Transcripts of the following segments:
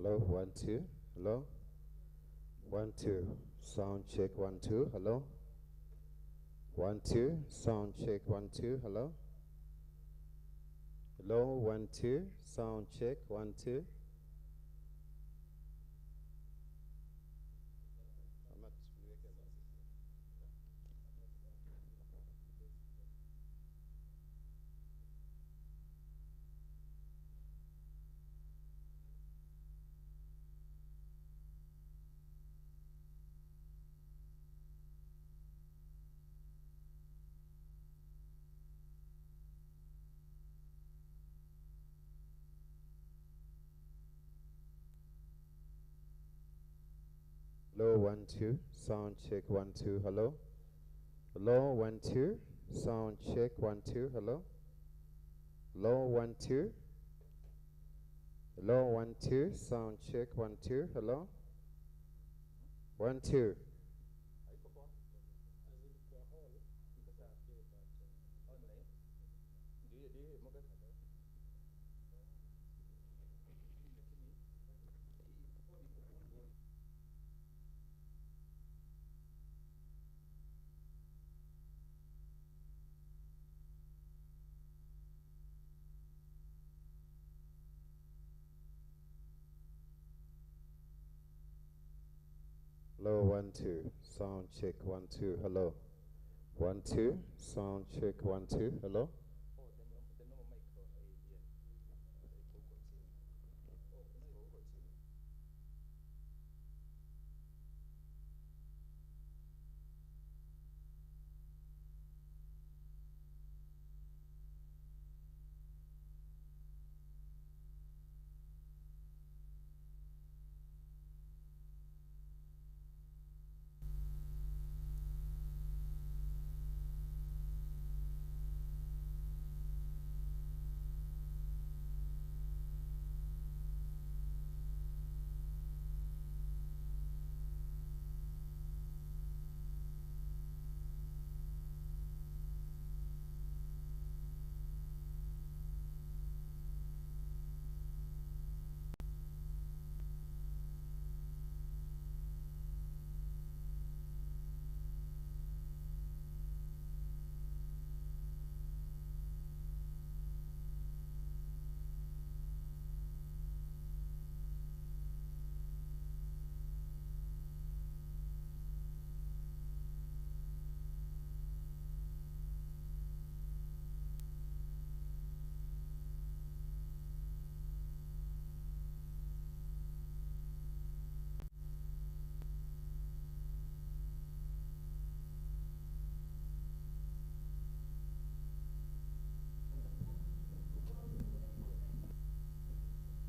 Hello, 1 2. Hello, 1 2. Sound check 1 2. Hello, 1 2. Sound check 1 2. Hello, hello, 1 2. Sound check 1 2. Hello, 1 2. Sound check 1 2. Hello, hello, 1 2. Sound check 1 2. Hello, hello, 1 2. Hello, 1 2. Sound check 1 2. Hello, 1 2. Hello, 1 2. Sound check 1 2. Hello, 1 2. Sound check 1 2. Hello.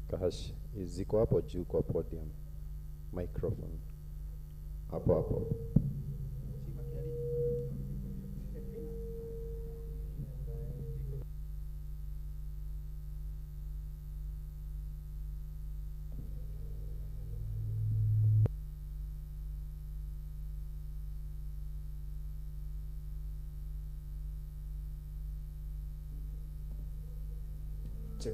Kahash, ziko hapo juu kwa podium. Microphone. Hapo hapo. Check.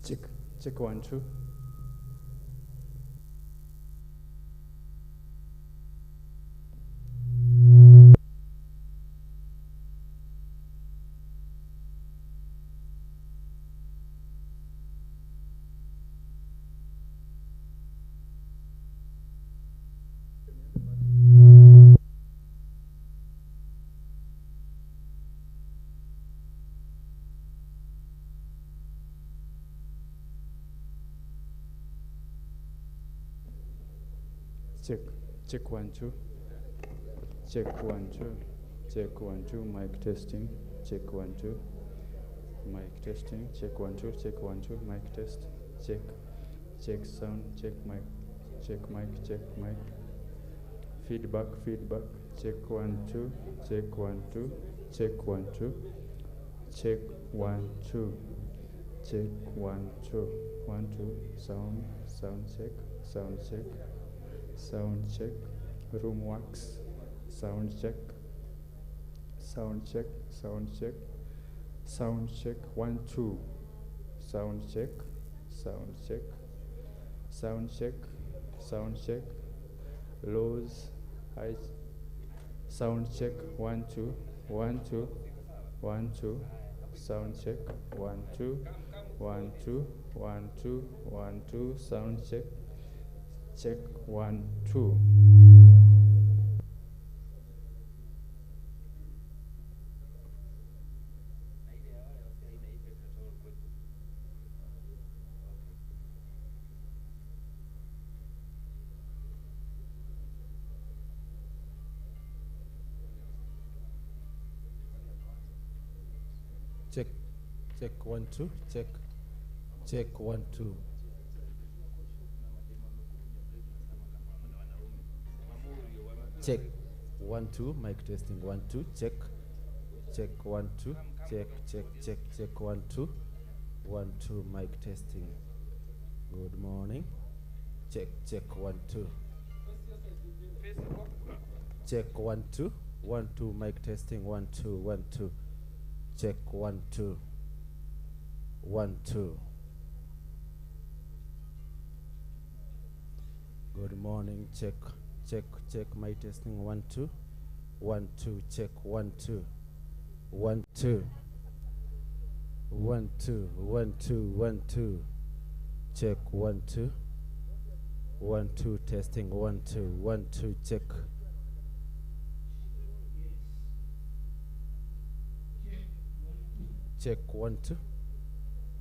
Check, check 1, 2. Check, check 1, 2. Check 1, 2. Check 1, 2. Mic testing. Check 1, 2. Mic testing. Check 1, 2. Check 1, 2. Mic test. Check. Check sound. Check mic. Check mic. Check mic. Feedback. Feedback. Check 1, 2. Check 1, 2. Check 1, 2. Check 1, 2. Check 1, 2. 1, 2. Sound. Sound check. Sound check. Sound check. Room wax. Sound check. Sound check. Sound check. Sound check. 1, 2. Sound check. Sound check. Sound check. Sound check. Lows. Highs. Sound check. 1, 2. 1, 2. 1, 2. Sound check. 1, 2. 1, 2. 1, 2. 1, 2. Sound check. Check 1, 2. Check, check 1, 2, check, check 1, 2. Check 1, 2, mic testing 1, 2, check, check 1, 2, check, check, check, check 1, 2, 1, 2, mic testing. Good morning. Check, check 1, 2. Check 1, 2, 1, 2, mic testing 1, 2, 1, 2. Check 1, 2. 1, 2. Good morning. Check, check, check. My testing 1, 2. 1, 2. Check 1, 2. 1, 2. 1, 2. 1, 2. 1, 2. Check 1, 2. 1, 2. Testing 1, 2. 1, 2. Check. Check 1, 2.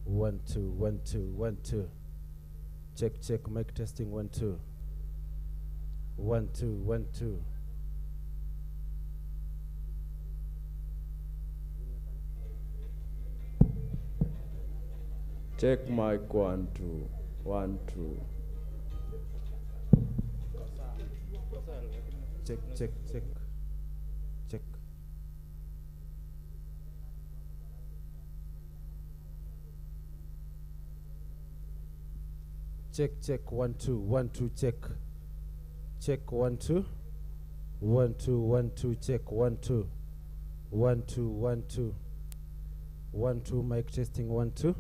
1, 2. 1, 2. 1, 2. Check, check. Mic testing 1, 2. 1, 2. 1, 2. Check mic 1, 2. 1, 2. Check, check, check. Check. Check, check 1, 2. 1, 2. Check. Check 1, 2. 1, 2. 1, 2. Check 1, 2. 1, 2. 1, 2. 1, 2. Mic testing 1, 2.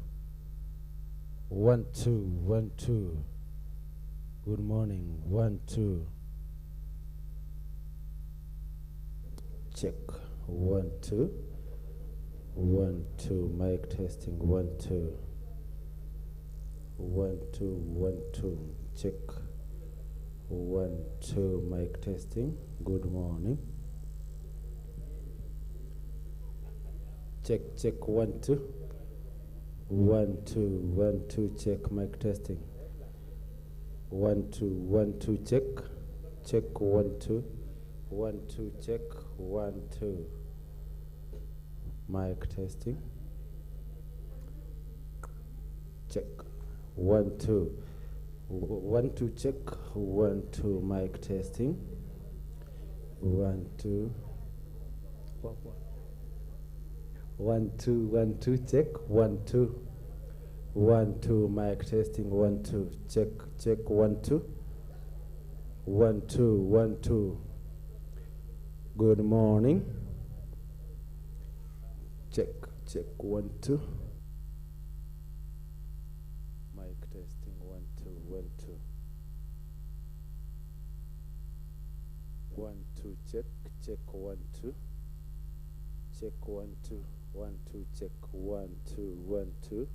1, 2. 1, 2. Good morning. 1, 2. Check 1, 2. 1, 2. Mic testing 1, 2. 1, 2. 1, 2. Check 1, 2. Mic testing. Good morning. Check, check 1, 2. 1, 2. 1, 2. Check mic testing. 1, 2. 1, 2. Check. Check 1, 2. 1, 2. Check 1, 2. Mic testing. Check 1, 2. 1, 2. Check 1, 2. Mic testing. 1, 2. 1, 2. 1, 2. Check 1, 2. 1, 2. Mic testing. 1, 2. Check, check 1, 2. 1, 2. 1, 2. Good morning. Check, check 1, 2. 1 2 check, check 1 2, check 1 2, 1 2 check 1 2 1 2.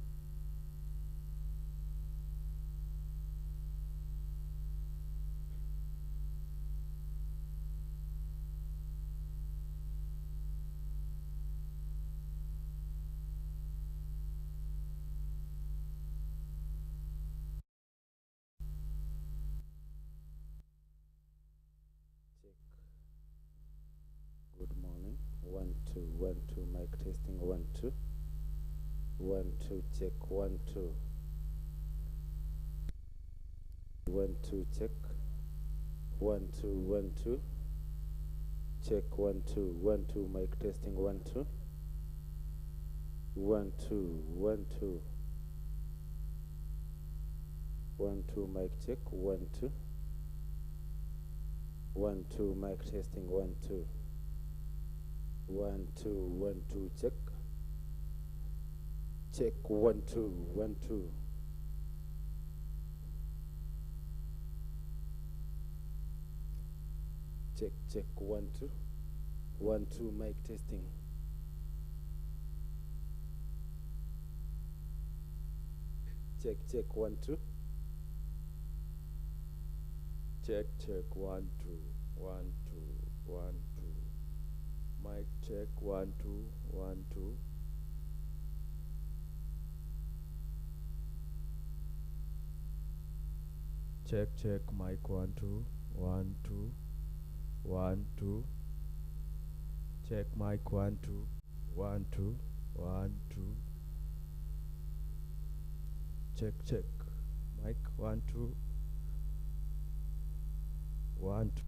Good morning. 1 2 1 2 mic testing 1 2 1 2 check 1 2 1 2 check 1 2 1 2 check 1 2 1 2 mic testing 1 2 1 2 1 2 1 2 mic check 1 2 1 2 mic testing 1 2 1 2 1 2 check check 1 2 1 2 check check 1 2 1 2 mic testing check check 1 2 Check, check, 1 2 1 2 1 2. Mic check, 1 2 1 2. Check, check, mic 1 2 1 2 1 2. Check mic 1 2 1 2 1 2. Check, check, mic 1 2 1 2.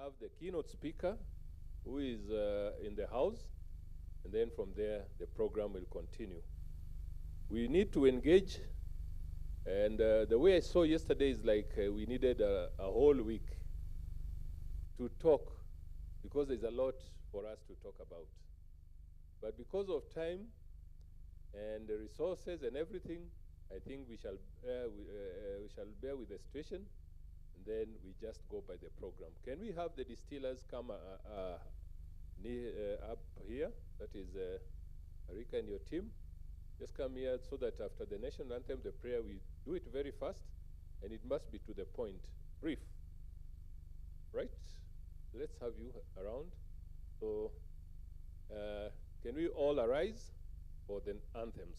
have the keynote speaker who is in the house, and then from there, the program will continue. We need to engage, and the way I saw yesterday is like we needed a whole week to talk, because there's a lot for us to talk about. But because of time and the resources and everything, I think we shall bear with the situation, and then we just go by the program. Can we have the distillers come up here? That is Arika and your team. Just come here so that after the national anthem, the prayer, we do it very fast, and it must be to the point, brief. Right? Let's have you around. So can we all arise for the anthems?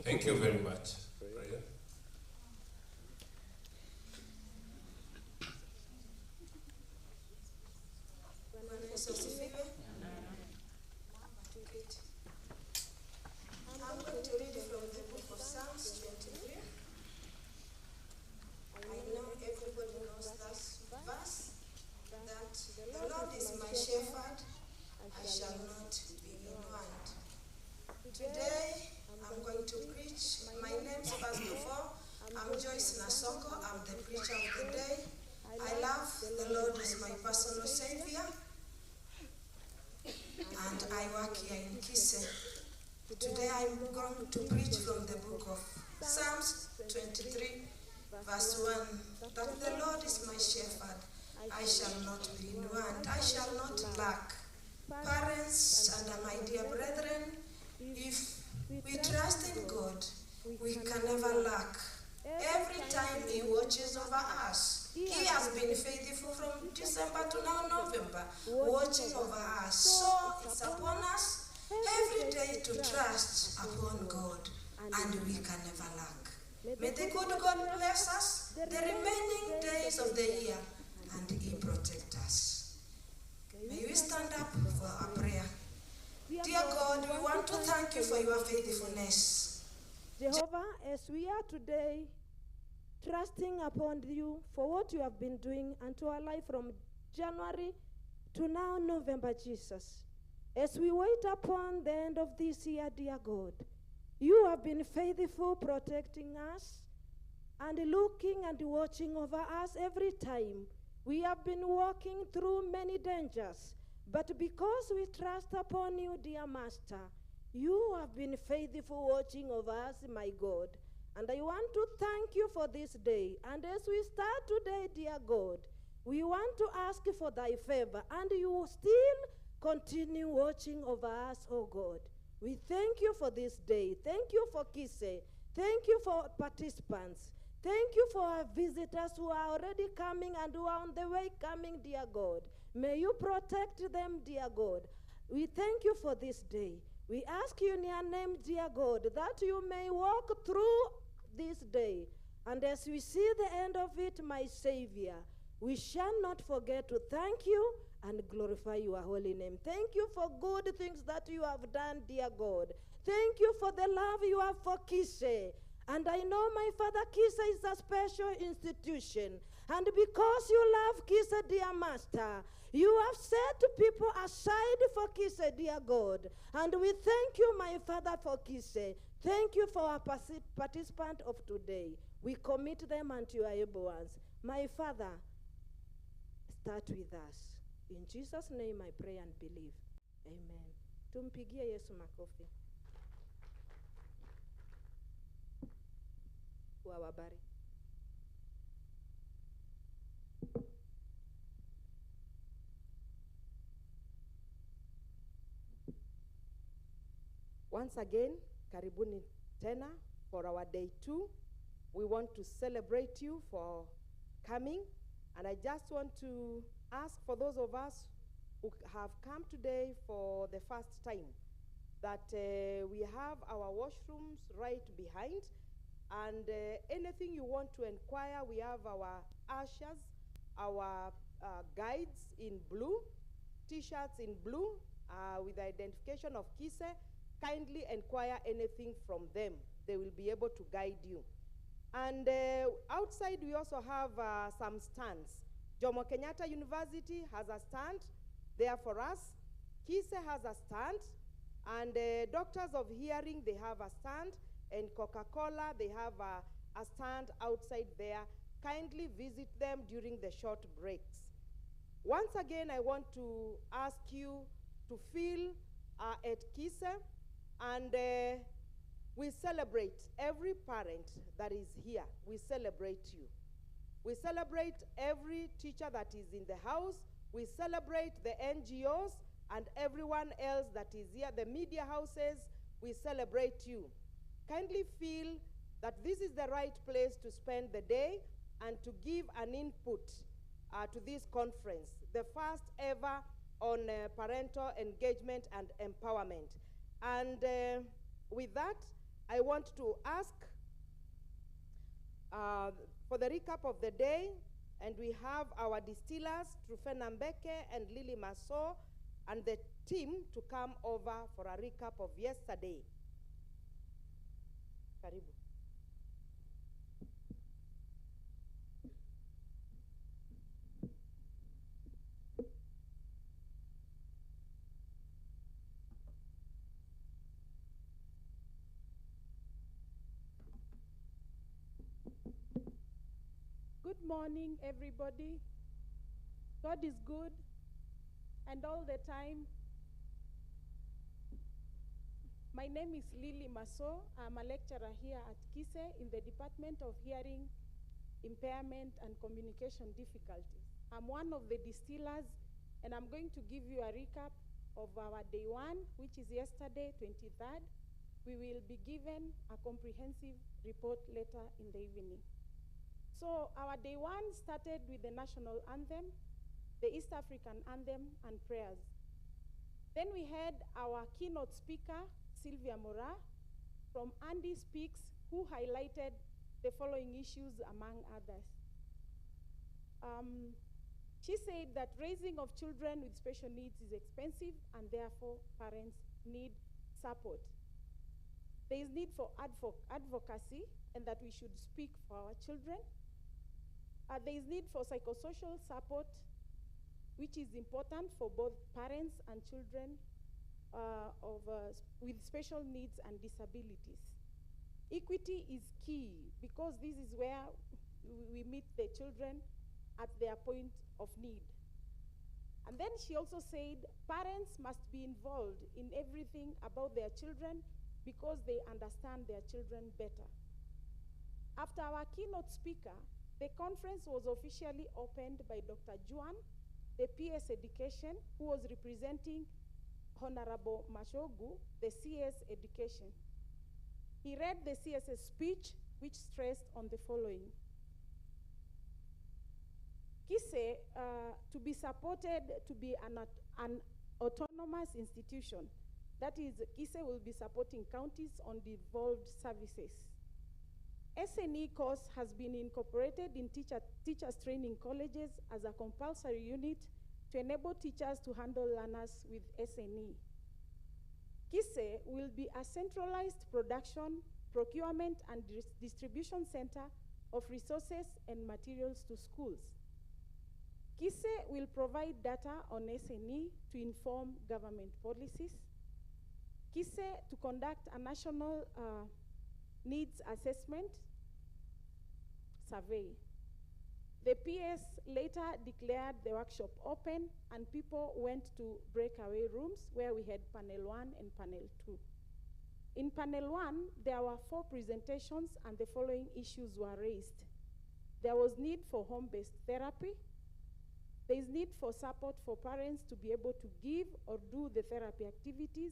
Thank you very much. I'm going to read from the book of Psalms 23. going to preach. My name, first of all, I'm Joyce Nasoko. I'm the preacher of the day. I love the Lord as my personal Savior, and I work here in KISE. Today I'm going to preach from the book of Psalms 23, verse 1, that the Lord is my shepherd, I shall not be in want, I shall not lack. Parents and my dear brethren, if we trust in God, we can never lack. Every time He watches over us. He has been faithful from December to now November, watching over us. So it's upon us every day to trust upon God, and we can never lack. May the good God bless us the remaining days of the year, and He protect us. May we stand up for our prayer. Dear God, we want to thank you for your faithfulness. Jehovah, as we are today trusting upon you for what you have been doing unto our life from January to now November, Jesus. As we wait upon the end of this year, dear God, you have been faithful, protecting us and looking and watching over us every time. We have been walking through many dangers, but because we trust upon you, dear Master, you have been faithful, watching over us, my God. And I want to thank you for this day. And as we start today, dear God, we want to ask for thy favor, and you still continue watching over us, oh God. We thank you for this day. Thank you for KISE. Thank you for participants. Thank you for our visitors who are already coming and who are on the way coming, dear God. May you protect them, dear God. We thank you for this day. We ask you in your name, dear God, that you may walk through this day. And as we see the end of it, my Savior, we shall not forget to thank you and glorify your holy name. Thank you for good things that you have done, dear God. Thank you for the love you have for KISE. And I know, my Father, KISE is a special institution. And because you love KISE, dear Master, you have set people aside for KISE, dear God. And we thank you, my Father, for KISE. Thank you for our participant of today. We commit them unto your able ones. My Father, start with us. In Jesus' name I pray and believe. Amen. Tumpigie Yesu makofi. Wawabari. Once again, karibuni tena for our day 2. We want to celebrate you for coming. And I just want to ask for those of us who have come today for the first time that we have our washrooms right behind. And anything you want to inquire, we have our ushers, our guides in blue, t-shirts in blue with the identification of KISE. Kindly inquire anything from them. They will be able to guide you. And outside, we also have some stands. Jomo Kenyatta University has a stand there for us. KISE has a stand. And Doctors of Hearing, they have a stand. And Coca-Cola, they have a stand outside there. Kindly visit them during the short breaks. Once again, I want to ask you to feel at KISE, and we celebrate every parent that is here. We celebrate you. We celebrate every teacher that is in the house. We celebrate the NGOs and everyone else that is here, the media houses. We celebrate you. Kindly feel that this is the right place to spend the day and to give an input to this conference, the first ever on parental engagement and empowerment. And with that, I want to ask for the recap of the day, and we have our distillers, Trufena Mbeke and Lily Maso, and the team to come over for a recap of yesterday. Karibu. morning, everybody. God is good, and all the time. My name is Lily Maso. I'm a lecturer here at KISE in the Department of Hearing Impairment and Communication Difficulties. I'm one of the distillers, and I'm going to give you a recap of our day one, which is yesterday, 23rd. We will be given a comprehensive report later in the evening. So our day one started with the national anthem, the East African anthem, and prayers. Then we had our keynote speaker, Sylvia Mora, from Andy Speaks, who highlighted the following issues among others. She said that raising of children with special needs is expensive, and therefore parents need support. There is need for advocacy, and that we should speak for our children. There is need for psychosocial support, which is important for both parents and children with special needs and disabilities. Equity is key, because this is where we meet the children at their point of need. And then she also said parents must be involved in everything about their children, because they understand their children better. After our keynote speaker, the conference was officially opened by Dr. Juan, the PS Education, who was representing Honorable Mashogu, the CS Education. He read the CS's speech, which stressed on the following. KISE, to be supported to be an autonomous institution. That is, KISE will be supporting counties on devolved services. SNE course has been incorporated in teachers training colleges as a compulsory unit to enable teachers to handle learners with SNE. KISE will be a centralized production, procurement, and distribution center of resources and materials to schools. KISE will provide data on SNE to inform government policies. KISE to conduct a national needs assessment survey. The PS later declared the workshop open, and people went to breakaway rooms where we had panel 1 and panel 2. In panel 1, there were 4 presentations, and the following issues were raised. There was need for home-based therapy. There is need for support for parents to be able to give or do the therapy activities,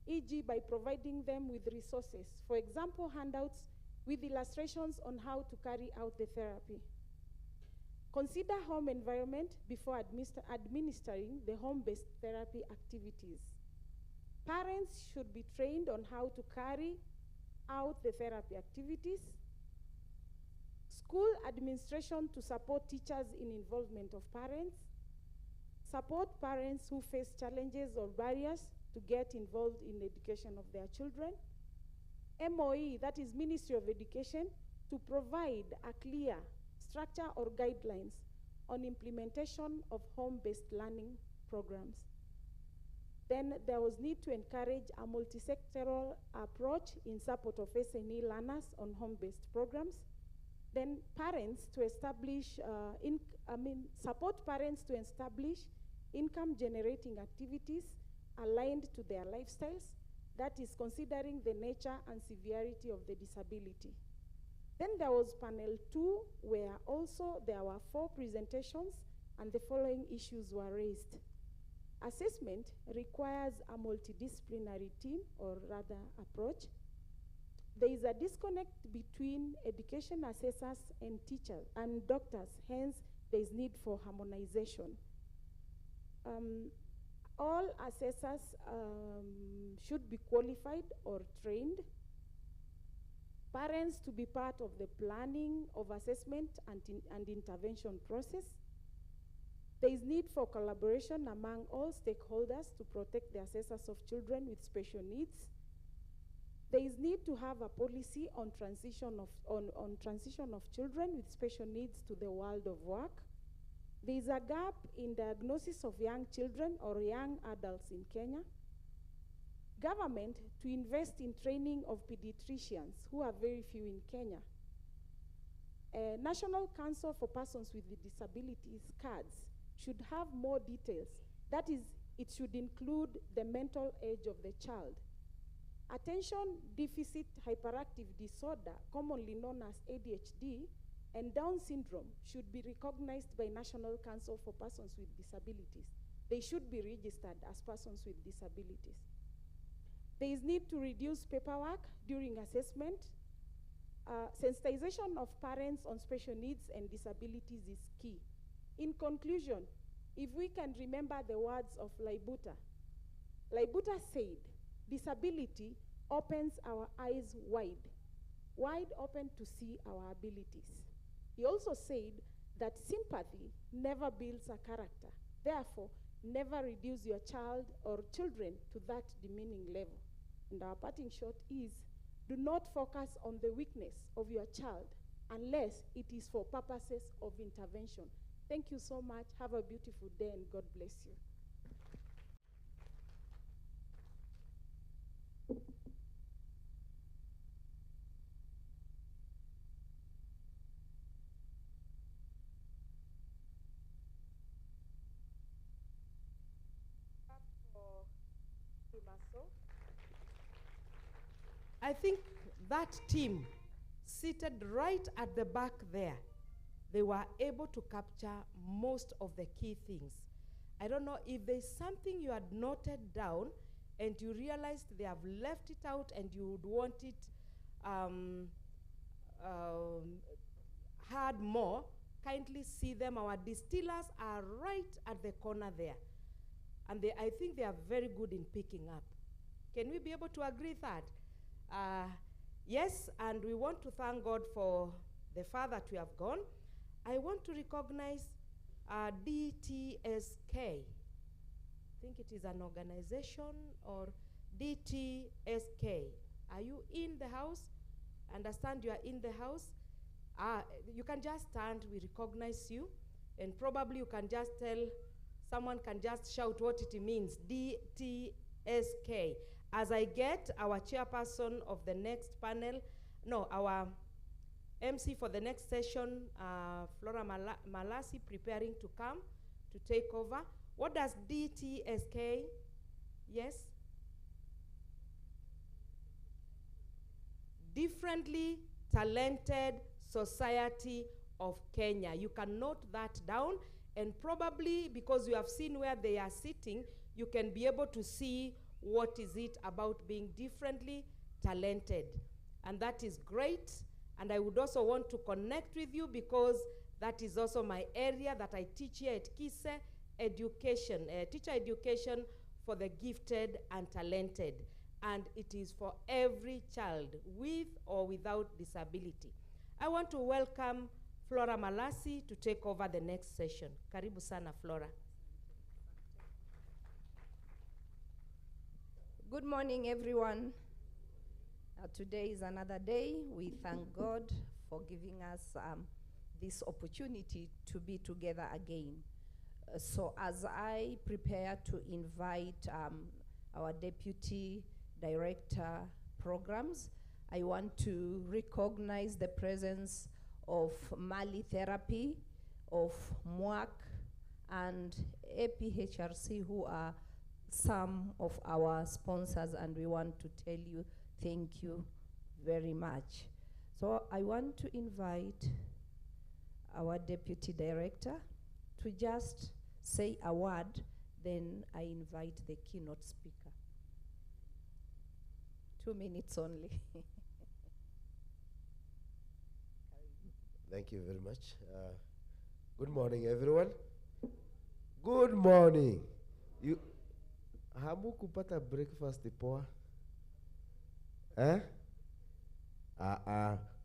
e.g. by providing them with resources. For example, handouts with illustrations on how to carry out the therapy. Consider home environment before administering the home-based therapy activities. Parents should be trained on how to carry out the therapy activities. School administration to support teachers in involvement of parents. Support parents who face challenges or barriers to get involved in the education of their children. MOE, that is Ministry of Education, to provide a clear structure or guidelines on implementation of home-based learning programs. Then there was need to encourage a multi-sectoral approach in support of SNE learners on home-based programs. Then parents to establish, support parents to establish income-generating activities aligned to their lifestyles, that is considering the nature and severity of the disability. Then there was panel 2, where also there were 4 presentations, and the following issues were raised. Assessment requires a multidisciplinary team, or rather approach. There is a disconnect between education assessors and teachers and doctors, hence there is need for harmonization. All assessors should be qualified or trained. Parents to be part of the planning of assessment and intervention process. There is need for collaboration among all stakeholders to protect the assessors of children with special needs. There is need to have a policy on transition of children with special needs to the world of work. There is a gap in diagnosis of young children or young adults in Kenya. Government to invest in training of pediatricians, who are very few in Kenya. National Council for Persons with Disabilities cards should have more details. That is, it should include the mental age of the child. Attention deficit hyperactive disorder, commonly known as ADHD, and Down syndrome should be recognized by National Council for Persons with Disabilities. They should be registered as persons with disabilities. There is need to reduce paperwork during assessment. Sensitization of parents on special needs and disabilities is key. In conclusion, if we can remember the words of Laibuta said, disability opens our eyes wide open to see our abilities. He also said that sympathy never builds a character. Therefore, never reduce your child or children to that demeaning level. And our parting shot is, do not focus on the weakness of your child unless it is for purposes of intervention. Thank you so much. Have a beautiful day and God bless you. I think that team seated right at the back there, they were able to capture most of the key things. I don't know if there's something you had noted down and you realized they have left it out and you would want it heard more, kindly see them. Our distillers are right at the corner there. And I think they are very good in picking up. Can we be able to agree that? Yes, and we want to thank God for the far that we have gone. I want to recognize DTSK. I think it is an organization, or DTSK. Are you in the house? Understand you are in the house? You can just stand, we recognize you, and probably you can just tell, someone can just shout what it means, DTSK. As I get our chairperson of the next panel, our MC for the next session, Flora Malasi, preparing to come to take over. What does DTSK? Yes? Differently Talented Society of Kenya. You can note that down, and probably because you have seen where they are sitting, you can be able to see what is it about being differently talented. And that is great. And I would also want to connect with you because that is also my area that I teach here at KISE, education, teacher education for the gifted and talented. And it is for every child with or without disability. I want to welcome Flora Malasi to take over the next session. Karibu sana, Flora. Good morning, everyone. Today is another day. We thank God for giving us this opportunity to be together again. So as I prepare to invite our Deputy Director Programs, I want to recognize the presence of Mali Therapy, of MWAC, and APHRC, who are some of our sponsors, and we want to tell you thank you very much. So I want to invite our Deputy Director to just say a word, then I invite the keynote speaker. 2 minutes only. Thank you very much. Good morning, everyone. Good morning. You hamukupata breakfast poa?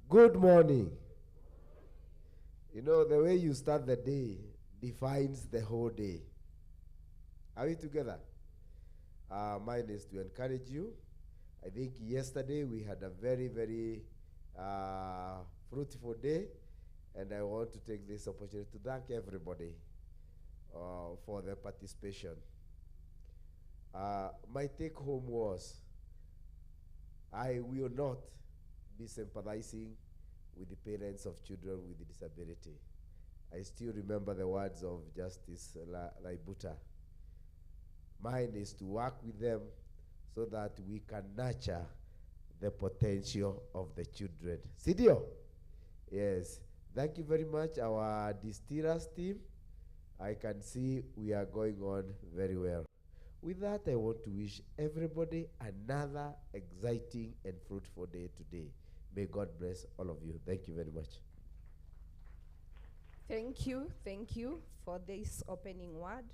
Good morning. You know, the way you start the day defines the whole day. Are we together? Mine is to encourage you. I think yesterday we had a very, very fruitful day, and I want to take this opportunity to thank everybody for their participation. My take home was, I will not be sympathizing with the parents of children with disability. I still remember the words of Justice Laibuta. Mine is to work with them so that we can nurture the potential of the children. Sidio? Yes. Thank you very much, our distillers team. I can see we are going on very well. With that, I want to wish everybody another exciting and fruitful day today. May God bless all of you. Thank you very much. Thank you for this opening word.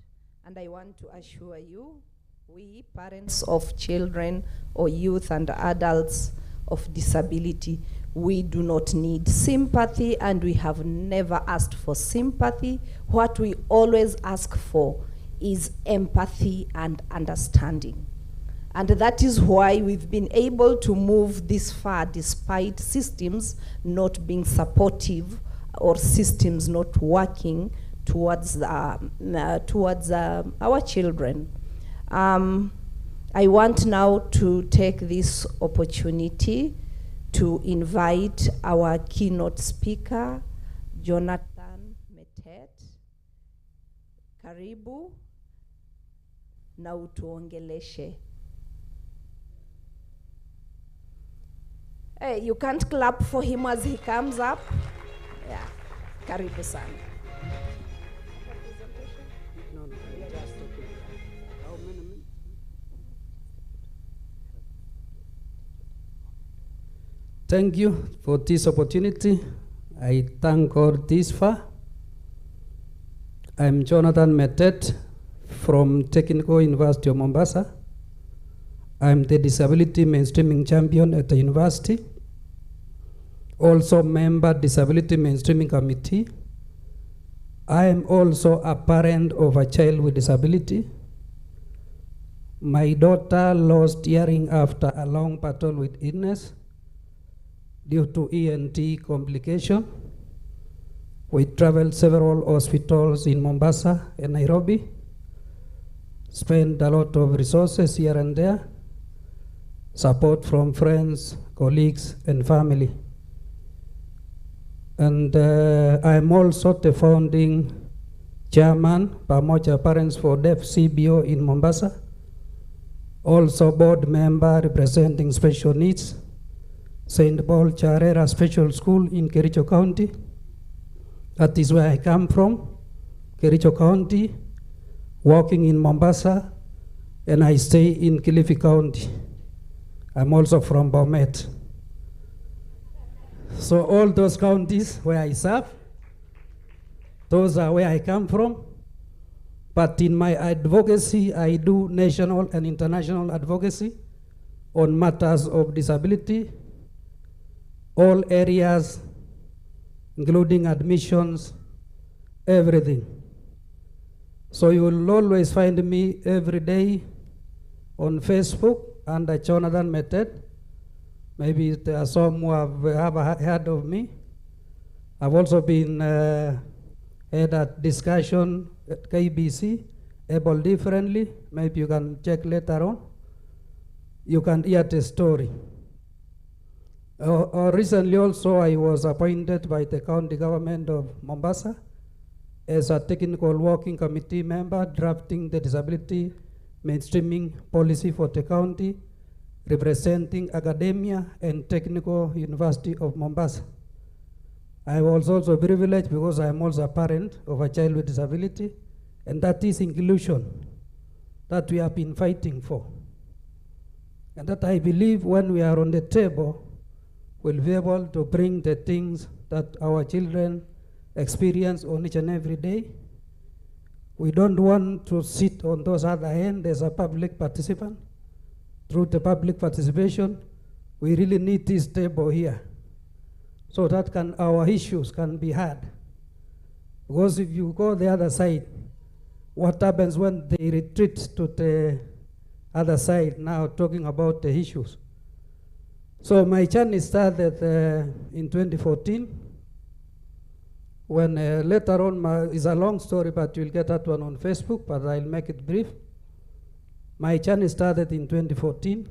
And I want to assure you, we parents of children or youth and adults of disability, we do not need sympathy, and we have never asked for sympathy. What we always ask for is empathy and understanding. And that is why we've been able to move this far despite systems not being supportive or systems not working towards our children. I want now to take this opportunity to invite our keynote speaker, Jonathan Metet. Karibu na utuongeleshe. Hey, you can't clap for him as he comes up. Yeah, karibu sana. Thank you for this opportunity. I thank God this far. I'm Jonathan Metet from Technical University of Mombasa. I'm the Disability Mainstreaming Champion at the university. Also member Disability Mainstreaming Committee. I am also a parent of a child with disability. My daughter lost hearing after a long battle with illness due to ENT complication. We traveled several hospitals in Mombasa and Nairobi, spent a lot of resources here and there, support from friends, colleagues, and family. And I'm also the founding chairman, Pamoja Parents for Deaf CBO in Mombasa, also board member representing special needs, St. Paul Charera Special School in Kericho County. That is where I come from, Kericho County, working in Mombasa, and I stay in Kilifi County. I'm also from Bomet. So all those counties where I serve, those are where I come from. But in my advocacy, I do national and international advocacy on matters of disability, all areas, including admissions, everything. So you will always find me every day on Facebook under Jonathan Metet. Maybe there are some who have heard of me. I've also been had a discussion at KBC, able differently. Maybe you can check later on. You can hear the story. Recently also, I was appointed by the county government of Mombasa as a technical working committee member drafting the disability mainstreaming policy for the county, representing academia and Technical University of Mombasa. I was also privileged because I am also a parent of a child with disability, and that is inclusion that we have been fighting for. And that I believe when we are on the table, we'll be able to bring the things that our children experience on each and every day. We don't want to sit on those other end as a public participant. Through the public participation, we really need this table here so that our issues can be heard. Because if you go the other side, what happens when they retreat to the other side now talking about the issues? So my journey started in 2014 when later on, it's a long story, but you'll get that one on Facebook, but I'll make it brief. My journey started in 2014.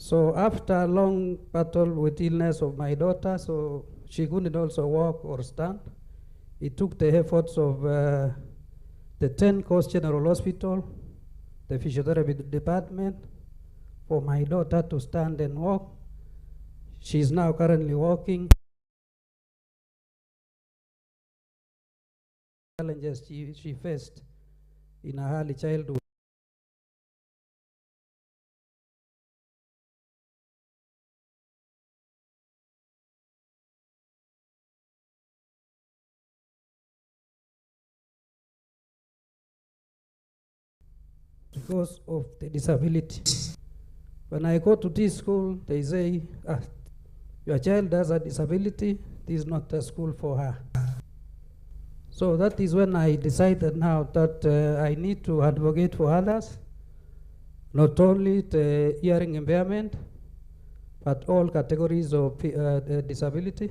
So after a long battle with illness of my daughter, so she couldn't also walk or stand, it took the efforts of the 10 Coast General Hospital, the physiotherapy department, for my daughter to stand and walk. She's now currently walking. Challenges she faced in her early childhood. Because of the disability. When I go to this school, they say, your child has a disability, this is not a school for her. So that is when I decided now that I need to advocate for others, not only the hearing impairment, but all categories of disability.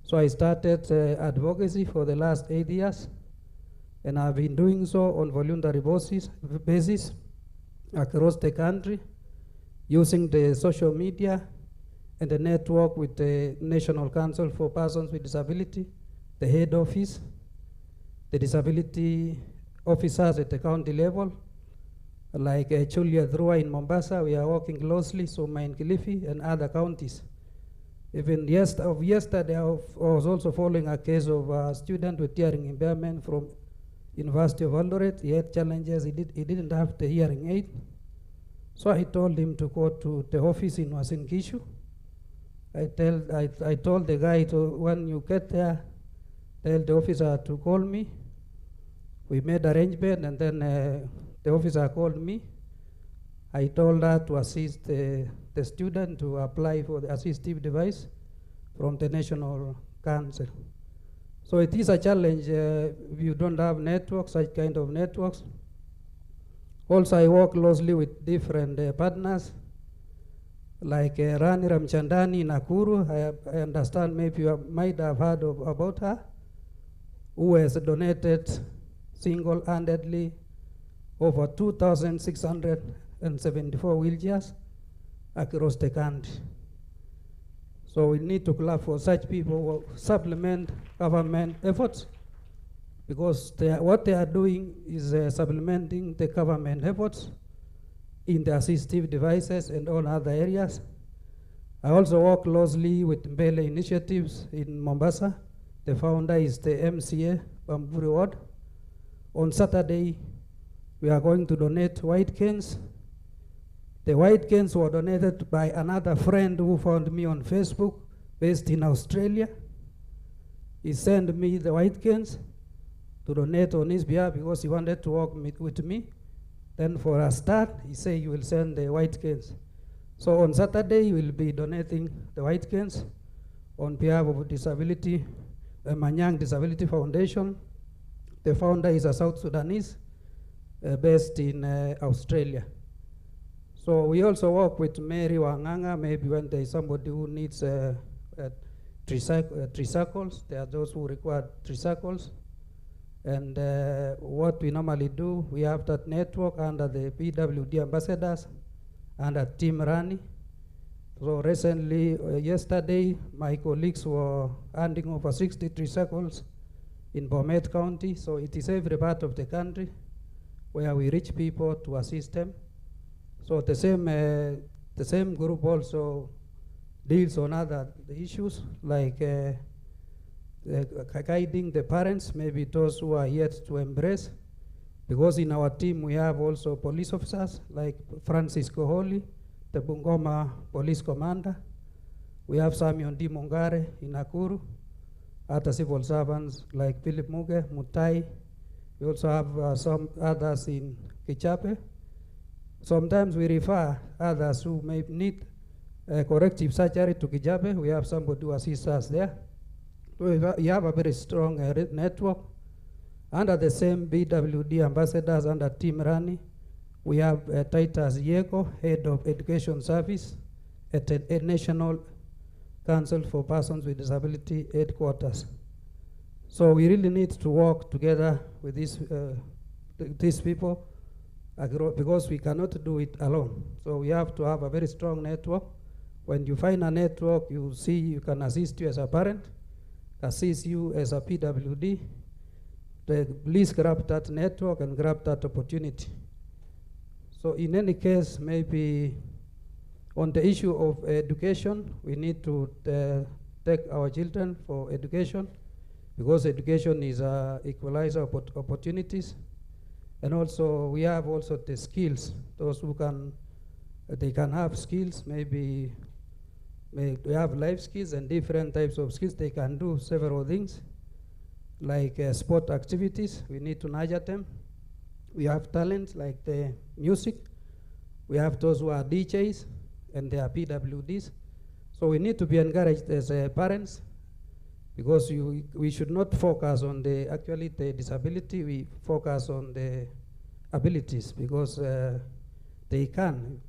So I started advocacy for the last 8 years, and I've been doing so on voluntary basis across the country, using the social media and the network with the National Council for Persons with Disability, the head office, the disability officers at the county level, like Julia Drua in Mombasa. We are working closely, so in Kilifi and other counties. Even yesterday, I was also following a case of a student with hearing impairment from University of Eldoret. He had challenges, he didn't have the hearing aid. So I told him to go to the office in Uasin Gishu. I told the guy to, when you get there, tell the officer to call me. We made arrangement, and then the officer called me. I told her to assist the student to apply for the assistive device from the National Council. So it is a challenge if you don't have networks, such kind of networks. Also, I work closely with different partners, like Rani Ramchandani in Nakuru. I understand maybe you might have heard about her, who has donated single-handedly over 2,674 wheelchairs across the country. So we need to clap for such people who supplement government efforts, because what they are doing is supplementing the government efforts in the assistive devices and all other areas. I also work closely with Mbele Initiatives in Mombasa. The founder is the MCA, Bamburi Ward. On Saturday, we are going to donate white canes. The white canes were donated by another friend who found me on Facebook, based in Australia. He sent me the white canes to donate on his behalf because he wanted to work with me. Then for a start, he said he will send the white canes. So on Saturday, we will be donating the white canes on behalf of Disability, Manyang Disability Foundation. The founder is a South Sudanese based in Australia. So we also work with Mary Wanganga, maybe when there is somebody who needs tricycles. There are those who require tricycles. And what we normally do, we have that network under the PWD ambassadors, under Team Rani. So recently, yesterday, my colleagues were handing over 60 tricycles in Bomet County. So it is every part of the country where we reach people to assist them. So the same group also deals on other issues, like guiding the parents, maybe those who are yet to embrace. Because in our team we have also police officers, like Francis Koholi, the Bungoma police commander. We have Samion D. Mungare in Nakuru, other civil servants like Philip Muge, Mutai. We also have some others in Kichape. Sometimes we refer others who may need corrective surgery to Kijabe. We have somebody who assists us there. So we have a very strong network. Under the same BWD ambassadors, under Team Rani, we have Titus Yeko, Head of Education Service at a National Council for Persons with Disability headquarters. So we really need to work together with these people because we cannot do it alone. So we have to have a very strong network. When you find a network, you see you can assist you as a parent, assist you as a PWD. Please grab that network and grab that opportunity. So in any case, maybe on the issue of education, we need to take our children for education, because education is a equalizer of opportunities. And also, we have also the skills. Those who can, they can have skills, maybe we have life skills and different types of skills. They can do several things, like sport activities. We need to nurture them. We have talents like the music. We have those who are DJs, and they are PWDs. So we need to be encouraged as parents, because we should not focus on the disability. We focus on the abilities, because they can.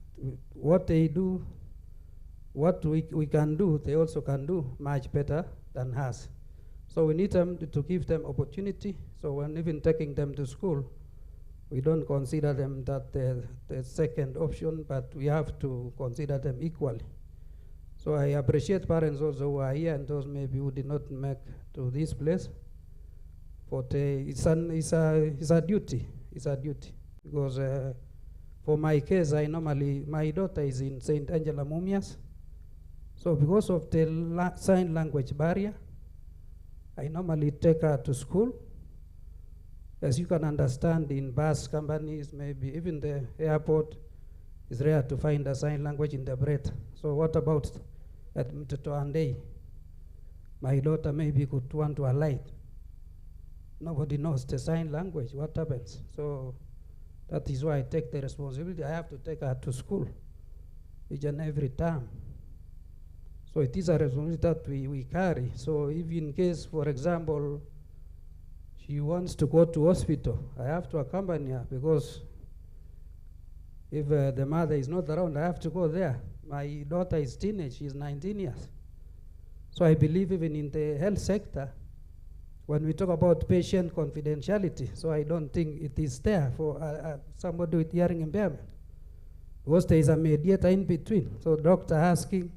What they do, what we can do, they also can do much better than us. So we need them to give them opportunity. So when even taking them to school, we don't consider them that the second option, but we have to consider them equally. So I appreciate parents also who are here, and those maybe who did not make to this place. But it's a duty. It's a duty, because for my case, my daughter is in St. Angela Mumias. So because of the sign language barrier, I normally take her to school. As you can understand, in bus companies, maybe even the airport, it's rare to find a sign language interpreter. So what about at Mtotoandei? My daughter maybe could want to alight. Nobody knows the sign language. What happens? So that is why I take the responsibility. I have to take her to school each and every time. So it is a responsibility that we carry. So if in case, for example, she wants to go to hospital, I have to accompany her, because if the mother is not around, I have to go there. My daughter is teenage, she's 19 years. So I believe even in the health sector, when we talk about patient confidentiality, so I don't think it is there for somebody with hearing impairment, because there is a mediator in between. So doctor asking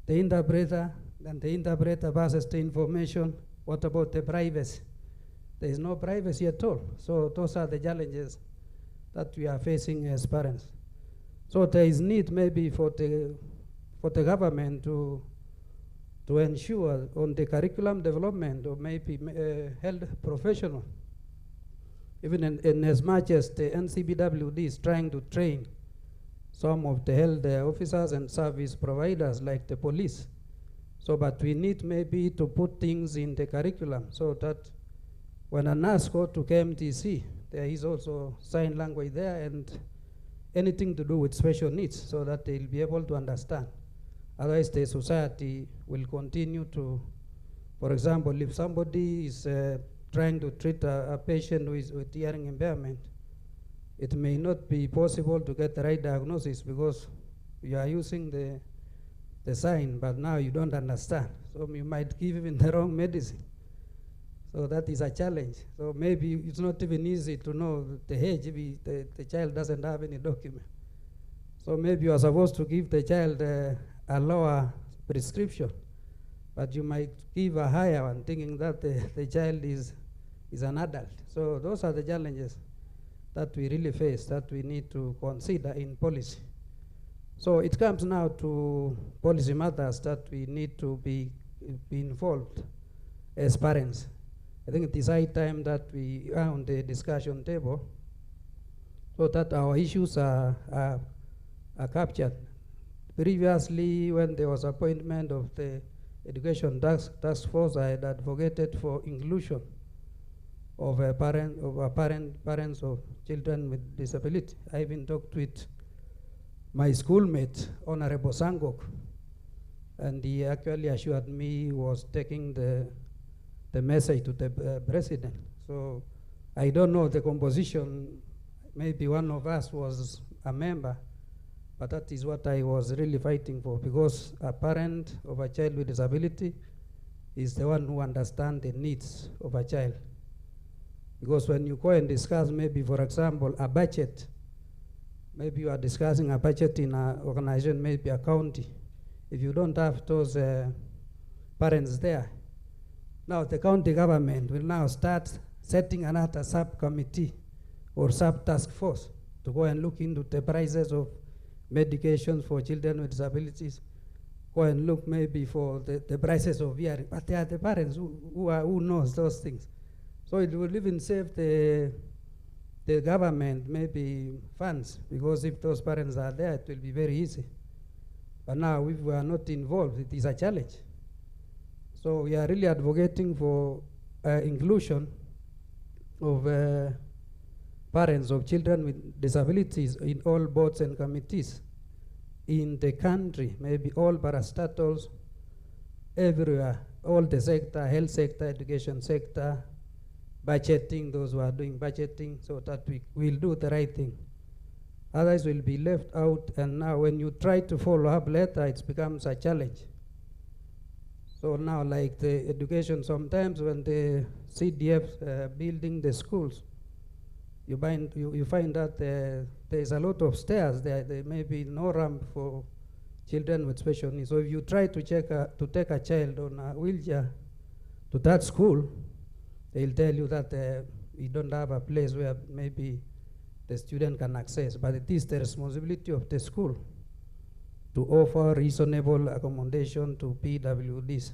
the interpreter, then the interpreter passes the information. What about the privacy? There is no privacy at all. So those are the challenges that we are facing as parents. So there is need maybe for the government to ensure on the curriculum development, or maybe health professional, even in as much as the NCBWD is trying to train some of the health officers and service providers like the police. So, but we need maybe to put things in the curriculum so that when a nurse goes to KMTC, there is also sign language there, and anything to do with special needs, so that they'll be able to understand. Otherwise, the society will continue to, for example, if somebody is trying to treat a patient with hearing impairment, it may not be possible to get the right diagnosis, because you are using the sign, but now you don't understand. So you might give even the wrong medicine. So that is a challenge. So maybe it's not even easy to know the age if the child doesn't have any document. So maybe you are supposed to give the child a lower prescription, but you might give a higher one, thinking that the child is an adult. So those are the challenges that we really face, that we need to consider in policy. So it comes now to policy matters that we need to be involved as parents. I think it is high time that we are on the discussion table, so that our issues are captured. Previously, when there was appointment of the education task force, I had advocated for inclusion of parents of children with disability. I even talked with my schoolmate, Honorable Sangok, and he actually assured me he was taking the message to the president. So I don't know the composition. Maybe one of us was a member, but that is what I was really fighting for, because a parent of a child with disability is the one who understands the needs of a child. Because when you go and discuss maybe, for example, a budget maybe you are discussing a budget in an organization, maybe a county. If you don't have those parents there, now the county government will now start setting another subcommittee or sub-task force to go and look into the prices of medications for children with disabilities, go and look maybe for the prices of hearing. But they are the parents who knows those things. So it will even save the government maybe funds, because if those parents are there, it will be very easy. But now if we are not involved, it is a challenge. So we are really advocating for inclusion of parents of children with disabilities in all boards and committees in the country, maybe all parastatals, everywhere, all the sector, health sector, education sector, budgeting, those who are doing budgeting, so that we will do the right thing. Others will be left out, and now when you try to follow up later, it becomes a challenge. So now, like the education, sometimes when the CDF building the schools, you find that there is a lot of stairs there. There may be no ramp for children with special needs. So if you try to take a child on a wheelchair to that school, they'll tell you that we don't have a place where maybe the student can access. But it is the responsibility of the school to offer reasonable accommodation to PWDs.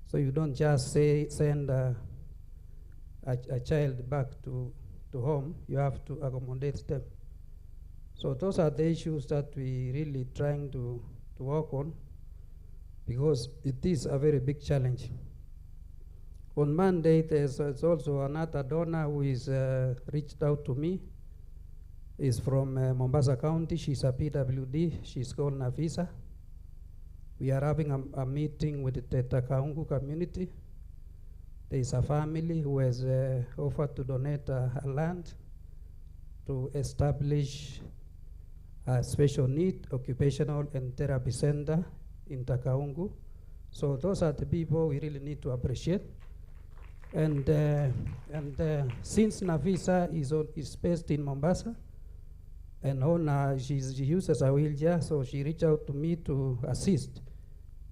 So you don't just send a child back to home, you have to accommodate them. So those are the issues that we really trying to work on, because it is a very big challenge. On Monday, there's also another donor who is reached out to me. Is from Mombasa County. She's a PWD. She's called Nafisa. We are having a meeting with the Takaungu community. There is a family who has offered to donate her land to establish a special need occupational and therapy center in Takaungu. So those are the people we really need to appreciate. And since Nafisa is based in Mombasa, and she uses a wheelchair, so she reached out to me to assist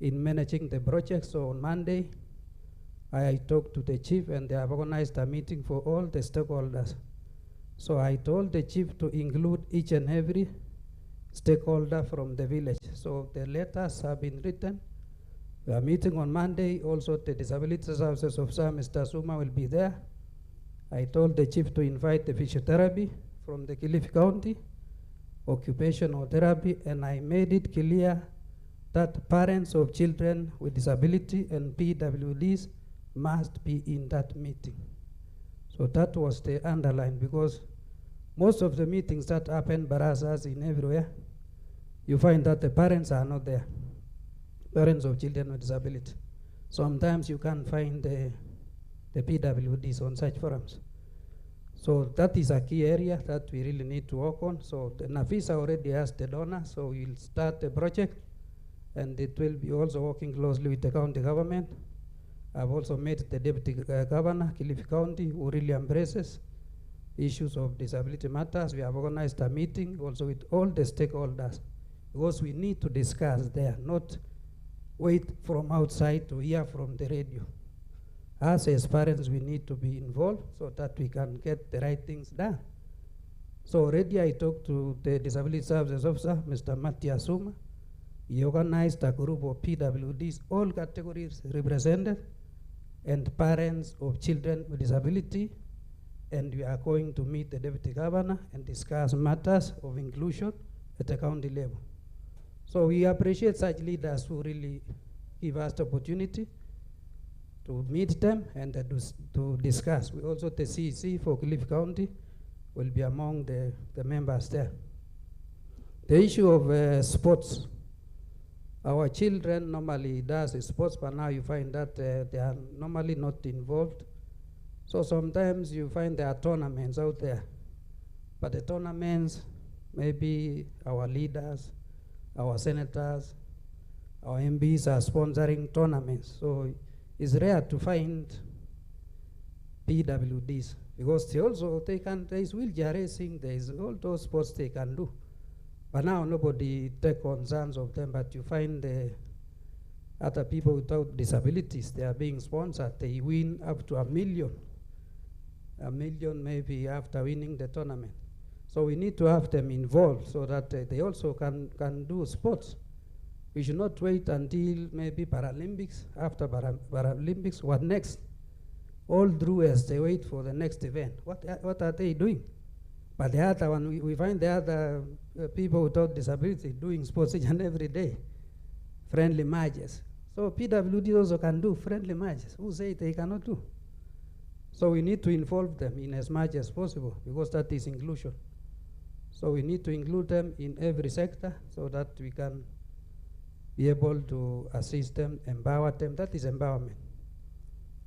in managing the project. So on Monday, I talked to the chief, and they have organized a meeting for all the stakeholders. So I told the chief to include each and every stakeholder from the village. So the letters have been written. We are meeting on Monday. Also, the Disabilities Services Officer, Mr. Suma, will be there. I told the chief to invite the physiotherapy from the Kilifi County, occupational therapy, and I made it clear that parents of children with disability and PWDs must be in that meeting. So that was the underline, because most of the meetings that happen barazas in everywhere, you find that the parents are not there, parents of children with disability. Sometimes you can't find the PWDs on such forums. So that is a key area that we really need to work on. So the Nafisa already has the donor, so we'll start the project, and it will be also working closely with the county government. I've also met the deputy governor, Kilifi County, who really embraces issues of disability matters. We have organized a meeting also with all the stakeholders, because we need to discuss there, not wait from outside to hear from the radio. Us as parents, we need to be involved so that we can get the right things done. So already I talked to the Disability Services Officer, Mr. Matthias Suma. He organized a group of PWDs, all categories represented, and parents of children with disability, and we are going to meet the Deputy Governor and discuss matters of inclusion at the county level. So we appreciate such leaders who really give us the opportunity to meet them and to discuss. We also, the CEC for Kilifi County will be among the members there. The issue of sports. Our children normally does sports, but now you find that they are normally not involved. So sometimes you find there are tournaments out there, but the tournaments, maybe our leaders, our senators, our MPs are sponsoring tournaments. So it's rare to find PWDs, because there is wheelchair racing, there is all those sports they can do. But now nobody take concerns of them, but you find the other people without disabilities, they are being sponsored. They win up to $1 million. $1 million maybe after winning the tournament. So we need to have them involved so that they also can do sports. We should not wait until maybe Paralympics. After Paralympics, what next? All through as they wait for the next event. What are they doing? But the other one, we find the other people without disability doing sports each and every day. Friendly matches. So PWD also can do friendly matches. Who say they cannot do? So we need to involve them in as much as possible because that is inclusion. So we need to include them in every sector so that we can be able to assist them, empower them. That is empowerment.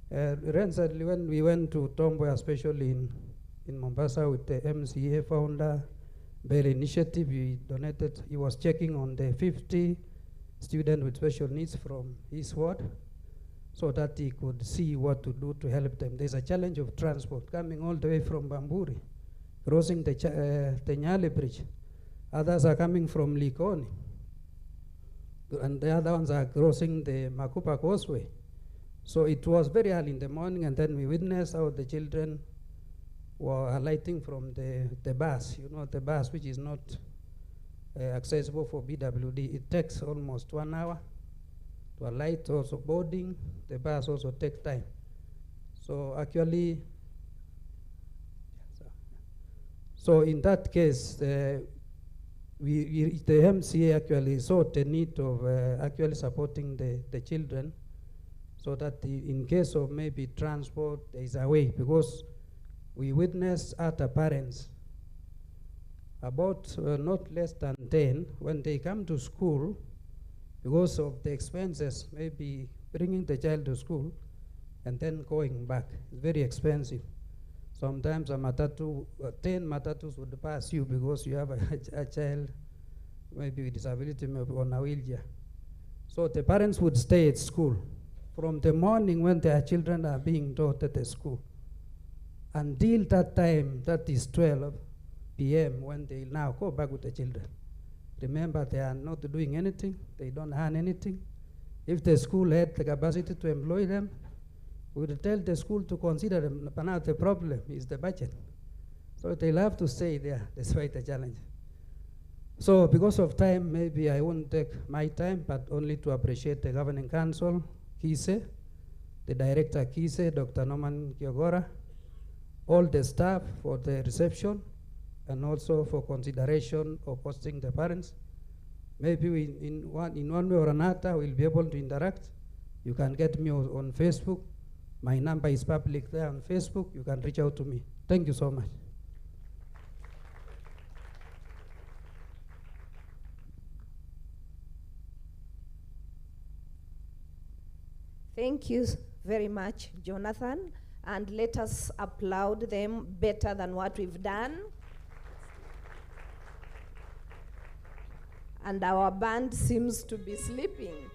Recently when we went to Tomboya, especially in Mombasa with the MCA founder, Bell Initiative, he donated, he was checking on the 50 students with special needs from his ward so that he could see what to do to help them. There's a challenge of transport coming all the way from Bamburi, crossing the Nyali Bridge. Others are coming from Likoni, and the other ones are crossing the Makupa Causeway. So it was very early in the morning, and then we witnessed how the children were alighting from the bus, the bus which is not accessible for BWD. It takes almost 1 hour to alight, also boarding. The bus also takes time. So actually, so in that case, the MCA actually saw the need of actually supporting the children so that in case of maybe transport, there is a way, because we witnessed other parents, about not less than 10, when they come to school, because of the expenses, maybe bringing the child to school and then going back. It's very expensive. Sometimes a matatu, 10 matatus would pass you because you have a child maybe with disability, maybe on a wheelchair. So the parents would stay at school from the morning when their children are being taught at the school until that time, that is 12 p.m. when they now go back with the children. Remember, they are not doing anything. They don't earn anything. If the school had the capacity to employ them, we would tell the school to consider them. But now the problem is the budget. So they'll have to stay there despite the challenge. So because of time, maybe I won't take my time, but only to appreciate the Governing Council, KISE, the Director KISE, Dr. Norman Kiogora, all the staff for the reception, and also for consideration of hosting the parents. Maybe in one way or another, we'll be able to interact. You can get me on Facebook. My number is public there on Facebook. You can reach out to me. Thank you so much. Thank you very much, Jonathan. And let us applaud them better than what we've done. And our band seems to be sleeping.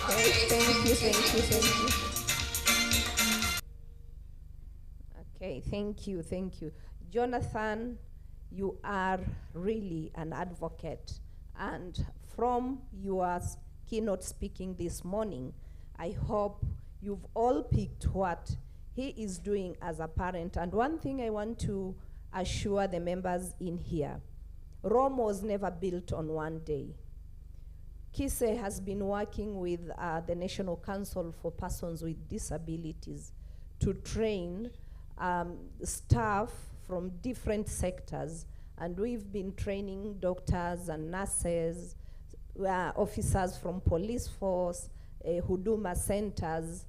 Okay, thank you. Okay, thank you. Jonathan, you are really an advocate. And from your keynote speaking this morning, I hope you've all picked what he is doing as a parent. And one thing I want to assure the members in here, Rome was never built on one day. KISE has been working with the National Council for Persons with Disabilities to train staff from different sectors, and we've been training doctors and nurses, officers from police force, Huduma centers,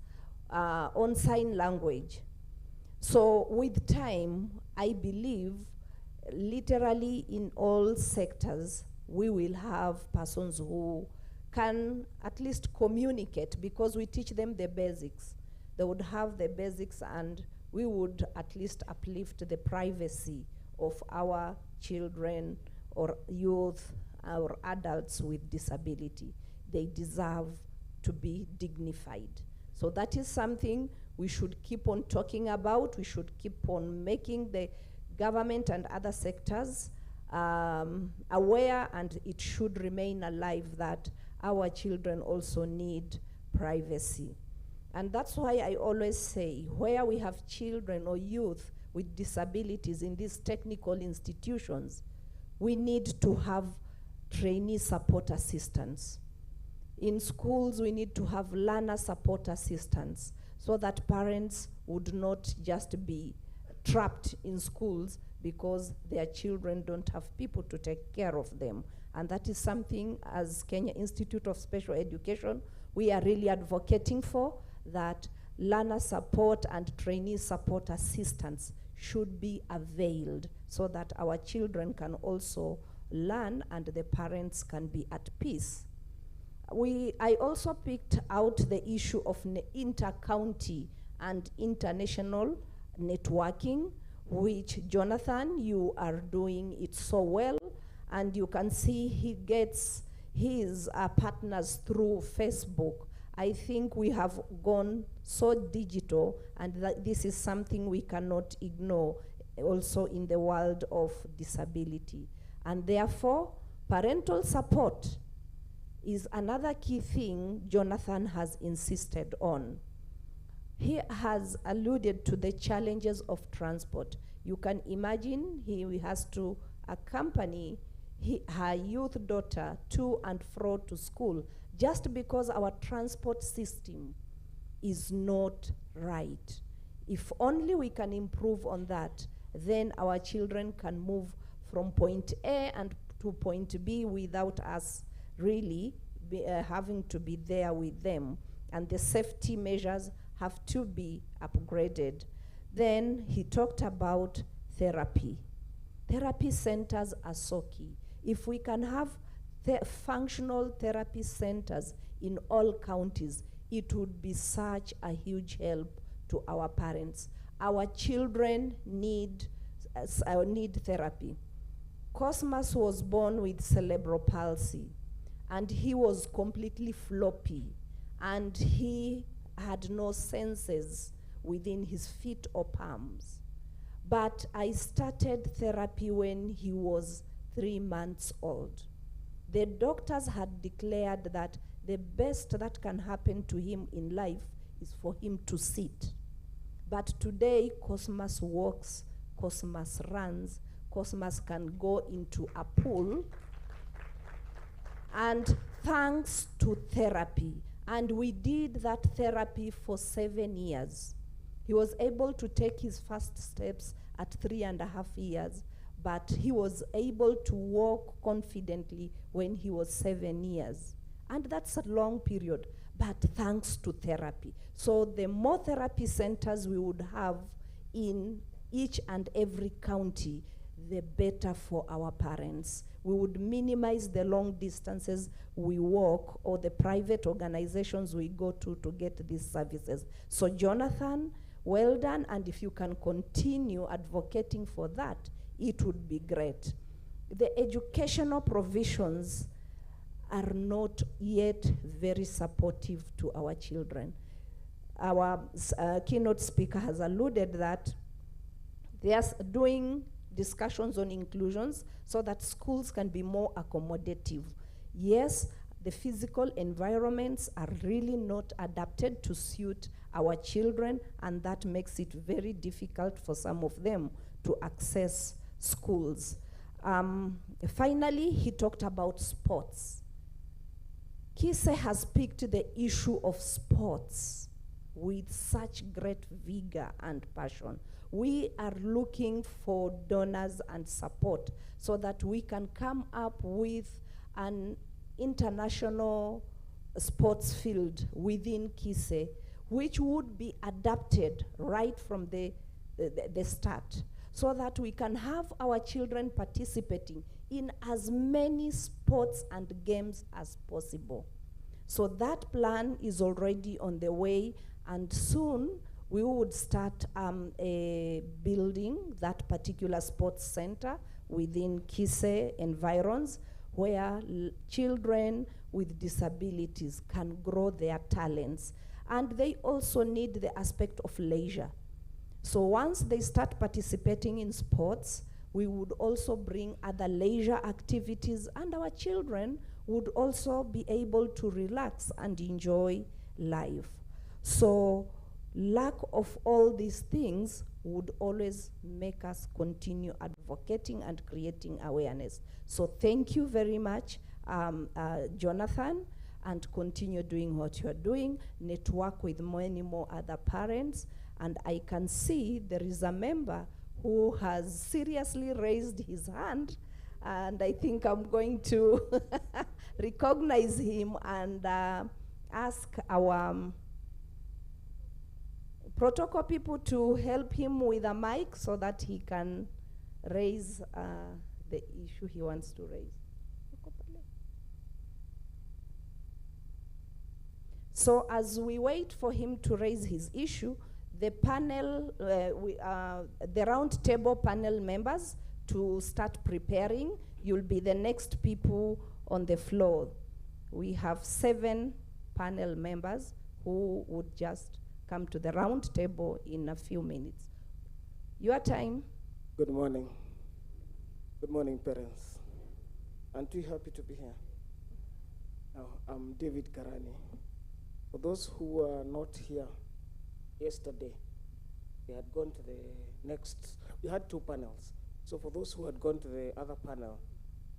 on sign language. So with time, I believe literally in all sectors, we will have persons who can at least communicate, because we teach them the basics. They would have the basics, and we would at least uplift the privacy of our children or youth or adults with disability. They deserve to be dignified. So that is something we should keep on talking about. We should keep on making the government and other sectors aware, and it should remain alive that our children also need privacy. And that's why I always say, where we have children or youth with disabilities in these technical institutions, we need to have trainee support assistants. In schools, we need to have learner support assistants so that parents would not just be trapped in schools because their children don't have people to take care of them. And that is something, as Kenya Institute of Special Education, we are really advocating for, that learner support and trainee support assistants should be availed so that our children can also learn and the parents can be at peace. I also picked out the issue of inter-county and international networking, which Jonathan, you are doing it so well, and you can see he gets his partners through Facebook. I think we have gone so digital, and this is something we cannot ignore also in the world of disability. And therefore, parental support is another key thing Jonathan has insisted on. He has alluded to the challenges of transport. You can imagine he has to accompany her youth daughter to and fro to school just because our transport system is not right. If only we can improve on that, then our children can move from point A and to point B without us really having to be there with them. And the safety measures have to be upgraded. Then he talked about therapy. Therapy centers are so key. If we can have functional therapy centers in all counties, it would be such a huge help to our parents. Our children need therapy. Cosmas was born with cerebral palsy, and he was completely floppy, and he had no senses within his feet or palms. But I started therapy when he was 3 months old. The doctors had declared that the best that can happen to him in life is for him to sit. But today, Cosmas walks, Cosmas runs, Cosmas can go into a pool, and thanks to therapy. And we did that therapy for 7 years. He was able to take his first steps at 3.5 years, but he was able to walk confidently when he was 7 years. And that's a long period, but thanks to therapy. So the more therapy centers we would have in each and every county, the better for our parents. We would minimize the long distances we walk or the private organizations we go to get these services. So Jonathan, well done, and if you can continue advocating for that, it would be great. The educational provisions are not yet very supportive to our children. Our keynote speaker has alluded that they are doing discussions on inclusions so that schools can be more accommodative. Yes, the physical environments are really not adapted to suit our children, and that makes it very difficult for some of them to access schools. Finally, he talked about sports. KISE has picked the issue of sports with such great vigor and passion. We are looking for donors and support so that we can come up with an international sports field within KISE, which would be adapted right from the start, so that we can have our children participating in as many sports and games as possible. So that plan is already on the way, and soon we would start building that particular sports center within KISE environs, where children with disabilities can grow their talents. And they also need the aspect of leisure. So once they start participating in sports, we would also bring other leisure activities, and our children would also be able to relax and enjoy life. So lack of all these things would always make us continue advocating and creating awareness. So thank you very much, Jonathan, and continue doing what you're doing. Network with many more other parents. And I can see there is a member who has seriously raised his hand, and I think I'm going to recognize him and ask our protocol people to help him with a mic so that he can raise the issue he wants to raise. So as we wait for him to raise his issue, the panel, the round table panel members to start preparing. You'll be the next people on the floor. We have 7 panel members who would just come to the round table in a few minutes. Your time. Good morning. Good morning, parents. I'm too happy to be here. Now, I'm David Karani. For those who are not here, yesterday, they had gone to the next, we had 2 panels. So for those who had gone to the other panel,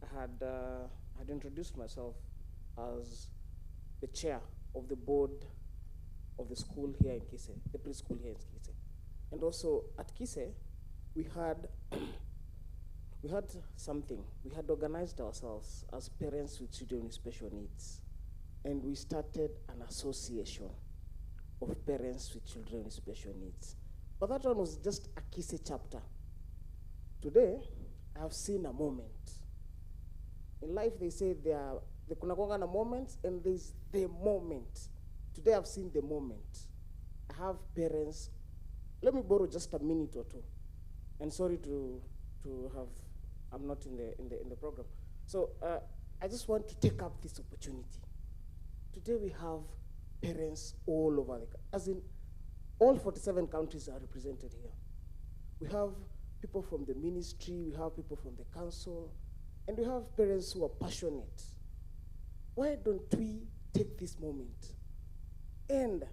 I had introduced myself as the chair of the board of the school here in KISE, the preschool here in KISE. And also at KISE, we had something. We had organized ourselves as parents with children with special needs. And we started an association of parents with children with special needs. But that one was just a KISE chapter. Today, I have seen a moment. In life, they say there kuna kwanga moments, and there's the moment. Today, I've seen the moment. I have parents. Let me borrow just a minute or two. And sorry to have, I'm not in the program. So I just want to take up this opportunity. Today, we have parents all over as in all 47 countries are represented here. We have people from the ministry, we have people from the council, and we have parents who are passionate. Why don't we take this moment and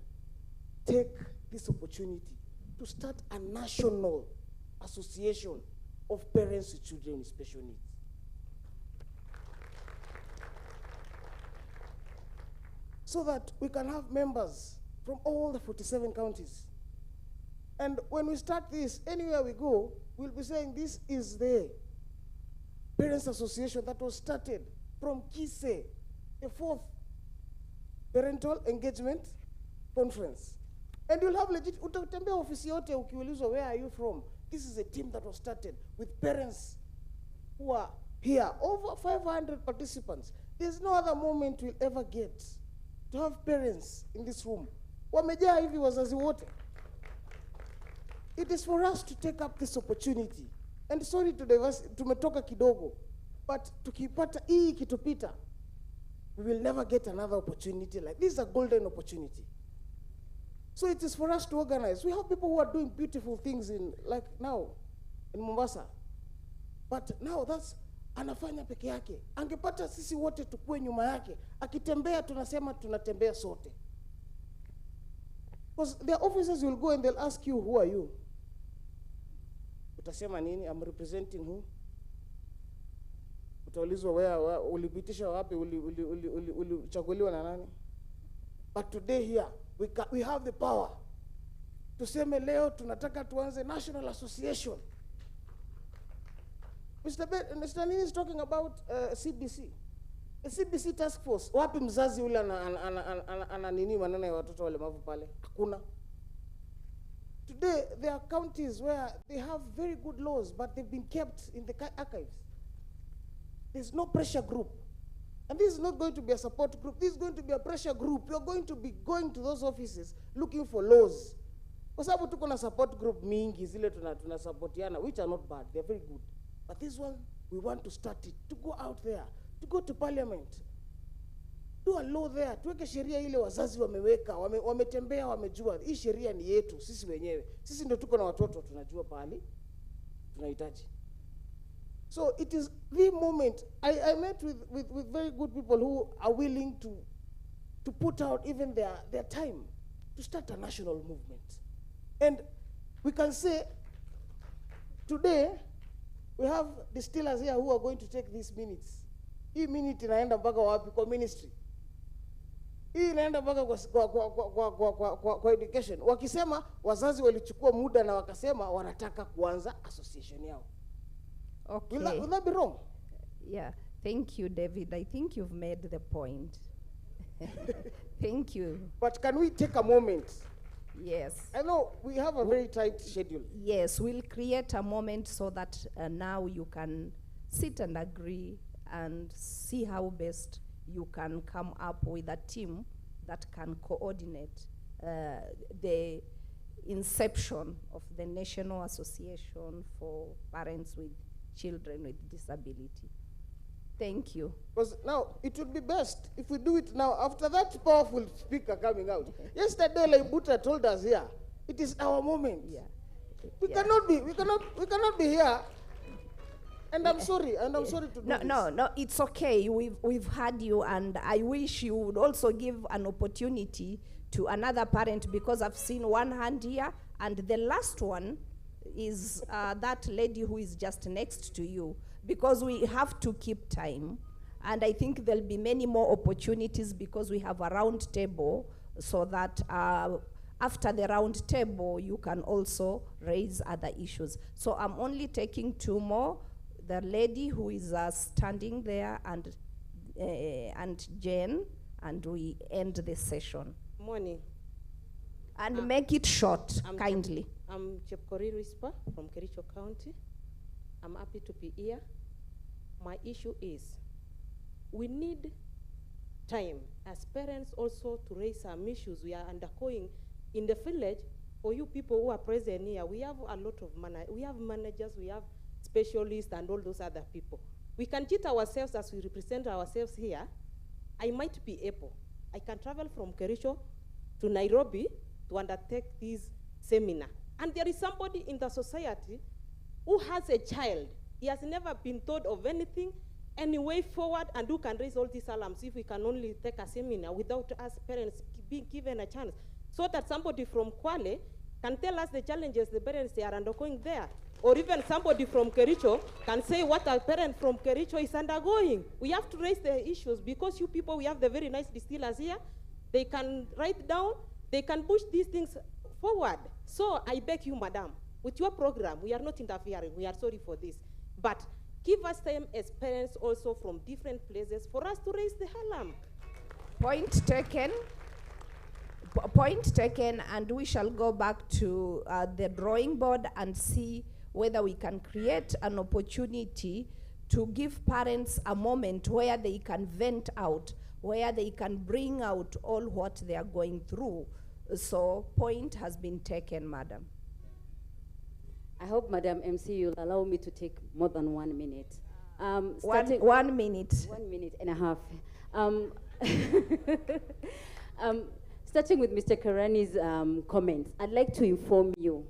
take this opportunity to start a national association of parents with children with special needs? So that we can have members from all the 47 counties. And when we start this, anywhere we go, we'll be saying this is the Parents Association that was started from KISE, the 4th Parental Engagement Conference. And you'll have legit, utatembea ofisi yote ukiulizwa, where are you from? This is a team that was started with parents who are here, over 500 participants. There's no other moment we'll ever get to have parents in this room. Wamejaa hivi wazazi wote. It is for us to take up this opportunity. And sorry to diverse, tumetoka kidogo, but tukipata hii kitupita, we will never get another opportunity like this. Is a golden opportunity. So it is for us to organize. We have people who are doing beautiful things in, like now, in Mombasa. But now that's anafanya peke yake. Angepata sisi wote tukue nyuma yake. Akitembea tunasema tunatembea sote. Because their officers will go and they'll ask you, who are you? Utasema nini? I'm representing who? Utaulizwa where ulipitisha wapi, ulichaguliwa na nani? But today here, we have the power. Tuseme leo tunataka tuanze national association. Mr. Nini is talking about CBC. A CBC task force. Wapi mzazi ule ana nini maneno ya watoto walemavu pale? Hakuna. Today, there are counties where they have very good laws, but they've been kept in the archives. There's no pressure group. And this is not going to be a support group. This is going to be a pressure group. You're going to be going to those offices looking for laws. Kwa sababu tuko na support group mingi zile tunasupportiana, which are not bad. They're very good. But this one, we want to start it, to go out there, to go to parliament. Do a law there. Tuweke sheria ile wazazi wameweka, wametembea, wamejua. Hii sheria ni yetu, sisi wenyewe. Sisi ndio tuko na watoto, tunajua pahali tunahitaji. So it is the moment. I met with very good people who are willing to put out even their time to start a national movement. And we can say, today, we have distillers here who are going to take these minutes. Hii minute inaenda mpaka wapi kwa ministry. Hii inaenda mpaka kwa education. Wakisema wazazi walichukua muda na wakasema wanataka kuanza association yao. Okay. Will that be wrong? Yeah. Thank you, David. I think you've made the point. Thank you. But can we take a moment? Yes. I know we have a very tight schedule. Yes, we'll create a moment so that now you can sit and agree and see how best you can come up with a team that can coordinate the inception of the National Association for Parents with Children with Disability. Thank you. Because now, it would be best if we do it now, after that powerful speaker coming out. Yesterday, Laibuta told us here, it is our moment. Yeah. We cannot be here. And I'm sorry, to do this. No, it's okay. We've had you, and I wish you would also give an opportunity to another parent, because I've seen one hand here, and the last one is that lady who is just next to you, because we have to keep time. And I think there'll be many more opportunities because we have a round table, so that after the round table, you can also raise other issues. So I'm only taking two more. The lady who is standing there, and Jane, and we end the session. Morning. And make it short, kindly. I'm Chepkori Rispa from Kericho County. I'm happy to be here. My issue is, we need time as parents also to raise some issues we are undergoing in the village. For you people who are present here, we have a lot of we have managers, we have specialists, and all those other people. We can cheat ourselves as we represent ourselves here. I might be able. I can travel from Kericho to Nairobi to undertake this seminar. And there is somebody in the society who has a child. He has never been told of anything, any way forward, and who can raise all these alarms if we can only take a seminar without us parents being given a chance. So that somebody from Kwale can tell us the challenges the parents are undergoing there. Or even somebody from Kericho can say what a parent from Kericho is undergoing. We have to raise the issues, because you people, we have the very nice distillers here. They can write down, they can push these things forward. So I beg you, madam, with your program, we are not interfering, we are sorry for this. But give us time as parents also from different places for us to raise the alarm. Point taken. Point taken, and we shall go back to the drawing board and see whether we can create an opportunity to give parents a moment where they can vent out, where they can bring out all what they are going through. So point has been taken, madam. I hope, Madam MC, you'll allow me to take more than 1 minute. 1 minute. 1 minute and a half. Starting with Mr. Karani's comments, I'd like to inform you,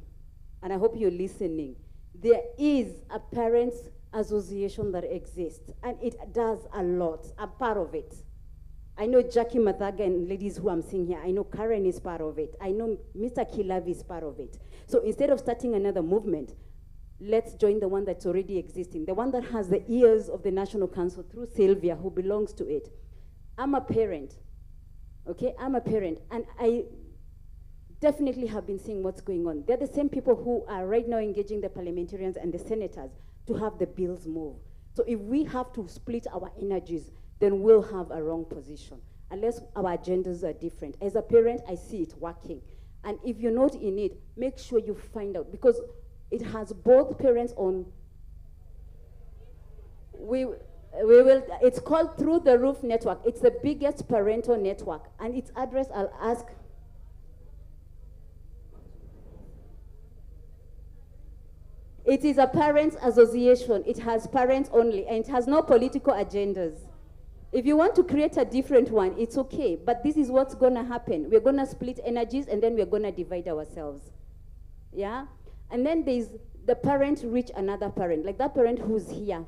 and I hope you're listening, there is a parents' association that exists, and it does a lot. I'm part of it. I know Jackie Mathaga and ladies who I'm seeing here, I know Karen is part of it. I know Mr. Kilavi is part of it. So instead of starting another movement, let's join the one that's already existing, the one that has the ears of the National Council through Sylvia, who belongs to it. I'm a parent, okay? I'm a parent, and I definitely have been seeing what's going on. They're the same people who are right now engaging the parliamentarians and the senators to have the bills move. So if we have to split our energies, then we'll have a wrong position, unless our agendas are different. As a parent, I see it working. And if you're not in it, make sure you find out, because it has both parents on. We will, it's called Through the Roof Network. It's the biggest parental network, and its address, I'll ask. It is a parents' association. It has parents only, and it has no political agendas. If you want to create a different one, it's okay. But this is what's going to happen. We're going to split energies, and then we're going to divide ourselves. Yeah? And then there's the parent reach another parent, like that parent who's here.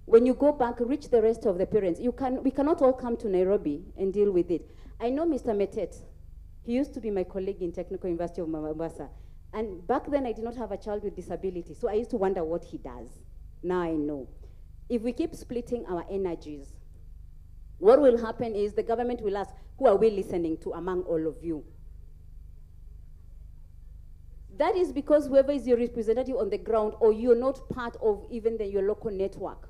When you go back, reach the rest of the parents. We cannot all come to Nairobi and deal with it. I know Mr. Metet. He used to be my colleague in Technical University of Mombasa. And back then, I did not have a child with disability, so I used to wonder what he does. Now I know. If we keep splitting our energies, what will happen is the government will ask, who are we listening to among all of you? That is because whoever is your representative on the ground, or you're not part of even your local network.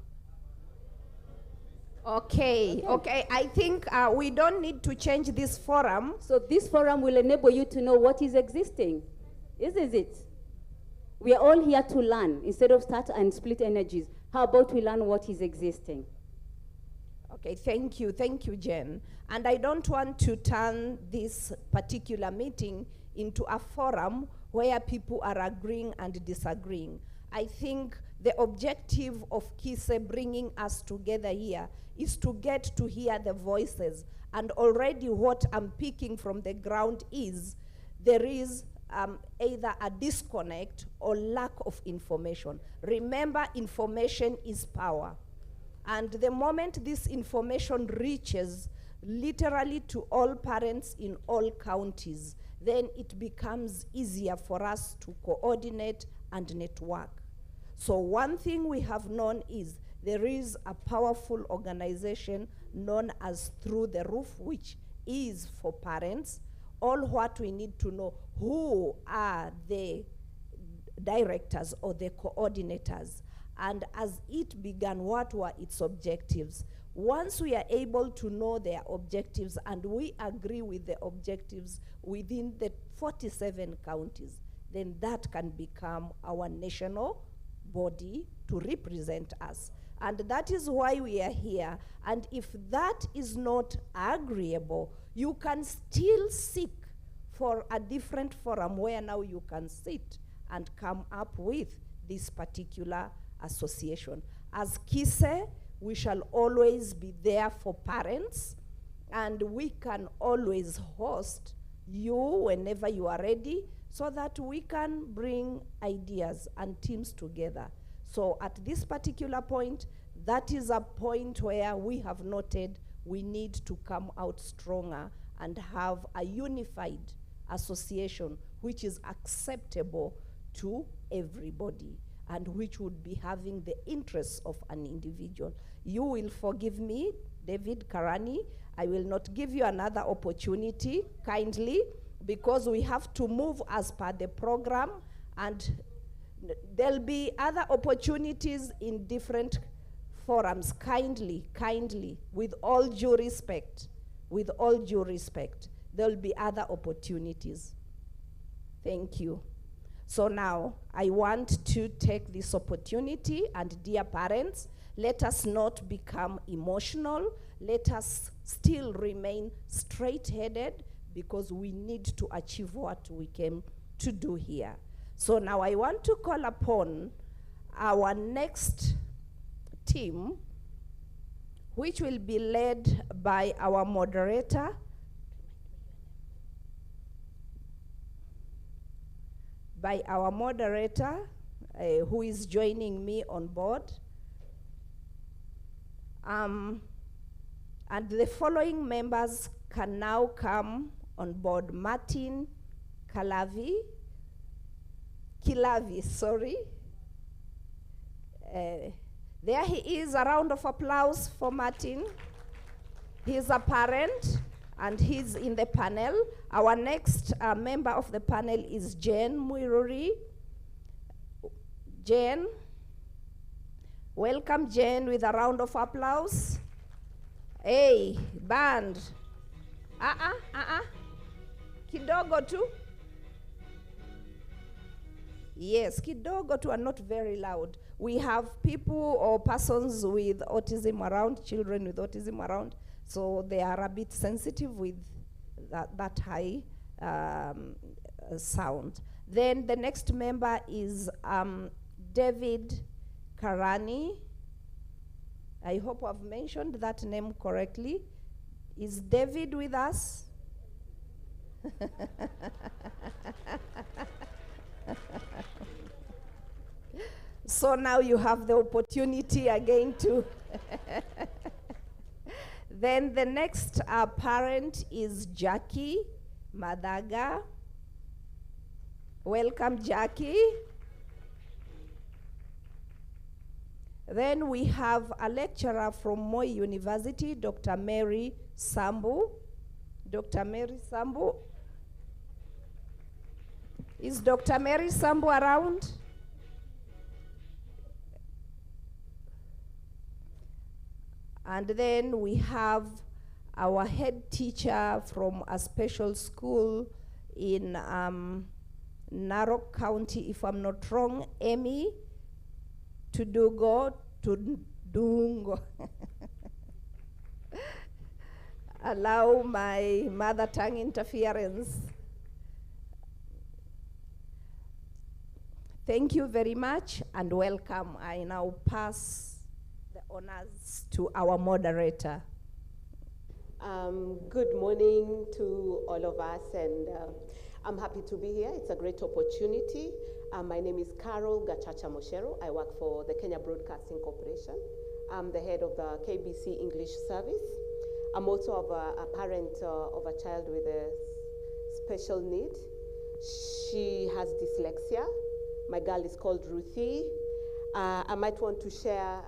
Okay. I think we don't need to change this forum. So this forum will enable you to know what is existing, isn't it? We are all here to learn instead of start and split energies. How about we learn what is existing? Okay, thank you, Jen. And I don't want to turn this particular meeting into a forum where people are agreeing and disagreeing. I think the objective of KISE bringing us together here is to get to hear the voices. And already what I'm picking from the ground is there is either a disconnect or lack of information. Remember, information is power. And the moment this information reaches literally to all parents in all counties, then it becomes easier for us to coordinate and network. So one thing we have known is there is a powerful organization known as Through the Roof, which is for parents. All what we need to know, who are the directors or the coordinators, and as it began, what were its objectives. Once we are able to know their objectives and we agree with the objectives within the 47 counties, then that can become our national body to represent us. And that is why we are here. And if that is not agreeable, you can still seek for a different forum where now you can sit and come up with this particular association. As KISE, we shall always be there for parents, and we can always host you whenever you are ready so that we can bring ideas and teams together. So at this particular point, that is a point where we have noted we need to come out stronger and have a unified association which is acceptable to everybody and which would be having the interests of an individual. You will forgive me, David Karani. I will not give you another opportunity, kindly, because we have to move as per the program, and there'll be other opportunities in different forums. Kindly, with all due respect, there'll be other opportunities. Thank you. So now, I want to take this opportunity, and dear parents, let us not become emotional. Let us still remain straight-headed, because we need to achieve what we came to do here. So now I want to call upon our next team, which will be led by our moderator, who is joining me on board. And the following members can now come on board. Martin Kilavi, sorry. There he is, a round of applause for Martin. He's a parent and he's in the panel. Our next member of the panel is Jane Muiruri. Jane, welcome Jane with a round of applause. Hey, band. Kidogo tu. Yes, kidogo tu are not very loud. We have people or persons with autism around, children with autism around, so they are a bit sensitive with that high sound. Then the next member is David Karani. I hope I've mentioned that name correctly. Is David with us? So now you have the opportunity again to. Then the next parent is Jackie Madaga. Welcome, Jackie. Then we have a lecturer from Moi University, Dr. Mary Sambu. Dr. Mary Sambu. Is Dr. Mary Sambu around? And then we have our head teacher from a special school in Narok County, if I'm not wrong, Amy Tudungo. Allow my mother tongue interference. Thank you very much and welcome. I now pass the honors to our moderator. Good morning to all of us, and I'm happy to be here. It's a great opportunity. My name is Carol Gachacha Moshero. I work for the Kenya Broadcasting Corporation. I'm the head of the KBC English service. I'm also a parent of a child with a special need. She has dyslexia. My girl is called Ruthie. I might want to share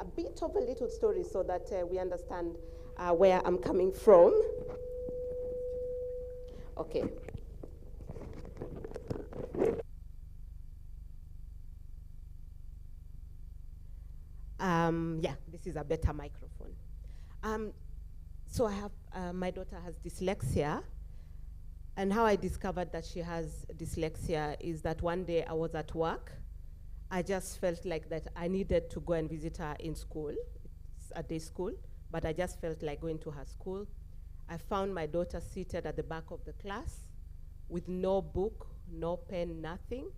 a bit of a little story so that we understand where I'm coming from. Okay. Yeah, this is a better microphone. So I have, my daughter has dyslexia, and how I discovered that she has dyslexia is that one day I was at work. I just felt like that I needed to go and visit her in school. It's a day school, but I just felt like going to her school. I found my daughter seated at the back of the class with no book, no pen, nothing,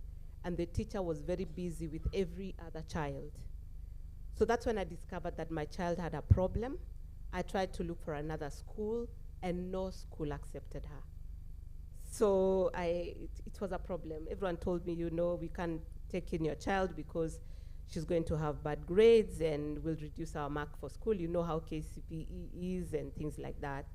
and the teacher was very busy with every other child. So that's when I discovered that my child had a problem. I tried to look for another school, and no school accepted her. So it was a problem. Everyone told me, you know, we can't take in your child because she's going to have bad grades and will reduce our mark for school. You know how KCPE is and things like that.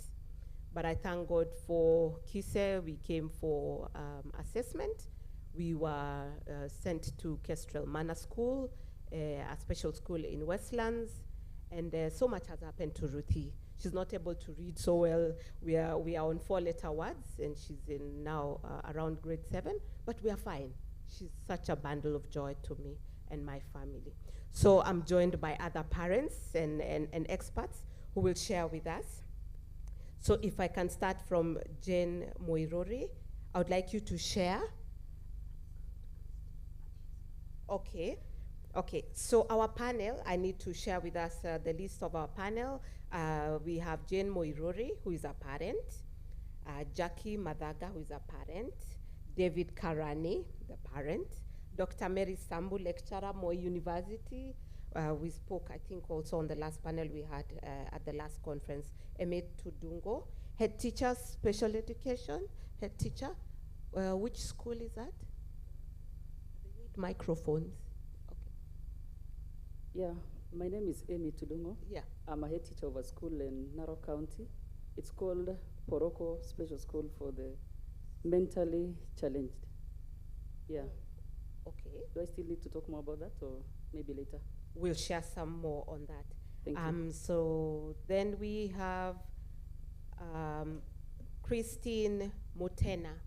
But I thank God for KISE. We came for assessment. We were sent to Kestrel Manor School, a special school in Westlands, and so much has happened to Ruthie. She's not able to read so well. We are on 4-letter words, and she's in now around grade 7, but we are fine. She's such a bundle of joy to me and my family. So I'm joined by other parents and experts who will share with us. So if I can start from Jane Moirori, I would like you to share. Okay. Okay, so our panel, I need to share with us the list of our panel. We have Jane Moirori, who is a parent, Jackie Madaga, who is a parent, David Karani, the parent, Dr. Mary Sambu, lecturer, Moi University. We spoke, I think, also on the last panel we had at the last conference, Eme Tudungo, head teacher, special education, head teacher. Which school is that? They need microphones. Yeah, my name is Amy Tudungo. Yeah. I'm a head teacher of a school in Narok County. It's called Poroko Special School for the Mentally Challenged. Yeah. Okay. Do I still need to talk more about that or maybe later? We'll share some more on that. Thank you. So then we have Christine Mutena.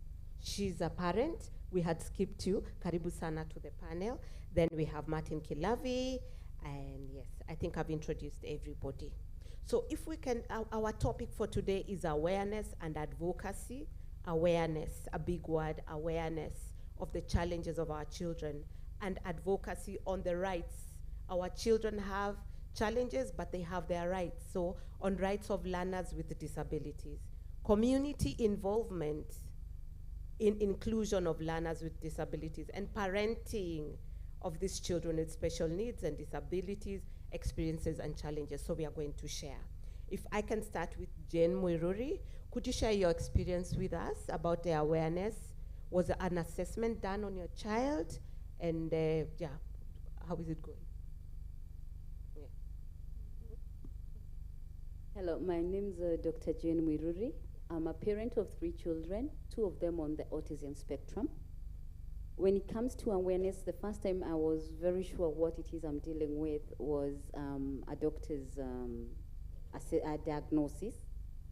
She's a parent. We had skipped you. Karibu sana to the panel. Then we have Martin Kilavi. And yes, I think I've introduced everybody. So if we can, our topic for today is awareness and advocacy. Awareness, a big word, awareness of the challenges of our children, and advocacy on the rights. Our children have challenges, but they have their rights. So on rights of learners with disabilities. Community involvement in inclusion of learners with disabilities and parenting of these children with special needs and disabilities, experiences and challenges, so we are going to share. If I can start with Jane Muiruri, could you share your experience with us about the awareness? Was an assessment done on your child? And yeah, how is it going? Yeah. Hello, my name is Dr. Jane Muiruri. I'm a parent of 3 children, 2 of them on the autism spectrum. When it comes to awareness, the first time I was very sure what it is I'm dealing with was a doctor's a diagnosis,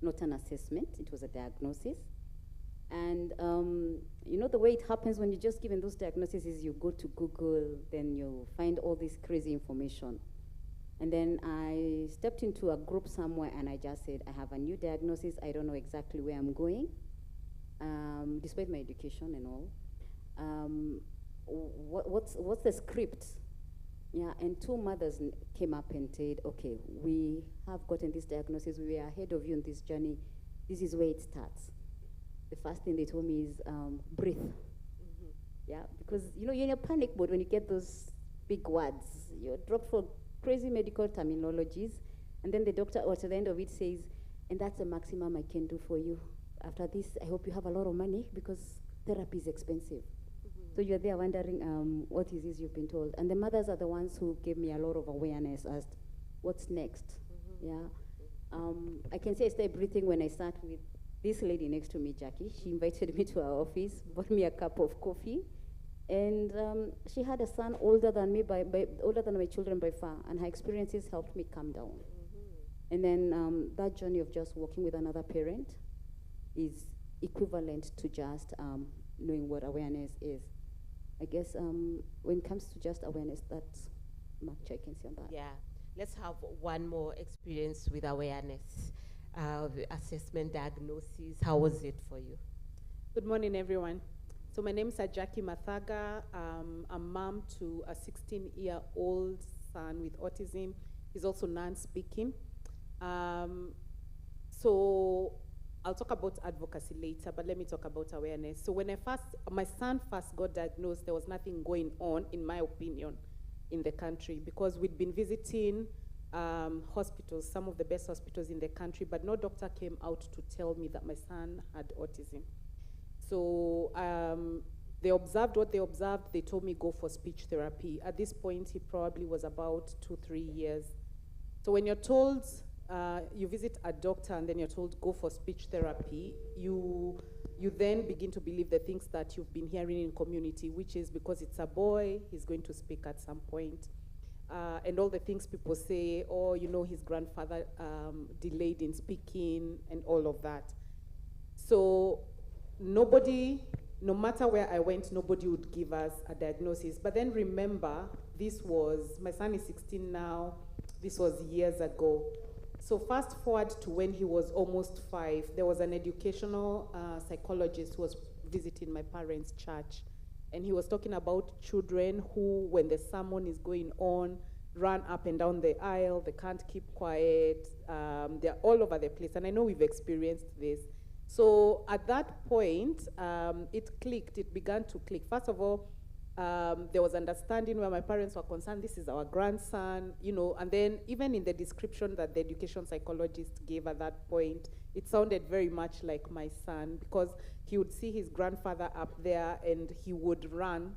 not an assessment, it was a diagnosis. And you know the way it happens when you're just given those diagnoses is you go to Google, then you find all this crazy information. And then I stepped into a group somewhere and I just said, I have a new diagnosis, I don't know exactly where I'm going, despite my education and all. What's the script? Yeah, and 2 mothers came up and said, okay, we have gotten this diagnosis, we are ahead of you in this journey, this is where it starts. The first thing they told me is breathe. Yeah, because you know, you're in a panic mode when you get those big words. You're dropped for crazy medical terminologies, and then the doctor at the end of it says, and that's the maximum I can do for you. After this, I hope you have a lot of money because therapy is expensive. So you're there wondering, what is this you've been told? And the mothers are the ones who gave me a lot of awareness as what's next. Yeah, I can say I started breathing when I sat with this lady next to me, Jackie. She invited me to her office, bought me a cup of coffee, and she had a son older than me, older than my children by far, and her experiences helped me calm down. And then that journey of just working with another parent is equivalent to just knowing what awareness is. I guess when it comes to just awareness, that's much I can say on that. Yeah, let's have one more experience with awareness. Assessment, diagnosis, how was it for you? Good morning, everyone. So my name is Jackie Mathaga. I'm a mom to a 16-year-old son with autism. He's also non-speaking. So I'll talk about advocacy later, but let me talk about awareness. So when my son first got diagnosed, there was nothing going on, in my opinion, in the country, because we'd been visiting hospitals, some of the best hospitals in the country, but no doctor came out to tell me that my son had autism. So they observed what they observed. They told me go for speech therapy. At this point, he probably was about 2-3 years. So when you're told, you visit a doctor and then you're told go for speech therapy, you then begin to believe the things that you've been hearing in community, which is because it's a boy, he's going to speak at some point. And all the things people say, or you know, his grandfather delayed in speaking and all of that. So nobody, no matter where I went, nobody would give us a diagnosis. But then remember, my son is 16 now, this was years ago. So fast forward to when he was almost 5, there was an educational psychologist who was visiting my parents' church. And he was talking about children who, when the sermon is going on, run up and down the aisle, they can't keep quiet, they're all over the place. And I know we've experienced this. So at that point, it clicked, it began to click. First of all, there was understanding where my parents were concerned, this is our grandson, you know, and then even in the description that the education psychologist gave at that point, it sounded very much like my son, because he would see his grandfather up there and he would run,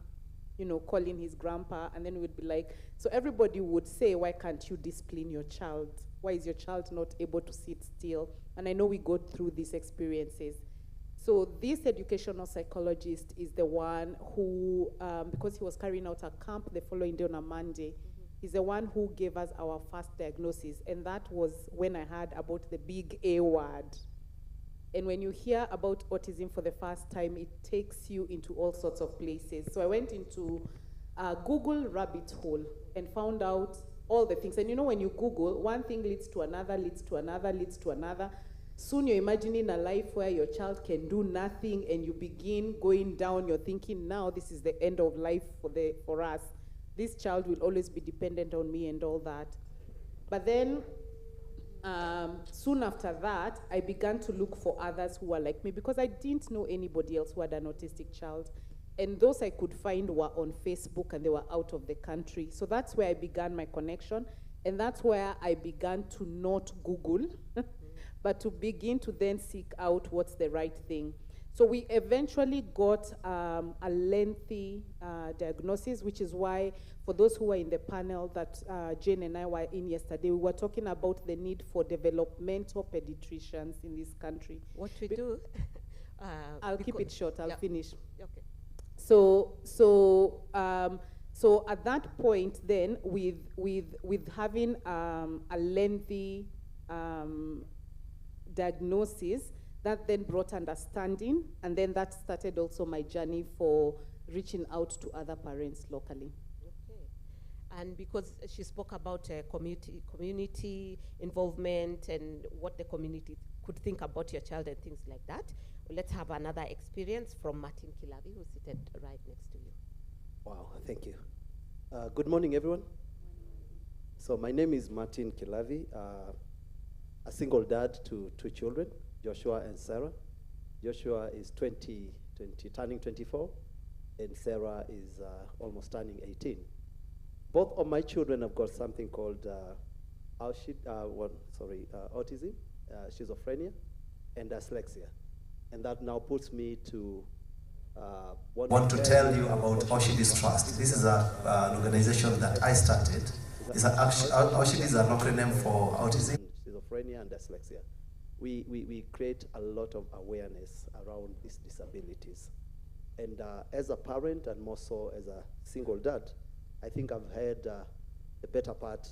you know, calling his grandpa, and then we'd be like, so everybody would say, why can't you discipline your child? Why is your child not able to sit still? And I know we go through these experiences. So this educational psychologist is the one who, because he was carrying out a camp the following day on a Monday, he's the one who gave us our first diagnosis. And that was when I heard about the big A word. And when you hear about autism for the first time, it takes you into all sorts of places. So I went into a Google rabbit hole and found out all the things. And you know, when you Google, one thing leads to another, leads to another, leads to another. Soon you're imagining a life where your child can do nothing, and you begin going down. You're thinking, now this is the end of life for us. This child will always be dependent on me and all that. But then soon after that, I began to look for others who were like me, because I didn't know anybody else who had an autistic child. And those I could find were on Facebook, and they were out of the country. So that's where I began my connection. And that's where I began to not Google, but to begin to then seek out what's the right thing. So we eventually got a lengthy diagnosis, which is why, for those who were in the panel that Jane and I were in yesterday, we were talking about the need for developmental pediatricians in this country. What we do? I'll keep it short, I'll finish. Okay. So at that point then, with having a lengthy diagnosis, that then brought understanding, and then that started also my journey for reaching out to other parents locally. Okay. And because she spoke about community involvement and what the community could think about your child and things like that, let's have another experience from Martin Kilavi, who's seated right next to you. Wow, thank you. Good morning, everyone. So my name is Martin Kilavi, a single dad to 2 children, Joshua and Sarah. Joshua is turning 24, and Sarah is almost turning 18. Both of my children have got something called autism, schizophrenia, and dyslexia. And that now puts me to want to tell you about Oshidis Trust. This is an organization that I started. Oshidis is an acronym for autism, schizophrenia, and dyslexia. We create a lot of awareness around these disabilities. And as a parent, and more so as a single dad, I think I've heard the better part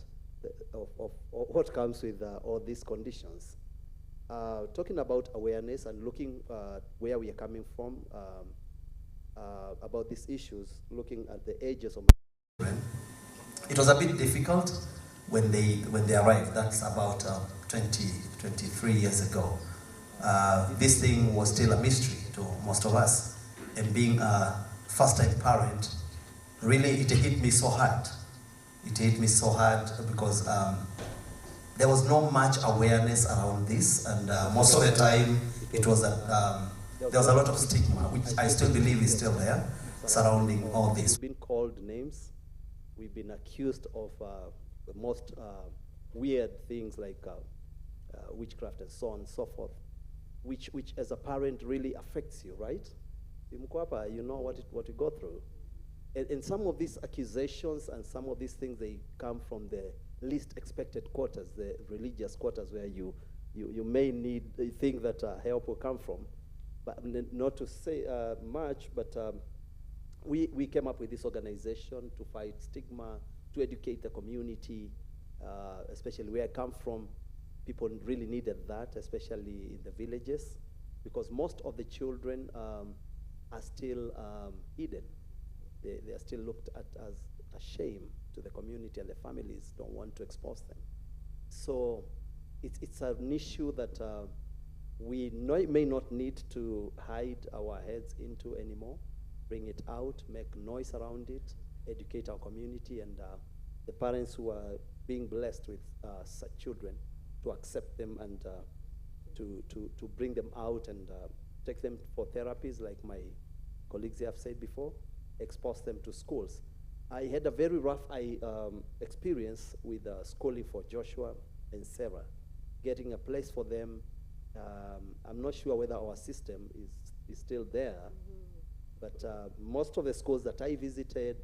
of what comes with all these conditions. Talking about awareness and looking where we are coming from about these issues, looking at the ages of my children. It was a bit difficult when they arrived. That's about 23 years ago. This thing was still a mystery to most of us. And being a first-time parent, really it hit me so hard. It hit me so hard because there was not much awareness around this, and most of the time it was there was a lot of stigma, which I still believe is still there, surrounding all this. We've been called names. We've been accused of the most weird things like witchcraft and so on and so forth, which as a parent really affects you, right? You know what you go through. And some of these accusations and some of these things, they come from the least expected quarters, the religious quarters, where you may think that help will come from. But not to say much, but we came up with this organization to fight stigma, to educate the community, especially where I come from. People really needed that, especially in the villages, because most of the children are still hidden. They are still looked at as a shame to the community, and the families don't want to expose them. So it's an issue that we may not need to hide our heads into anymore. Bring it out, make noise around it, educate our community, and the parents who are being blessed with such children, to accept them and to bring them out and take them for therapies, like my colleagues have said before, expose them to schools. I had a very rough experience with schooling for Joshua and Sarah, getting a place for them. I'm not sure whether our system is still there, but most of the schools that I visited,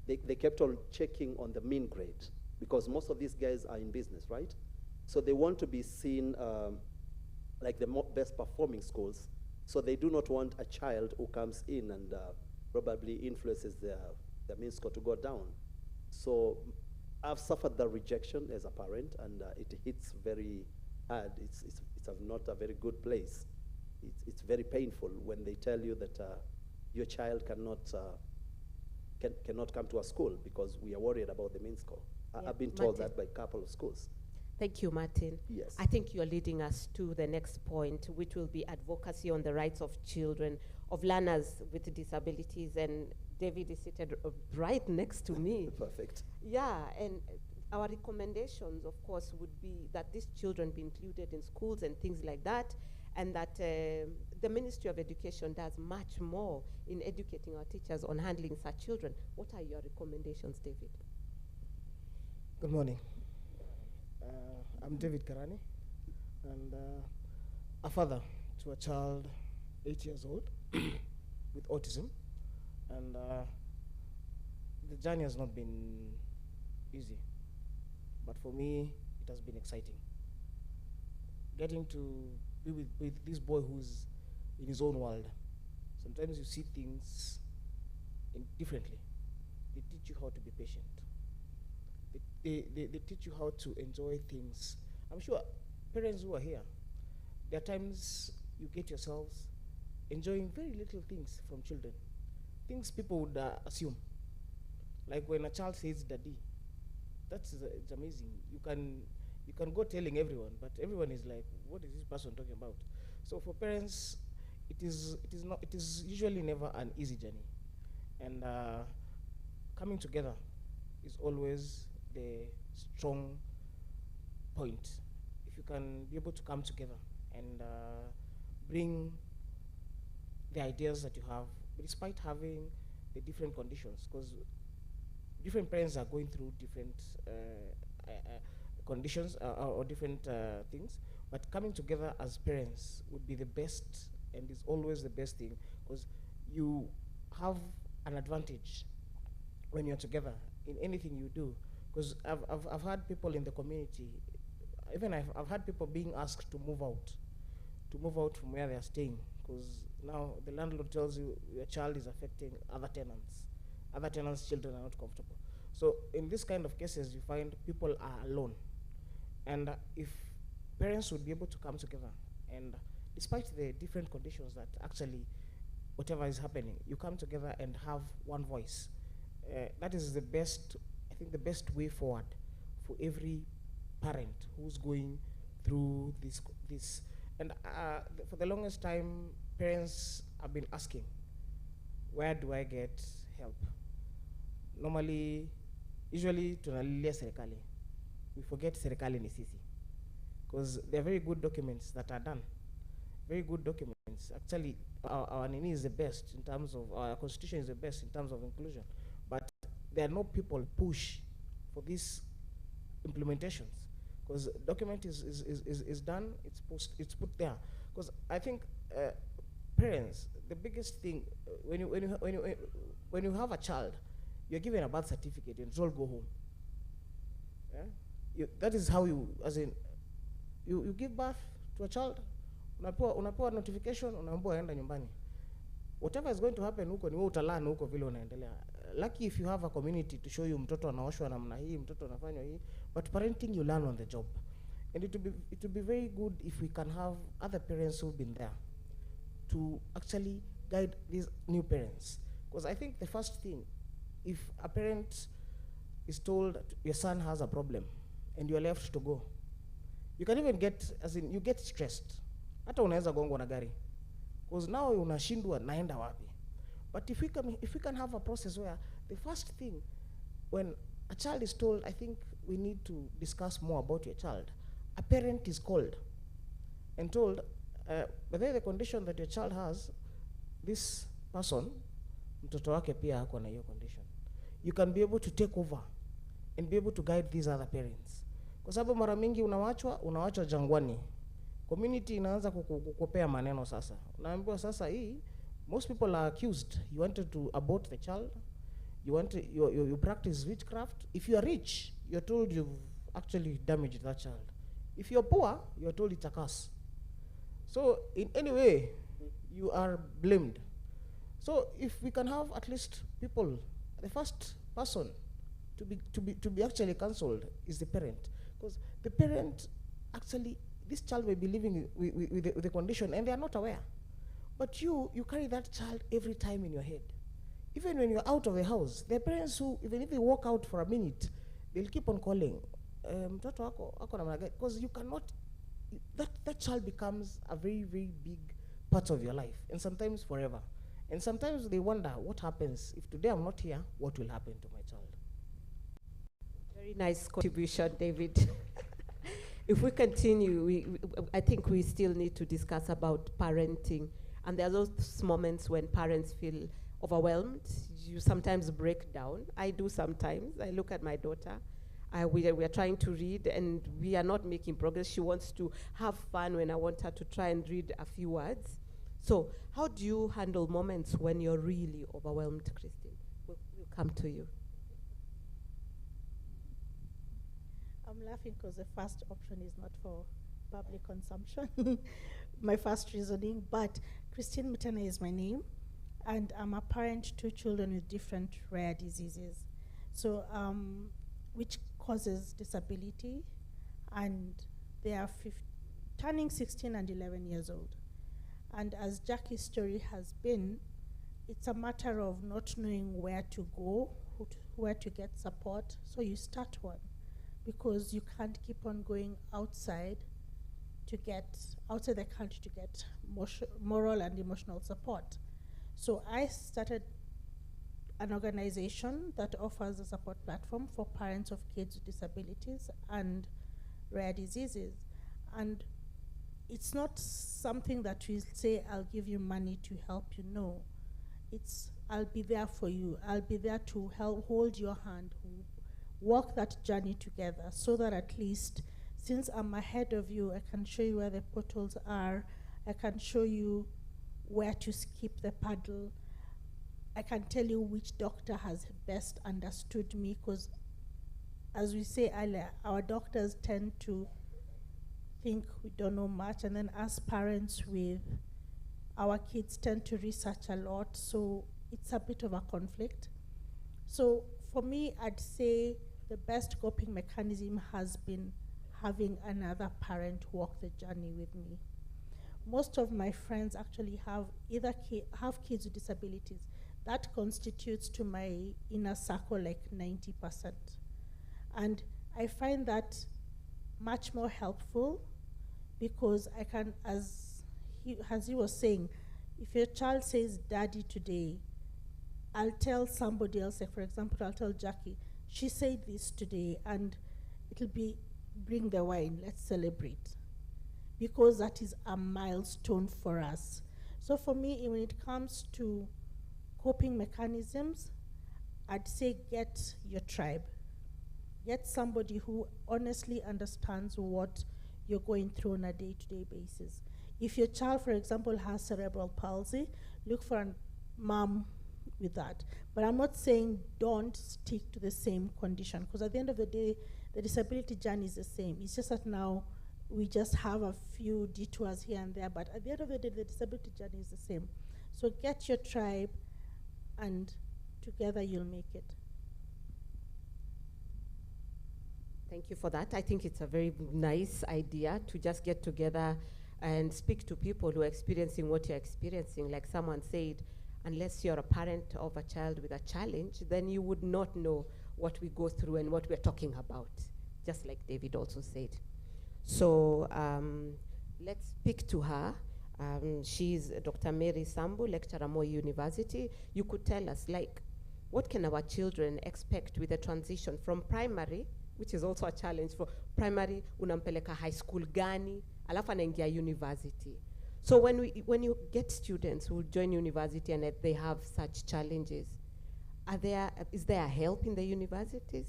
they kept on checking on the mean grade, because most of these guys are in business, right? So they want to be seen like the best performing schools. So they do not want a child who comes in and probably influences their mean score to go down. So I've suffered the rejection as a parent, and it hits very hard. It's not a very good place. It's very painful when they tell you that your child cannot come to a school because we are worried about the mean score. Yeah, I've been told Martin. that by a couple of schools. Thank you, Martin. Yes. I think you're leading us to the next point, which will be advocacy on the rights of children, of learners with disabilities, and David is seated right next to me. Perfect. Yeah, and our recommendations, of course, would be that these children be included in schools and things like that, and that the Ministry of Education does much more in educating our teachers on handling such children. What are your recommendations, David? Good morning. I'm David Karani, and a father to a child 8 years old with autism. And the journey has not been easy, but for me, it has been exciting. Getting to be with this boy who's in his own world. Sometimes you see things differently. They teach you how to be patient. They teach you how to enjoy things. I'm sure parents who are here, there are times you get yourselves enjoying very little things from children. Things people would assume. Like when a child says daddy, it's amazing. You can go telling everyone, but everyone is like, what is this person talking about? So for parents, it is usually never an easy journey. And coming together is always the strong point. If you can be able to come together and bring the ideas that you have, despite having the different conditions, because different parents are going through different conditions or different things, but coming together as parents would be the best and is always the best thing, because you have an advantage when you're together in anything you do. Because I've had people in the community, even I've had people being asked to move out from where they're staying, because now the landlord tells you your child is affecting other tenants. Other tenants' children are not comfortable. So in this kind of cases, you find people are alone. And if parents would be able to come together, and despite the different conditions that actually, whatever is happening, you come together and have one voice. That is the best, I think the best way forward for every parent who's going through this. And for the longest time, parents have been asking, where do I get help? Normally, usually tunalilia serikali. We forget serikali ni sisi. Because there are very good documents that are done. Very good documents. Actually, our Nini is the best in terms of, our constitution is the best in terms of inclusion. But there are no people push for these implementations. Because document is done, it's put there. Because I think parents, the biggest thing, when you have a child, you're given a birth certificate and it's all go home. Yeah? That is how you, as in, you give birth to a child, unapewa notification, unaambiwa enda nyumbani. Whatever is going to happen huko ni wewe utalana huko vile unaendelea. Lucky if you have a community to show you mtoto anaoshwa namna hii, mtoto anafanywa hii, but parenting you learn on the job. And it would be very good if we can have other parents who've been there to actually guide these new parents. Because I think the first thing, if a parent is told your son has a problem and you're left to go, you can even get, as in, you get stressed. Hata unaweza gongwa na gari. Because now unashindwa naenda wapi. But if we can have a process where the first thing, when a child is told, I think we need to discuss more about your child. A parent is called and told, whether the condition that your child has, this person, mtoto wake pia hako na hiyo condition. You can be able to take over and be able to guide these other parents. Kwa sababu mara mingi unawachwa jangwani. Community inaanza kukupea maneno sasa. Unaambiwa sasa hii, most people are accused. You wanted to abort the child. You practice witchcraft. If you are rich, you're told you've actually damaged that child. If you're poor, you're told it's a curse. So in any way, you are blamed. So if we can have at least people, the first person to be actually counseled is the parent, because the parent actually, this child may be living with the condition and they are not aware. But you carry that child every time in your head. Even when you're out of the house, there are parents who, even if they walk out for a minute, they'll keep on calling, because you cannot, that child becomes a very, very big part of your life, and sometimes forever. And sometimes they wonder, what happens if today I'm not here, what will happen to my child? Very nice contribution, David. If we continue, I think we still need to discuss about parenting. And there are those moments when parents feel overwhelmed. You sometimes break down. I do sometimes. I look at my daughter we are trying to read and we are not making progress. She wants to have fun when I want her to try and read a few words. So how do you handle moments when you're really overwhelmed, Christine? We'll come to you. I'm laughing because the first option is not for public consumption, my first reasoning, but Christine Mutana is my name, and I'm a parent to children with different rare diseases, so which causes disability, and they are turning 16 and 11 years old. And as Jackie's story has been, it's a matter of not knowing where to go, where to get support, so you start one, because you can't keep on going outside the country to get moral and emotional support. So I started an organization that offers a support platform for parents of kids with disabilities and rare diseases. And it's not something that we say, I'll give you money to help you. No, it's I'll be there for you. I'll be there to help hold your hand, walk that journey together, so that at least, since I'm ahead of you, I can show you where the potholes are, I can show you where to skip the paddle, I can tell you which doctor has best understood me, because as we say earlier, our doctors tend to think we don't know much, and then as parents with our kids tend to research a lot, so it's a bit of a conflict. So for me, I'd say the best coping mechanism has been having another parent walk the journey with me. Most of my friends actually have either have kids with disabilities. That constitutes to my inner circle like 90%. And I find that much more helpful, because I can, as he was saying, if your child says daddy today, I'll tell somebody else, like for example, I'll tell Jackie, she said this today, and it'll be, bring the wine, let's celebrate. Because that is a milestone for us. So for me, when it comes to coping mechanisms, I'd say get your tribe. Get somebody who honestly understands what you're going through on a day-to-day basis. If your child, for example, has cerebral palsy, look for a mom with that. But I'm not saying don't stick to the same condition, because at the end of the day, the disability journey is the same. It's just that now we just have a few detours here and there, but at the end of the day, the disability journey is the same. So get your tribe, and together you'll make it. Thank you for that. I think it's a very nice idea to just get together and speak to people who are experiencing what you're experiencing. Like someone said, unless you're a parent of a child with a challenge, then you would not know what we go through and what we're talking about, just like David also said. So let's speak to her. She's Dr. Mary Sambu, lecturer at Moi University. You could tell us, like, what can our children expect with the transition from primary, which is also a challenge for primary, unampeleka high school gani, alafu anaingia university. So when you get students who join university and they have such challenges, is there help in the universities?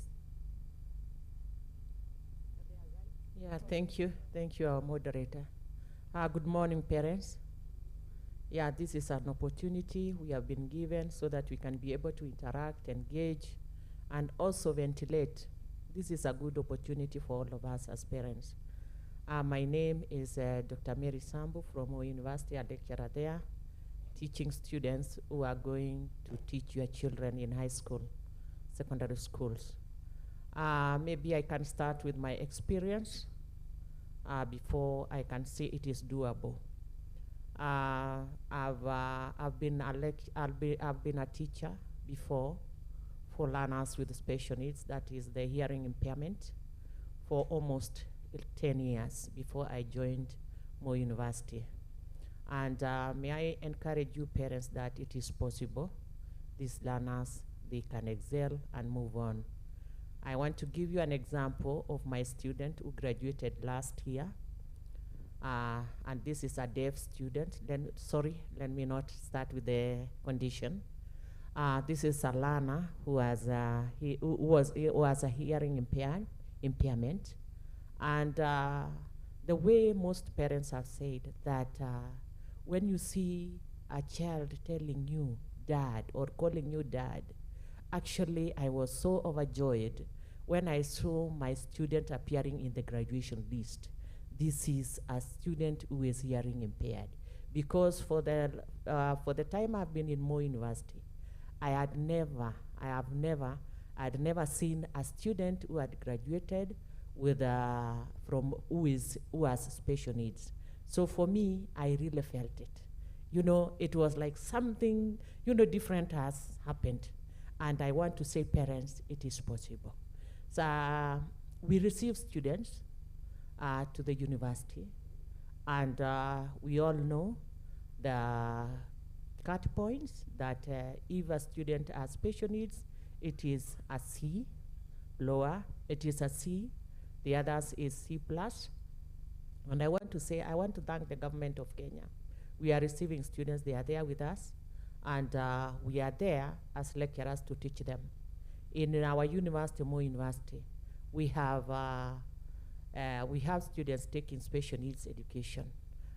Yeah, thank you. Thank you, our moderator. Good morning, parents. Yeah, this is an opportunity we have been given so that we can be able to interact, engage, and also ventilate. This is a good opportunity for all of us as parents. My name is Dr. Mary Sambu from Moi University, a lecturer there, teaching students who are going to teach your children in high school, secondary schools. Maybe I can start with my experience before I can say it is doable. I've been a teacher before for learners with special needs, that is the hearing impairment, for almost 10 years before I joined Moi University. And may I encourage you parents that it is possible. These learners, they can excel and move on. I want to give you an example of my student who graduated last year. And this is a deaf student. Let me not start with the condition. This is a learner who was a hearing impaired, impairment. And the way most parents have said that when you see a child telling you dad or calling you dad, actually I was so overjoyed when I saw my student appearing in the graduation list. This is a student who is hearing impaired. Because for the time I've been in Mo University, I had never seen a student who had graduated with who has special needs. So for me, I really felt it. You know, it was like something, you know, different has happened. And I want to say, parents, it is possible. So we receive students to the university, and we all know the cut points that if a student has special needs, it is a C, lower, it is a C, the others is C+. And I want to say, I want to thank the government of Kenya. We are receiving students, they are there with us, and we are there as lecturers to teach them. In our university, Mo University, we have students taking special needs education.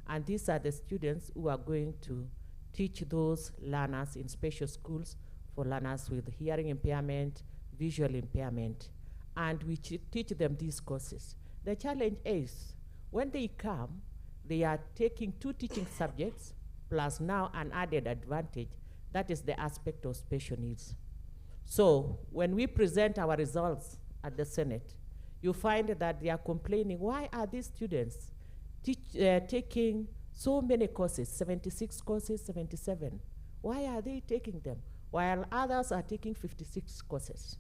And these are the students who are going to teach those learners in special schools for learners with hearing impairment, visual impairment. And we teach them these courses. The challenge is, when they come, they are taking 2 teaching subjects, plus now an added advantage, that is the aspect of special needs. So when we present our results at the Senate, you find that they are complaining, why are these students taking so many courses, 76 courses, 77? Why are they taking them? While others are taking 56 courses.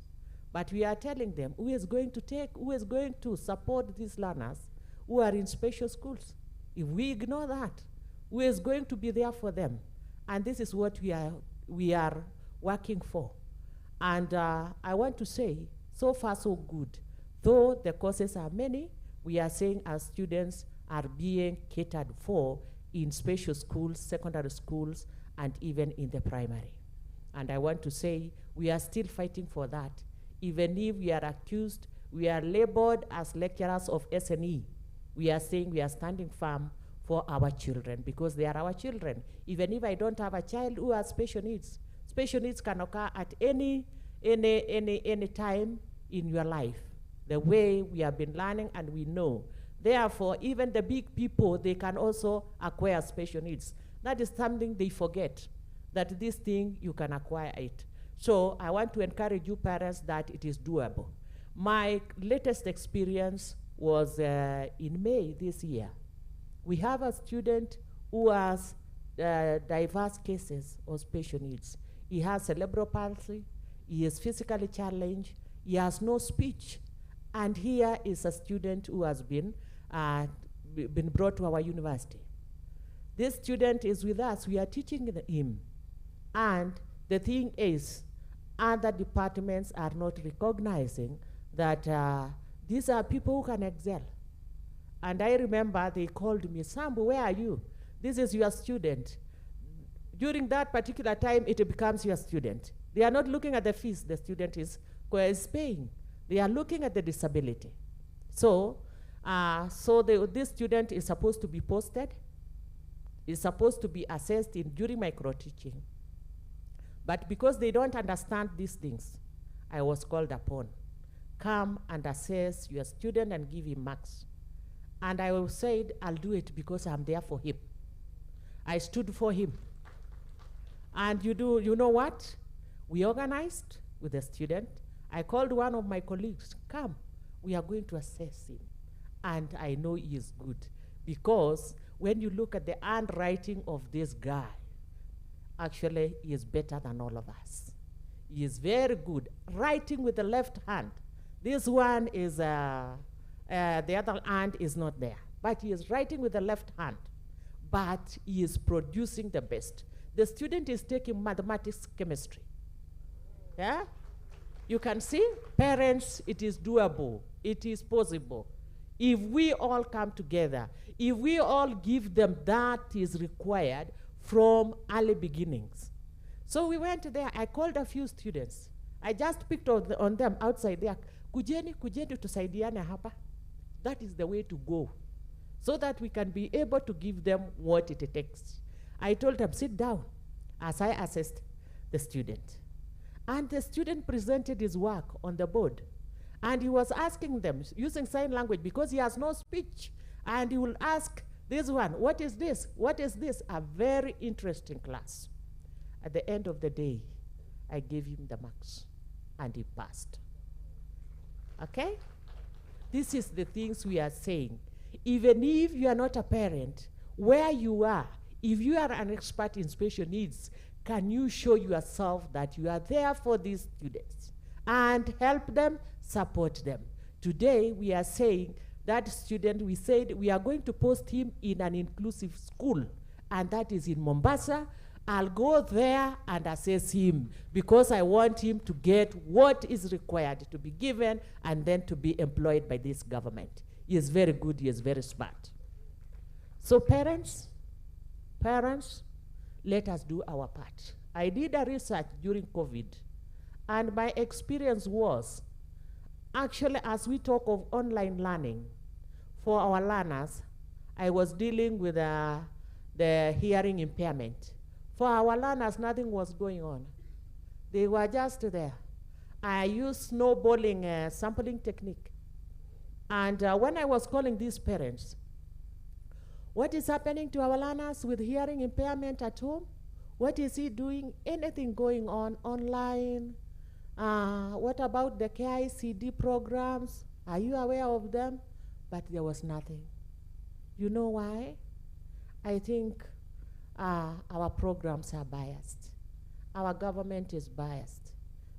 But we are telling them who is going to support these learners who are in special schools. If we ignore that, who is going to be there for them? And this is what we are working for. And I want to say, so far so good. Though the courses are many, we are saying our students are being catered for in special schools, secondary schools, and even in the primary. And I want to say, we are still fighting for that. Even if we are accused, we are labeled as lecturers of SNE. We are saying we are standing firm for our children because they are our children. Even if I don't have a child who has special needs can occur at any time in your life. The way we have been learning and we know. Therefore, even the big people, they can also acquire special needs. That is something they forget, that this thing, you can acquire it. So I want to encourage you parents that it is doable. My latest experience was in May this year. We have a student who has diverse cases of special needs. He has cerebral palsy, he is physically challenged, he has no speech. And here is a student who has been brought to our university. This student is with us, we are teaching him. And the thing is, other departments are not recognizing that these are people who can excel. And I remember they called me, Sambu, where are you? This is your student. During that particular time, it becomes your student. They are not looking at the fees the student is paying. They are looking at the disability. So, this student is supposed to be posted, is supposed to be assessed during micro-teaching. But because they don't understand these things, I was called upon. Come and assess your student and give him marks. And I said, I'll do it because I'm there for him. I stood for him. And you know what? We organized with the student. I called one of my colleagues, come, we are going to assess him. And I know he is good because when you look at the handwriting of this guy, actually he is better than all of us. He is very good, writing with the left hand. This one is, the other hand is not there, but he is writing with the left hand, but he is producing the best. The student is taking mathematics, chemistry. Yeah? You can see, parents, it is doable. It is possible. If we all come together, if we all give them that is required from early beginnings. So we went there. I called a few students. I just picked on them outside there. kujeni tusaidiane hapa. That is the way to go, so that we can be able to give them what it takes. I told them, sit down, as I assessed the student. And the student presented his work on the board. And he was asking them, using sign language, because he has no speech. And he will ask this one, what is this? What is this? A very interesting class. At the end of the day, I gave him the marks, and he passed. Okay? This is the things we are saying. Even if you are not a parent, where you are, if you are an expert in special needs, can you show yourself that you are there for these students and help them, support them? Today, we are saying that student, we said we are going to post him in an inclusive school, and that is in Mombasa. I'll go there and assess him because I want him to get what is required to be given and then to be employed by this government. He is very good, he is very smart. So parents, let us do our part. I did a research during COVID, and my experience was, actually, as we talk of online learning, for our learners, I was dealing with the hearing impairment. For our learners, nothing was going on. They were just there. I used snowballing sampling technique. And when I was calling these parents, what is happening to our learners with hearing impairment at home? What is he doing? Anything going on online? What about the KICD programs? Are you aware of them? But there was nothing. You know why? I think our programs are biased. Our government is biased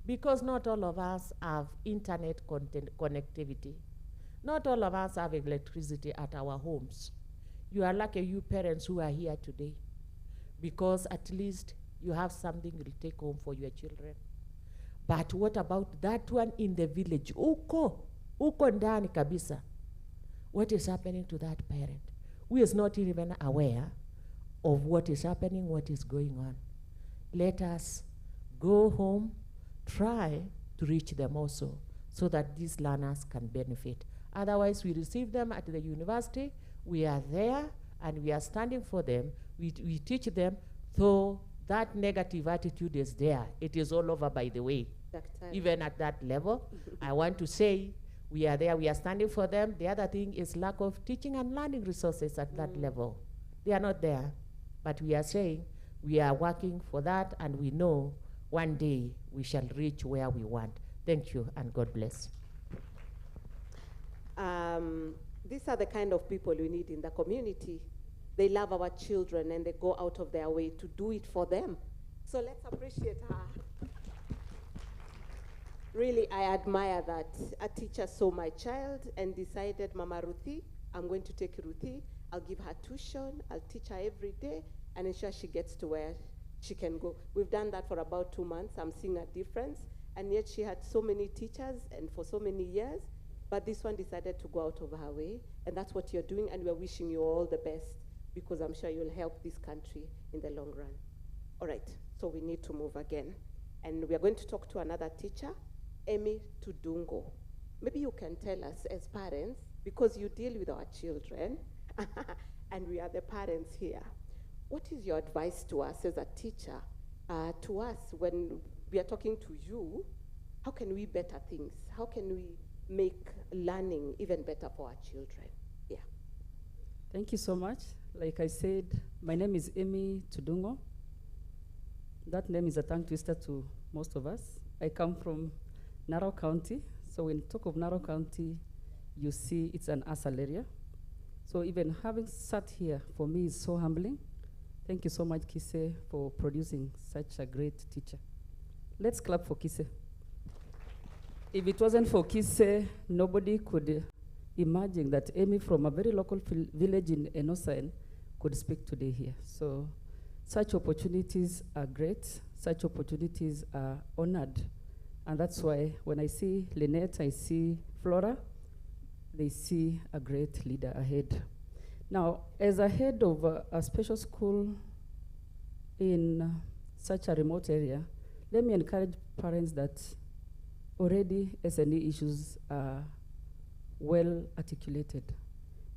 because not all of us have internet connectivity. Not all of us have electricity at our homes. You are lucky, you parents who are here today, because at least you have something you'll take home for your children. But what about that one in the village? Uko ndani kabisa. What is happening to that parent who is not even aware of what is happening, what is going on? Let us go home, try to reach them also, so that these learners can benefit. Otherwise, we receive them at the university, we are there, and we are standing for them, we teach them, though that negative attitude is there. It is all over, by the way. Even at that level, I want to say, we are there, we are standing for them. The other thing is lack of teaching and learning resources at that level. They are not there. But we are saying we are working for that, and we know one day we shall reach where we want. Thank you, and God bless. These are the kind of people we need in the community. They love our children, and they go out of their way to do it for them. So let's appreciate her. Really, I admire that. A teacher saw my child and decided, Mama Ruthie, I'm going to take Ruthie. I'll give her tuition. I'll teach her every day and ensure she gets to where she can go. We've done that for about 2 months. I'm seeing a difference. And yet she had so many teachers and for so many years. But this one decided to go out of her way. And that's what you're doing. And we're wishing you all the best, because I'm sure you'll help this country in the long run. All right, so we need to move again. And we are going to talk to another teacher, Amy Tudungo. Maybe you can tell us as parents, because you deal with our children, and we are the parents here. What is your advice to us as a teacher, to us when we are talking to you? How can we better things? How can we make learning even better for our children? Yeah. Thank you so much. Like I said, my name is Amy Tudungo. That name is a tongue twister to most of us. I come from Narok County. So when you talk of Narok County, you see it's an ASAL area. So even having sat here, for me, is so humbling. Thank you so much, KISE, for producing such a great teacher. Let's clap for KISE. If it wasn't for KISE, nobody could imagine that Amy from a very local village in Enosen could speak today here. So such opportunities are great. Such opportunities are honored. And that's why when I see Lynette, I see Flora, they see a great leader ahead. Now, as a head of a special school in such a remote area, let me encourage parents that already SNE issues are well articulated.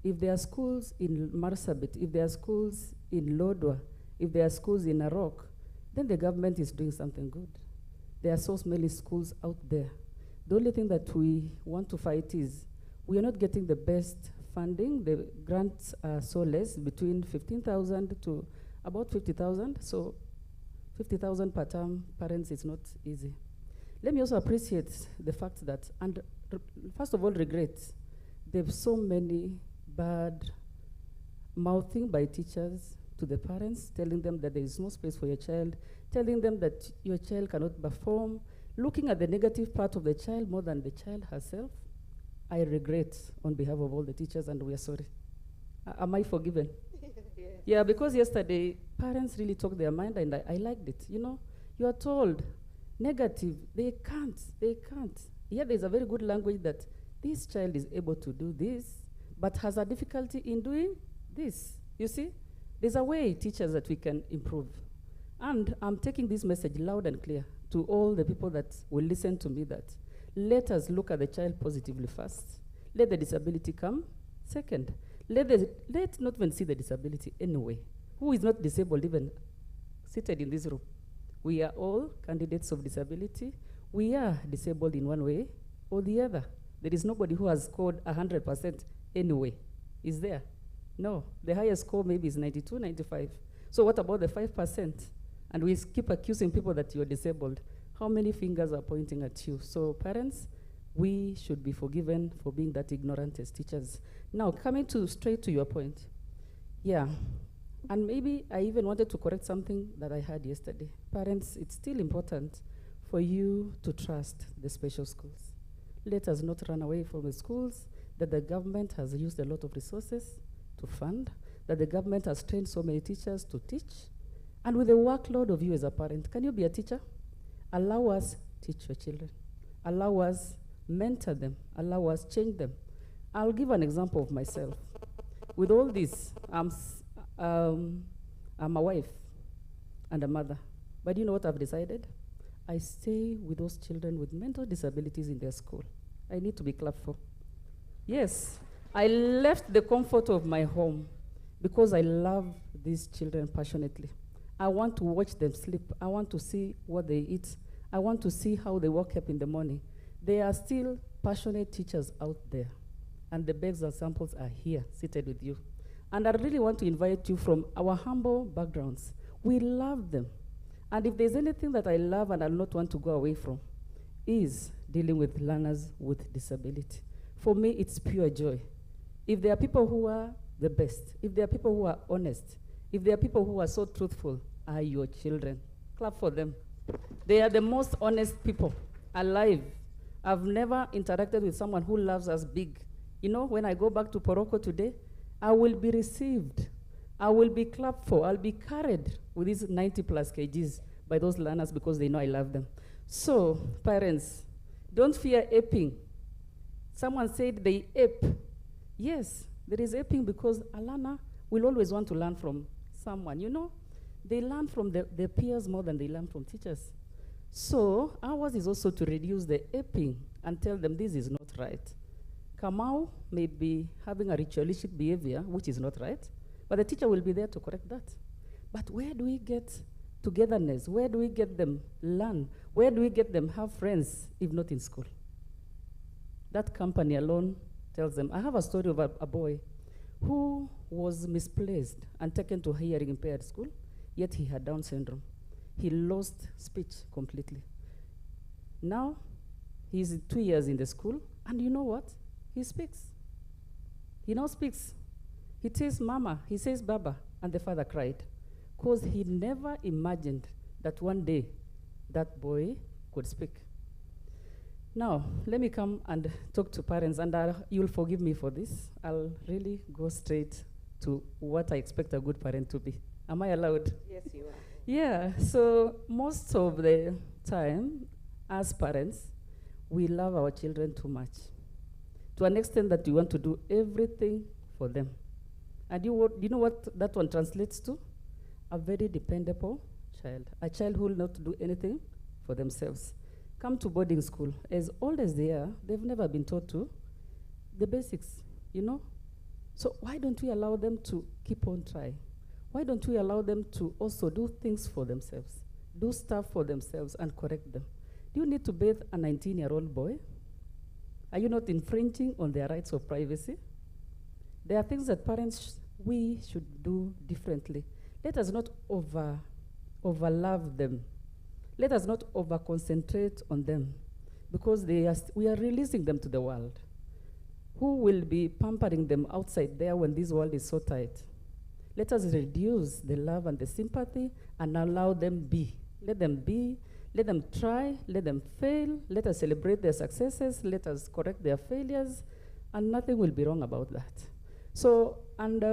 If there are schools in Marsabit, if there are schools in Lodwa, if there are schools in Narok, then the government is doing something good. There are so many schools out there. The only thing that we want to fight is we are not getting the best funding. The grants are so less, between 15,000 to about 50,000. So 50,000 per term, parents, is not easy. Let me also appreciate the fact that, and first of all, regret. There's so many bad mouthing by teachers to the parents, telling them that there is no space for your child, telling them that your child cannot perform, looking at the negative part of the child more than the child herself. I regret on behalf of all the teachers, and we are sorry. Am I forgiven? Yeah, because yesterday, parents really talked their mind, and I liked it. You know, you are told negative, they can't. Here there's a very good language that this child is able to do this, but has a difficulty in doing this. You see, there's a way, teachers, that we can improve. And I'm taking this message loud and clear to all the people that will listen to me, that let us look at the child positively first. Let the disability come second. Let not even see the disability anyway. Who is not disabled even seated in this room? We are all candidates of disability. We are disabled in one way or the other. There is nobody who has scored 100% anyway. Is there? No. The highest score maybe is 92, 95. So what about the 5%? And we keep accusing people that you're disabled. How many fingers are pointing at you? So parents, we should be forgiven for being that ignorant as teachers. Now, coming straight to your point. Yeah, and maybe I even wanted to correct something that I heard yesterday. Parents, it's still important for you to trust the special schools. Let us not run away from the schools that the government has used a lot of resources to fund, that the government has trained so many teachers to teach. And with the workload of you as a parent, can you be a teacher? Allow us teach your children. Allow us mentor them. Allow us change them. I'll give an example of myself. With all this, I'm a wife and a mother. But you know what I've decided? I stay with those children with mental disabilities in their school. I need to be clapped for. Yes, I left the comfort of my home because I love these children passionately. I want to watch them sleep. I want to see what they eat. I want to see how they wake up in the morning. There are still passionate teachers out there, and the best examples are here, seated with you. And I really want to invite you from our humble backgrounds. We love them. And if there's anything that I love and I'll not want to go away from, is dealing with learners with disability. For me, it's pure joy. If there are people who are the best, if there are people who are honest, if there are people who are so truthful, are your children. Clap for them. They are the most honest people alive. I've never interacted with someone who loves us big. You know, when I go back to Poroko today, I will be received. I will be clapped for. I'll be carried with these 90 plus kgs by those learners because they know I love them. So, parents, don't fear aping. Someone said they ape. Yes, there is aping because a learner will always want to learn from someone. You know, they learn from their peers more than they learn from teachers. So, ours is also to reduce the aping and tell them this is not right. Kamau may be having a ritualistic behavior, which is not right, but the teacher will be there to correct that. But where do we get togetherness? Where do we get them learn? Where do we get them have friends, if not in school? That company alone tells them. I have a story of a boy who was misplaced and taken to a hearing impaired school, yet he had Down syndrome. He lost speech completely. Now, he's 2 years in the school, and you know what? He speaks. He now speaks. He says, Mama, he says, Baba, and the father cried, because he never imagined that one day that boy could speak. Now, let me come and talk to parents, and you'll forgive me for this. I'll really go straight to what I expect a good parent to be. Am I allowed? Yes, you are. Yeah, so most of the time, as parents, we love our children too much, to an extent that we want to do everything for them. And you know what that one translates to? A very dependable child, a child who will not do anything for themselves. come to boarding school. As old as they are, they've never been taught to the basics, you know? So why don't we allow them to keep on trying? Why don't we allow them to also do things for themselves, do stuff for themselves and correct them? Do you need to bathe a 19-year-old boy? Are you not infringing on their rights of privacy? There are things that parents, we should do differently. Let us not overlove them. Let us not over-concentrate on them, because we are releasing them to the world. Who will be pampering them outside there when this world is so tight? Let us reduce the love and the sympathy and allow them be. Let them be, let them try, let them fail, let us celebrate their successes, let us correct their failures, and nothing will be wrong about that. So, and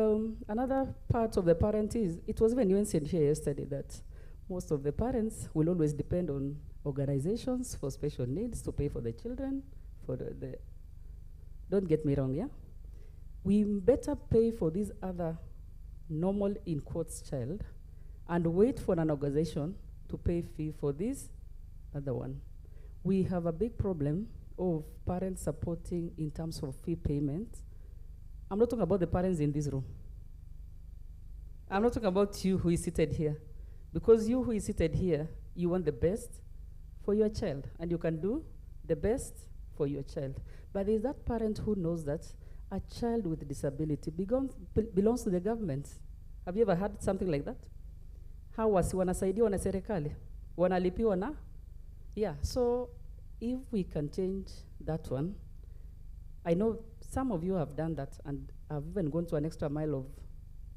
another part of the parent is, it was even mentioned here yesterday that most of the parents will always depend on organizations for special needs to pay for the children, for the don't get me wrong, yeah? We better pay for this other normal, in quotes, child, and wait for an organization to pay fee for this other one. We have a big problem of parents supporting in terms of fee payment. I'm not talking about the parents in this room. I'm not talking about you who is seated here. Because you who is seated here, you want the best for your child, and you can do the best for your child. But there's that parent who knows that a child with disability belongs to the government. Have you ever heard something like that? How was wanasaidiwa na serikali? Wanalipiwa na? Yeah, so if we can change that one, I know some of you have done that and have even gone to an extra mile of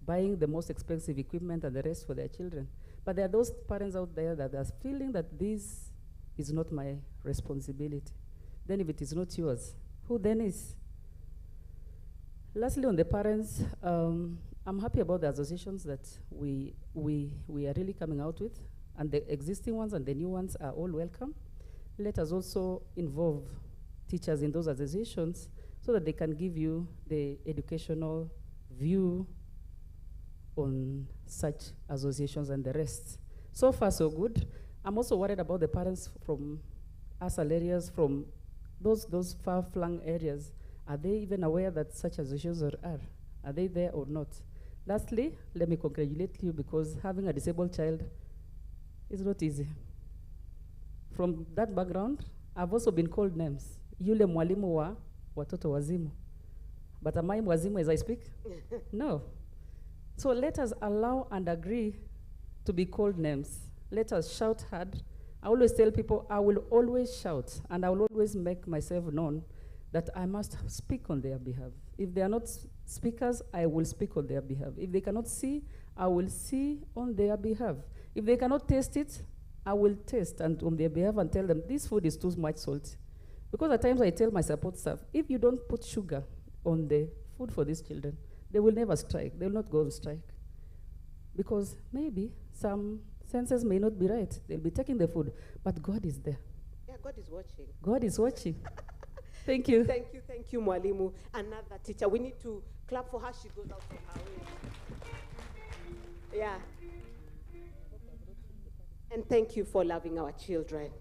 buying the most expensive equipment and the rest for their children. But there are those parents out there that are feeling that this is not my responsibility. Then if it is not yours, who then is? Lastly, on the parents, I'm happy about the associations that we are really coming out with, and the existing ones and the new ones are all welcome. Let us also involve teachers in those associations so that they can give you the educational view on such associations and the rest. So far, so good. I'm also worried about the parents from ASAL areas, from those far-flung areas. Are they even aware that such associations are? Are they there or not? Lastly, let me congratulate you, because having a disabled child is not easy. From that background, I've also been called names. Yule mwalimu wa watoto wazimu. But am I wazimu as I speak? No. So let us allow and agree to be called names. Let us shout hard. I always tell people I will always shout, and I will always make myself known that I must speak on their behalf. If they are not speakers, I will speak on their behalf. If they cannot see, I will see on their behalf. If they cannot taste it, I will taste and on their behalf and tell them this food is too much salt. Because at times I tell my support staff, if you don't put sugar on the food for these children, they will never strike. They will not go on strike. Because maybe some senses may not be right. They'll be taking the food, but God is there. Yeah, God is watching. God is watching. Thank you. Thank you, Mwalimu. Another teacher. We need to clap for her. She goes out from her way. Yeah. And thank you for loving our children.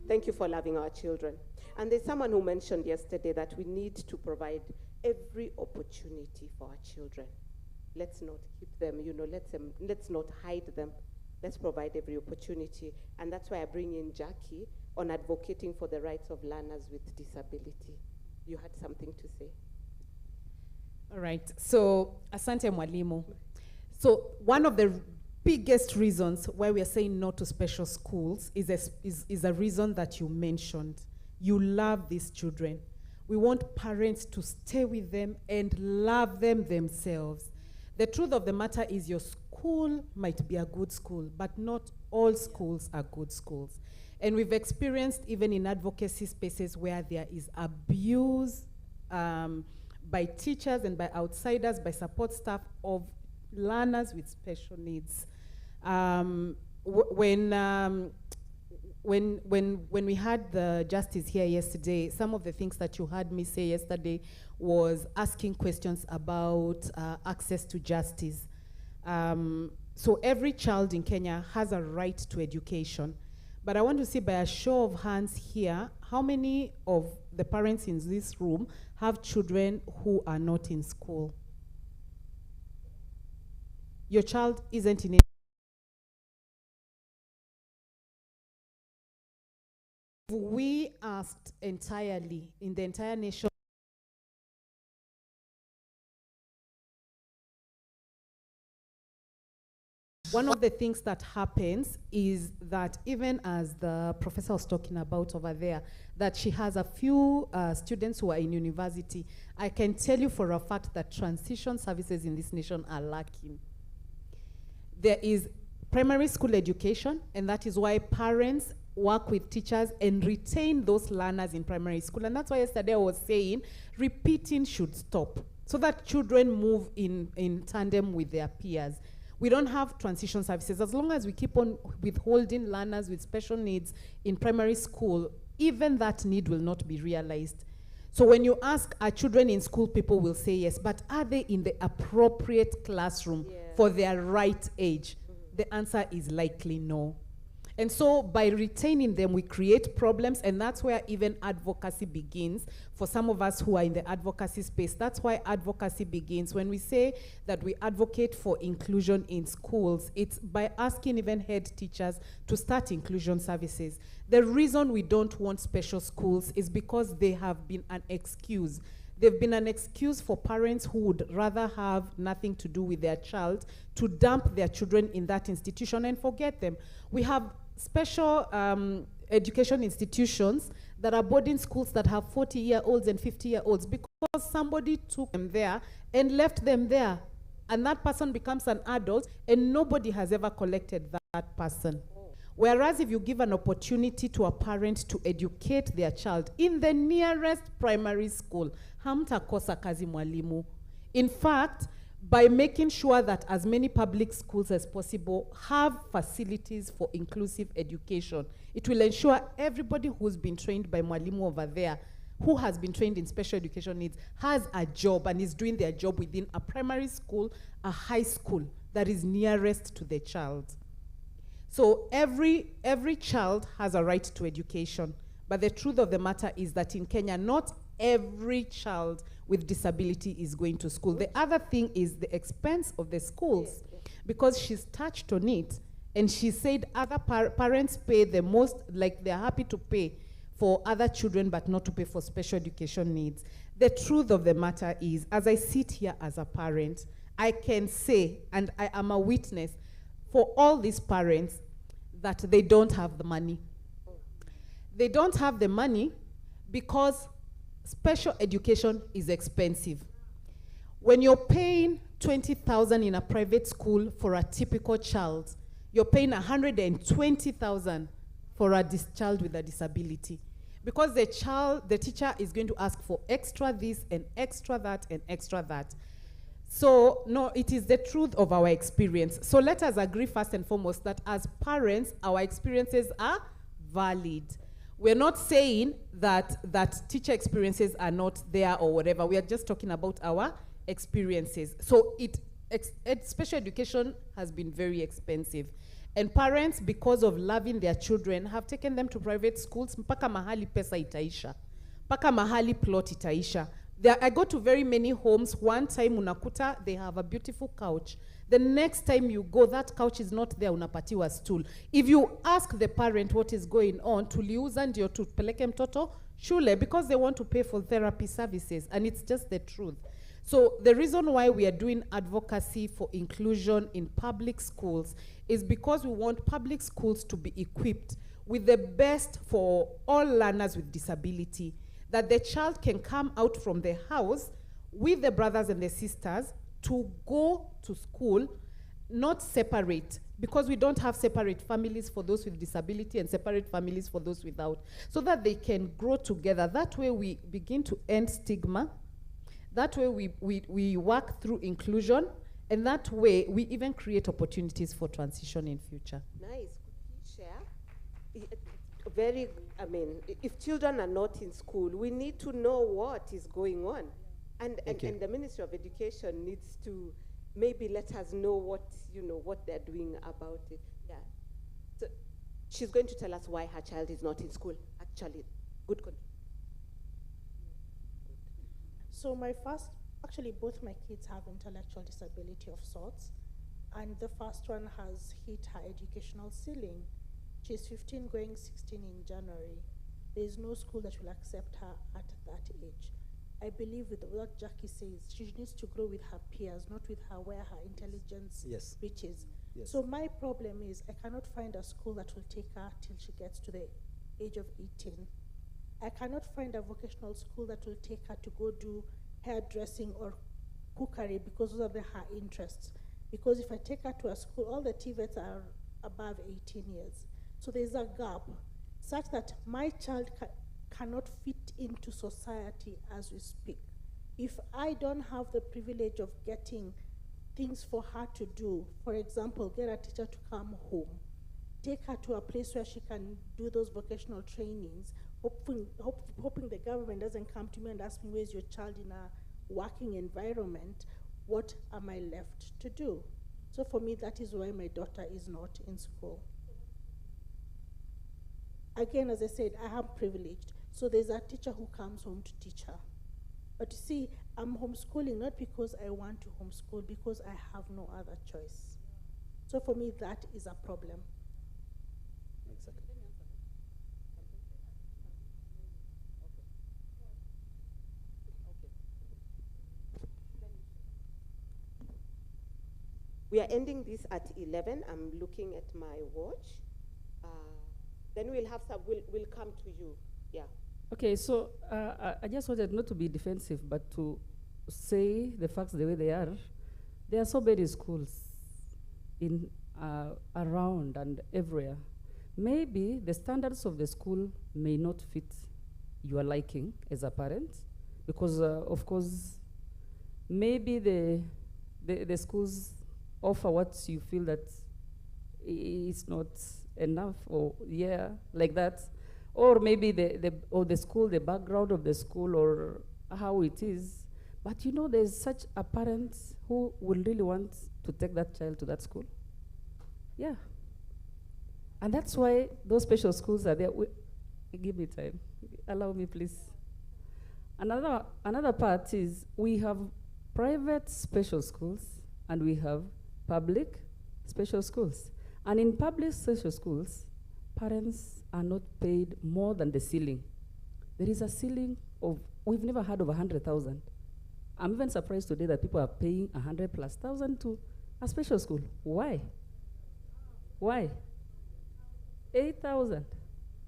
Thank you for loving our children. And there's someone who mentioned yesterday that we need to provide every opportunity for our children. Let's not keep them, let's not hide them. Let's provide every opportunity. And that's why I bring in Jackie on advocating for the rights of learners with disability. You had something to say. All right, so asante mwalimu. So one of the biggest reasons why we are saying no to special schools is a reason that you mentioned. You love these children. We want parents to stay with them and love them themselves. The truth of the matter is your school might be a good school, but not all schools are good schools. And we've experienced, even in advocacy spaces, where there is abuse by teachers and by outsiders, by support staff of learners with special needs. When we had the justice here yesterday, some of the things that you heard me say yesterday was asking questions about access to justice. So every child in Kenya has a right to education, But I want to see by a show of hands here, how many of the parents in this room have children who are not in school? Your child isn't in it. We asked entirely, in the entire nation, one of the things that happens is that even as the professor was talking about over there, that she has a few students who are in university, I can tell you for a fact that transition services in this nation are lacking. There is primary school education, and that is why parents work with teachers and retain those learners in primary school. And that's why yesterday I was saying repeating should stop so that children move in tandem with their peers. We don't have transition services. As long as we keep on withholding learners with special needs in primary school, even that need will not be realized. So when you ask, are children in school, people will say yes, but are they in the appropriate classroom for their right age? The answer is likely no. And so by retaining them, we create problems, and that's where even advocacy begins. For some of us who are in the advocacy space, that's why advocacy begins. When we say that we advocate for inclusion in schools, it's by asking even head teachers to start inclusion services. The reason we don't want special schools is because they have been an excuse. They've been an excuse for parents who would rather have nothing to do with their child to dump their children in that institution and forget them. We have special education institutions that are boarding schools that have 40-year-olds and 50-year-olds because somebody took them there and left them there. And that person becomes an adult and nobody has ever collected that person. Whereas if you give an opportunity to a parent to educate their child in the nearest primary school, hamtakosa kazi mwalimu. In fact, by making sure that as many public schools as possible have facilities for inclusive education, it will ensure everybody who's been trained by mwalimu over there, who has been trained in special education needs, has a job and is doing their job within a primary school, a high school that is nearest to the child. So every child has a right to education. But the truth of the matter is that in Kenya, not every child with disability is going to school. The other thing is the expense of the schools, because she's touched on it, and she said other parents pay the most, like they're happy to pay for other children, but not to pay for special education needs. The truth of the matter is, as I sit here as a parent, I can say, and I am a witness for all these parents, that they don't have the money. They don't have the money because special education is expensive. When you're paying 20,000 in a private school for a typical child, you're paying 120,000 for a child with a disability. Because the teacher is going to ask for extra this and extra that and extra that. So, no, it is the truth of our experience. So let us agree first and foremost that as parents, our experiences are valid. We're not saying that teacher experiences are not there or whatever. We are just talking about our experiences. So special education has been very expensive. And parents, because of loving their children, have taken them to private schools. Mpaka mahali pesa itaisha. Mpaka mahali plot itaisha. I go to very many homes. One time unakuta, they have a beautiful couch. The next time you go, that couch is not there, unapatiwa stool. If you ask the parent what is going on, tuliuza ndio tupeleke mtoto shule, because they want to pay for therapy services, and it's just the truth. So the reason why we are doing advocacy for inclusion in public schools is because we want public schools to be equipped with the best for all learners with disability, that the child can come out from the house with the brothers and the sisters to go to school, not separate, because we don't have separate families for those with disability and separate families for those without, so that they can grow together. That way we begin to end stigma. That way we work through inclusion, and that way we even create opportunities for transition in future. Nice. Could you share? If children are not in school, we need to know what is going on. And the Ministry of Education needs to maybe let us know what they're doing about it. Yeah. So, she's going to tell us why her child is not in school. Actually, good. So actually both my kids have intellectual disability of sorts, and the first one has hit her educational ceiling. She's 15 going 16 in January. There is no school that will accept her at that age. I believe with what Jackie says, she needs to grow with her peers, not with her where her intelligence reaches. Yes. So my problem is I cannot find a school that will take her till she gets to the age of 18. I cannot find a vocational school that will take her to go do hairdressing or cookery because those are her interests. Because if I take her to a school, all the TVETs are above 18 years. So there's a gap such that my child cannot fit into society as we speak. If I don't have the privilege of getting things for her to do, for example, get a teacher to come home, take her to a place where she can do those vocational trainings, hoping the government doesn't come to me and ask me, where's your child in a working environment, what am I left to do? So for me, that is why my daughter is not in school. Again, as I said, I am privileged. So there's a teacher who comes home to teach her. But you see, I'm homeschooling not because I want to homeschool, because I have no other choice. So for me, that is a problem. Exactly. We are ending this at 11. I'm looking at my watch. Then we'll have some, we'll come to you. Yeah. Okay, so I just wanted not to be defensive, but to say the facts the way they are. There are so many schools in around and everywhere. Maybe the standards of the school may not fit your liking as a parent, because of course, maybe the schools offer what you feel that is not enough, or like that. Or maybe the school, the background of the school, or how it is. But you know, there's such a parent who will really want to take that child to that school. Yeah. And that's why those special schools are there. Give me time. Allow me, please. Another part is we have private special schools and we have public special schools. And in public special schools, parents are not paid more than the ceiling. There is a ceiling of, we've never heard of 100,000. I'm even surprised today that people are paying 100,000+ to a special school. Why? Why? 8,000,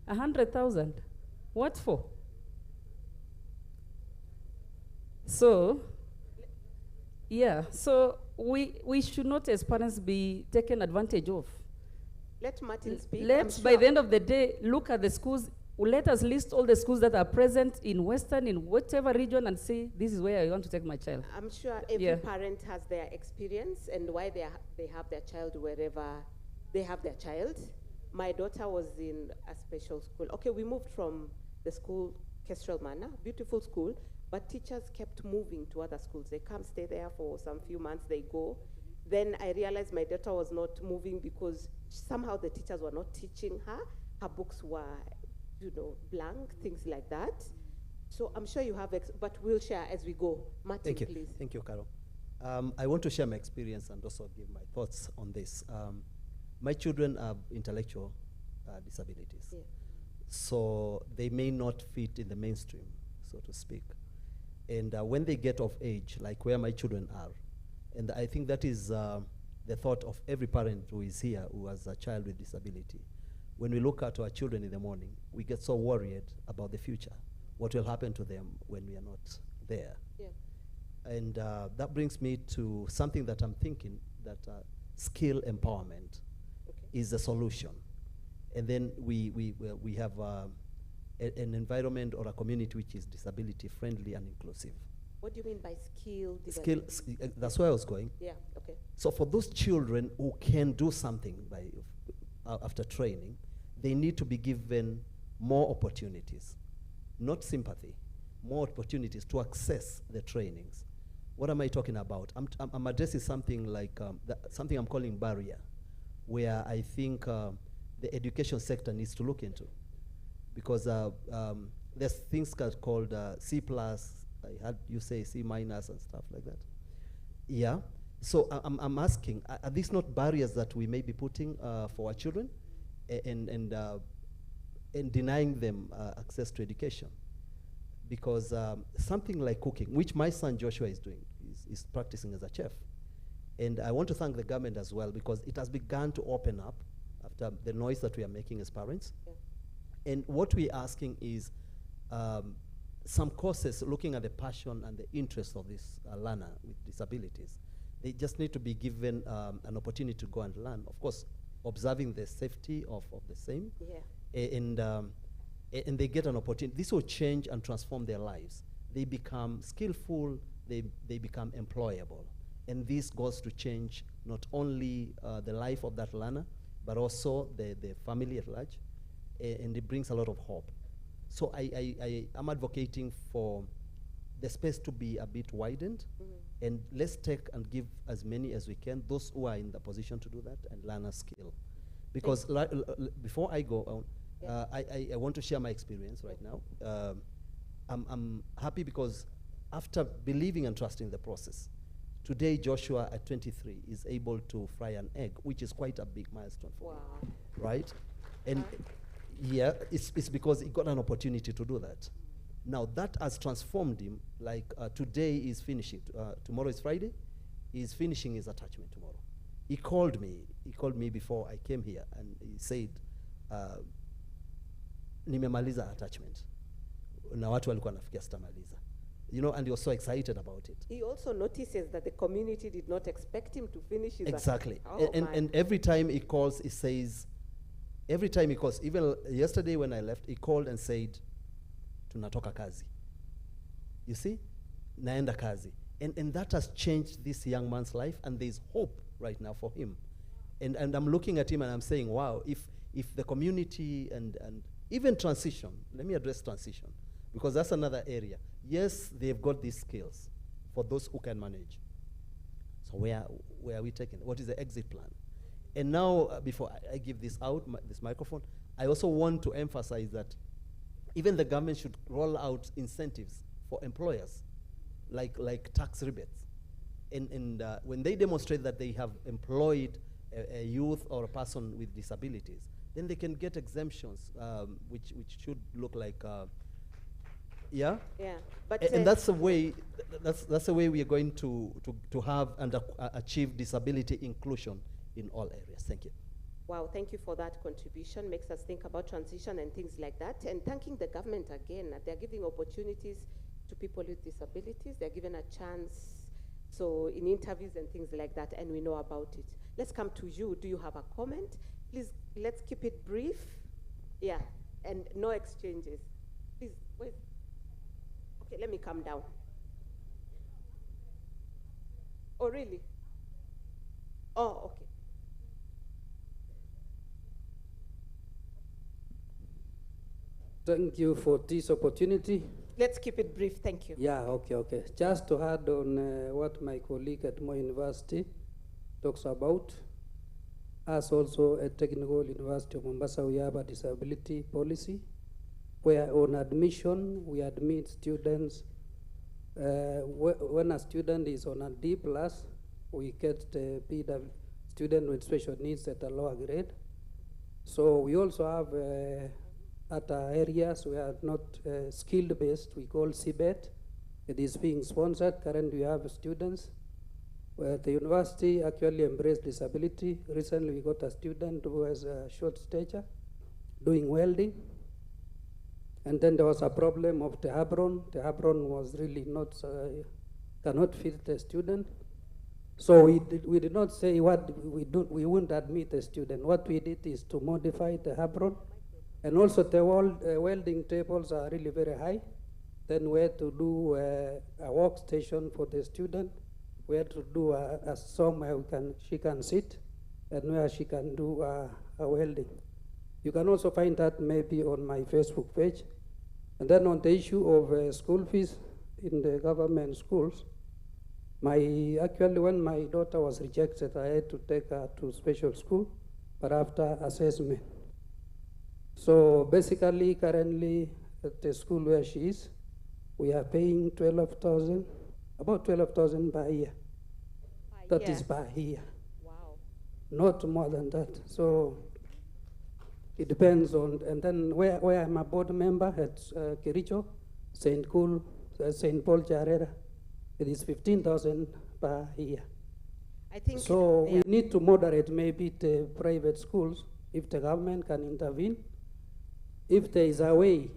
100,000. What for? So, yeah, so we should not as parents be taken advantage of. Let Martin speak. Let's, by the end of the day, look at the schools. Let us list all the schools that are present in Western, in whatever region, and say, this is where I want to take my child. I'm sure every parent has their experience and why they have their child wherever they have their child. My daughter was in a special school. Okay, we moved from the school, Kestrel Manor, beautiful school, but teachers kept moving to other schools. They come stay there for some few months, they go. Then I realized my daughter was not moving because somehow the teachers were not teaching her. Her books were, blank, things like that. So I'm sure you have, but we'll share as we go. Martin, Thank you. Please. Thank you, Carol. I want to share my experience and also give my thoughts on this. My children have intellectual disabilities. Yeah. So they may not fit in the mainstream, so to speak. And when they get of age, like where my children are, and I think that is the thought of every parent who is here who has a child with disability. When we look at our children in the morning, we get so worried about the future. What will happen to them when we are not there? Yeah. And that brings me to something that I'm thinking, that skill empowerment is the solution. And then we have an environment or a community which is disability friendly and inclusive. What do you mean by skill development? That's where I was going. Yeah, okay. So for those children who can do something after training, they need to be given more opportunities, not sympathy, more opportunities to access the trainings. What am I talking about? I'm addressing something like something I'm calling barrier, where I think the education sector needs to look into. Because there's things called C+, I had you say C- and stuff like that. Yeah, so I'm asking, are these not barriers that we may be putting for our children and denying them access to education? Because something like cooking, which my son Joshua is doing, is practicing as a chef. And I want to thank the government as well, because it has begun to open up after the noise that we are making as parents. Yeah. And what we're asking is some courses looking at the passion and the interest of this learner with disabilities. They just need to be given an opportunity to go and learn. Of course, observing the safety of the same. Yeah. And they get an opportunity. This will change and transform their lives. They become skillful, they become employable. And this goes to change not only the life of that learner, but also the family at large. And it brings a lot of hope. So I am advocating for the space to be a bit widened, and let's take and give as many as we can, those who are in the position to do that, and learn a skill. Because before I go on, I want to share my experience right now. I'm happy because after believing and trusting the process, today Joshua at 23 is able to fry an egg, which is quite a big milestone for him, right? And yeah, it's because he got an opportunity to do that. Now that has transformed him. Like today is finishing, tomorrow is Friday, he's finishing his attachment tomorrow. He called me before I came here, and he said, nimemaliza attachment. Na watu walikuwa nafikia sitamaliza. You know, and he was so excited about it. He also notices that the community did not expect him to finish his Exactly. And every time he calls, he says, every time he calls, even yesterday when I left, he called and said, tunatoka kazi. You see? Naenda kazi. And that has changed this young man's life, and there's hope right now for him. And I'm looking at him and I'm saying, wow, if the community and even transition, let me address transition, because that's another area. Yes, they've got these skills for those who can manage. So where are we taking? What is the exit plan? And now, before I give this out, this microphone, I also want to emphasize that even the government should roll out incentives for employers, like tax rebates. And when they demonstrate that they have employed a youth or a person with disabilities, then they can get exemptions, which should look like, yeah. But and that's the way. That's the way we are going to have and achieve disability inclusion in all areas. Thank you. Wow, thank you for that contribution. Makes us think about transition and things like that. And thanking the government again. They're giving opportunities to people with disabilities. They're given a chance, so in interviews and things like that, and we know about it. Let's come to you. Do you have a comment? Please, let's keep it brief. Yeah, and no exchanges. Please, wait. Okay, let me come down. Oh, really? Oh, okay. Thank you for this opportunity. Let's keep it brief, thank you. Yeah, okay. Just to add on what my colleague at Moi University talks about, as also at Technical University of Mombasa, we have a disability policy where on admission, we admit students, when a student is on a D+, we get the student with special needs at a lower grade. So we also have at areas we are not skill-based, we call CBET. It is being sponsored. Currently we have students where the university actually embraced disability. Recently we got a student who has a short stature doing welding. And then there was a problem of the apron. The apron was really not, cannot fit the student. So we did not say what we wouldn't admit the student. What we did is to modify the apron. And also the welding tables are really very high. Then we had to do a workstation for the student. We had to do a somewhere she can sit and where she can do a welding. You can also find that maybe on my Facebook page. And then on the issue of school fees in the government schools, actually when my daughter was rejected, I had to take her to special school, but after assessment. So basically, currently at the school where she is, we are paying 12,000, about 12,000 per year. That is per year. Wow. Not more than that. So it depends on, and then where I'm a board member at Kericho, St. Paul Charera, it is 15,000 per year. I think so. We need to moderate maybe the private schools if the government can intervene. If there is a way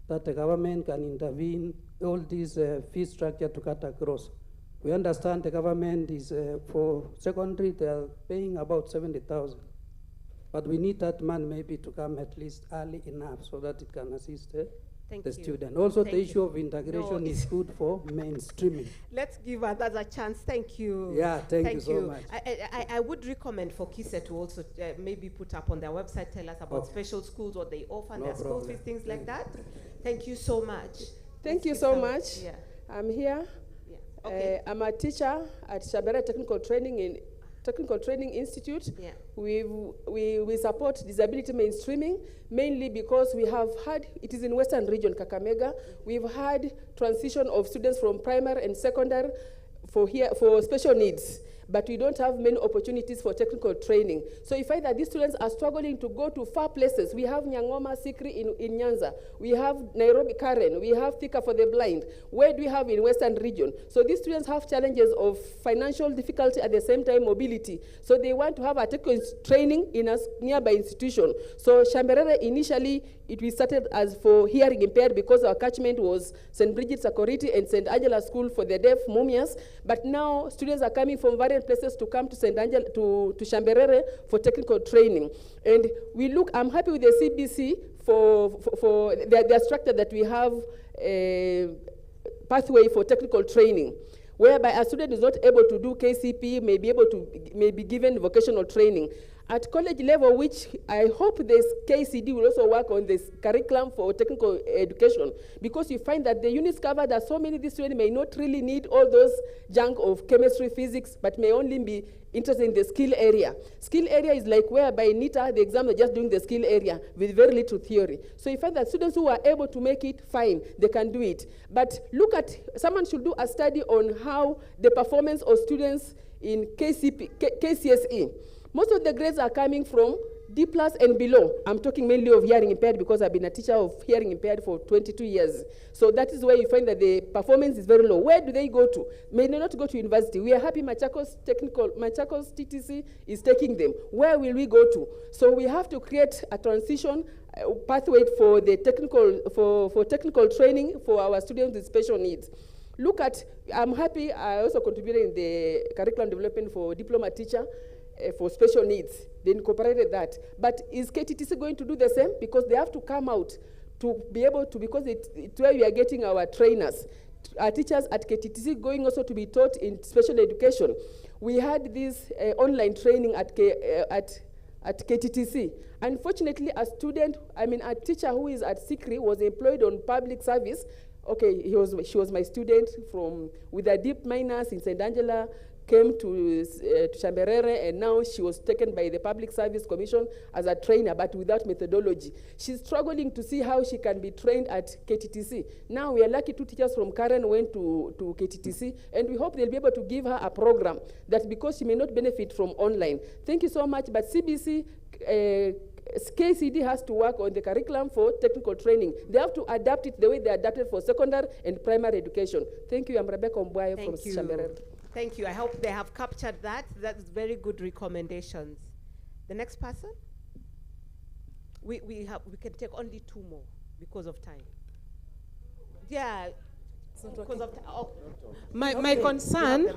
that the government can intervene, all these fee structure to cut across. We understand the government is for secondary, they are paying about 70,000. But we need that man maybe to come at least early enough so that it can assist the student. Also, the issue of integration is good for mainstreaming. Let's give others a chance. Thank you. Yeah, thank you so much. I would recommend for KISE to also maybe put up on their website, tell us about special schools, what they offer, their school fees, things like that. Thank you so much. Thank you so much. Yeah. I'm here. Yeah. Okay. I'm a teacher at Shabera Technical Training Institute. Yeah. We support disability mainstreaming, mainly because we have had, it is in Western region, Kakamega, we've had transition of students from primary and secondary for special needs. But we don't have many opportunities for technical training. So you find that these students are struggling to go to far places. We have Nyangoma Sikri in Nyanza. We have Nairobi Karen. We have Thika for the blind. Where do we have in Western region? So these students have challenges of financial difficulty at the same time mobility. So they want to have a technical training in a nearby institution. So Shamberere initially, we started as for hearing impaired because our catchment was St. Bridget's Sakoriti and St. Angela School for the deaf Mumias. But now students are coming from various places to come to St. Angela, to Shamberere for technical training. And I'm happy with the CBC for their structure that we have a pathway for technical training, whereby a student is not able to do KCP, may be given vocational training. At college level, which I hope this KCD will also work on this curriculum for technical education, because you find that the units covered are so many, these students may not really need all those junk of chemistry, physics, but may only be interested in the skill area. Skill area is like whereby NITA, the exam, are just doing the skill area with very little theory. So you find that students who are able to make it, fine, they can do it. But someone should do a study on how the performance of students in KCSE. Most of the grades are coming from D+ and below. I'm talking mainly of hearing impaired because I've been a teacher of hearing impaired for 22 years. So that is where you find that the performance is very low. Where do they go to? May they not go to university. We are happy Machakos TTC is taking them. Where will we go to? So we have to create a transition pathway for the for technical training for our students with special needs. I'm happy, I also contributed in the curriculum development for diploma teacher for special needs. They incorporated that. But is KTTC going to do the same? Because they have to come out to be able to, because it's where we are getting our trainers. Our teachers at KTTC going also to be taught in special education. We had this online training at KTTC. Unfortunately, a teacher who is at SICRI was employed on public service. Okay, she was my student with a deep minors in St. Angela, came to Shamberere, and now she was taken by the Public Service Commission as a trainer, but without methodology. She's struggling to see how she can be trained at KTTC. Now we are lucky 2 teachers from Karen went to KTTC, and we hope they'll be able to give her a program that, because she may not benefit from online. Thank you so much, but CBC, KCD has to work on the curriculum for technical training. They have to adapt it the way they adapted for secondary and primary education. Thank you. I'm Rebecca Mbwayo from Shamberere. Thank you. I hope they have captured that. That's very good recommendations. The next person? We can take only 2 more because of time. Yeah, because of time. Oh. My concern.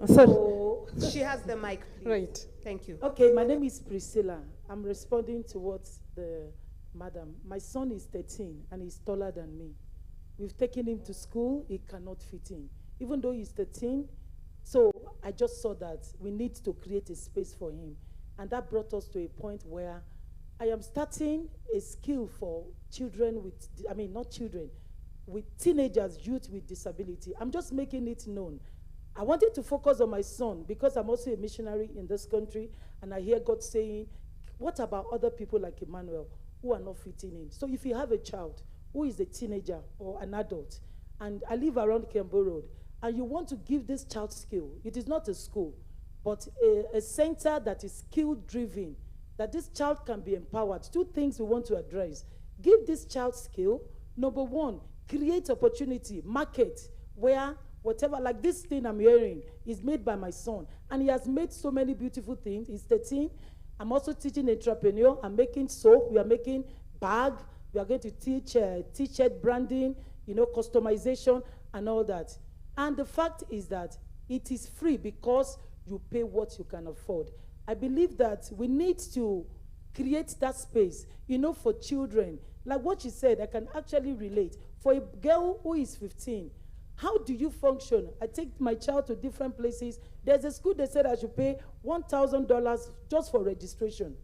So she has the mic, please. Right. Thank you. Okay, my name is Priscilla. I'm responding to what the madam. My son is 13 and he's taller than me. We've taken him to school. He cannot fit in. Even though he's 13, so I just saw that we need to create a space for him. And that brought us to a point where I am starting a skill for children with, not children, with teenagers, youth with disability. I'm just making it known. I wanted to focus on my son because I'm also a missionary in this country, and I hear God saying, what about other people like Emmanuel? who are not fitting in. So if you have a child who is a teenager or an adult, and I live around Kembo Road, and you want to give this child skill, it is not a school, but a center that is skill-driven, that this child can be empowered. Two things we want to address. Give this child skill. Number one, create opportunity, market, where whatever, like this thing I'm hearing is made by my son, and he has made so many beautiful things. He's 13. I'm also teaching entrepreneur. I'm making soap. We are making bag. We are going to teach t-shirt branding, you know, customization and all that. And the fact is that it is free because you pay what you can afford. I believe that we need to create that space, you know, for children. Like what you said, I can actually relate. For a girl who is 15, how do you function? I take my child to different places. There's a school that said I should pay $1,000 just for registration.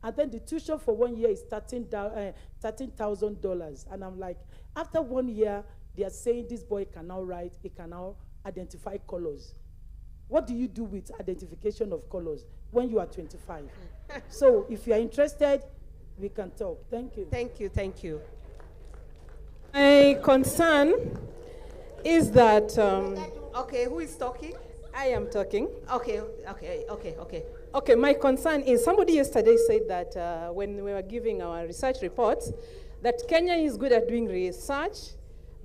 And then the tuition for 1 year is $13,000. And I'm like, after 1 year, they are saying this boy can now write, he can now identify colors. What do you do with identification of colors when you are 25? So if you are interested, we can talk. Thank you. Thank you, thank you. My concern is that... okay, who is talking? I am talking. Okay. Okay, my concern is, somebody yesterday said that when we were giving our research reports, that Kenya is good at doing research,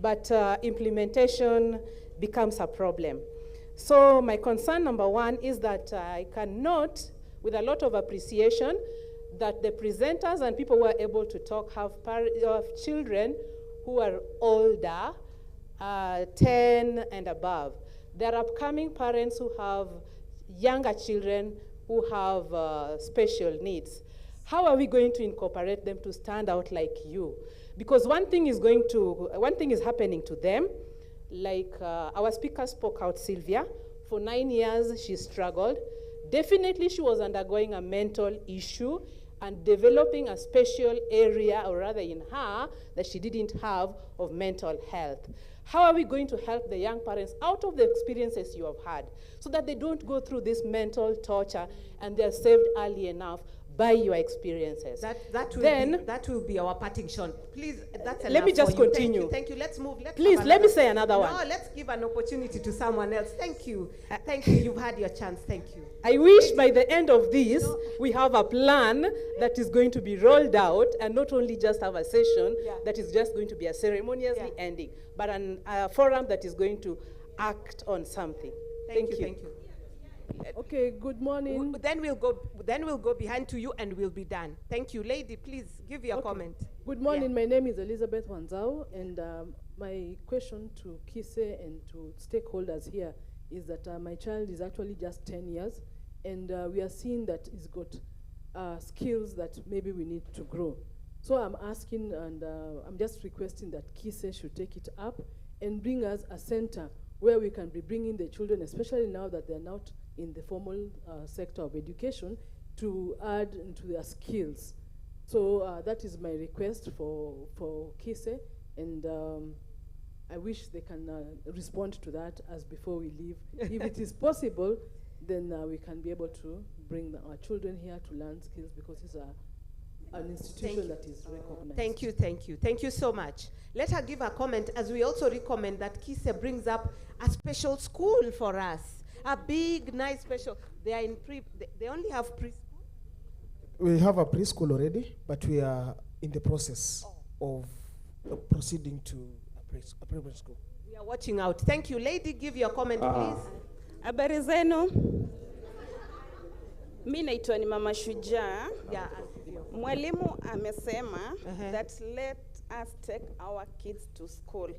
but implementation becomes a problem. So my concern number one is that I can note with a lot of appreciation that the presenters and people who are able to talk have children who are older, 10 and above. There are upcoming parents who have younger children who have special needs. How are we going to incorporate them to stand out like you? Because one thing is happening to them. Like our speaker spoke out, Sylvia. For 9 years, she struggled. Definitely, she was undergoing a mental issue and developing a special area, or rather in her, that she didn't have of mental health. How are we going to help the young parents out of the experiences you have had so that they don't go through this mental torture and they're saved early enough by your experiences? That will be our parting shot. Please, that's enough. Let me just continue. Thank you. Let's move. Please, let me say another one. No, let's give an opportunity to someone else. Thank you. Thank you. You've had your chance. Thank you. I wish by the end of this, we have a plan that is going to be rolled out, and not only just have a session that is just going to be a ceremoniously ending, but a forum that is going to act on something. Thank you. Thank you. Okay, good morning. Then we'll go behind to you and we'll be done. Thank you. Lady, please give your comment. Good morning. My name is Elizabeth Wanzao, and my question to KISE and to stakeholders here is that my child is actually just 10 years, and we are seeing that he's got skills that maybe we need to grow. So I'm asking, and I'm just requesting that KISE should take it up and bring us a center where we can be bringing the children, especially now that they're not in the formal sector of education, to add into their skills. So that is my request for KISE, and I wish they can respond to that as before we leave. If it is possible, then we can be able to bring our children here to learn skills, because it's an institution that is recognized. Thank you, thank you. Thank you so much. Let her give a comment, as we also recommend that KISE brings up a special school for us. A big, nice special. They are in they only have preschool? We have a preschool already, but we are in the process of proceeding to a primary school. We are watching out. Thank you. Lady, give your comment, please. Habari zenu. Mi naitwa ni Mama Shujaa. Mwalimu amesema that let us take our kids to school.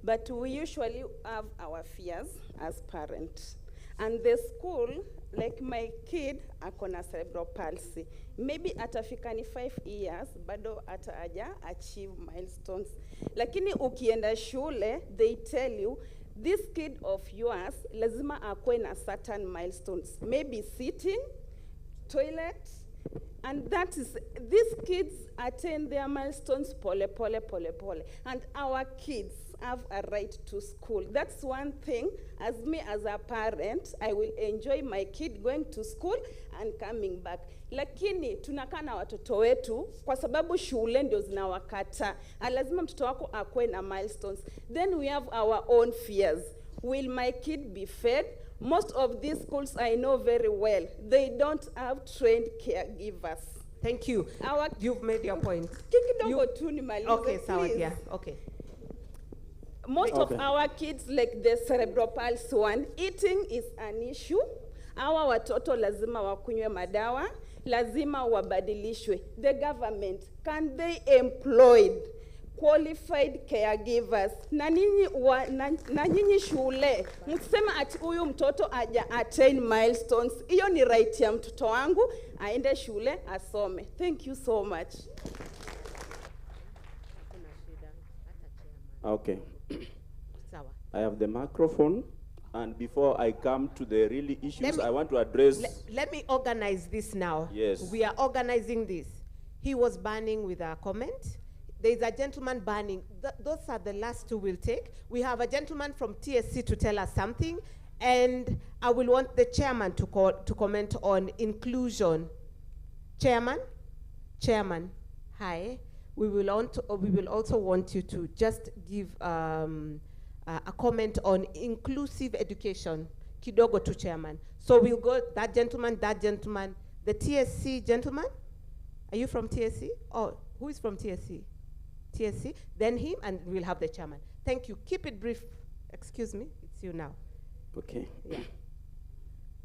But we usually have our fears as parents. And the school, like my kid, akona cerebral palsy. Maybe atafika ni 5 years, bado ataja achieve milestones. Lakini ukienda shule, they tell you, this kid of yours, lazima akwe na certain milestones. Maybe sitting, toilet, And that is, these kids attain their milestones pole, pole, pole, pole. And our kids have a right to school. That's one thing, as me as a parent, I will enjoy my kid going to school and coming back. Lakini tunakaa na watoto wetu kwa sababu shule ndio zinawakata. Lazima mtoto wako akue na milestones. Then we have our own fears. Will my kid be fed? Most of these schools I know very well, they don't have trained caregivers. Thank you. You've made your point. Okay, Sawa, yeah, okay. Most of our kids, like the cerebral palsy one, eating is an issue. Hawa watoto lazima wakunywe madawa, lazima wabadilishwe. The government, can they employ qualified caregivers? Na nyinyi shule, msema ati huyu mtoto aja attain milestones. Iyo ni right ya mtoto wangu, aende shule asome. Thank you so much. Okay. I have the microphone, and before I come to the really issues, I want to address... Let me organize this now. Yes. We are organizing this. He was banning with a comment. There's a gentleman banning. Those are the last two we'll take. We have a gentleman from TSC to tell us something, and I will want the chairman to comment on inclusion. Chairman? Chairman, hi. We will also want you to just give a comment on inclusive education. Kidogo to chairman. So we'll go that gentleman, the TSC gentleman. Are you from TSC? Oh, who is from TSC? TSC, then him, and we'll have the chairman. Thank you. Keep it brief. Excuse me, it's you now. Okay. Yeah.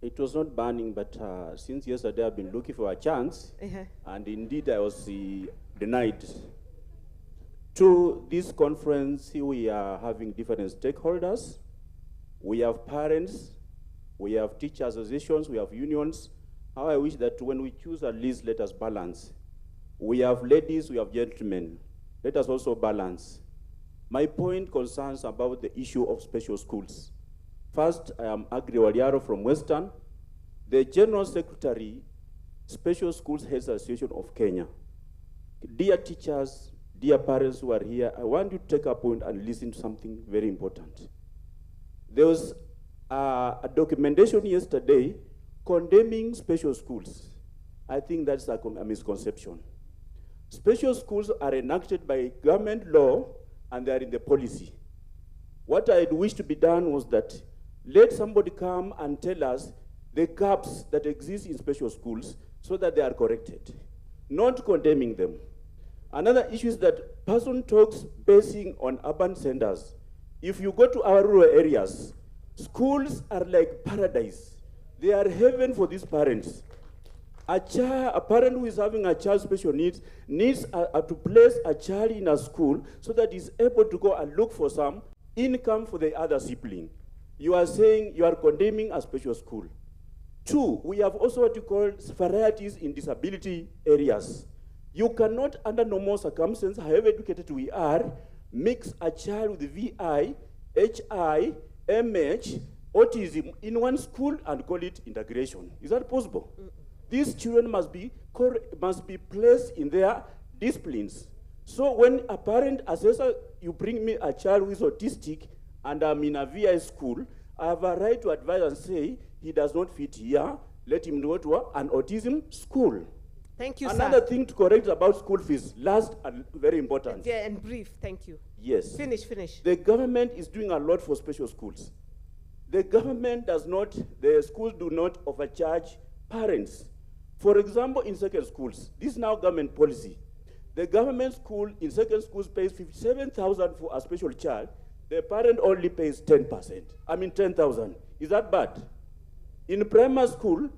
It was not banning, but since yesterday I've been looking for a chance, and indeed I was denied. To this conference, we are having different stakeholders. We have parents, we have teacher associations, we have unions. How I wish that when we choose a list, let us balance. We have ladies, we have gentlemen. Let us also balance. My point concerns about the issue of special schools. First, I am Agri Waliaro from Western, the General Secretary, Special Schools Heads Association of Kenya. Dear teachers, dear parents who are here, I want you to take a point and listen to something very important. There was a documentation yesterday condemning special schools. I think that's a misconception. Special schools are enacted by government law and they are in the policy. What I'd wish to be done was that let somebody come and tell us the gaps that exist in special schools so that they are corrected, not condemning them. Another issue is that person talks basing on urban centers. If you go to our rural areas, schools are like paradise. They are heaven for these parents. A parent who is having a child special needs to place a child in a school so that he's able to go and look for some income for the other sibling. You are saying you are condemning a special school. Two, we have also what you call varieties in disability areas. You cannot, under normal circumstances, however educated we are, mix a child with VI, HI, MH, autism in one school and call it integration. Is that possible? These children must be placed in their disciplines. So when a parent assessor, you bring me a child who is autistic and I'm in a VI school, I have a right to advise and say, he does not fit here, let him go to an autism school. Thank you, Another thing to correct about school fees, last and very important. Yeah, and brief, thank you. Yes. Finish. The government is doing a lot for special schools. The government does not, the schools do not overcharge parents. For example, in second schools, this is now government policy. The government school in second schools pays 57,000 for a special child. The parent only pays 10%. I mean 10,000. Is that bad? In primary school,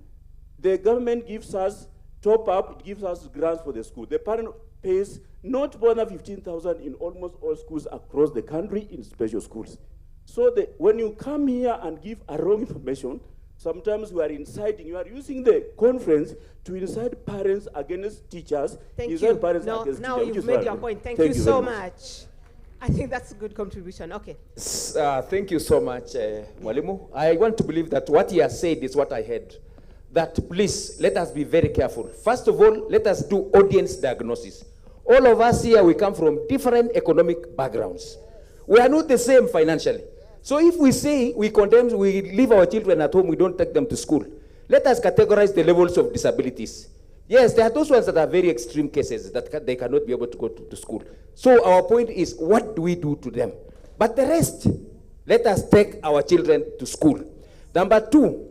the government gives us top up, it gives us grants for the school. The parent pays not more than 15,000 in almost all schools across the country in special schools. So when you come here and give a wrong information, sometimes you are inciting, you are using the conference to incite parents against teachers. Thank you. Parents now you've made your point. Thank you so much. I think that's a good contribution. Okay. Thank you so much, Mwalimu. I want to believe that what he has said is what I heard. that please, let us be very careful. First of all, let us do audience diagnosis. All of us here, we come from different economic backgrounds. We are not the same financially. So if we say we condemn, we leave our children at home, we don't take them to school, let us categorize the levels of disabilities. Yes, there are those ones that are very extreme cases that they cannot be able to go to school. So our point is, what do we do to them? But the rest, let us take our children to school. Number two,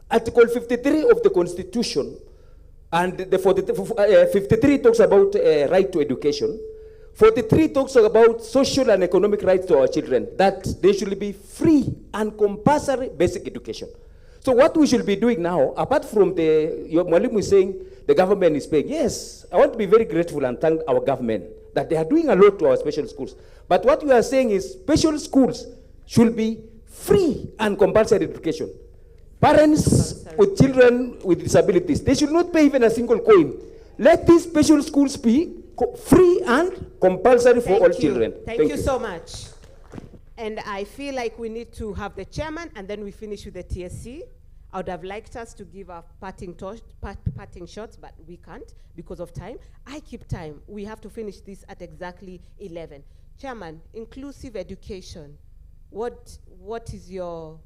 Article 53 of the Constitution, and the 53 talks about right to education. 43 talks about social and economic rights to our children, that they should be free and compulsory basic education. So what we should be doing now, apart from your Mwalimu is saying the government is paying, yes, I want to be very grateful and thank our government that they are doing a lot to our special schools. But what we are saying is special schools should be free and compulsory education. Parents with children with disabilities, they should not pay even a single coin. Let these special schools be free and compulsory for all children. Thank you so much. And I feel like we need to have the chairman, and then we finish with the TSC. I would have liked us to give our parting shots, but we can't because of time. I keep time. We have to finish this at exactly 11. Chairman, inclusive education. What is your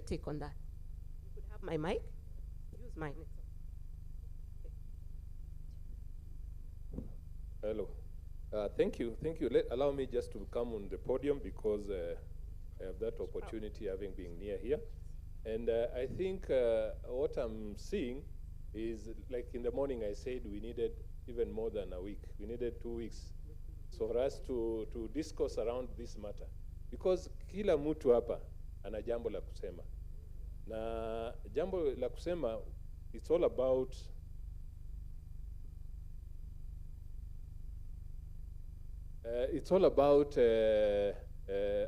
take on that? You could have my mic. Use mine. Hello. Thank you. Allow me just to come on the podium because I have that opportunity having been near here. And I think what I'm seeing is, like in the morning I said we needed even more than a week. We needed 2 weeks. So for us to discuss around this matter. Because kila mtu hapa ana jambo la kusema. Na jambo la kusema, it's all about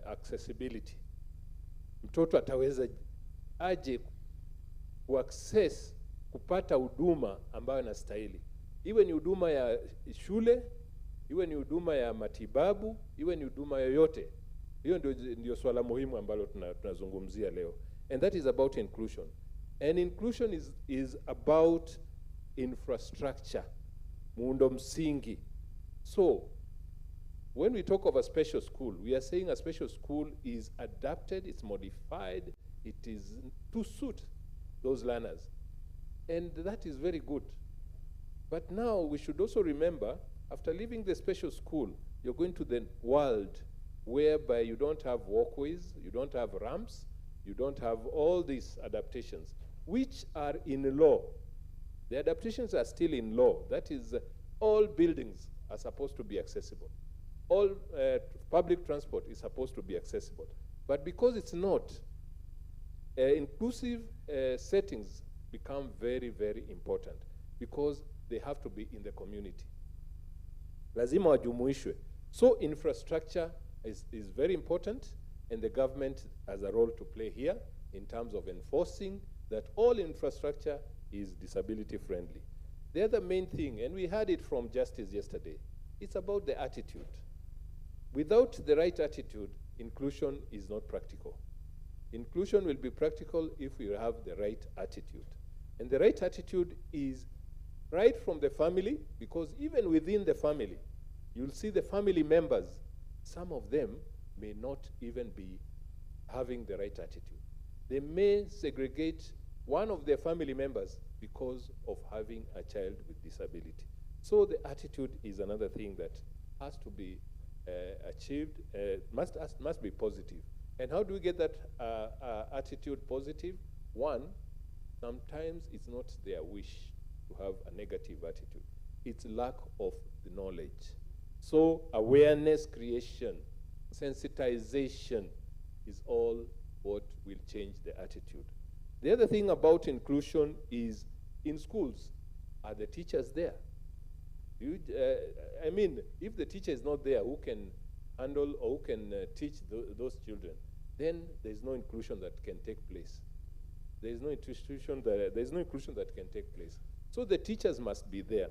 accessibility. Mtoto ataweza aje kuaccess kupata huduma ambayo anastahili. Iwe ni huduma ya shule, iwe ni huduma ya matibabu, iwe ni huduma yoyote. Hiyo ndio swala muhimu ambalo tunazungumzia leo. And that is about inclusion. And inclusion is about infrastructure, muundo msingi. So, when we talk of a special school, we are saying a special school is adapted, it's modified, it is to suit those learners. And that is very good. But now we should also remember, after leaving the special school, you're going to the world whereby you don't have walkways, you don't have ramps, you don't have all these adaptations, which are in law. The adaptations are still in law. That is, all buildings are supposed to be accessible. All public transport is supposed to be accessible. But because it's not, inclusive settings become very, very important because they have to be in the community. Lazima wajumuishwe. So infrastructure is very important, and the government has a role to play here in terms of enforcing that all infrastructure is disability friendly. The other main thing, and we heard it from Justice yesterday, it's about the attitude. Without the right attitude, inclusion is not practical. Inclusion will be practical if we have the right attitude. And the right attitude is right from the family, because even within the family, you'll see the family members, some of them may not even be having the right attitude. They may segregate one of their family members because of having a child with disability. So the attitude is another thing that has to be achieved, must be positive. And how do we get that attitude positive? One, sometimes it's not their wish to have a negative attitude. It's lack of the knowledge. So awareness creation, sensitization is all what will change the attitude. The other thing about inclusion is in schools, are the teachers there? I mean, if the teacher is not there who can handle or who can teach those children, then there's no inclusion that can take place. There's no inclusion that can take place. So the teachers must be there.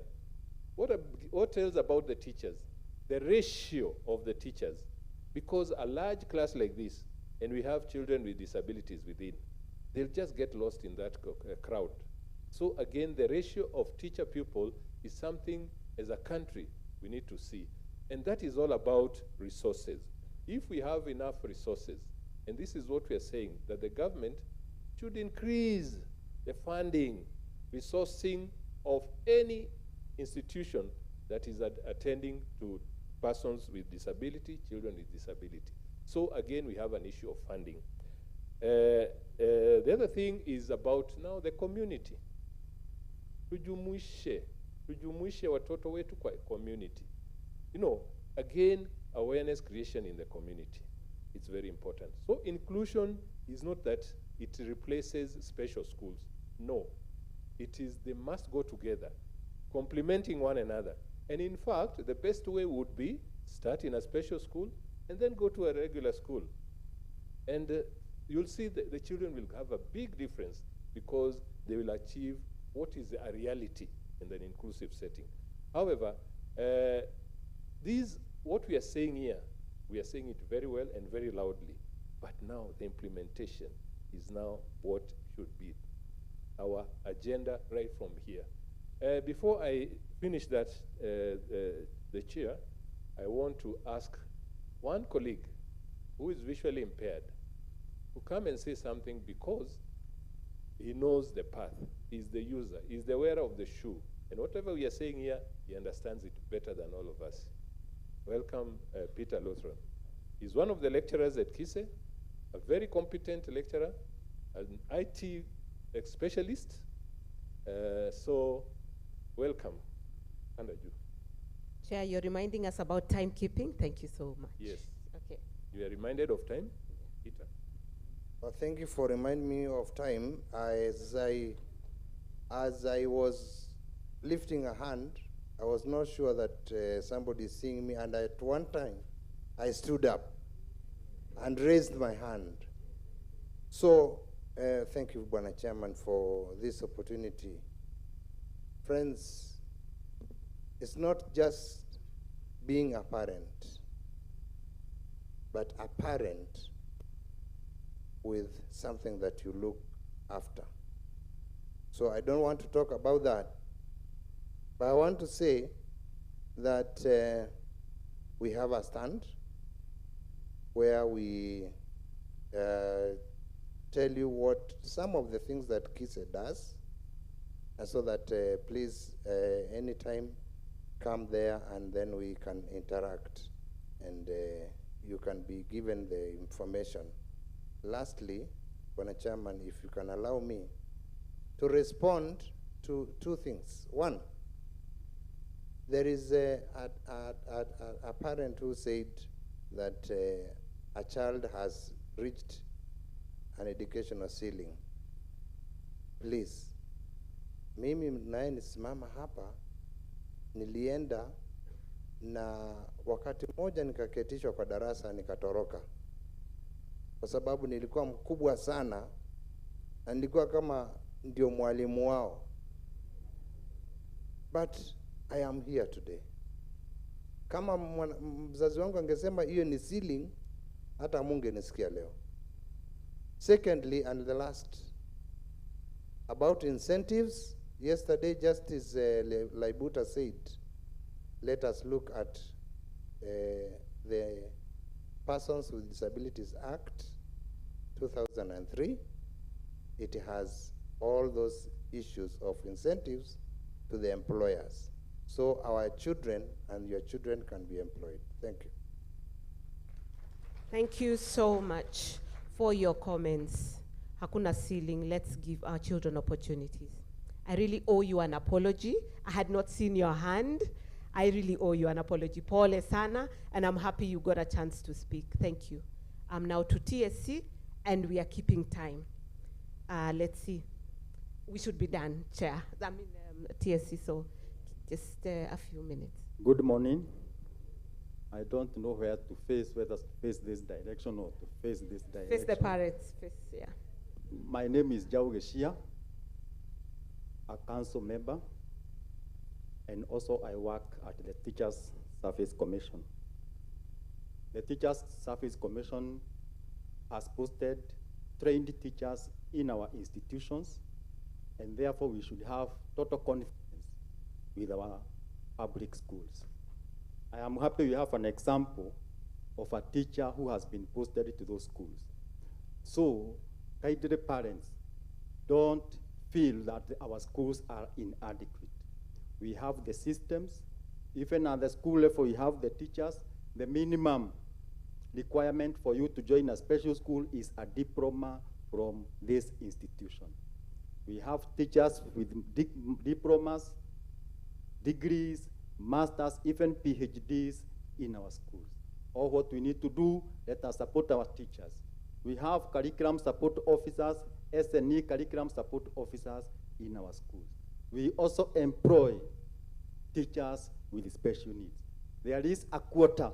What else about the teachers? The ratio of the teachers. Because a large class like this, and we have children with disabilities within, they'll just get lost in that crowd. So again, the ratio of teacher-pupil is something as a country we need to see. And that is all about resources. If we have enough resources, and this is what we are saying, that the government should increase the funding, resourcing of any institution that is attending to persons with disability, children with disability. So again, we have an issue of funding. The other thing is about now the community. Tujumuishe watoto wetu kwa community. You know, again, awareness creation in the community. It's very important. So inclusion is not that it replaces special schools. No, it is they must go together, complementing one another. And in fact, the best way would be start in a special school and then go to a regular school. And you'll see that the children will have a big difference because they will achieve what is a reality in an inclusive setting. However, what we are saying here, we are saying it very well and very loudly, but now the implementation is now what should be our agenda right from here. Before I finish that, the chair, I want to ask one colleague who is visually impaired to come and say something because he knows the path, he's the user, he's the wearer of the shoe, and whatever we are saying here, he understands it better than all of us. Welcome, Peter Lutheran. He's one of the lecturers at KISE, a very competent lecturer, an IT specialist. So, welcome. Under you. Chair, you're reminding us about timekeeping. Thank you so much. Yes. Okay. You are reminded of time, Peter? Well, thank you for reminding me of time. As I was lifting a hand, I was not sure that somebody is seeing me, and at one time, I stood up and raised my hand. So, thank you, Bwana Chairman, for this opportunity. Friends, it's not just being a parent, but a parent with something that you look after. So I don't want to talk about that, but I want to say that we have a stand where we tell you what some of the things that KISE does, and so that please anytime come there and then we can interact and you can be given the information. Lastly, Bwana Chairman, if you can allow me to respond to two things. One, there is a parent who said that a child has reached an educational ceiling. Please, mimi naye nisimama hapa, nilienda na wakati mmoja nikaketishwa kwa darasa nikatoroka, kwa sababu nilikuwa mkubwa sana na nilikuwa kama ndio mwalimu wao. But I am here today. Kama mzazi wangu angesema hiyo ni ceiling, hata mungenisikia leo. Secondly, and the last, about incentives, yesterday Justice Laibuta said, let us look at the Persons with Disabilities Act 2003. It has all those issues of incentives to the employers. So our children and your children can be employed. Thank you. Thank you so much for your comments. Hakuna ceiling, let's give our children opportunities. I really owe you an apology. I had not seen your hand. I really owe you an apology. Pole sana, and I'm happy you got a chance to speak. Thank you. I'm now to TSC, and we are keeping time. Let's see. We should be done, Chair. I mean, TSC, so just a few minutes. Good morning. I don't know where to face, whether to face this direction or to face this direction. Face the parents, face, yeah. My name is Jauge Shia, a council member, and also I work at the Teachers Service Commission. The Teachers Service Commission has posted trained teachers in our institutions, and therefore we should have total confidence with our public schools. I am happy we have an example of a teacher who has been posted to those schools. So, kindly parents, don't feel that our schools are inadequate. We have the systems. Even at the school level, we have the teachers. The minimum requirement for you to join a special school is a diploma from this institution. We have teachers with diplomas, degrees, masters, even PhDs in our schools. All what we need to do, let us support our teachers. We have curriculum support officers, SNE curriculum support officers in our schools. We also employ teachers with special needs. There is a quota.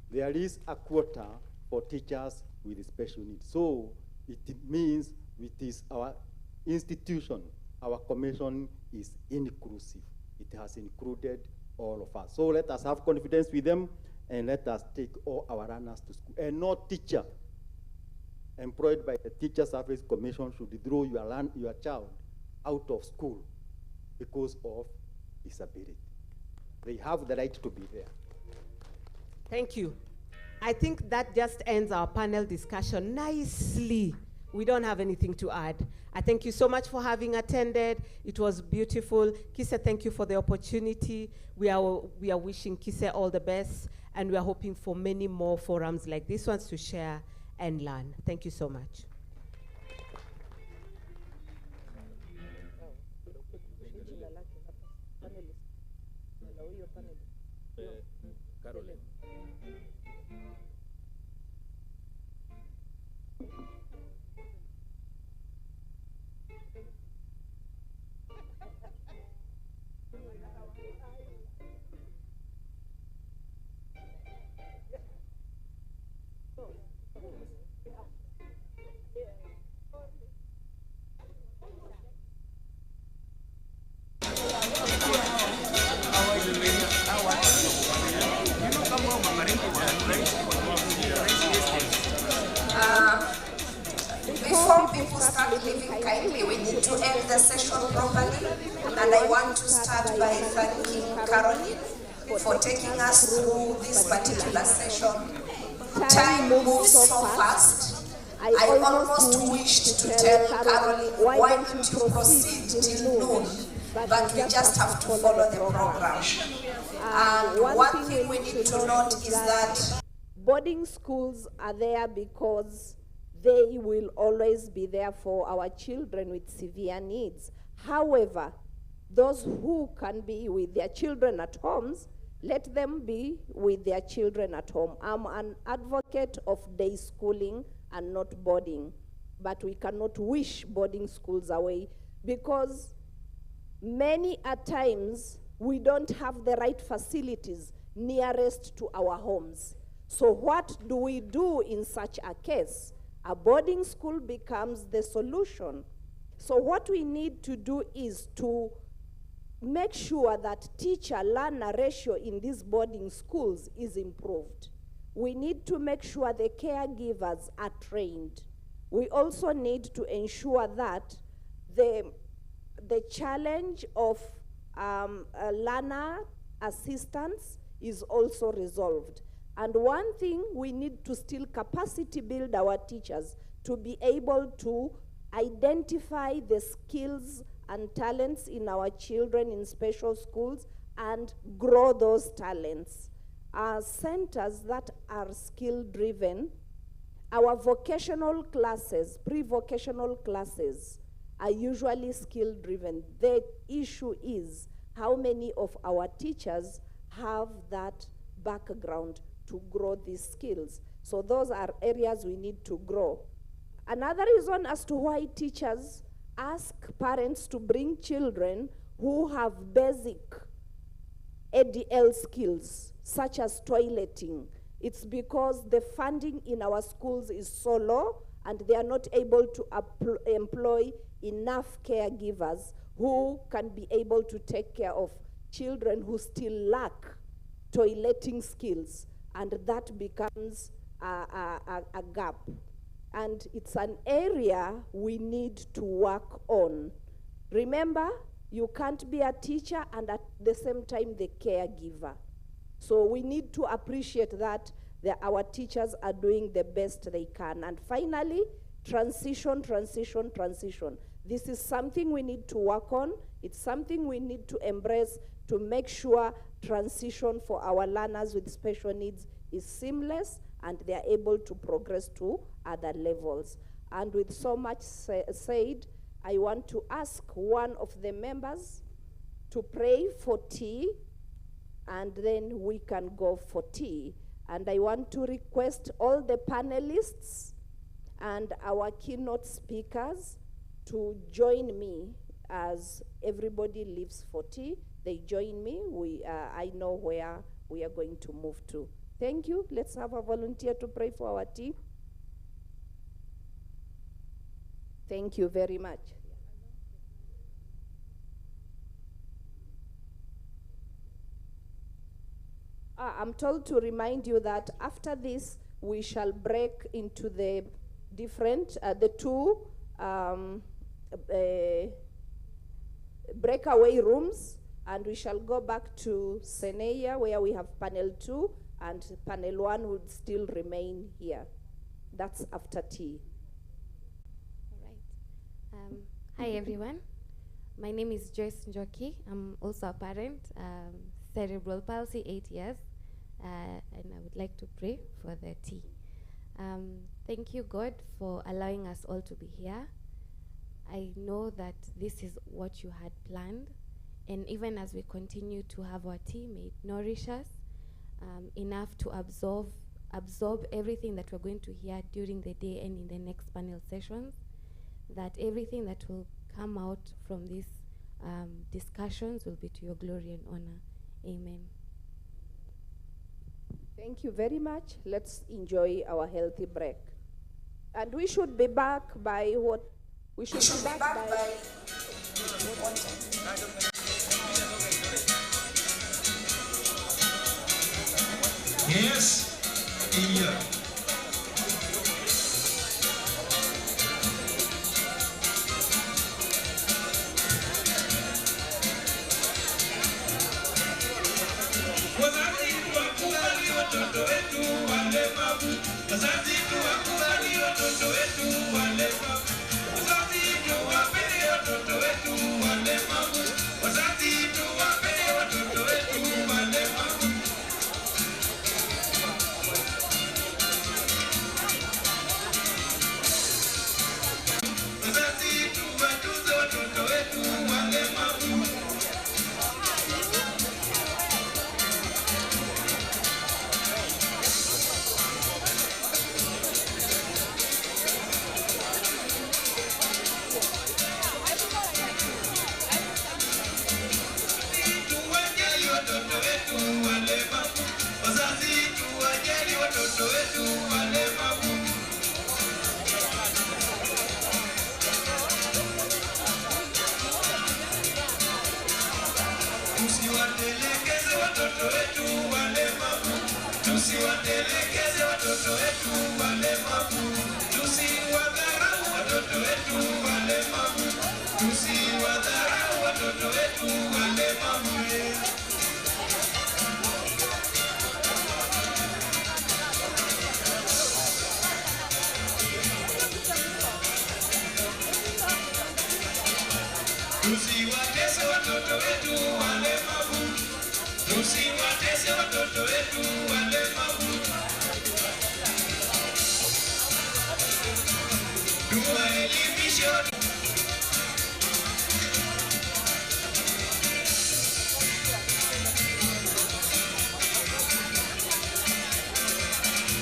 There is a quota for teachers with special needs. So it means it is our institution, our commission is inclusive. It has included all of us. So let us have confidence with them, and let us take all our runners to school. And no teacher employed by the Teacher Service Commission should draw your child out of school because of disability. They have the right to be there. Thank you. I think that just ends our panel discussion nicely. We don't have anything to add. I thank you so much for having attended. It was beautiful. KISE, thank you for the opportunity. We are wishing KISE all the best, and we are hoping for many more forums like this ones to share and learn. Thank you so much. Caroline. Before people start leaving kindly, we need to end the session properly. And I want to start by thanking Caroline for taking us through this particular session. Time moves so fast. I almost wished to tell Caroline, why don't you proceed till noon? But we just have to follow the program. And one thing we need to note is that boarding schools are there because they will always be there for our children with severe needs. However, those who can be with their children at homes, let them be with their children at home. I'm an advocate of day schooling and not boarding, but we cannot wish boarding schools away because many a times we don't have the right facilities nearest to our homes. So what do we do in such a case? A boarding school becomes the solution. So what we need to do is to make sure that teacher-learner ratio in these boarding schools is improved. We need to make sure the caregivers are trained. We also need to ensure that the challenge of learner assistance is also resolved. And one thing, we need to still capacity build our teachers to be able to identify the skills and talents in our children in special schools and grow those talents. Our centers that are skill-driven, our vocational classes, pre-vocational classes, are usually skill-driven. The issue is how many of our teachers have that background to grow these skills. So those are areas we need to grow. Another reason as to why teachers ask parents to bring children who have basic ADL skills, such as toileting, it's because the funding in our schools is so low and they are not able to employ enough caregivers who can be able to take care of children who still lack toileting skills, and that becomes a gap. and it's an area we need to work on. Remember, you can't be a teacher and at the same time the caregiver. So we need to appreciate that our teachers are doing the best they can. And finally, transition. This is something we need to work on. It's something we need to embrace to make sure transition for our learners with special needs is seamless and they are able to progress to other levels. And with so much said, I want to ask one of the members to pray for tea, and then we can go for tea. And I want to request all the panelists and our keynote speakers to join me as everybody leaves for tea. They join me. I know where we are going to move to. Thank you. Let's have a volunteer to pray for our tea. Thank you very much. I'm told to remind you that after this, we shall break into the different, the two breakaway rooms, and we shall go back to Seneia where we have panel 2, and panel 1 would still remain here. That's after tea. All right. Hi everyone. My name is Joyce Njoki. I'm also a parent, cerebral palsy, 8 years, and I would like to pray for the tea. Thank you, God, for allowing us all to be here. I know that this is what you had planned, and even as we continue to have our tea, may it nourish us enough to absorb everything that we're going to hear during the day and in the next panel sessions, that everything that will come out from these discussions will be to your glory and honor. Amen. Thank you very much. Let's enjoy our healthy break. And we should be back by what? We should be back by what time? Yes, yeah. Watoto wetu walemavu, wazazi tuwakubali watoto wetu walemavu, wazazi tuwapende watoto wetu walemavu, wazazi tuwapende watoto wetu walemavu. Wazazi tuwatunze watoto wetu walemavu. Wazazi tuwajali watoto wetu walemavu. Tusiwatelekeze watoto wetu walemavu. Tusiwatelekeze watoto wetu walemavu. Tusiwadharau watoto wetu walemavu. Tusiwadharau watoto wetu walemavu. Tusiwatese watoto wetu walemavu. Tusiwatese watoto wetu walemavu. Tuwaelimishe watoto.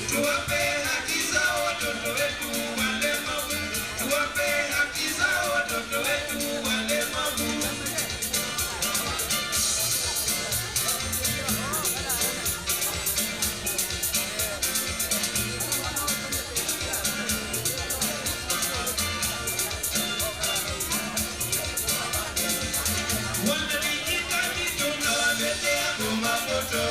Tuwape haki zao watoto wetu walemavu. Tuwape haki zao watoto wetu walemavu. Wanajitahidi tunawaletea kwa mafoto.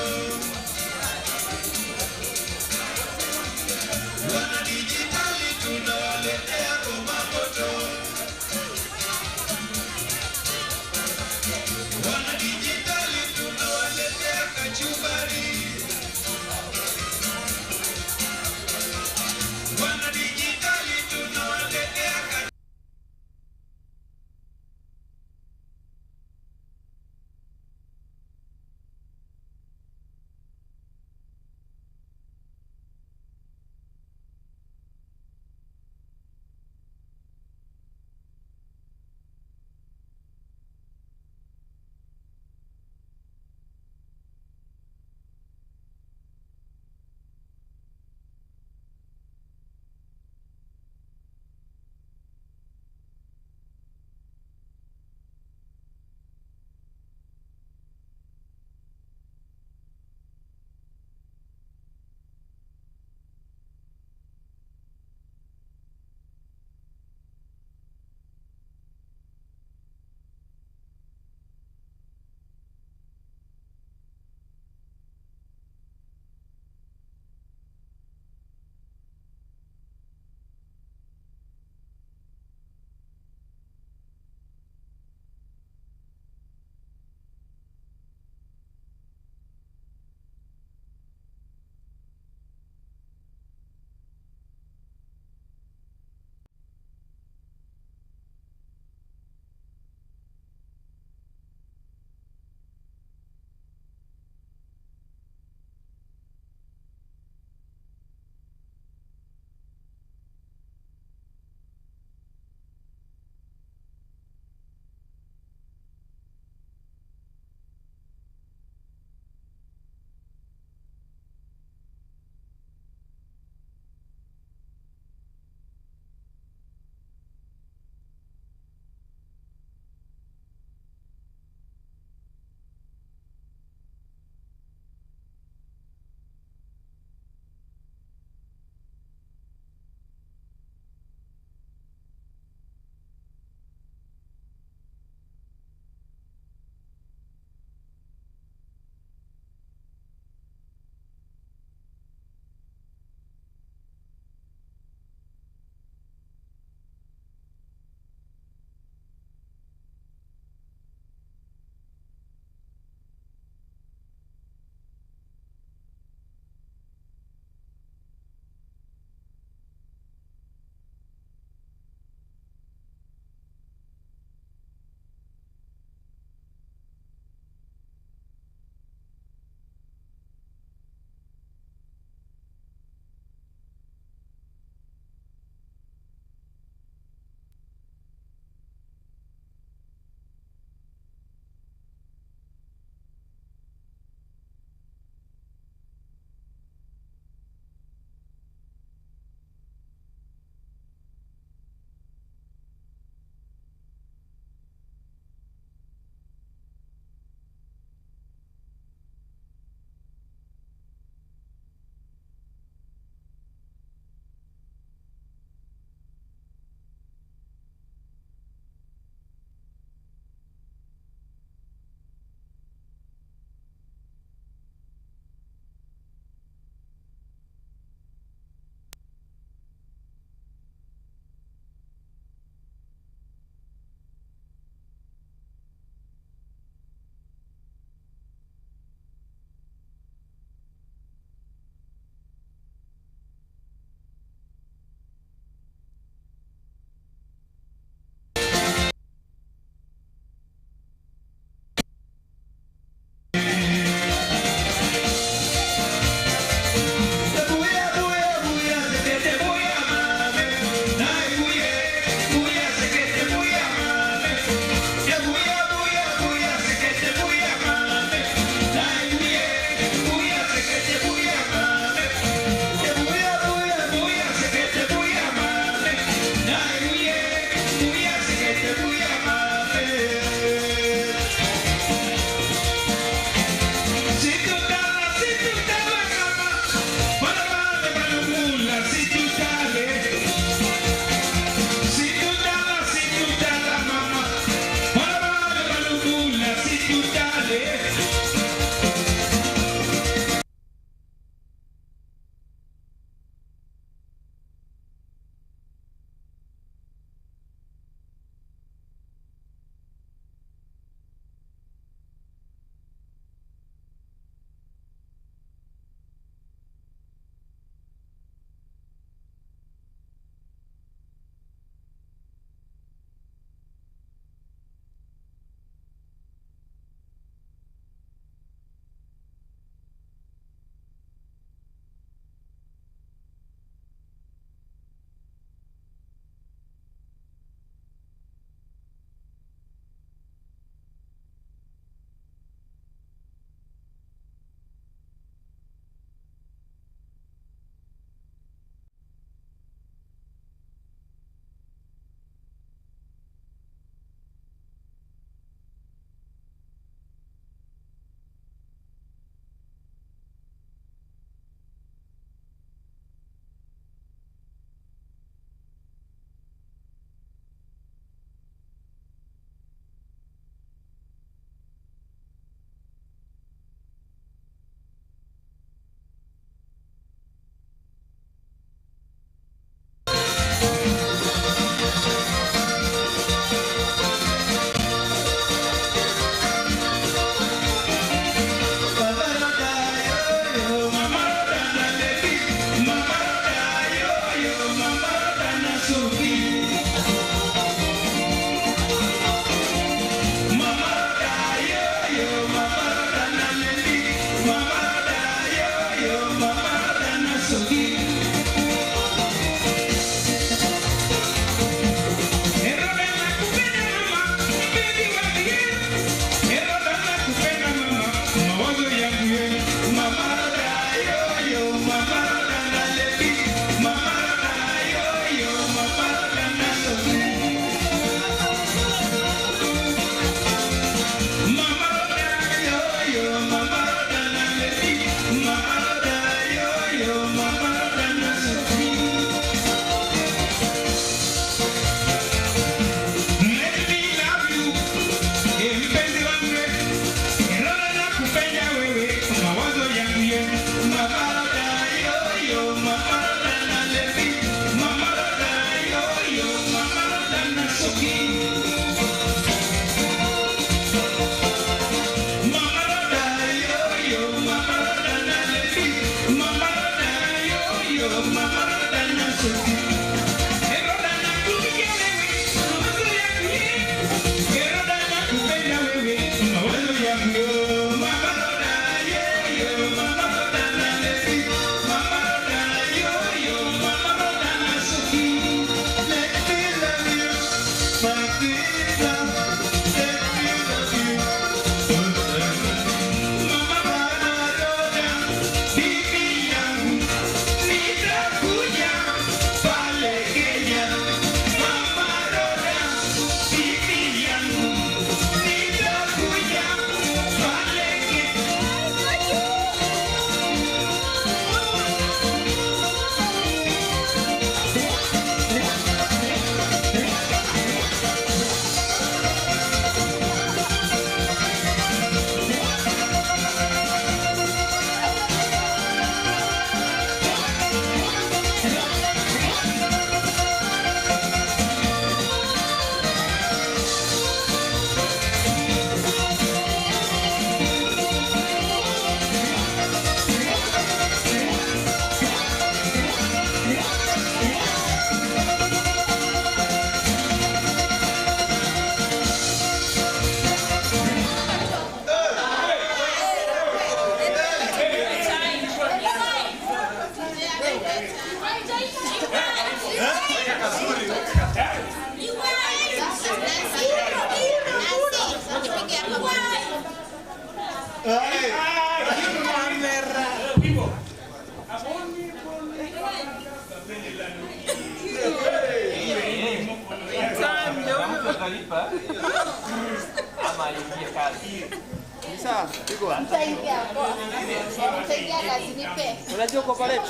Unajua corporate?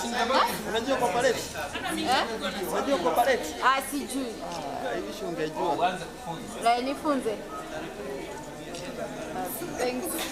Unajua corporate? Unajua corporate? Sijui. Hivi si ungejua. Uanze kufunza. Na nifunze. Thanks.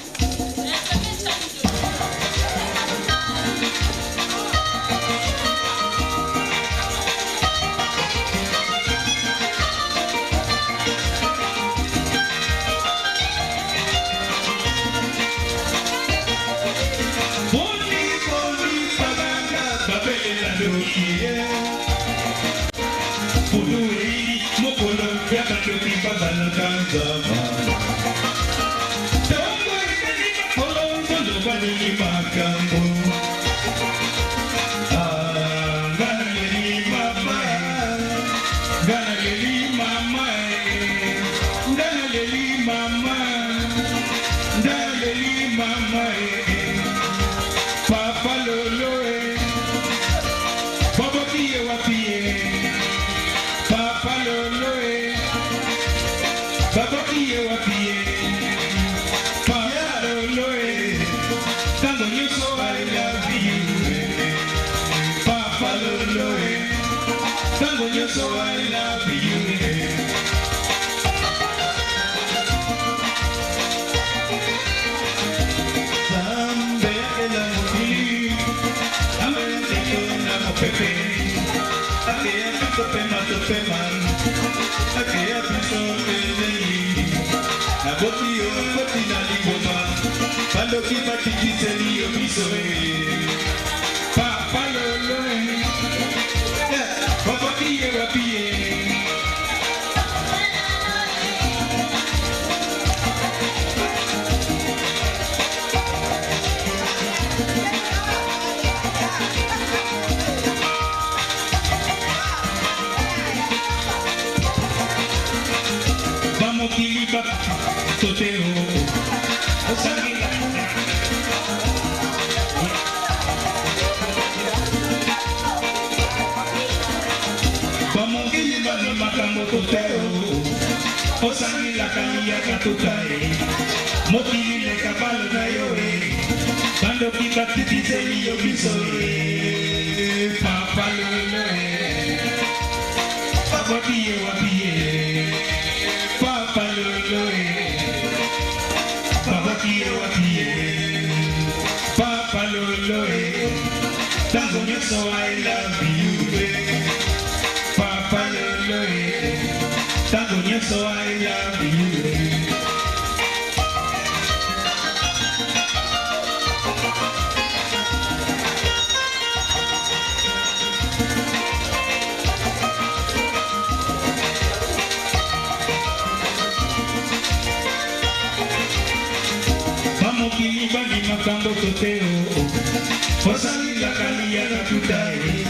Osalila kalia kutae,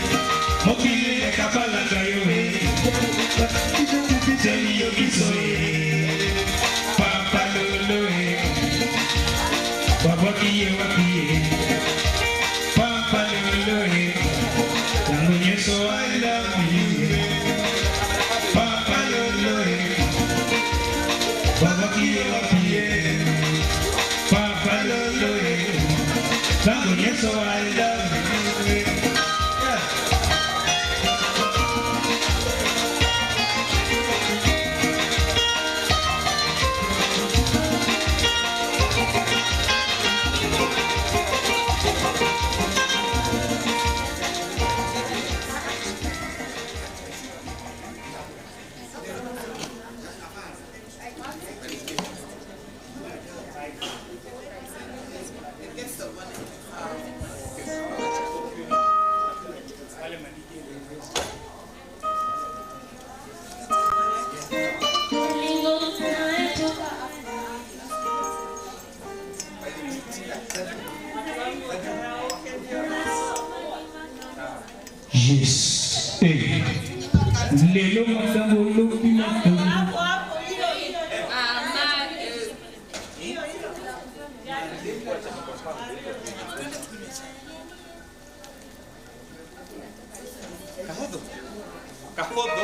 mokile kapala kayoe, teli yogisoe, papa loloe, wabakie wakie, papa loloe, tangu nyeso I love you, papa loloe, wabakie wakie, papa loloe, tangu nyeso I love you. Yes. Hey. Lelo matambo lopi matambo. Kahodo. Kahodo.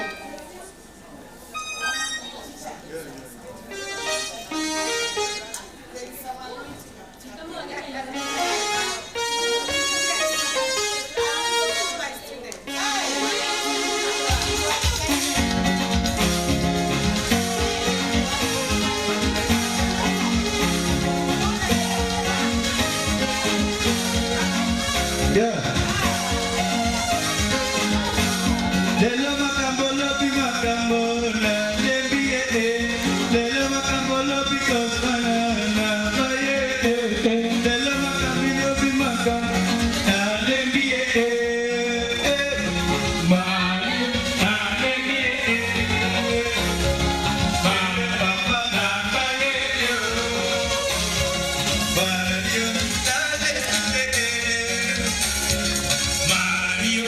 Yeah. Lelo makambo lopi makambo na lebie lelo makambo lopi kosana na baye lelo makambi lopi makambo na lebie ma na lebie ma papa na baye bayo Mario,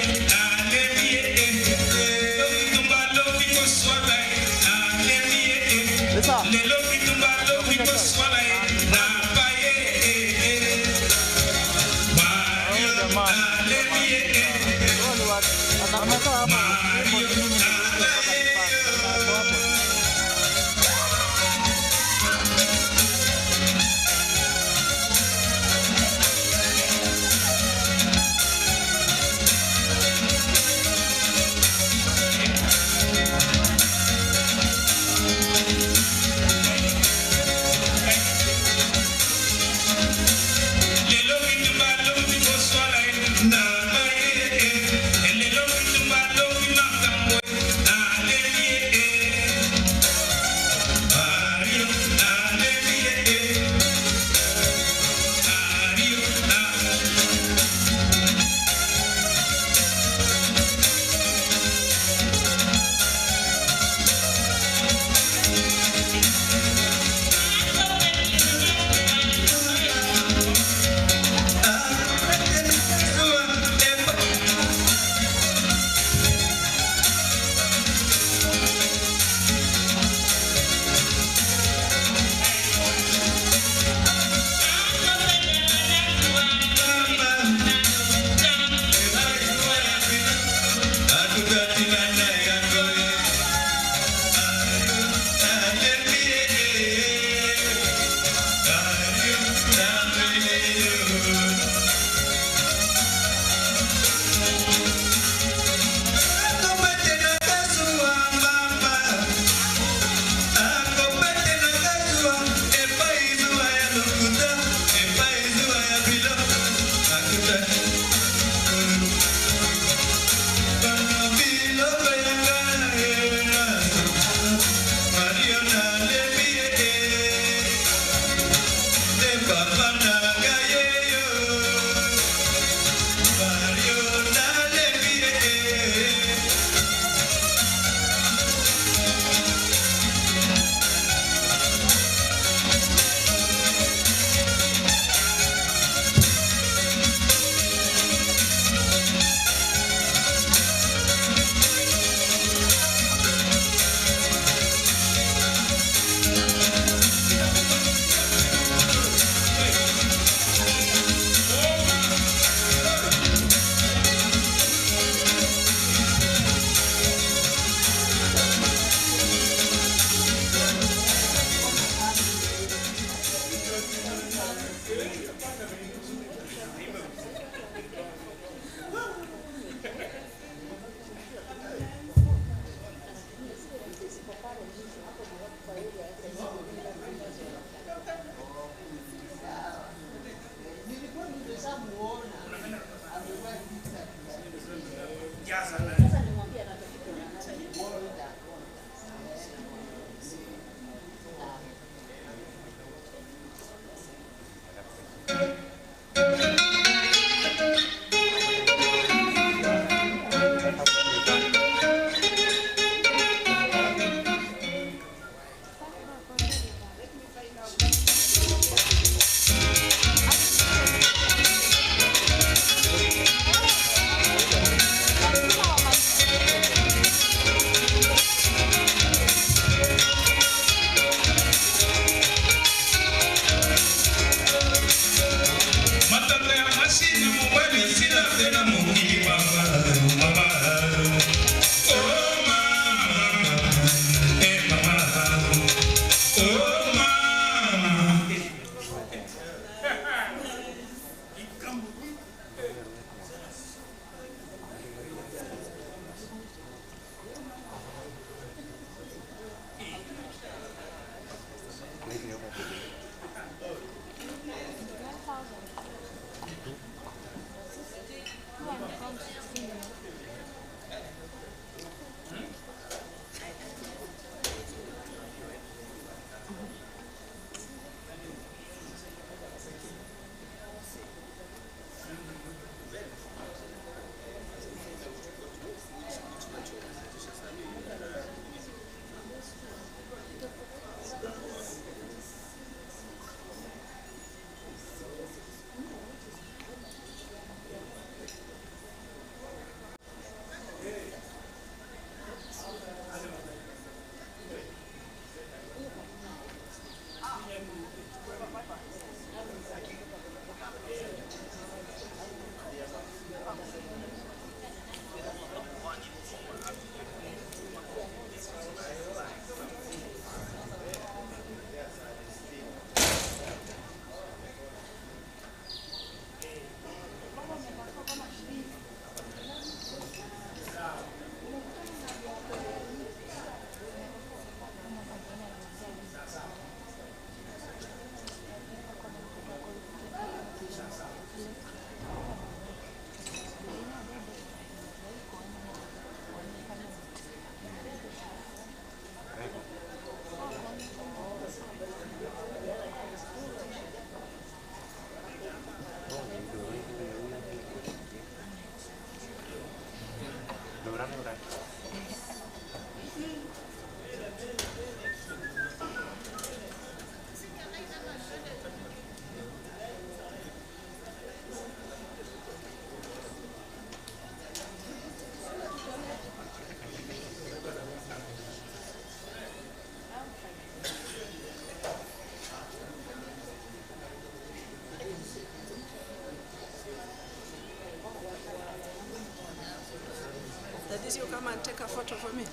Did you come and take a photo for me?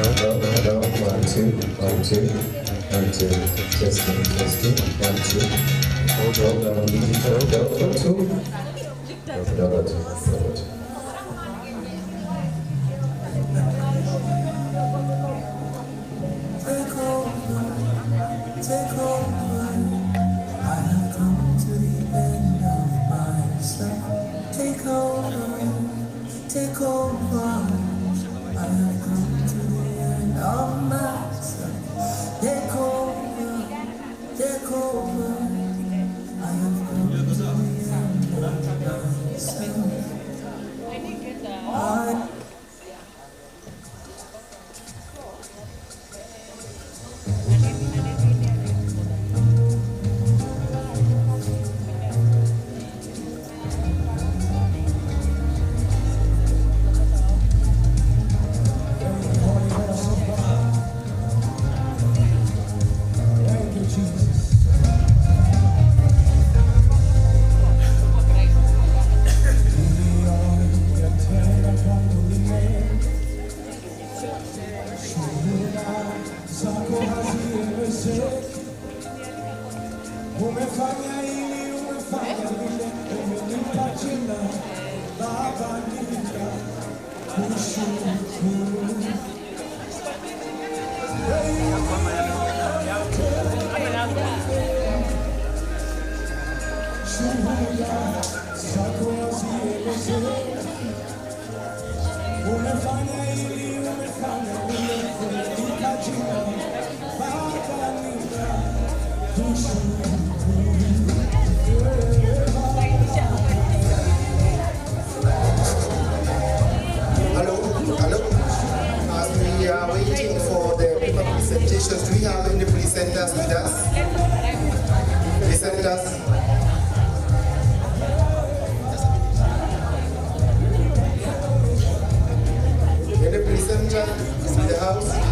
Hello, 1, 2, 1, 2, 1, 2, testing, 1, 2. Go, digital, go, 2. Go, 2. Take over, I have come to the end of myself. Take over, I have come to the end of myself. Take over, I have come to the end of myself. Umefanya hili, umefanya lile, umenipa jina Baba, nitakushukuru. Shuhuda zako hazielezeki. Umefanya hili, umefanya lile, umenipa jina Baba, nitakushukuru. Hello. As we are waiting for the paper presentations, do we have any presenters with us? Presenters? Any presenter with house.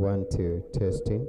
One, two, testing.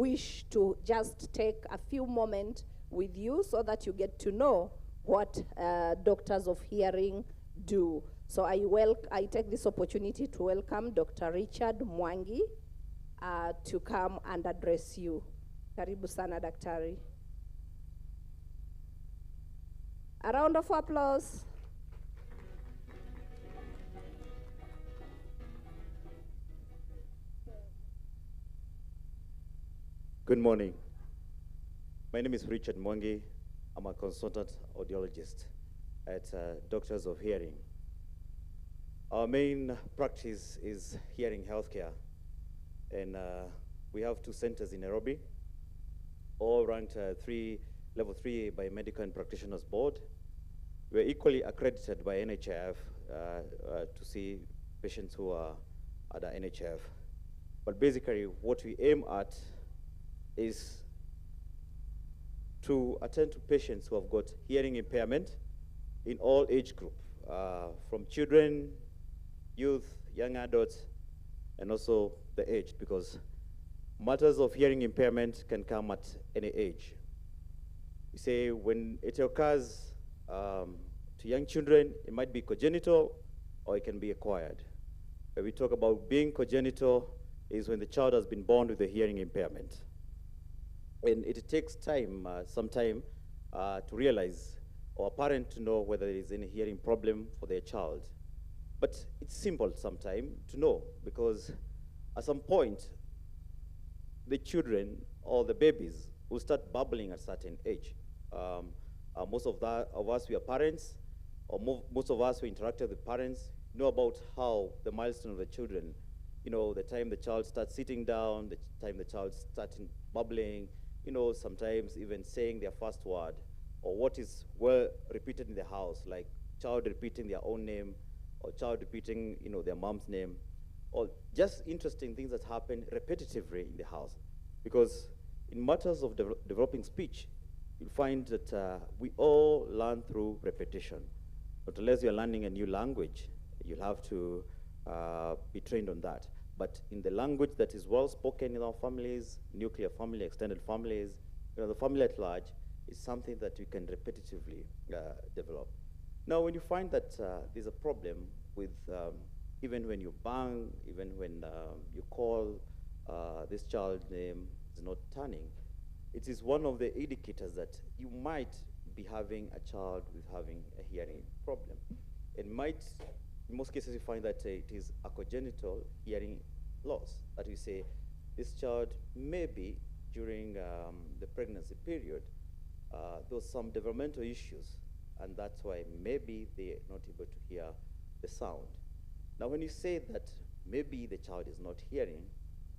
wish to just take a few moments with you so that you get to know what doctors of hearing do. So I take this opportunity to welcome Dr. Richard Mwangi to come and address you. Karibu sana daktari. A round of applause. Good morning. My name is Richard Mwangi. I'm a consultant audiologist at Doctors of Hearing. Our main practice is hearing healthcare, and we have 2 centers in Nairobi, all ranked level 3 by Medical and Practitioners Board. We're equally accredited by NHIF to see patients who are at the NHIF. But basically, what we aim at is to attend to patients who have got hearing impairment in all age group, from children, youth, young adults, and also the aged, because matters of hearing impairment can come at any age. We say when it occurs to young children, it might be congenital or it can be acquired. When we talk about being congenital is when the child has been born with a hearing impairment. And it takes time, some time, to realize or a parent to know whether there is any hearing problem for their child. But it's simple sometimes to know, because at some point, the children or the babies will start babbling at a certain age. Most of us, we are parents, or most of us who interacted with parents know about how the milestone of the children, the time the child starts sitting down, the time the child starts babbling, sometimes even saying their first word, or what is well repeated in the house, like child repeating their own name, or child repeating, their mom's name, or just interesting things that happen repetitively in the house. Because in matters of developing speech, you'll find that we all learn through repetition. But unless you're learning a new language, you'll have to be trained on that. But in the language that is well spoken in our families, nuclear family, extended families, the family at large, is something that you can repetitively develop. Now, when you find that there's a problem with, even when you bang, even when you call this child's name is not turning, it is one of the indicators that you might be having a child with having a hearing problem. It might, in most cases, you find that it is a congenital hearing loss, that we say this child maybe during the pregnancy period, there was some developmental issues, and that's why maybe they're not able to hear the sound. Now, when you say that maybe the child is not hearing,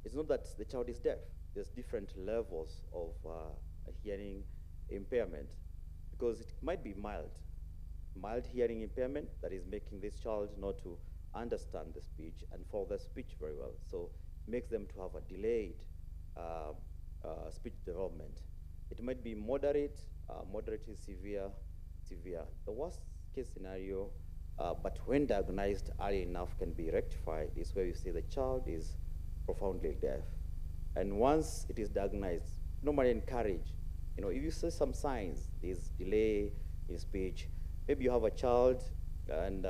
it's not that the child is deaf. There's different levels of hearing impairment, because it might be mild hearing impairment that is making this child not to understand the speech and follow the speech very well. So it makes them to have a delayed speech development. It might be moderate, moderate is severe. The worst case scenario, but when diagnosed early enough can be rectified, is where you say the child is profoundly deaf. And once it is diagnosed, normally encourage, if you see some signs, there's delay in speech, maybe you have a child and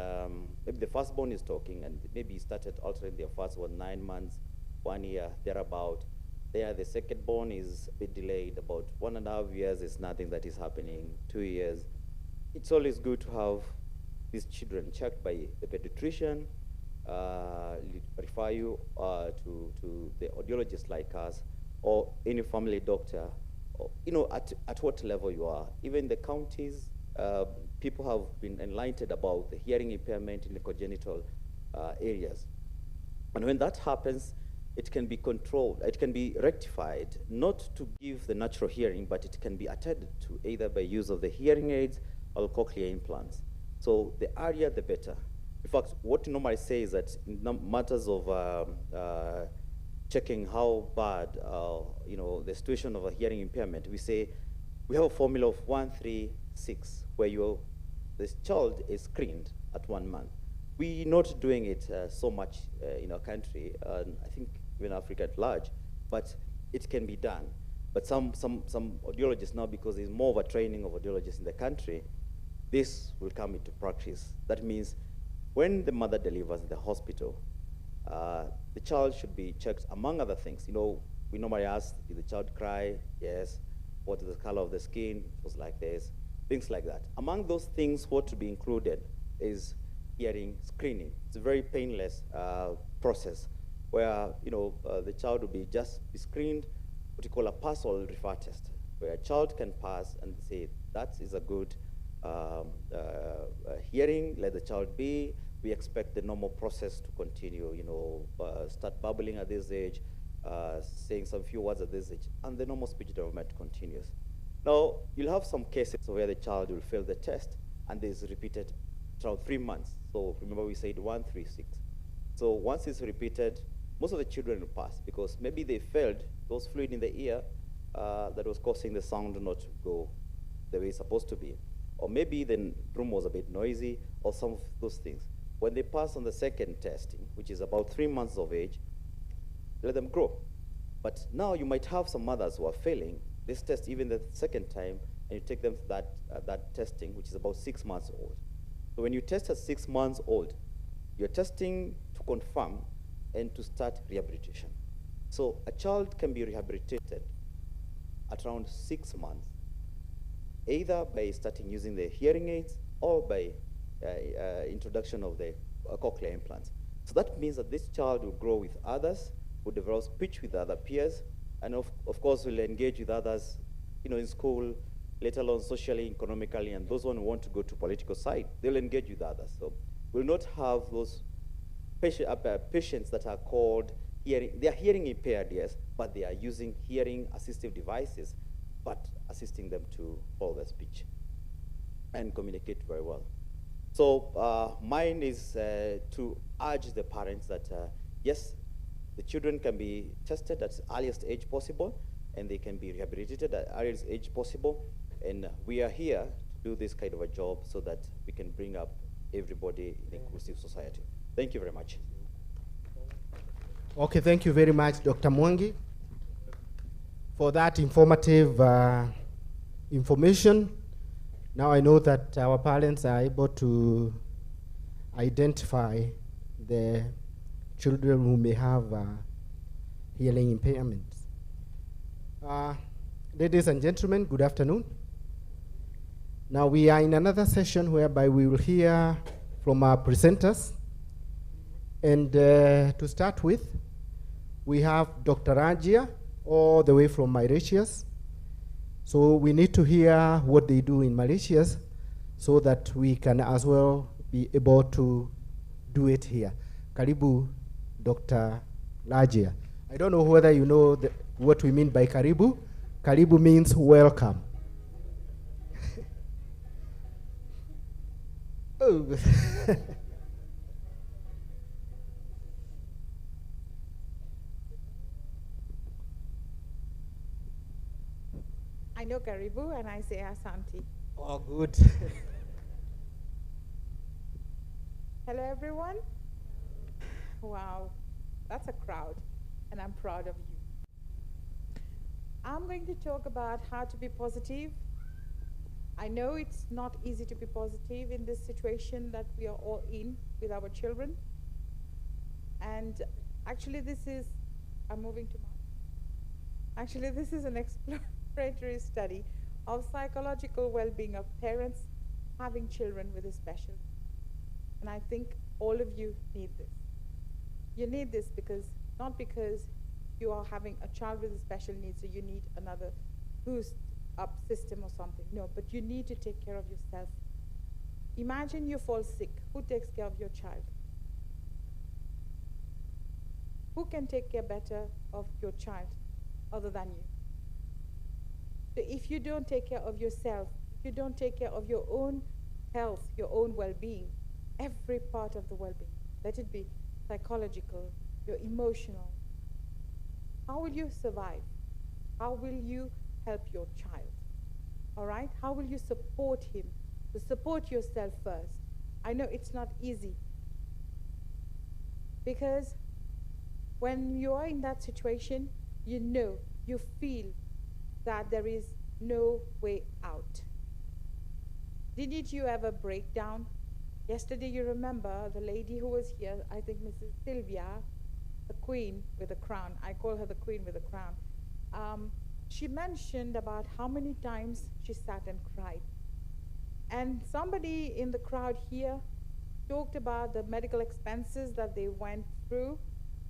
maybe the firstborn is talking and maybe he started altering their first 9 months, 1 year, thereabout. There, the secondborn is a bit delayed, about 1.5 years is nothing that is happening, 2 years. It's always good to have these children checked by the pediatrician, refer you to the audiologist like us, or any family doctor, or, at what level you are. Even the counties, people have been enlightened about the hearing impairment in the congenital areas. And when that happens, it can be controlled, it can be rectified, not to give the natural hearing, but it can be attended to either by use of the hearing aids or cochlear implants. So the earlier, the better. In fact, what we normally say is that in matters of checking how bad, the situation of a hearing impairment, we say we have a formula of 136, where this child is screened at 1 month. We're not doing it so much in our country, and I think even Africa at large, but it can be done. But some audiologists now, because there's more of a training of audiologists in the country, this will come into practice. That means when the mother delivers in the hospital, the child should be checked, among other things. You know, we normally ask, did the child cry? Yes. What is the color of the skin? It was like this. Things like that. Among those things, what to be included is hearing screening. It's a very painless process where, you know, the child will be screened, what you call a pass or refer test, where a child can pass and say, that is a good hearing, let the child be. We expect the normal process to continue, you know, start babbling at this age, saying some few words at this age, and the normal speech development continues. Now, you'll have some cases where the child will fail the test, and this is repeated throughout 3 months. So remember we said 1, 3, 6. So once it's repeated, most of the children will pass, because maybe they failed those fluid in the ear that was causing the sound not to go the way it's supposed to be. Or maybe the room was a bit noisy, or some of those things. When they pass on the second testing, which is about 3 months of age, let them grow. But now you might have some mothers who are failing this test even the second time, and you take them to that testing, which is about 6 months old. So when you test at 6 months old, you're testing to confirm and to start rehabilitation. So a child can be rehabilitated at around 6 months, either by starting using the hearing aids or by introduction of the cochlear implants. So that means that this child will grow with others, will develop speech with other peers, and of course will engage with others, you know, in school, let alone socially, economically, and those who want to go to political side, they'll engage with others. So we'll not have those patients that are called hearing, they are hearing impaired, yes, but they are using hearing assistive devices, but assisting them to follow their speech and communicate very well. So mine is to urge the parents that, yes, the children can be tested at the earliest age possible, and they can be rehabilitated at the earliest age possible. And we are here to do this kind of a job so that we can bring up everybody in an inclusive society. Thank you very much. Okay, thank you very much, Dr. Mwangi, for that informative information. Now I know that our parents are able to identify the children who may have hearing impairments. Ladies and gentlemen, good afternoon. Now we are in another session whereby we will hear from our presenters. And to start with, we have Dr. Rajia, all the way from Mauritius. So we need to hear what they do in Mauritius so that we can as well be able to do it here. Karibu, Dr. Rajia. I don't know whether you know what we mean by Karibu. Karibu means welcome. Oh. I know Karibu and I say Asante. Oh, good. Hello, everyone. Wow, that's a crowd, and I'm proud of you. I'm going to talk about how to be positive. I know it's not easy to be positive in this situation that we are all in with our children. And actually this is, I'm moving to Mark. Actually this is an exploratory study of psychological well-being of parents having children with a special needs. And I think all of you need this. You need this because, not because you are having a child with a special needs, so you need another boost up system or something. No, but you need to take care of yourself. Imagine you fall sick. Who takes care of your child? Who can take care better of your child other than you? So if you don't take care of yourself, if you don't take care of your own health, your own well-being, every part of the well-being, let it be psychological, your emotional, how will you survive? How will you help your child? All right? How will you support him? So support yourself first. I know it's not easy because when you are in that situation, you know, you feel that there is no way out. Didn't you ever break down? Yesterday, you remember the lady who was here, I think Mrs. Sylvia, the queen with a crown. I call her the queen with a crown. She mentioned about how many times she sat and cried. And somebody in the crowd here talked about the medical expenses that they went through,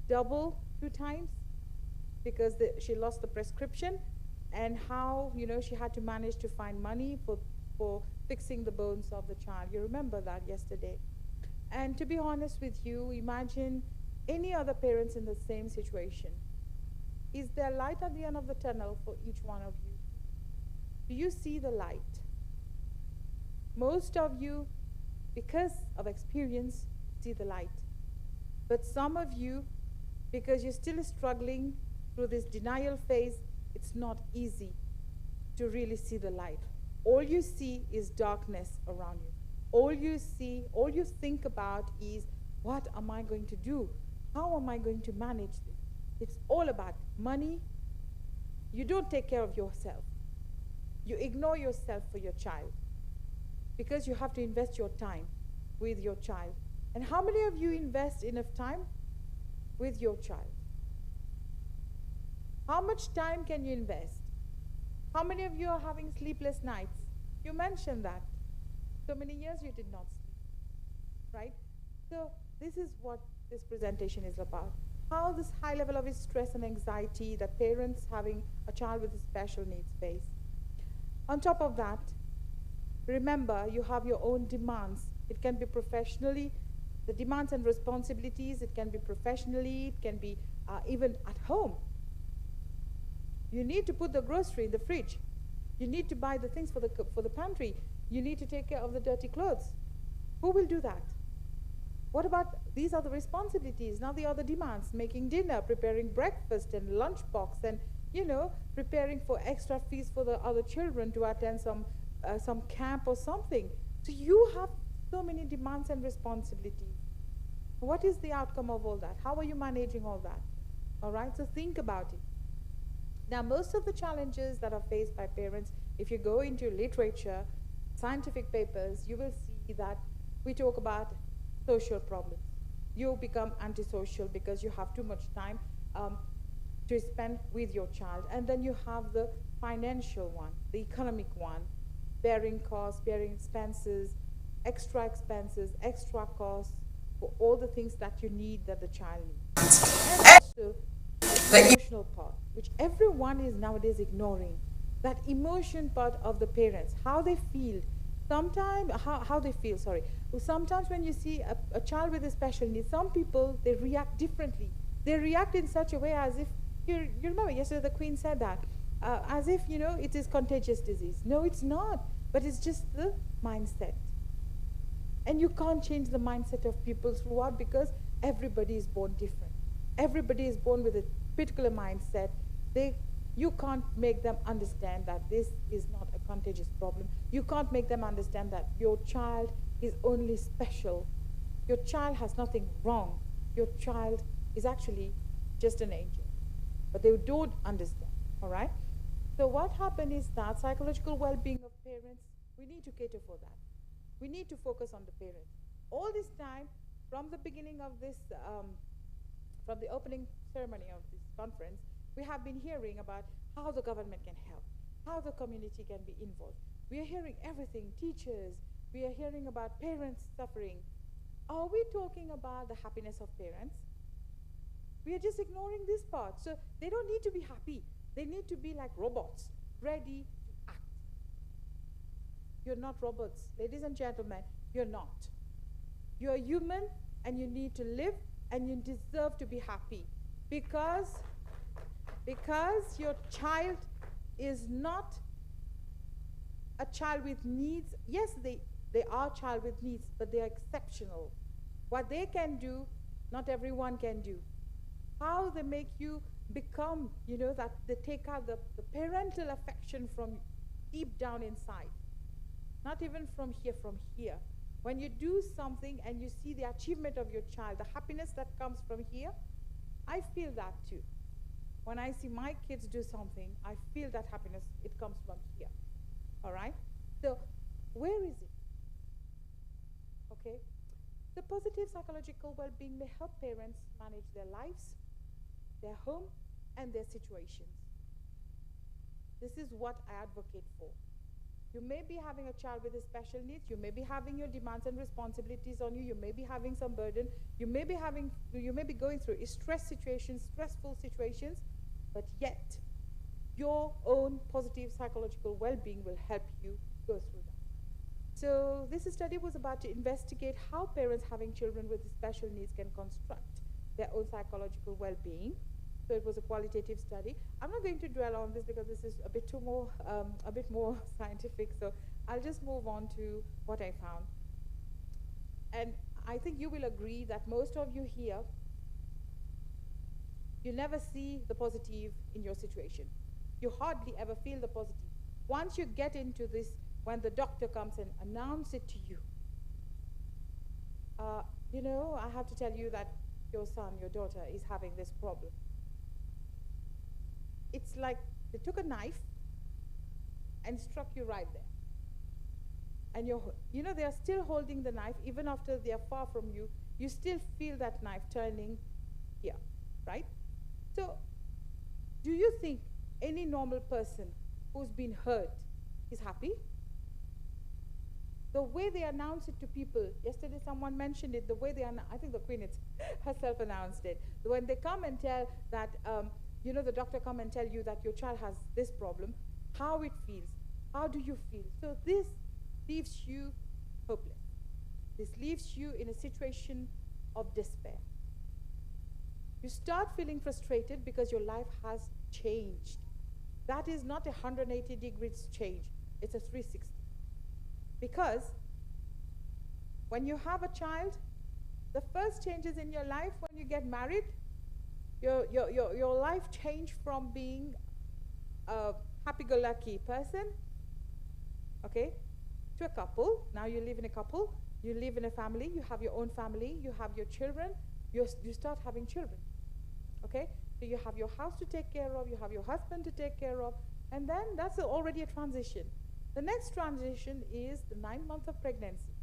double 2 times, because she lost the prescription, and how, you know, she had to manage to find money for fixing the bones of the child. You remember that yesterday. And to be honest with you, imagine any other parents in the same situation. Is there light at the end of the tunnel for each one of you? Do you see the light? Most of you, because of experience, see the light. But some of you, because you're still struggling through this denial phase, it's not easy to really see the light. All you see is darkness around you. All you see, all you think about is, what am I going to do? How am I going to manage this? It's all about money. You don't take care of yourself. You ignore yourself for your child, because you have to invest your time with your child. And how many of you invest enough time with your child? How much time can you invest? How many of you are having sleepless nights? You mentioned that. So many years you did not sleep, right? So this is what this presentation is about. How this high level of stress and anxiety that parents having a child with special needs face. On top of that, remember, you have your own demands. It can be professionally, the demands and responsibilities. It can be professionally. It can be even at home. You need to put the grocery in the fridge. You need to buy the things for the pantry. You need to take care of the dirty clothes. Who will do that? What about, these are the responsibilities. Now the other demands, making dinner, preparing breakfast and lunchbox, and, you know, preparing for extra fees for the other children to attend some camp or something. So you have so many demands and responsibilities. What is the outcome of all that? How are you managing all that? All right, so think about it. Now, most of the challenges that are faced by parents, if you go into literature, scientific papers, you will see that we talk about social problems. You become antisocial because you have too much time to spend with your child. And then you have the financial one, the economic one, bearing costs, bearing expenses, extra costs for all the things that you need, that the child needs. And also the emotional part, which everyone is nowadays ignoring. That emotion part of the parents, how they feel. Sometimes, how they feel, sorry. Sometimes when you see a child with a special needs, some people, they react differently. They react in such a way as if, you remember yesterday the Queen said that, as if, you know, it is contagious disease. No, it's not, but it's just the mindset. And you can't change the mindset of people throughout, because everybody is born different. Everybody is born with a particular mindset. You can't make them understand that this is not a contagious problem. You can't make them understand that your child is only special. Your child has nothing wrong. Your child is actually just an angel. But they don't understand, all right? So what happened is that psychological well-being of parents, we need to cater for that. We need to focus on the parents. All this time, from the beginning of this, from the opening ceremony of this conference, we have been hearing about how the government can help, how the community can be involved. We are hearing everything, teachers. We are hearing about parents suffering. Are we talking about the happiness of parents? We are just ignoring this part. So they don't need to be happy. They need to be like robots, ready to act. You're not robots. Ladies and gentlemen, you're not. You're human, and you need to live, and you deserve to be happy. Because your child is not a child with needs. Yes, they are child with needs, but they are exceptional. What they can do, not everyone can do. How they make you become, you know, that they take out the parental affection from deep down inside. Not even from here. When you do something and you see the achievement of your child, the happiness that comes from here, I feel that too. When I see my kids do something, I feel that happiness, it comes from here. All right? So, where is it? Okay? The positive psychological well-being may help parents manage their lives, their home, and their situations. This is what I advocate for. You may be having a child with special needs, you may be having your demands and responsibilities on you, you may be having some burden, you may be going through stressful situations, but yet your own positive psychological well-being will help you go through that. So this study was about to investigate how parents having children with special needs can construct their own psychological well-being. So it was a qualitative study. I'm not going to dwell on this because this is a bit more scientific. So I'll just move on to what I found. And I think you will agree that most of you here, you never see the positive in your situation. You hardly ever feel the positive. Once you get into this, when the doctor comes and announces it to you, you know, I have to tell you that your son, your daughter is having this problem. It's like they took a knife and struck you right there. And you know, they are still holding the knife, even after they are far from you, you still feel that knife turning here, right? So, do you think any normal person who's been hurt is happy? The way they announce it to people, yesterday someone mentioned it, the way they, I think the Queen herself announced it. When they come and tell that, you know, the doctor come and tell you that your child has this problem, how it feels, how do you feel? So this leaves you hopeless. This leaves you in a situation of despair. You start feeling frustrated because your life has changed. That is not a 180 degrees change, it's a 360. Because when you have a child, the first changes in your life when you get married, your life changed from being a happy-go-lucky person, okay, to a couple. Now you live in a couple, you live in a family, you have your own family, you have your children, you start having children, okay? So you have your house to take care of, you have your husband to take care of, and then that's already a transition. The next transition is the 9 months of pregnancy.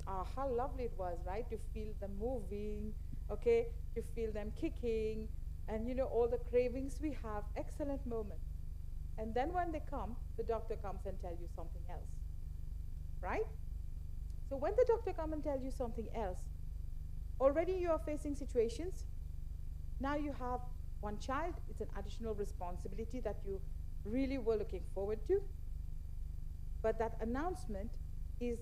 Ah, how lovely it was, right? To feel them moving, okay? To feel them kicking, and you know, all the cravings we have, excellent moment. And then when they come, the doctor comes and tells you something else, right? So when the doctor comes and tells you something else, already you are facing situations. Now you have one child, it's an additional responsibility that you really were looking forward to. But that announcement is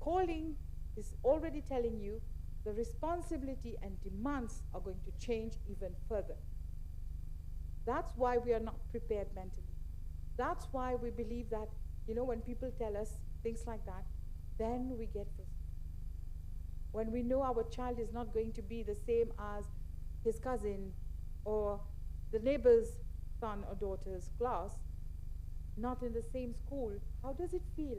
already telling you the responsibility and demands are going to change even further. That's why we are not prepared mentally. That's why we believe that, you know, when people tell us things like that, then we get frustrated. When we know our child is not going to be the same as his cousin or the neighbor's son or daughter's class, not in the same school, how does it feel?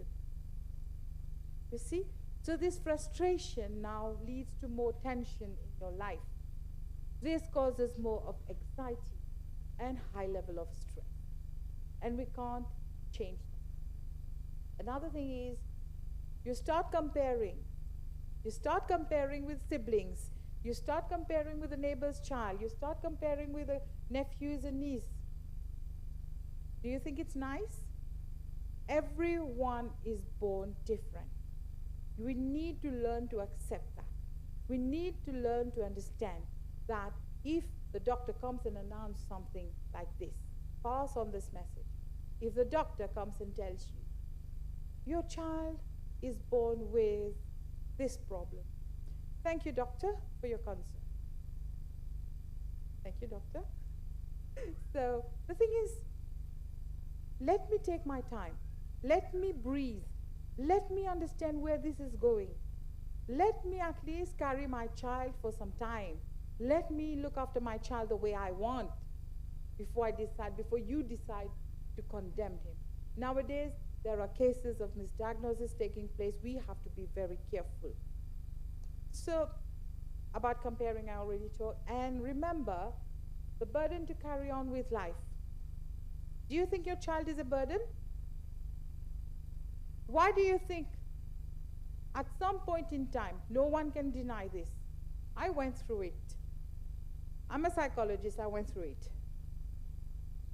You see? So this frustration now leads to more tension in your life. This causes more of anxiety and high level of stress. And we can't change that. Another thing is, you start comparing. You start comparing with siblings. You start comparing with the neighbor's child. You start comparing with the nephews and niece. Do you think it's nice? Everyone is born different. We need to learn to accept that. We need to learn to understand that if the doctor comes and announces something like this, pass on this message. If the doctor comes and tells you, your child is born with this problem. Thank you, doctor, for your concern. Thank you, doctor. So the thing is, let me take my time. Let me breathe. Let me understand where this is going. Let me at least carry my child for some time. Let me look after my child the way I want before you decide to condemn him. Nowadays, there are cases of misdiagnosis taking place. We have to be very careful. So, about comparing, I already talked. And remember, the burden to carry on with life. Do you think your child is a burden? Why do you think? At some point in time, no one can deny this. I went through it. I'm a psychologist, I went through it.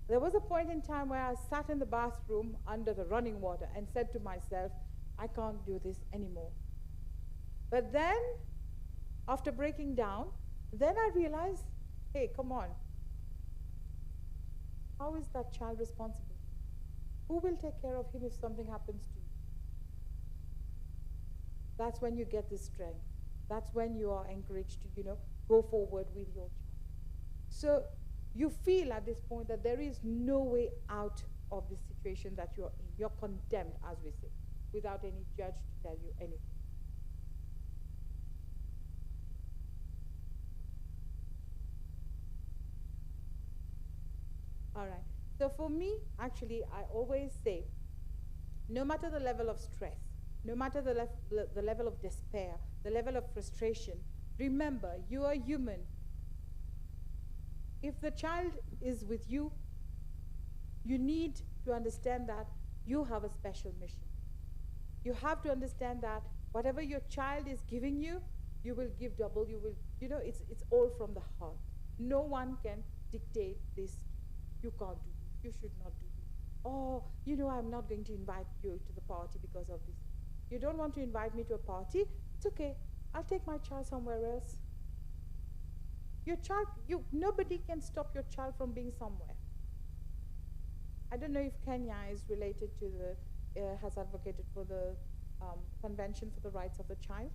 There was a point in time where I sat in the bathroom under the running water and said to myself, I can't do this anymore. But then, after breaking down, then I realized, hey, come on. How is that child responsible? Who will take care of him if something happens to you? That's when you get the strength. That's when you are encouraged to, go forward with your child. So you feel at this point that there is no way out of the situation that you're in. You're condemned, as we say, without any judge to tell you anything. All right. So for me, actually, I always say, no matter the level of stress, no matter the level of despair, the level of frustration, remember, you are human. If the child is with you, you need to understand that you have a special mission. You have to understand that whatever your child is giving you, you will give double. You will, it's all from the heart. No one can dictate this. You can't do this. You should not do this. Oh, I'm not going to invite you to the party because of this. You don't want to invite me to a party? It's okay. I'll take my child somewhere else. Your child, nobody can stop your child from being somewhere. I don't know if Kenya is related to has advocated for the Convention for the Rights of the Child.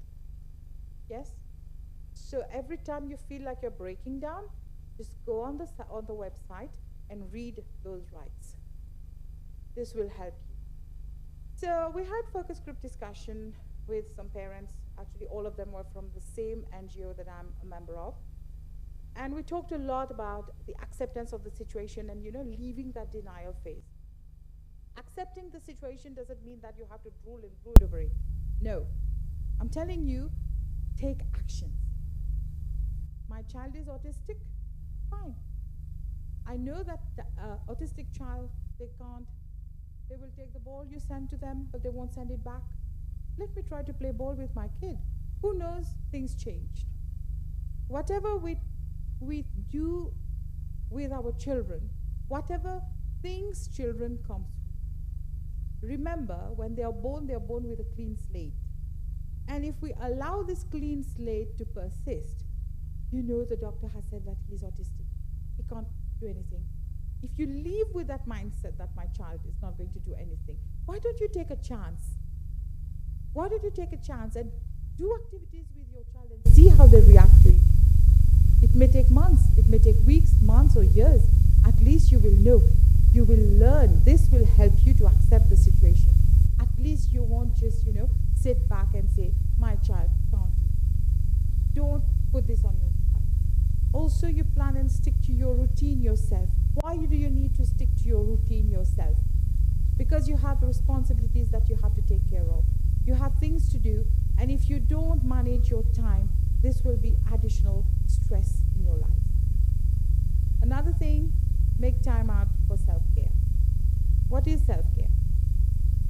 Yes? So every time you feel like you're breaking down, just go on the website and read those rights. This will help you. So we had focus group discussion with some parents. Actually, all of them were from the same NGO that I'm a member of. And we talked a lot about the acceptance of the situation and, leaving that denial phase. Accepting the situation doesn't mean that you have to drool and brood over it. No. I'm telling you, take action. My child is autistic? Fine. I know that the autistic child, they will take the ball you send to them, but they won't send it back. Let me try to play ball with my kid. Who knows, things changed. Whatever we do with our children, whatever things children come through, remember, when they are born with a clean slate. And if we allow this clean slate to persist, the doctor has said that he's autistic. He can't do anything. If you live with that mindset that my child is not going to do anything, why don't you take a chance? Why don't you take a chance and do activities with your child and see how they react to it? It may take months, it may take weeks, months, or years. At least you will know. You will learn. This will help you to accept the situation. At least you won't just, sit back and say, my child can't do it. Don't put this on your child. Also, you plan and stick to your routine yourself. Why do you need to stick to your routine yourself? Because you have responsibilities that you have to take care of. You have things to do, and if you don't manage your time, this will be additional stress in your life. Another thing, make time out for self-care. What is self-care?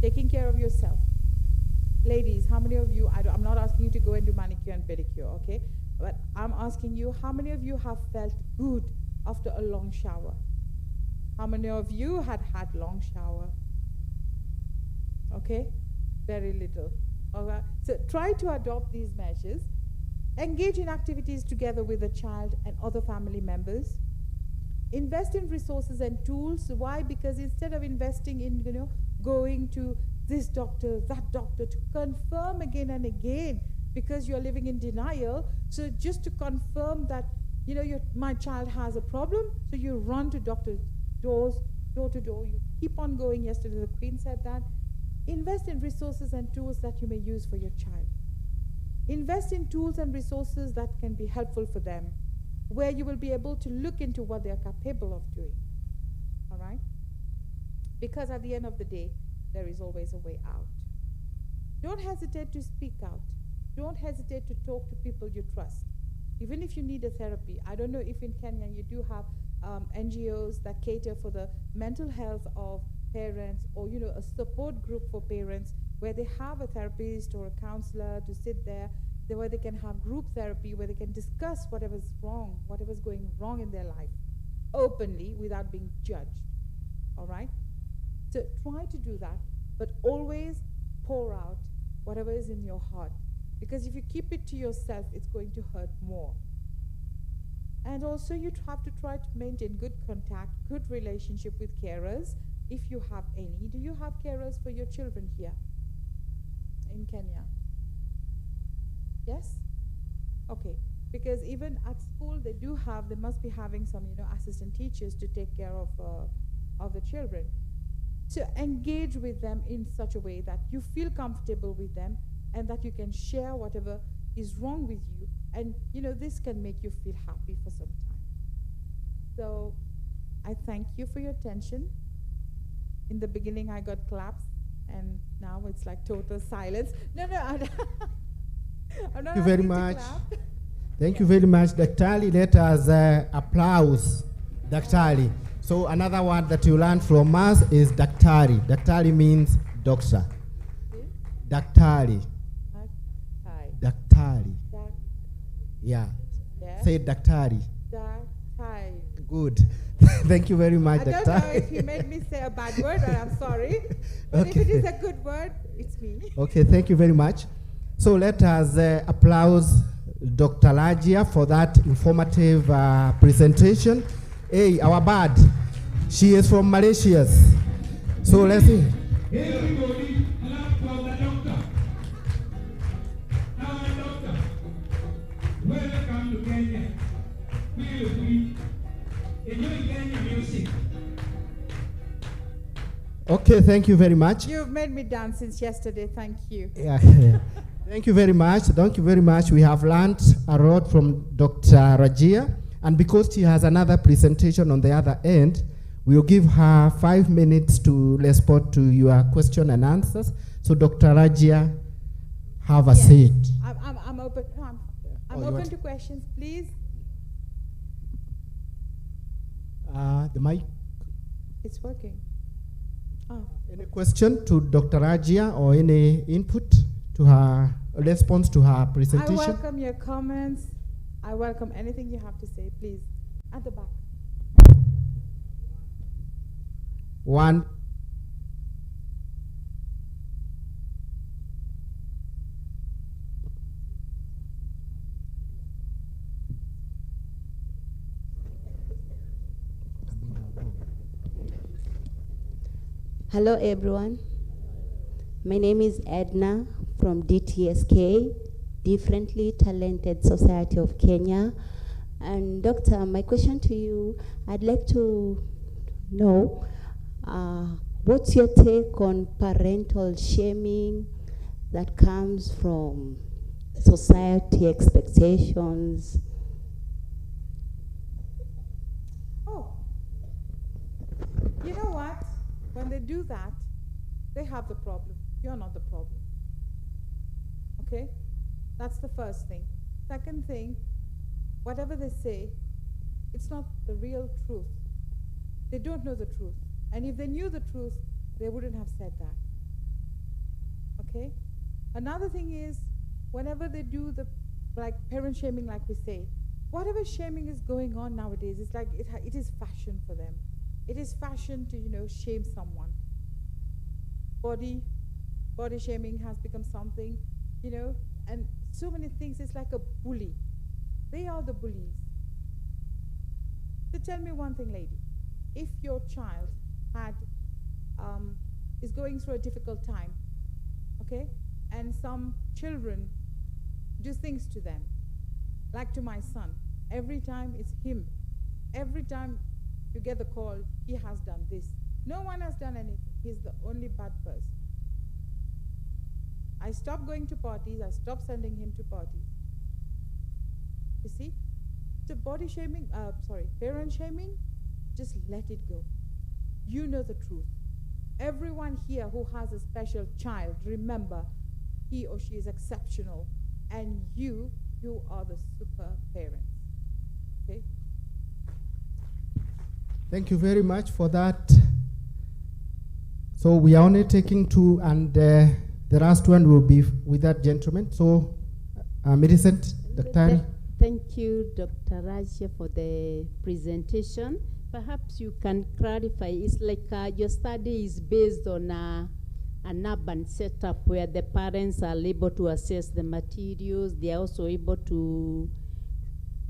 Taking care of yourself. Ladies, how many of you, I'm not asking you to go and do manicure and pedicure, okay? But I'm asking you, how many of you have felt good after a long shower? How many of you had long shower? Okay? Very little. All right. So try to adopt these measures. Engage in activities together with the child and other family members. Invest in resources and tools. Why? Because instead of investing in, going to this doctor, that doctor, to confirm again and again, because you're living in denial, so just to confirm that, my child has a problem, so you run to doctor's doors, door to door, you keep on going. Yesterday the Queen said that. Invest in resources and tools that you may use for your child. Invest in tools and resources that can be helpful for them, where you will be able to look into what they are capable of doing. All right? Because at the end of the day, there is always a way out. Don't hesitate to speak out. Don't hesitate to talk to people you trust. Even if you need a therapy. I don't know if in Kenya you do have NGOs that cater for the mental health of parents, or a support group for parents where they have a therapist or a counselor to sit there, where they can have group therapy, where they can discuss whatever's wrong, whatever's going wrong in their life openly without being judged. All right? So try to do that, but always pour out whatever is in your heart, because if you keep it to yourself, it's going to hurt more. And also you have to try to maintain good contact, good relationship with carers, if you have any. Do you have carers for your children here in Kenya? Yes? Okay, because even at school they must be having some, assistant teachers to take care of the children. So engage with them in such a way that you feel comfortable with them and that you can share whatever is wrong with you. And, this can make you feel happy for some time. So I thank you for your attention. In the beginning, I got claps, and now it's like total silence. No, I'm not Thank you very asking to much. clap. Thank you very much, Daktari. Let us applause Daktari. So another word that you learn from us is Daktari. Daktari means doctor. Daktari. Daktari. Yeah. Yes. Say Daktari. Daktari. Good. Thank you very much, I don't know if you made me say a bad word, or I'm sorry. But if it is a good word, it's me. Okay, thank you very much. So let us applause Dr. Lajia for that informative presentation. Hey, our bad. She is from Malaysia. So let's see. Everybody, clap for the doctor. Our doctor, welcome to Kenya. Feel free. Enjoy Kenya music. Okay, thank you very much. You've made me dance since yesterday. Thank you. Yeah. Thank you very much. Thank you very much. We have learned a lot from Dr. Rajia. And because she has another presentation on the other end, we'll give her 5 minutes to respond to your question and answers. So Dr. Rajia, have a seat. I'm open. No, I'm open to questions, please. The mic. It's working. Oh. Any question to Dr. Rajia or any input to her response to her presentation? I welcome your comments. I welcome anything you have to say, please. At the back. One. Hello everyone. My name is Edna from DTSK, Differently Talented Society of Kenya. And Doctor, my question to you, I'd like to know what's your take on parental shaming that comes from society expectations? Oh, you know what? When they do that, they have the problem. You're not the problem. Okay? That's the first thing. Second thing, whatever they say, it's not the real truth. They don't know the truth. And if they knew the truth, they wouldn't have said that. Okay? Another thing is, whenever they do the parent shaming, like we say, whatever shaming is going on nowadays, it's like it is fashion for them. It is fashion to, shame someone. Body shaming has become something, and so many things. It's like a bully. They are the bullies. So tell me one thing, lady. If your child is going through a difficult time, okay, and some children do things to them, like to my son, every time it's him. Every time you get the call, he has done this. No one has done anything. He's the only bad person. I stopped going to parties. I stopped sending him to parties. You see? So parent shaming, just let it go. You know the truth. Everyone here who has a special child, remember, he or she is exceptional. And you are the super parents. Okay? Thank you very much for that. So we are only taking two, and the last one will be with that gentleman. So, Millicent, Dr. Thank you, Dr. Raja, for the presentation. Perhaps you can clarify. It's like your study is based on an urban setup where the parents are able to access the materials. They are also able to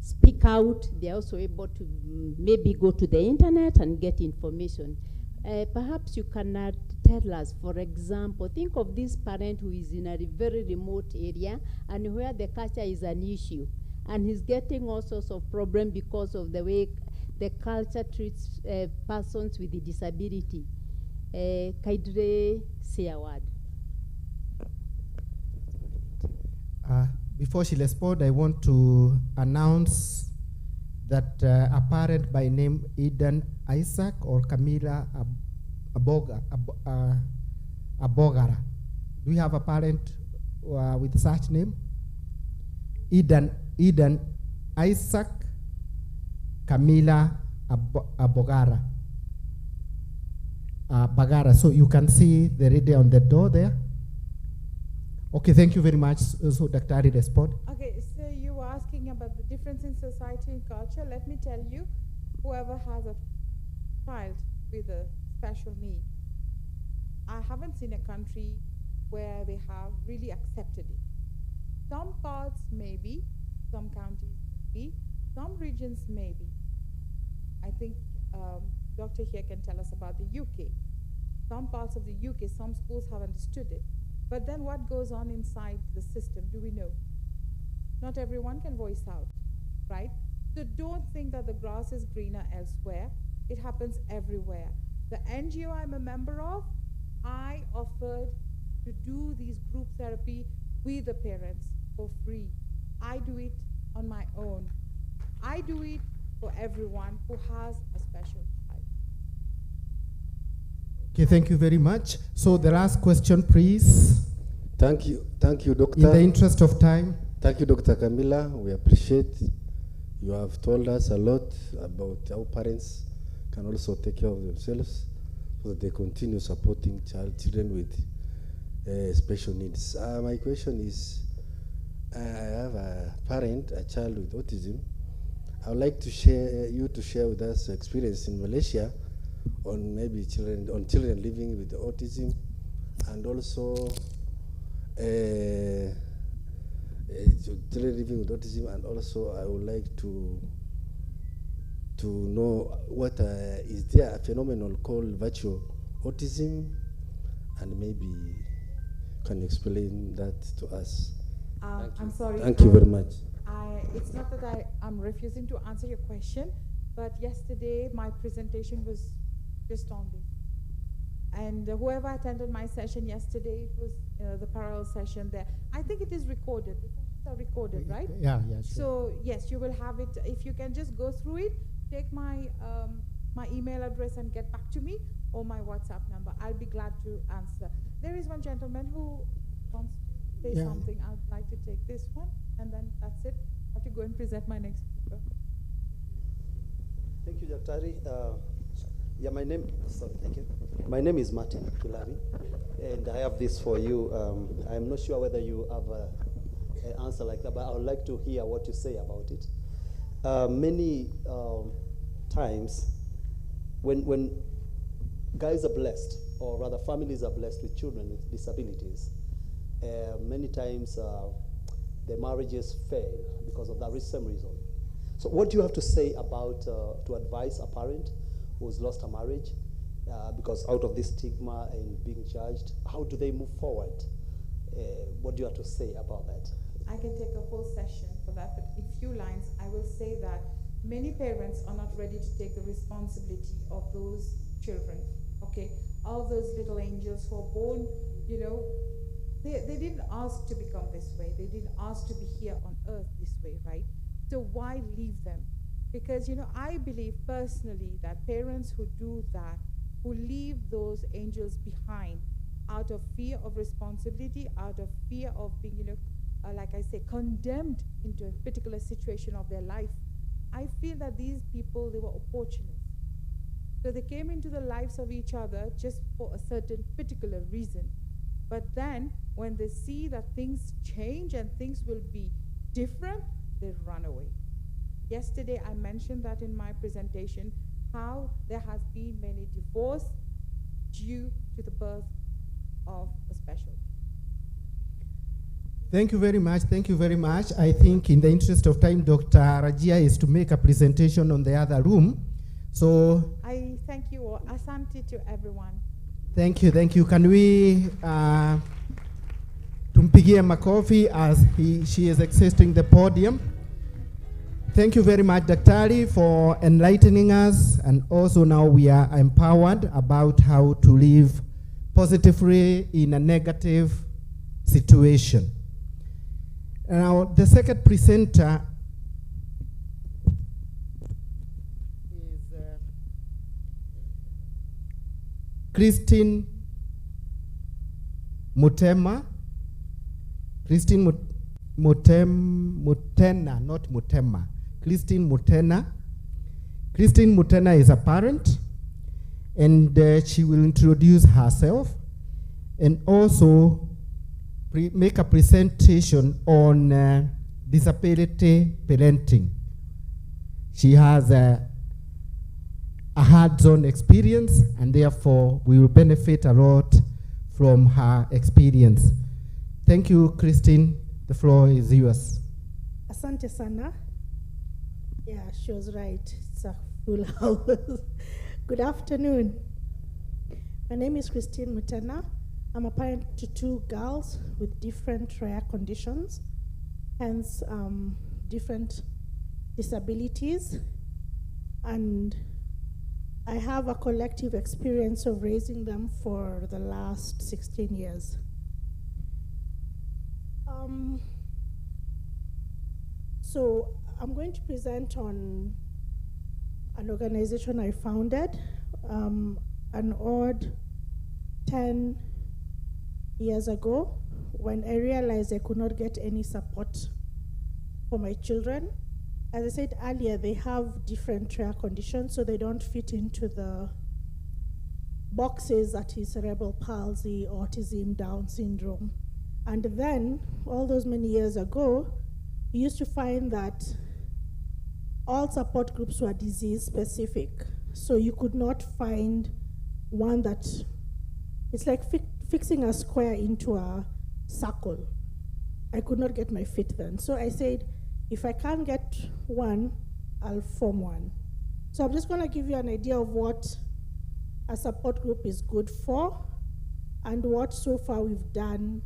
speak out. They are also able to maybe go to the internet and get information. Perhaps you can tell us, for example, think of this parent who is in a very remote area and where the culture is an issue, and he's getting all sorts of problems because of the way the culture treats persons with a disability. Kaidre, say a word. Before she responds, I want to announce that a parent by name Eden Isaac or Camila Abogara. Do we have a parent with such name? Eden Isaac Camila Abogara. Bagara. So you can see the reader on the door there. Okay, thank you very much. So Dr. Ari, respond. Okay, so you were asking about the difference in society and culture. Let me tell you, whoever has a child with a special need, I haven't seen a country where they have really accepted it. Some parts maybe, some counties maybe, some regions maybe. I think Doctor here can tell us about the UK. Some parts of the UK, some schools have understood it. But then what goes on inside the system, do we know? Not everyone can voice out, right? So don't think that the grass is greener elsewhere. It happens everywhere. The NGO I'm a member of, I offered to do these group therapy with the parents for free. I do it on my own. I do it for everyone who has a special child. Okay, thank you very much. So the last question, please. Thank you, Doctor. In the interest of time. Thank you, Dr. Camila. We appreciate you have told us a lot about how parents can also take care of themselves so that they continue supporting children with special needs. My question is, I have a parent, a child with autism. I would like to share with us experience in Malaysia on maybe children living with autism, and also children living with autism, and also I would like to know what is there a phenomenon called virtual autism, and maybe can you explain that to us? I'm sorry. Thank you very much. It's not that I'm refusing to answer your question, but yesterday my presentation was just on this. And whoever attended my session yesterday, it was the parallel session there. I think it is recorded. The sessions are recorded, right? Yeah, sure. So yes, you will have it. If you can just go through it, take my my email address and get back to me, or my WhatsApp number. I'll be glad to answer. There is one gentleman who wants to say something. I'd like to take this one, and then that's it. I have to go and present my next speaker. Thank you, Daktari. Yeah, my name is Martin Kilari, and I have this for you. I'm not sure whether you have an answer like that, but I would like to hear what you say about it. Many times, when guys are blessed, or rather families are blessed with children with disabilities, many times their marriages fail because of that same reason. So what do you have to say about, to advise a parent who's lost a marriage because out of this stigma and being judged? How do they move forward? What do you have to say about that? I can take a whole session for that, but in few lines, I will say that many parents are not ready to take the responsibility of those children, okay? All those little angels who are born, you know, they didn't ask to become this way. They didn't ask to be here on earth this way, right? So why leave them? Because, you know, I believe personally that parents who do that, who leave those angels behind out of fear of responsibility, out of fear of being, you know, like I say, condemned into a particular situation of their life, I feel that these people, they were opportunists. So they came into the lives of each other just for a certain particular reason. But then when they see that things change and things will be different, they run away. Yesterday I mentioned that in my presentation, how there has been many divorces due to the birth of a specialty. Thank you very much. Thank you very much. I think in the interest of time, Dr. Rajia is to make a presentation on the other room. So I thank you all. Asante to everyone. thank you, thank you. Can we tumpigie makofi as she is exiting the podium? Thank you very much, Daktari, for enlightening us, and also now we are empowered about how to live positively in a negative situation. Now, the second presenter is Christine Mutema. Christine Mutena, not Mutema. Christine Mutena. Christine Mutena is a parent, and she will introduce herself and also make a presentation on disability parenting. She has a hands-on experience, and therefore we will benefit a lot from her experience. Thank you, Christine. The floor is yours. Asante sana. Yeah, she was right. It's a full house. Good afternoon. My name is Christine Mutena. I'm a parent to 2 girls with different rare conditions, hence different disabilities. And I have a collective experience of raising them for the last 16 years. So I'm going to present on an organization I founded an odd 10 years ago when I realized I could not get any support for my children. As I said earlier, they have different rare conditions, so they don't fit into the boxes that is cerebral palsy, autism, Down syndrome. And then, all those many years ago, we used to find that all support groups were disease specific. So you could not find one that, it's like fixing a square into a circle. I could not get my fit then. So I said, if I can't get one, I'll form one. So I'm just gonna give you an idea of what a support group is good for and what so far we've done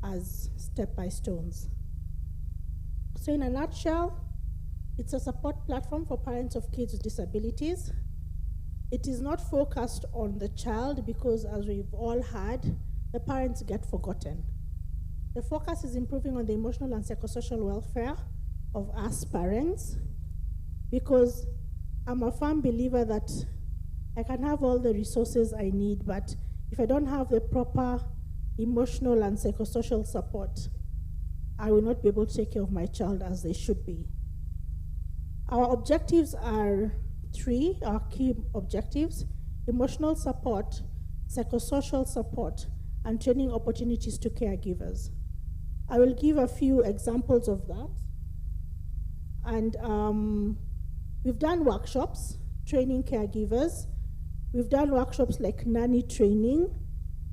as step-by-stones. So in a nutshell, it's a support platform for parents of kids with disabilities. It is not focused on the child because, as we've all heard, the parents get forgotten. The focus is improving on the emotional and psychosocial welfare of us parents, because I'm a firm believer that I can have all the resources I need, but if I don't have the proper emotional and psychosocial support, I will not be able to take care of my child as they should be. Our objectives are 3, our key objectives: emotional support, psychosocial support, and training opportunities to caregivers. I will give a few examples of that. And we've done workshops training caregivers. We've done workshops like nanny training.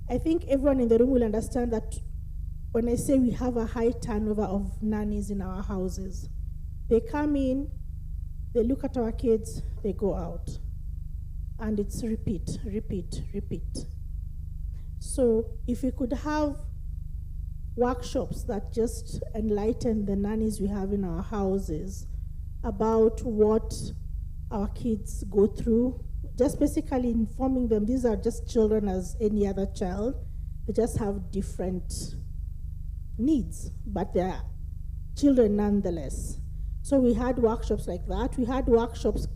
I think everyone in the room will understand that when I say we have a high turnover of nannies in our houses. They come in, they look at our kids, they go out. And it's repeat, repeat, repeat. So if we could have workshops that just enlighten the nannies we have in our houses about what our kids go through, just basically informing them these are just children as any other child. They just have different needs, but they're children nonetheless. So we had workshops like that. We had workshops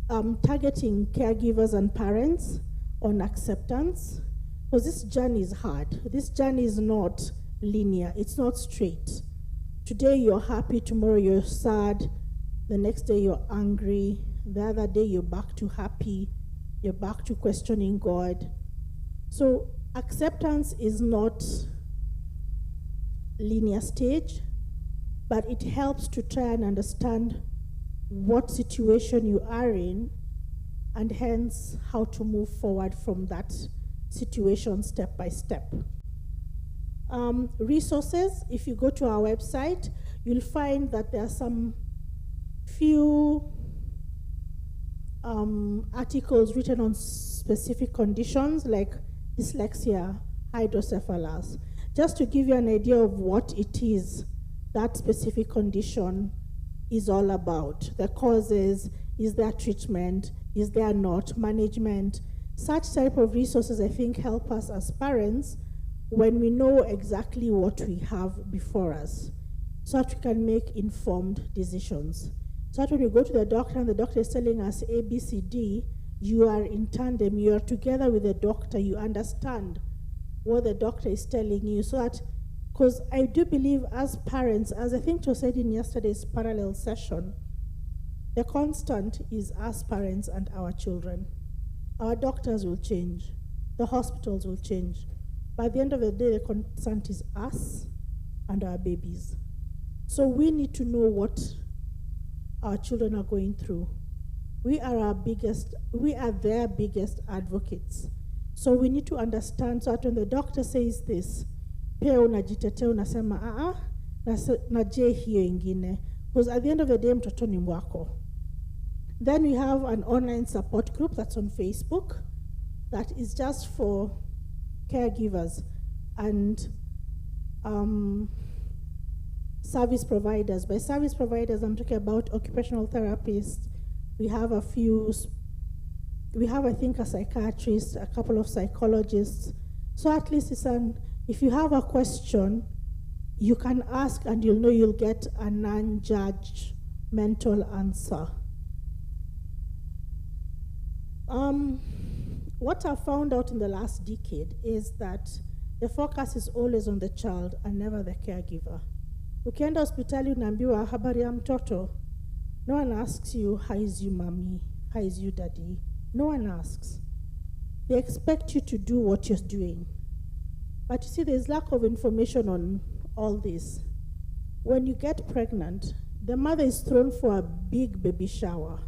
targeting caregivers and parents on acceptance, because this journey is hard. This journey is not linear. It's not straight. Today you're happy, tomorrow you're sad, the next day you're angry, the other day you're back to happy, you're back to questioning God. So acceptance is not linear stage, but it helps to try and understand what situation you are in, and hence how to move forward from that situation step by step. Resources, if you go to our website, you'll find that there are some few articles written on specific conditions like dyslexia, hydrocephalus, just to give you an idea of what it is that specific condition is all about. The causes, is there treatment, is there not, management. Such type of resources, I think, help us as parents when we know exactly what we have before us, so that we can make informed decisions. So that when we go to the doctor and the doctor is telling us A, B, C, D, you are in tandem, you are together with the doctor, you understand what the doctor is telling you, so that, because I do believe as parents, as I think was said in yesterday's parallel session, the constant is us parents and our children. Our doctors will change, the hospitals will change. By the end of the day, the constant is us and our babies. So we need to know what our children are going through. We are their biggest advocates. So we need to understand, so that when the doctor says this, pia unajitetea unasema na je hiyo ingine. Because at the end of the day, mtoto ni mwako. Then we have an online support group that's on Facebook that is just for caregivers and service providers. By service providers, I'm talking about occupational therapists. We have I think, a psychiatrist, a couple of psychologists. So at least if you have a question, you can ask and you'll know you'll get a non-judgmental answer. What I found out in the last decade is that the focus is always on the child and never the caregiver. Ukienda hospitali unaambiwa habari ya mtoto. No one asks you, how is you mommy? How is you daddy? No one asks. They expect you to do what you're doing. But you see, there's lack of information on all this. When you get pregnant, the mother is thrown for a big baby shower.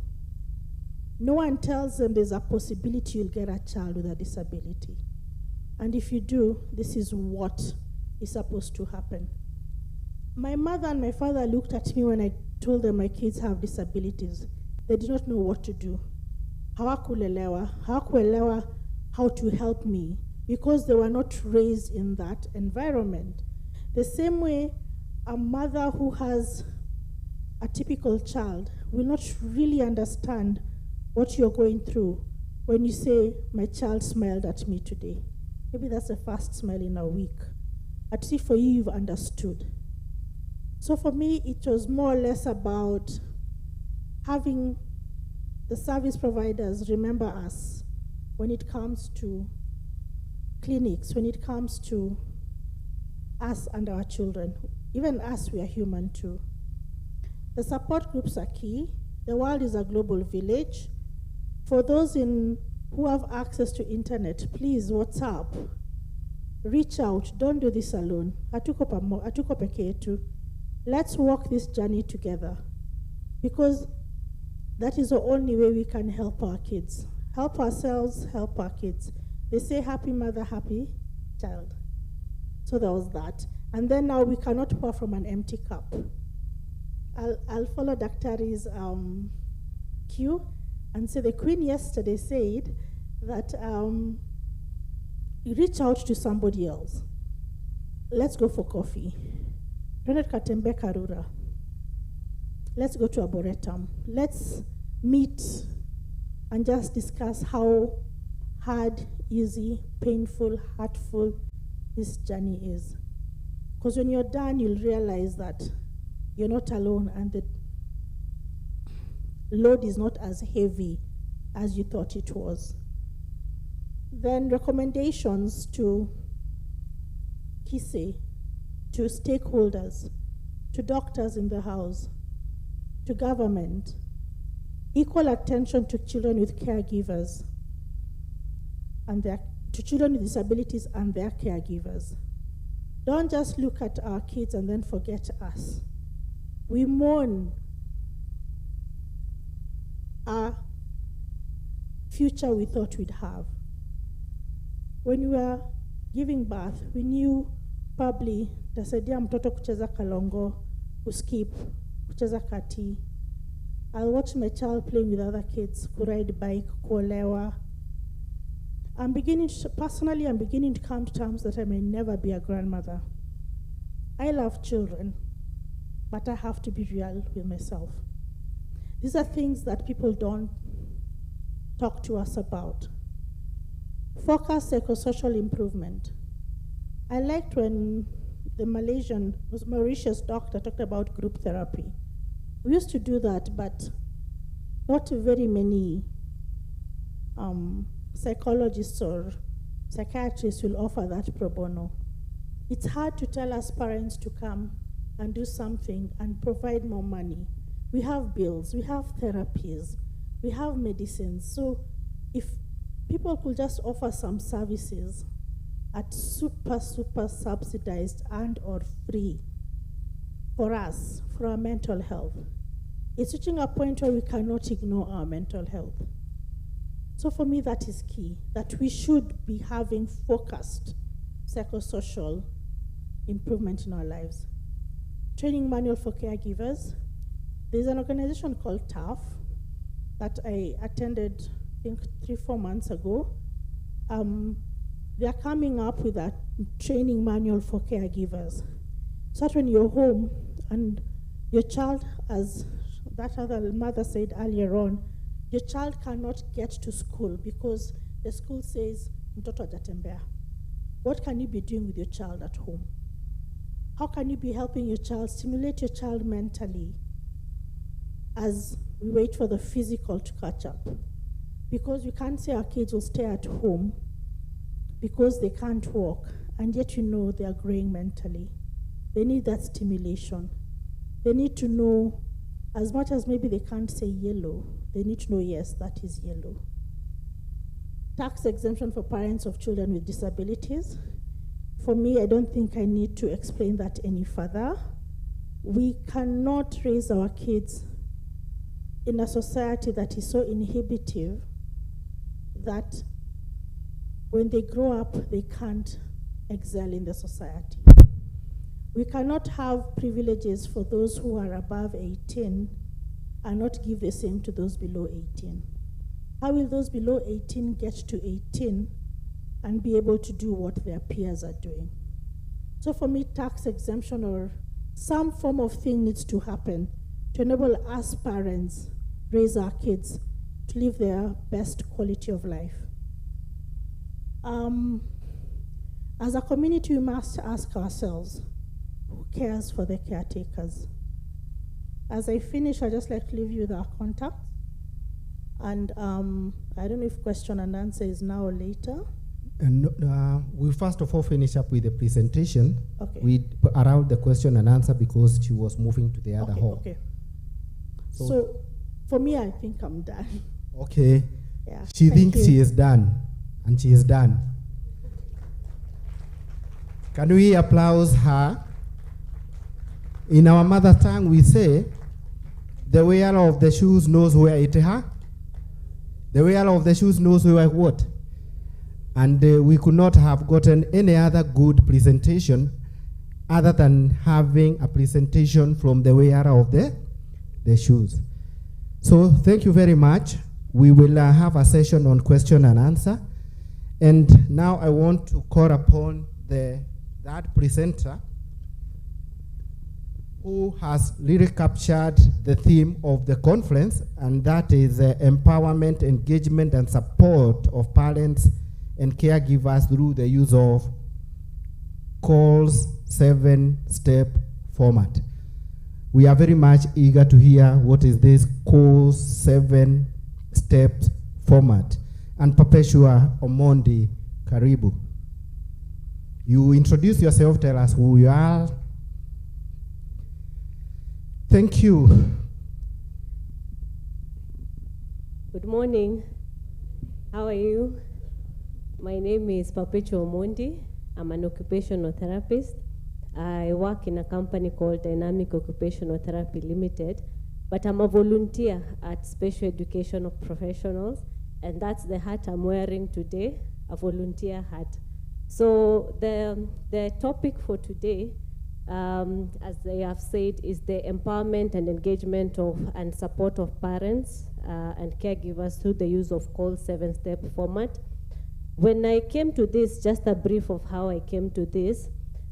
No one tells them there's a possibility you'll get a child with a disability. And if you do, this is what is supposed to happen. My mother and my father looked at me when I told them my kids have disabilities. They did not know what to do. Hawakuelewa how to help me because they were not raised in that environment. The same way a mother who has a typical child will not really understand what you're going through when you say, my child smiled at me today. Maybe that's the first smile in a week. At least for you, you've understood. So for me, it was more or less about having the service providers remember us when it comes to clinics, when it comes to us and our children. Even us, we are human too. The support groups are key. The world is a global village. For those who have access to internet, please, WhatsApp. Reach out. Don't do this alone. Hatuko peke yetu. Let's walk this journey together. Because that is the only way we can help our kids. Help ourselves, help our kids. They say happy mother, happy child. So there was that. And then now we cannot pour from an empty cup. I'll follow Daktari's cue and say the Queen yesterday said that reach out to somebody else. Let's go for coffee. Let's go to Arboretum. Let's meet and just discuss how hard, easy, painful, hurtful this journey is. Because when you're done, you'll realize that you're not alone and the load is not as heavy as you thought it was. Then recommendations to KISE, to stakeholders, to doctors in the house, to government. equal attention to children with caregivers and to children with disabilities and their caregivers. Don't just look at our kids and then forget us. We mourn our future we thought we'd have. When we were giving birth, we knew probably tasaidia mtoto kucheza kalongo, kuskip, kucheza kati. I'll watch my child playing with other kids, kuride bike, kuolewa. Personally, I'm beginning to come to terms that I may never be a grandmother. I love children, but I have to be real with myself. These are things that people don't talk to us about. Focus psychosocial improvement. I liked when the Mauritius doctor talked about group therapy. We used to do that, but not very many psychologists or psychiatrists will offer that pro bono. It's hard to tell us parents to come and do something and provide more money. We have bills, we have therapies, we have medicines. So if people could just offer some services at super subsidized and or free for us, for our mental health, it's reaching a point where we cannot ignore our mental health. So for me, that is key, that we should be having focused psychosocial improvement in our lives. Training manual for caregivers. There's an organization called TAF that I attended, I think 3-4 months ago. They are coming up with a training manual for caregivers. So that when you're home and your child, as that other mother said earlier on, your child cannot get to school because the school says, mtoto hajatembea. What can you be doing with your child at home? How can you be helping your child, stimulate your child mentally as we wait for the physical to catch up? Because we can't say our kids will stay at home because they can't walk, and yet you know they are growing mentally. They need that stimulation. They need to know, as much as maybe they can't say yellow, they need to know, yes, that is yellow. Tax exemption for parents of children with disabilities. For me, I don't think I need to explain that any further. We cannot raise our kids in a society that is so inhibitive that when they grow up, they can't excel in the society. We cannot have privileges for those who are above 18 and not give the same to those below 18. How will those below 18 get to 18 and be able to do what their peers are doing? So for me, tax exemption or some form of thing needs to happen to enable us parents raise our kids to live their best quality of life. As a community, we must ask ourselves, who cares for the caretakers? As I finish, I'd just like to leave you with our contact. And I don't know if question and answer is now or later. We'll first of all finish up with the presentation. Okay. We around the question and answer because she was moving to the other hall. Okay. So for me, I think I'm done. Okay. Yeah. She thinks she is done, and she is done. Can we applaud her? In our mother tongue, we say, the wearer of the shoes knows where it is. The wearer of the shoes knows where what. And we could not have gotten any other good presentation other than having a presentation from the wearer of the shoes. So thank you very much. We will have a session on question and answer. And now I want to call upon that presenter who has really captured the theme of the conference, and that is empowerment, engagement, and support of parents and caregivers through the use of KISE 7-step format. We are very much eager to hear what is this KISE 7-step format. And Perpetua Omondi, karibu. You introduce yourself, tell us who you are. Thank you. Good morning. How are you? My name is Perpetual Mondi. I'm an occupational therapist. I work in a company called Dynamic Occupational Therapy Limited, but I'm a volunteer at Special Educational Professionals, and that's the hat I'm wearing today, a volunteer hat. So the topic for today, as they have said, is the empowerment and engagement of and support of parents and caregivers through the use of call 7-step format. When I came to this, just a brief of how I came to this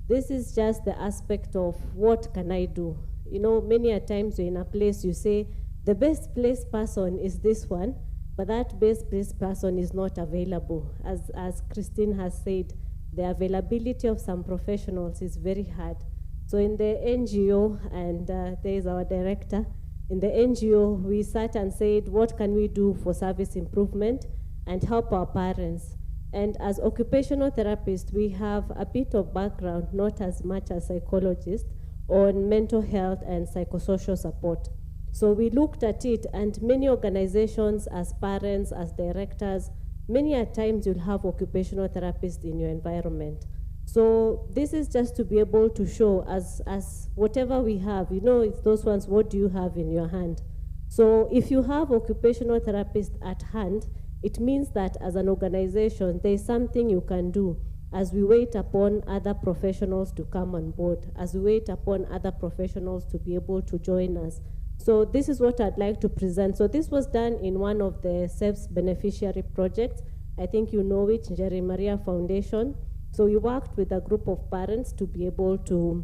is just the aspect of what can I do. You know, many a times you're in a place, you say, the best placed person is this one, but that best placed person is not available. As Christine has said, the availability of some professionals is very hard. So in the NGO, and there is our director, in the NGO, we sat and said, what can we do for service improvement and help our parents? And as occupational therapists, we have a bit of background, not as much as psychologists, on mental health and psychosocial support. So we looked at it, and many organizations, as parents, as directors, many a times you'll have occupational therapists in your environment. So this is just to be able to show as whatever we have, you know, it's those ones, what do you have in your hand? So if you have occupational therapists at hand, it means that as an organization, there's something you can do as we wait upon other professionals to come on board, as we wait upon other professionals to be able to join us. So this is what I'd like to present. So this was done in one of the SEV's beneficiary projects. I think you know it, Jerry Maria Foundation. So we worked with a group of parents to be able to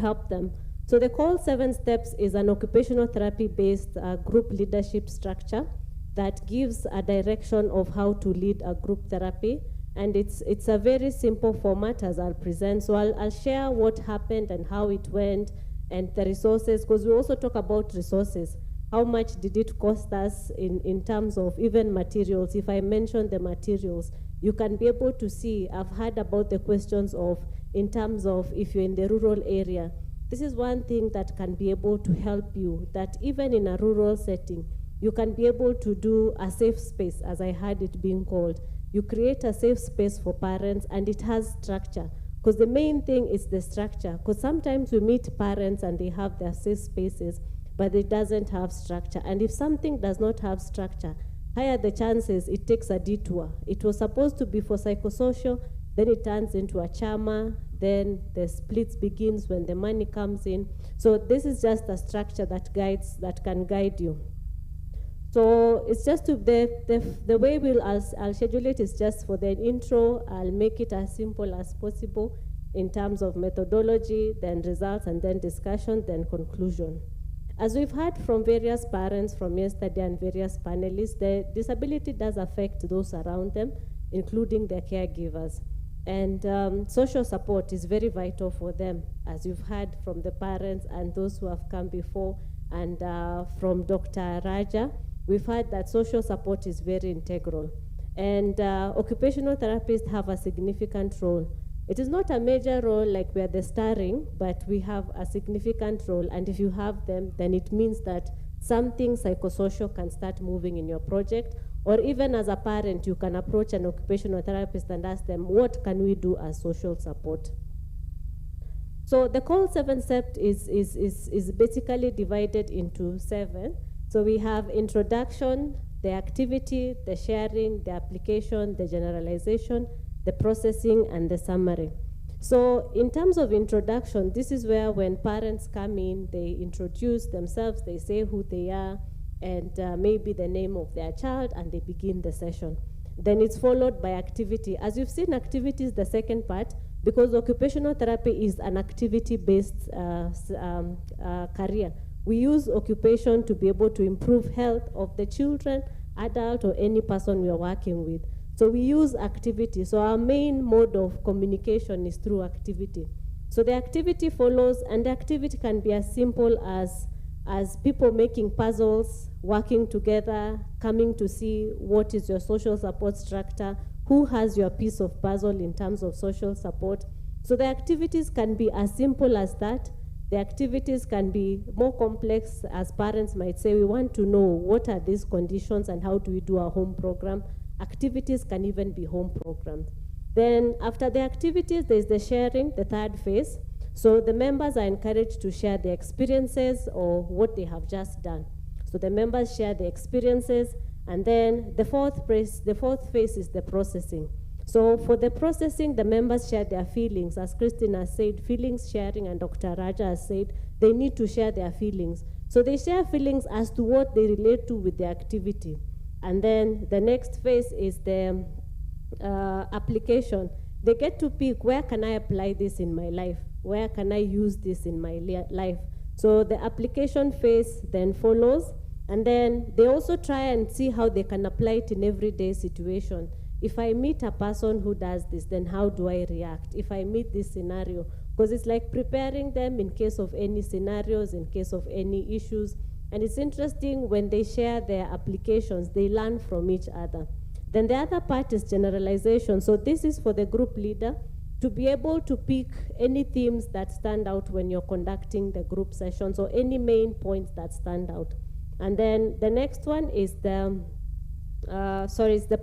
help them. So the Call 7 Steps is an occupational therapy-based group leadership structure that gives a direction of how to lead a group therapy. And it's a very simple format as I'll present. So I'll share what happened and how it went and the resources, because we also talk about resources. How much did it cost us in terms of even materials? If I mention the materials, you can be able to see, I've heard about the questions of, in terms of if you're in the rural area, this is one thing that can be able to help you, that even in a rural setting, you can be able to do a safe space, as I heard it being called. You create a safe space for parents, and it has structure. Because the main thing is the structure. Because sometimes we meet parents and they have their safe spaces, but it doesn't have structure. And if something does not have structure, higher the chances it takes a detour. It was supposed to be for psychosocial, then it turns into a chama, then the splits begins when the money comes in. So this is just a structure that can guide you. So it's just to the way I'll schedule it is just for the intro. I'll make it as simple as possible in terms of methodology, then results, and then discussion, then conclusion. As we've heard from various parents from yesterday and various panelists, the disability does affect those around them, including their caregivers. And social support is very vital for them, as you've heard from the parents and those who have come before, and from Dr. Raja. We've heard that social support is very integral. And occupational therapists have a significant role. It is not a major role like we're the starring, but we have a significant role. And if you have them, then it means that something psychosocial can start moving in your project. Or even as a parent, you can approach an occupational therapist and ask them, what can we do as social support? So the Call 7 Step is basically divided into 7. So we have introduction, the activity, the sharing, the application, the generalization, the processing, and the summary. So in terms of introduction, this is where when parents come in, they introduce themselves, they say who they are, and maybe the name of their child, and they begin the session. Then it's followed by activity. As you've seen, activity is the second part, because occupational therapy is an activity-based career. We use occupation to be able to improve health of the children, adult, or any person we are working with. So we use activity. So our main mode of communication is through activity. So the activity follows, and the activity can be as simple as people making puzzles, working together, coming to see what is your social support structure, who has your piece of puzzle in terms of social support. So the activities can be as simple as that. The activities can be more complex, as parents might say, we want to know what are these conditions and how do we do our home program. Activities can even be home programs. Then after the activities, there's the sharing, the third phase. So the members are encouraged to share their experiences or what they have just done. So the members share their experiences, and then the fourth phase is the processing. So for the processing, the members share their feelings. As Christina said, feelings sharing, and Dr. Raja has said, they need to share their feelings. So they share feelings as to what they relate to with the activity. And then the next phase is the application. They get to pick, where can I apply this in my life? Where can I use this in my life? So the application phase then follows, and then they also try and see how they can apply it in everyday situation. If I meet a person who does this, then how do I react? If I meet this scenario, because it's like preparing them in case of any scenarios, in case of any issues. And it's interesting when they share their applications, they learn from each other. Then the other part is generalization. So this is for the group leader to be able to pick any themes that stand out when you're conducting the group sessions, or any main points that stand out. And then the next one is the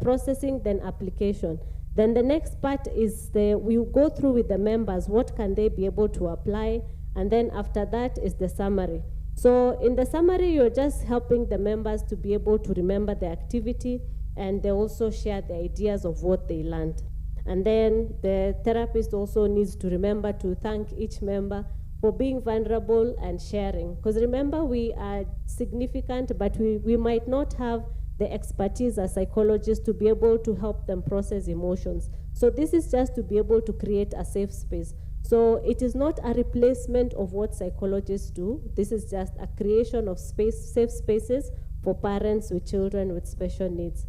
processing, then application. Then the next part is we go through with the members, what can they be able to apply, and then after that is the summary. So in the summary, you're just helping the members to be able to remember the activity, and they also share the ideas of what they learned. And then the therapist also needs to remember to thank each member for being vulnerable and sharing. Because remember, we are significant, but we might not have the expertise as psychologists to be able to help them process emotions. So this is just to be able to create a safe space. So it is not a replacement of what psychologists do. This is just a creation of safe spaces for parents with children with special needs.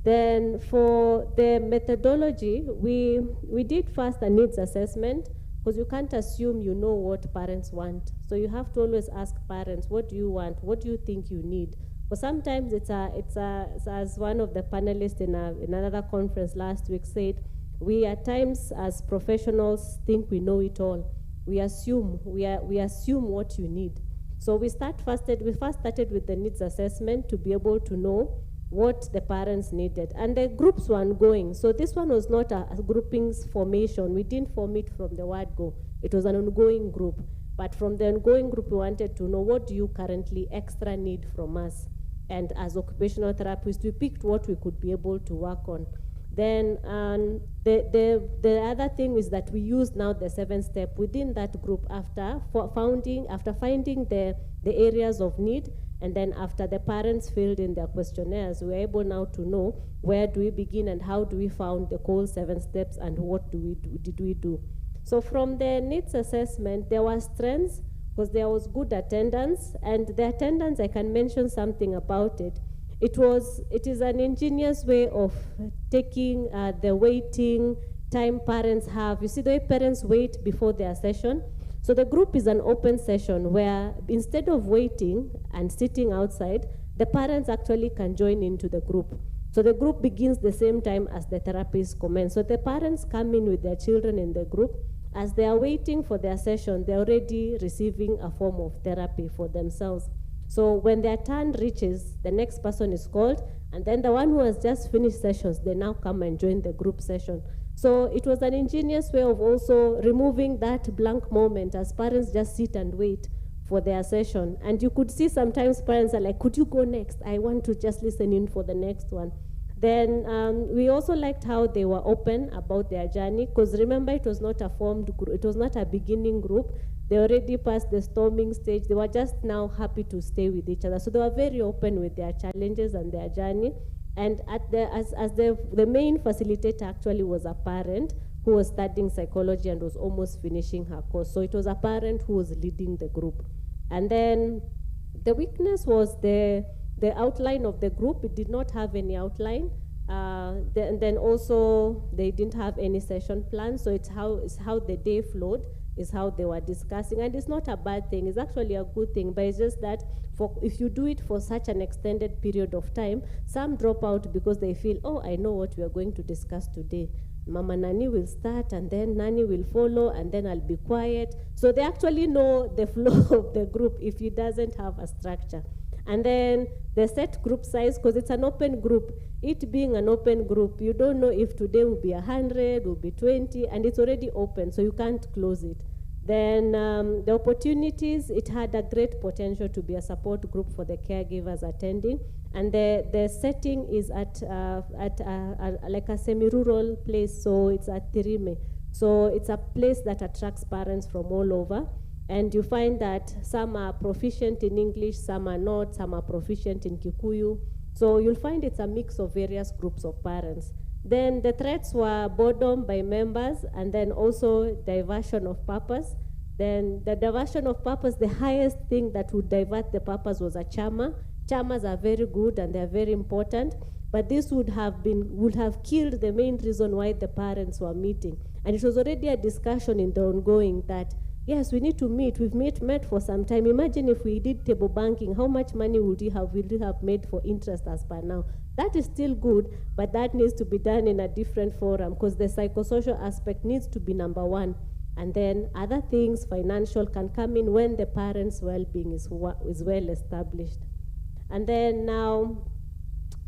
Then for the methodology, we did first a needs assessment, because you can't assume you know what parents want. So you have to always ask parents, what do you want? What do you think you need? But sometimes it's as one of the panelists in another conference last week said, we at times as professionals think we know it all. We assume what you need. So we first started with the needs assessment to be able to know what the parents needed. And the groups were ongoing. So this one was not a groupings formation. We didn't form it from the word go. It was an ongoing group. But from the ongoing group, we wanted to know, what do you currently extra need from us? And as occupational therapists, we picked what we could be able to work on. Then the other thing is that we used now the 7-step within that group after finding the areas of need. And then after the parents filled in their questionnaires, we were able now to know where do we begin and how do we found the whole 7 steps and what did we do. So from the needs assessment, there were strengths, because there was good attendance. And the attendance, I can mention something about it. It is an ingenious way of taking the waiting time parents have. You see, the way parents wait before their session. So the group is an open session where instead of waiting and sitting outside, the parents actually can join into the group. So the group begins the same time as the therapists commence. So the parents come in with their children in the group. As they are waiting for their session, they're already receiving a form of therapy for themselves. So when their turn reaches, the next person is called, and then the one who has just finished sessions, they now come and join the group session. So it was an ingenious way of also removing that blank moment as parents just sit and wait for their session. And you could see sometimes parents are like, could you go next? I want to just listen in for the next one. Then we also liked how they were open about their journey, because remember, it was not a formed group, it was not a beginning group. They already passed the storming stage. They were just now happy to stay with each other. So they were very open with their challenges and their journey. And the main facilitator actually was a parent who was studying psychology and was almost finishing her course. So it was a parent who was leading the group. And then the weakness was the outline of the group. It did not have any outline. Then also they didn't have any session plan. So it's how the day flowed, is how they were discussing. And it's not a bad thing. It's actually a good thing. But it's just that if you do it for such an extended period of time, some drop out because they feel, oh, I know what we are going to discuss today. Mama Nani will start, and then Nani will follow, and then I'll be quiet. So they actually know the flow of the group if it doesn't have a structure. And then the set group size, because it's an open group. It being an open group, you don't know if today will be 100, will be 20, and it's already open, so you can't close it. Then the opportunities, it had a great potential to be a support group for the caregivers attending. And the setting is at like a semi-rural place, so it's at Tirime. So it's a place that attracts parents from all over. And you find that some are proficient in English, some are not, some are proficient in Kikuyu. So you'll find it's a mix of various groups of parents. Then the threats were boredom by members, and then also diversion of purpose. Then the diversion of purpose, the highest thing that would divert the purpose was a chama. Chamas are very good and they're very important, but this would have killed the main reason why the parents were meeting. And it was already a discussion in the ongoing that, yes, we need to meet. We've met for some time. Imagine if we did table banking, how much money would we have made for interest as per now? That is still good, but that needs to be done in a different forum because the psychosocial aspect needs to be number one. And then other things, financial, can come in when the parents' well-being is well established. And then now,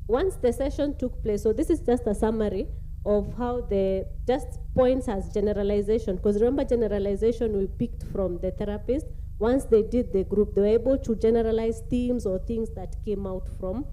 once the session took place, so this is just a summary of how the just points as generalization, because remember generalization we picked from the therapist. Once they did the group, they were able to generalize themes or things that came out from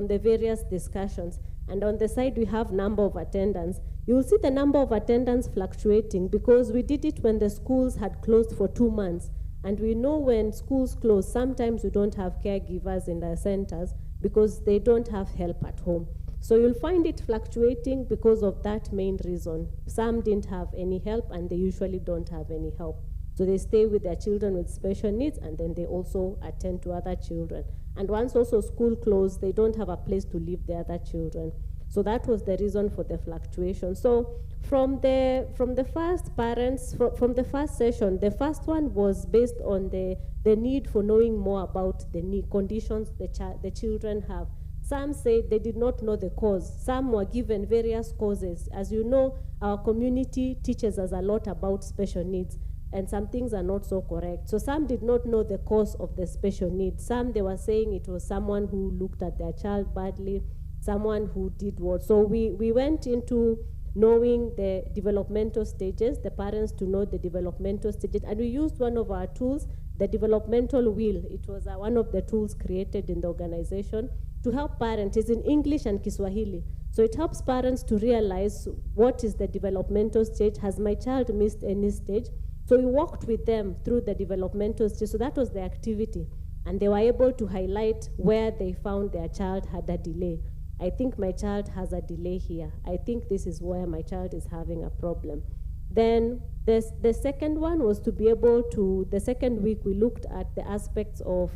the various discussions. And on the side, we have number of attendance. You'll see the number of attendance fluctuating because we did it when the schools had closed for 2 months. And we know when schools close, sometimes we don't have caregivers in the centers because they don't have help at home. So you'll find it fluctuating because of that main reason. Some didn't have any help and they usually don't have any help. So they stay with their children with special needs and then they also attend to other children. And once also school closed, they don't have a place to leave the other children. So that was the reason for the fluctuation. So from the first session, the first one was based on the need for knowing more about the conditions the children have. Some said they did not know the cause. Some were given various causes. As you know, our community teaches us a lot about special needs, and some things are not so correct. So some did not know the cause of the special needs. Some, they were saying it was someone who looked at their child badly, someone who did what. So we went into knowing the developmental stages, the parents to know the developmental stages, and we used one of our tools, the developmental wheel. It was one of the tools created in the organization to help parents. It's in English and Kiswahili. So it helps parents to realize what is the developmental stage. Has my child missed any stage? So we walked with them through the developmental stage. So that was the activity. And they were able to highlight where they found their child had a delay. I think my child has a delay here. I think this is where my child is having a problem. Then the second one was to be able to, the second week we looked at the aspects of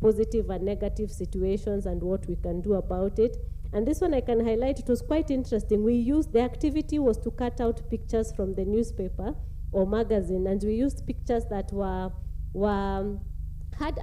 positive and negative situations and what we can do about it. And this one I can highlight, it was quite interesting. We used, the activity was to cut out pictures from the newspaper or magazine, and we used pictures that had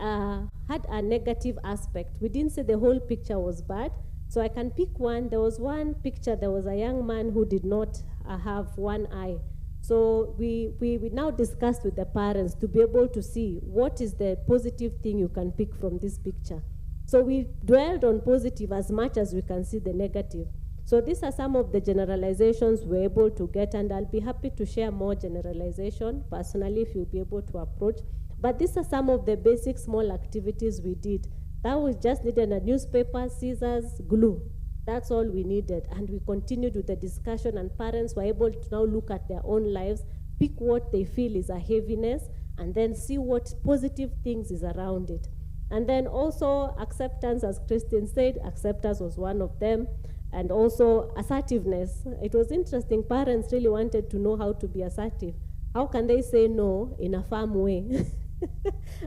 a negative aspect. We didn't say the whole picture was bad. So I can pick one. There was one picture, there was a young man who did not have one eye. So we now discussed with the parents to be able to see what is the positive thing you can pick from this picture. So we dwelled on positive as much as we can see the negative. So these are some of the generalizations we're able to get, and I'll be happy to share more generalization personally if you'll be able to approach. But these are some of the basic small activities we did. That was just needed a newspaper, scissors, glue. That's all we needed. And we continued with the discussion, and parents were able to now look at their own lives, pick what they feel is a heaviness, and then see what positive things is around it. And then also acceptance, as Christine said, acceptance was one of them. And also assertiveness. It was interesting. Parents really wanted to know how to be assertive. How can they say no in a firm way?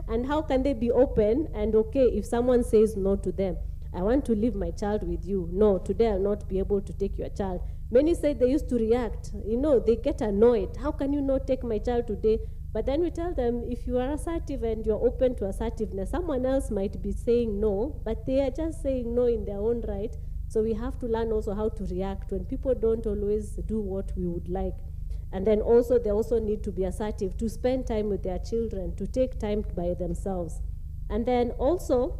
And how can they be open and okay if someone says no to them? I want to leave my child with you. No, today I'll not be able to take your child. Many say they used to react. You know, they get annoyed. How can you not take my child today? But then we tell them, if you are assertive and you're open to assertiveness, someone else might be saying no, but they are just saying no in their own right. So we have to learn also how to react when people don't always do what we would like. And then also, they also need to be assertive, to spend time with their children, to take time by themselves. And then also,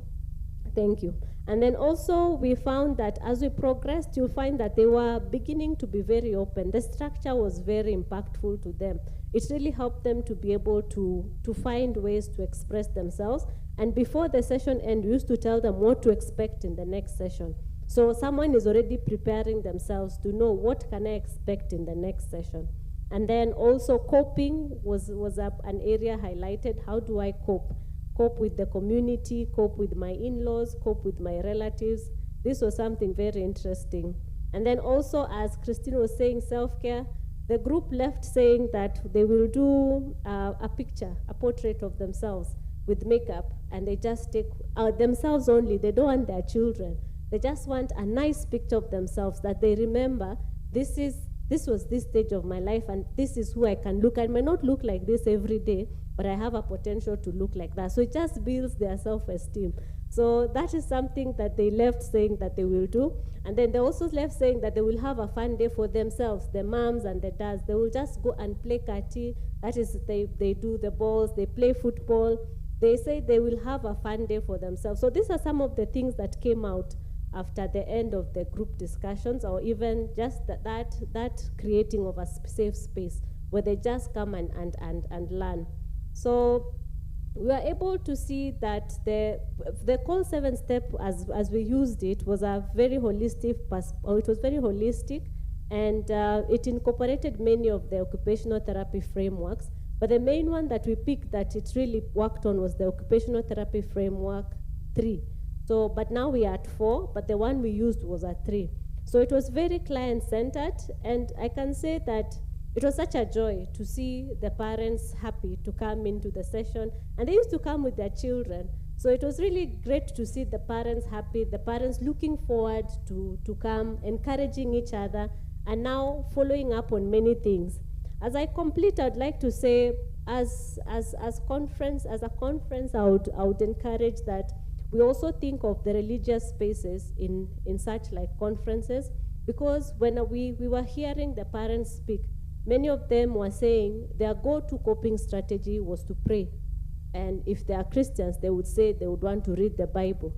thank you. And then also, we found that as we progressed, you'll find that they were beginning to be very open. The structure was very impactful to them. It really helped them to be able to find ways to express themselves. And before the session ended, we used to tell them what to expect in the next session. So someone is already preparing themselves to know what can I expect in the next session. And then also coping was an area highlighted. How do I cope? Cope with the community, cope with my in-laws, cope with my relatives. This was something very interesting. And then also, as Christine was saying, self-care, the group left saying that they will do a picture, a portrait of themselves with makeup, and they just take themselves only. They don't want their children. They just want a nice picture of themselves that they remember, this was this stage of my life, and this is who I can look. I may not look like this every day, but I have a potential to look like that. So it just builds their self-esteem. So that is something that they left saying that they will do. And then they also left saying that they will have a fun day for themselves, the moms and the dads. They will just go and play kati. That is, they do the balls, they play football. They say they will have a fun day for themselves. So these are some of the things that came out after the end of the group discussions, or even just that creating of a safe space where they just come and learn. So we are able to see that the call 7 step, as we used it, was a very holistic, it was very holistic, and it incorporated many of the occupational therapy frameworks. But the main one that we picked that it really worked on was the occupational therapy framework 3. So, but now we are at 4, but the one we used was at 3. So it was very client-centered, and I can say that it was such a joy to see the parents happy to come into the session, and they used to come with their children. So it was really great to see the parents happy, the parents looking forward to come, encouraging each other, and now following up on many things. As I complete, I'd like to say, as a conference, I would encourage that we also think of the religious spaces in such like conferences, because when we were hearing the parents speak, many of them were saying their go-to coping strategy was to pray. And if they are Christians, they would say they would want to read the Bible.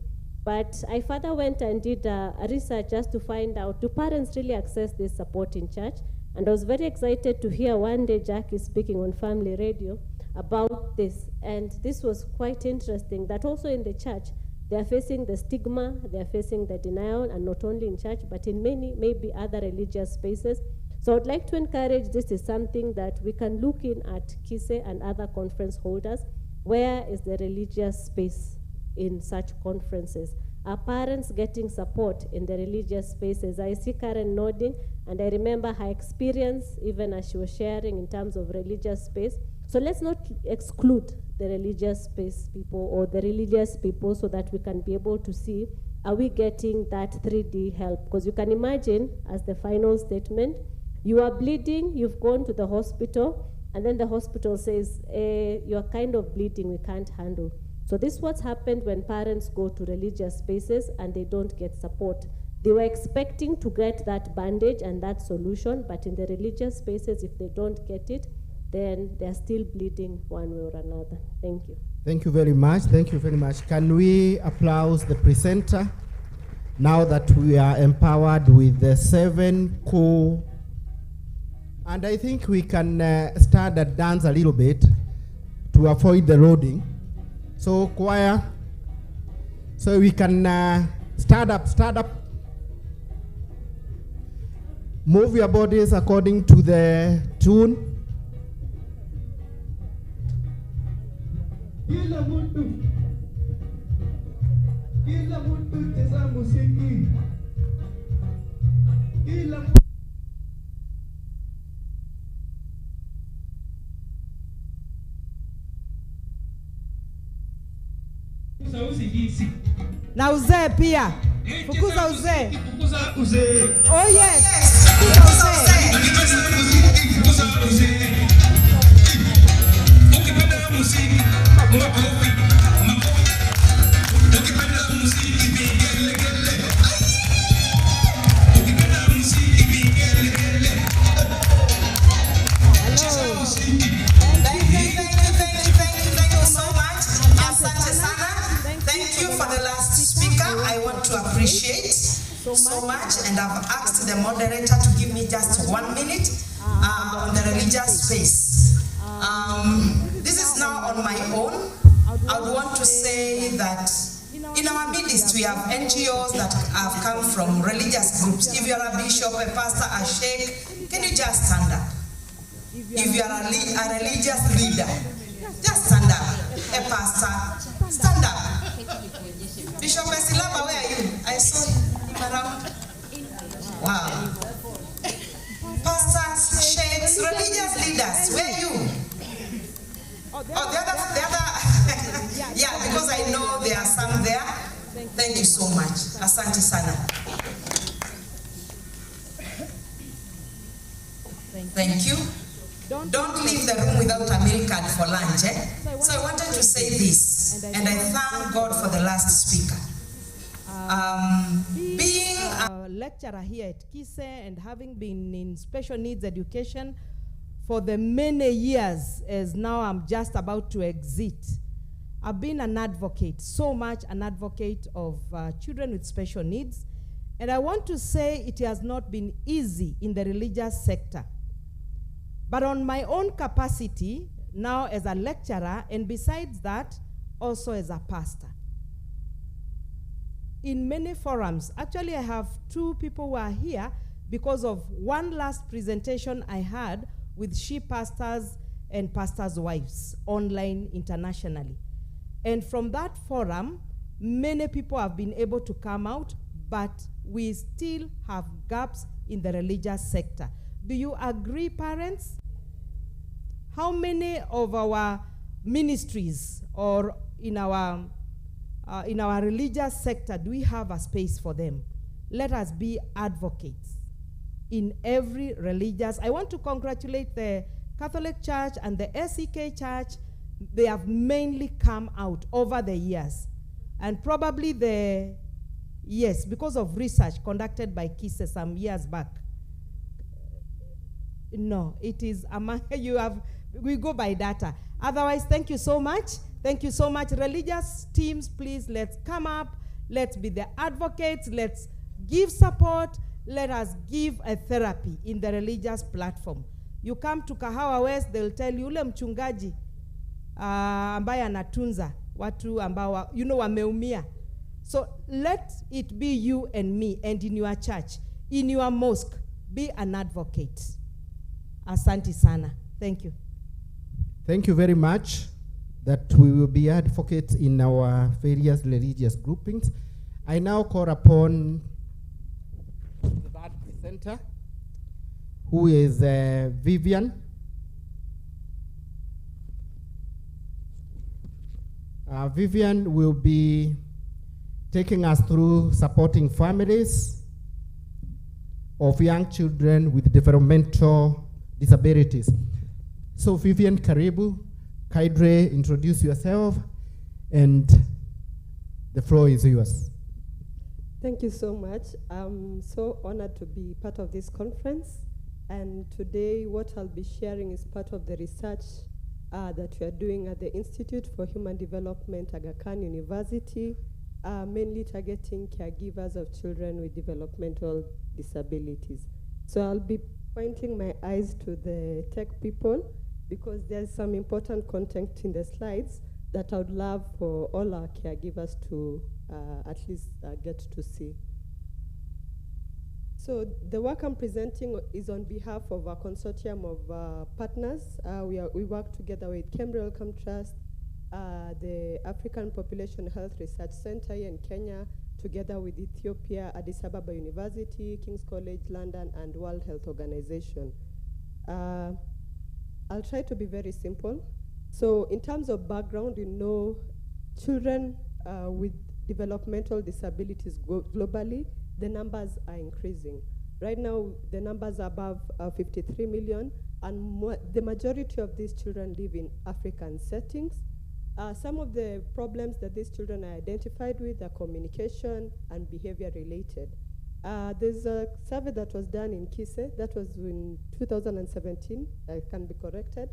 But I further went and did a research just to find out, do parents really access this support in church? And I was very excited to hear one day Jackie speaking on family radio about this. And this was quite interesting, that also in the church, they are facing the stigma, they are facing the denial, and not only in church, but in many, maybe other religious spaces. So I'd like to encourage, this is something that we can look in at KISE and other conference holders. Where is the religious space in such conferences? Are parents getting support in the religious spaces? I see Karen nodding, and I remember her experience, even as she was sharing in terms of religious space. So let's not exclude the religious space people or the religious people, so that we can be able to see, are we getting that 3D help? Because you can imagine, as the final statement, you are bleeding, you've gone to the hospital, and then the hospital says, you're kind of bleeding, we can't handle. So this is what's happened when parents go to religious spaces and they don't get support. They were expecting to get that bandage and that solution, but in the religious spaces, if they don't get it, then they're still bleeding one way or another. Thank you. Thank you very much. Thank you very much. Can we applaud the presenter now that we are empowered with the 7 core? And I think we can start and dance a little bit to avoid the loading. So choir, so we can start up. Move your bodies according to the tune. Kila mtu cheza muziki. Kila na uzee pia. Fukuza uzee. Oh yes. Fukuza uzee. asked the moderator to give me just 1 minute on the religious space. This is now on my own. I would want to say that in our midst we have NGOs that have come from religious groups. If you are a bishop, a pastor, a sheikh, can you just stand up? If you are a religious leader, just stand up. A pastor, stand up. Bishop Esilaba, where are you? I saw him around. Wow. Pastors, sheikhs, religious leaders, where are you? Oh, the other, yeah, because I know there are some there. Thank you so much. Asante sana. Thank you. Don't leave the room without a meal card for lunch. So I wanted to say this, and I thank God for the last speaker. Being a lecturer here at KISE and having been in special needs education for the many years, as now I'm just about to exit, I've been an advocate, so much an advocate of children with special needs. And I want to say it has not been easy in the religious sector. But on my own capacity, now as a lecturer, and besides that, also as a pastor. In many forums, actually I have 2 people who are here because of one last presentation I had with she pastors and pastors' wives online internationally. And from that forum, many people have been able to come out, but we still have gaps in the religious sector. Do you agree, parents? How many of our ministries or in our religious sector do we have a space for them? Let us be advocates in every religious. I want to congratulate the Catholic Church and the SEK Church. They have mainly come out over the years. And probably because of research conducted by KISE some years back. No, it is among we go by data. Otherwise, thank you so much. Thank you so much. Religious teams, please, let's come up. Let's be the advocates. Let's give support. Let us give a therapy in the religious platform. You come to Kahawa West, they'll tell you, ule mchungaji ambaye anatunza watu ambao wameumia. So let it be you and me, and in your church, in your mosque, be an advocate. Asante sana. Thank you. Thank you very much. That we will be advocates in our various religious groupings. I now call upon the third presenter, who is Vivian. Vivian will be taking us through supporting families of young children with developmental disabilities. So Vivian, karibu. Kaidre, introduce yourself, and the floor is yours. Thank you so much. I'm so honored to be part of this conference. And today what I'll be sharing is part of the research that we are doing at the Institute for Human Development, Aga Khan University, mainly targeting caregivers of children with developmental disabilities. So I'll be pointing my eyes to the tech people, because there's some important content in the slides that I would love for all our caregivers to at least get to see. So the work I'm presenting is on behalf of a consortium of partners. We work together with Cambridge Outcome Trust, the African Population Health Research Center here in Kenya, together with Ethiopia, Addis Ababa University, King's College London, and World Health Organization. I'll try to be very simple. So in terms of background, children with developmental disabilities globally, the numbers are increasing. Right now, the numbers are above 53 million, and the majority of these children live in African settings. Some of the problems that these children are identified with are communication and behavior related. There's a survey that was done in KISE, that was in 2017, I can be corrected,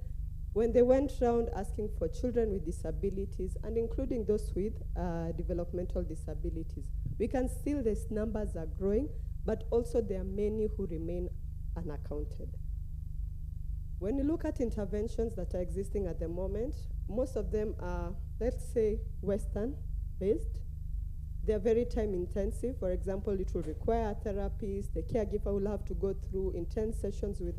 when they went around asking for children with disabilities, and including those with developmental disabilities. We can still, these numbers are growing, but also there are many who remain unaccounted. When you look at interventions that are existing at the moment, most of them are, let's say, Western-based. They're very time-intensive. For example, it will require a therapist. The caregiver will have to go through intense sessions with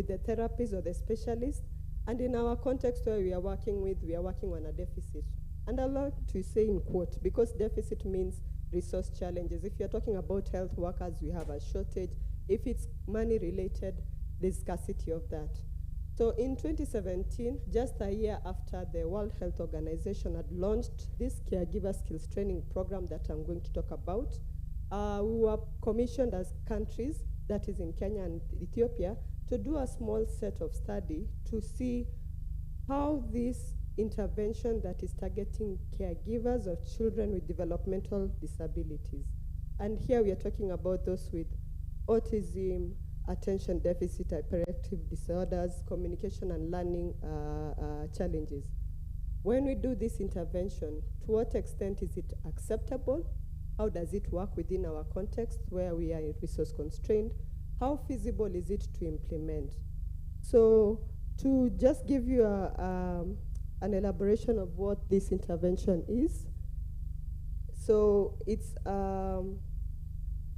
the therapist or the specialist. And in our context where we are working on a deficit. And I like to say in quote, because deficit means resource challenges. If you're talking about health workers, we have a shortage. If it's money-related, there's scarcity of that. So in 2017, just a year after the World Health Organization had launched this caregiver skills training program that I'm going to talk about, we were commissioned as countries, that is in Kenya and Ethiopia, to do a small set of study to see how this intervention that is targeting caregivers of children with developmental disabilities. And here we are talking about those with autism, attention deficit hyperactive disorders, communication and learning challenges. When we do this intervention, to what extent is it acceptable? How does it work within our context where we are resource constrained? How feasible is it to implement? So to just give you an elaboration of what this intervention is, so it's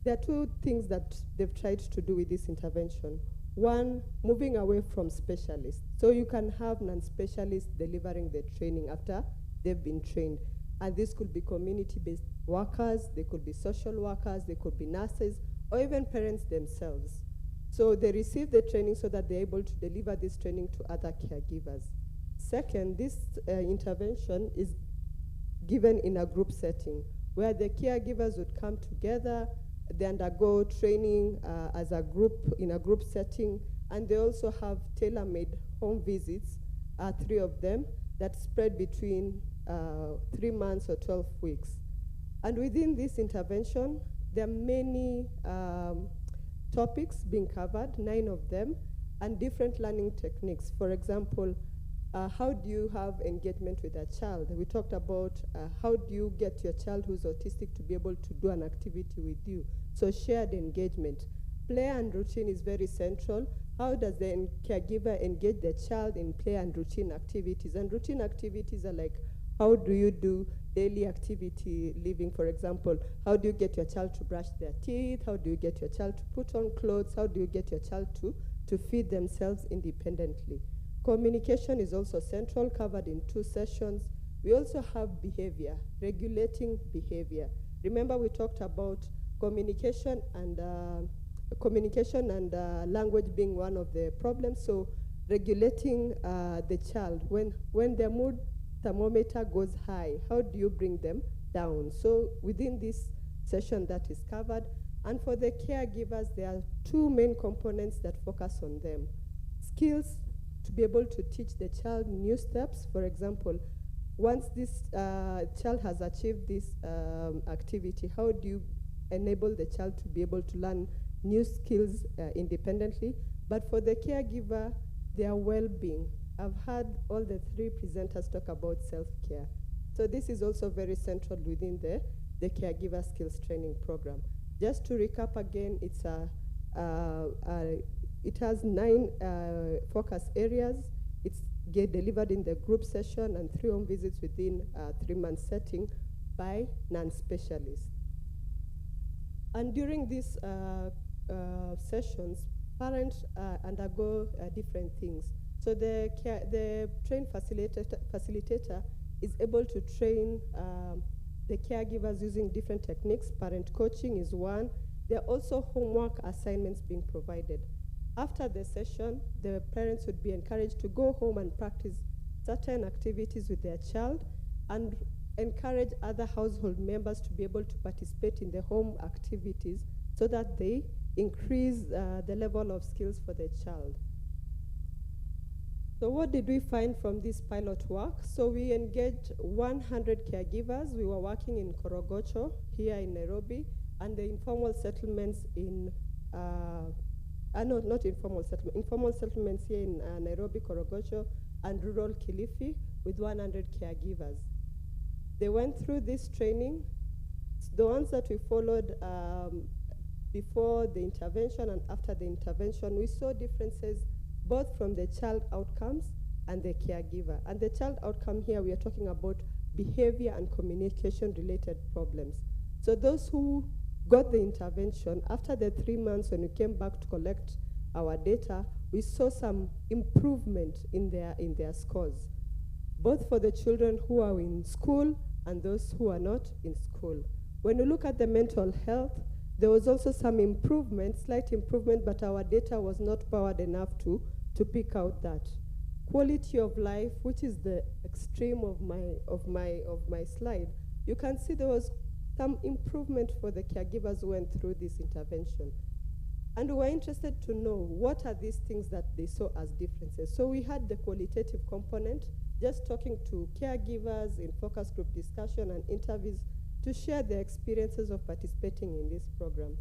there are two things that they've tried to do with this intervention. One, moving away from specialists. So you can have non-specialists delivering the training after they've been trained. And this could be community-based workers, they could be social workers, they could be nurses, or even parents themselves. So they receive the training so that they're able to deliver this training to other caregivers. Second, this intervention is given in a group setting where the caregivers would come together, they undergo training as a group, in a group setting, and they also have tailor-made home visits, 3 of them, that spread between 3 months or 12 weeks. And within this intervention, there are many topics being covered, 9 of them, and different learning techniques. For example, how do you have engagement with a child? We talked about how do you get your child who's autistic to be able to do an activity with you. So shared engagement. Play and routine is very central. How does the caregiver engage the child in play and routine activities? And routine activities are like, how do you do daily activity living, for example? How do you get your child to brush their teeth? How do you get your child to put on clothes? How do you get your child to feed themselves independently? Communication is also central, covered in 2 sessions. We also have behavior, regulating behavior. Remember we talked about communication and language being one of the problems. So regulating the child, when their mood thermometer goes high, how do you bring them down? So within this session that is covered. And for the caregivers, there are 2 main components that focus on them. Skills, to be able to teach the child new steps. For example, once this child has achieved this activity, how do you enable the child to be able to learn new skills independently? But for the caregiver, their well-being. I've heard all the 3 presenters talk about self-care. So this is also very central within the caregiver skills training program. Just to recap again, it's it has 9 focus areas. It's delivered in the group session and 3 home visits within a 3-month setting by non-specialists. And during these sessions, parents undergo different things. So the trained facilitator is able to train the caregivers using different techniques. Parent coaching is one. There are also homework assignments being provided. After the session, the parents would be encouraged to go home and practice certain activities with their child and encourage other household members to be able to participate in the home activities so that they increase the level of skills for the child. So what did we find from this pilot work? So we engaged 100 caregivers. We were working in Korogocho here in Nairobi, and the informal settlements in, not informal settlements here in Nairobi, Korogocho, and rural Kilifi with 100 caregivers. They went through this training. The ones that we followed before the intervention and after the intervention, we saw differences both from the child outcomes and the caregiver. And the child outcome here, we are talking about behavior and communication related problems. So those who got the intervention, after the 3 months when we came back to collect our data, we saw some improvement in their scores, both for the children who are in school and those who are not in school. When we look at the mental health, there was also some improvement, slight improvement, but our data was not powered enough to pick out that. Quality of life, which is the extreme of my slide, you can see there was some improvement for the caregivers who went through this intervention. And we were interested to know what are these things that they saw as differences. So we had the qualitative component, just talking to caregivers in focus group discussion and interviews to share their experiences of participating in this program.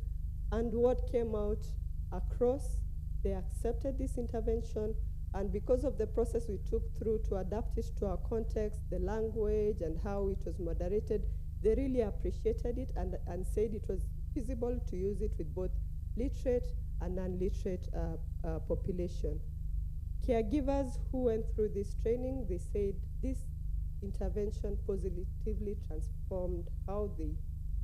And what came out across, they accepted this intervention, and because of the process we took through to adapt it to our context, the language and how it was moderated, they really appreciated it and said it was feasible to use it with both literate and non-literate population. Caregivers who went through this training, they said this intervention positively transformed how they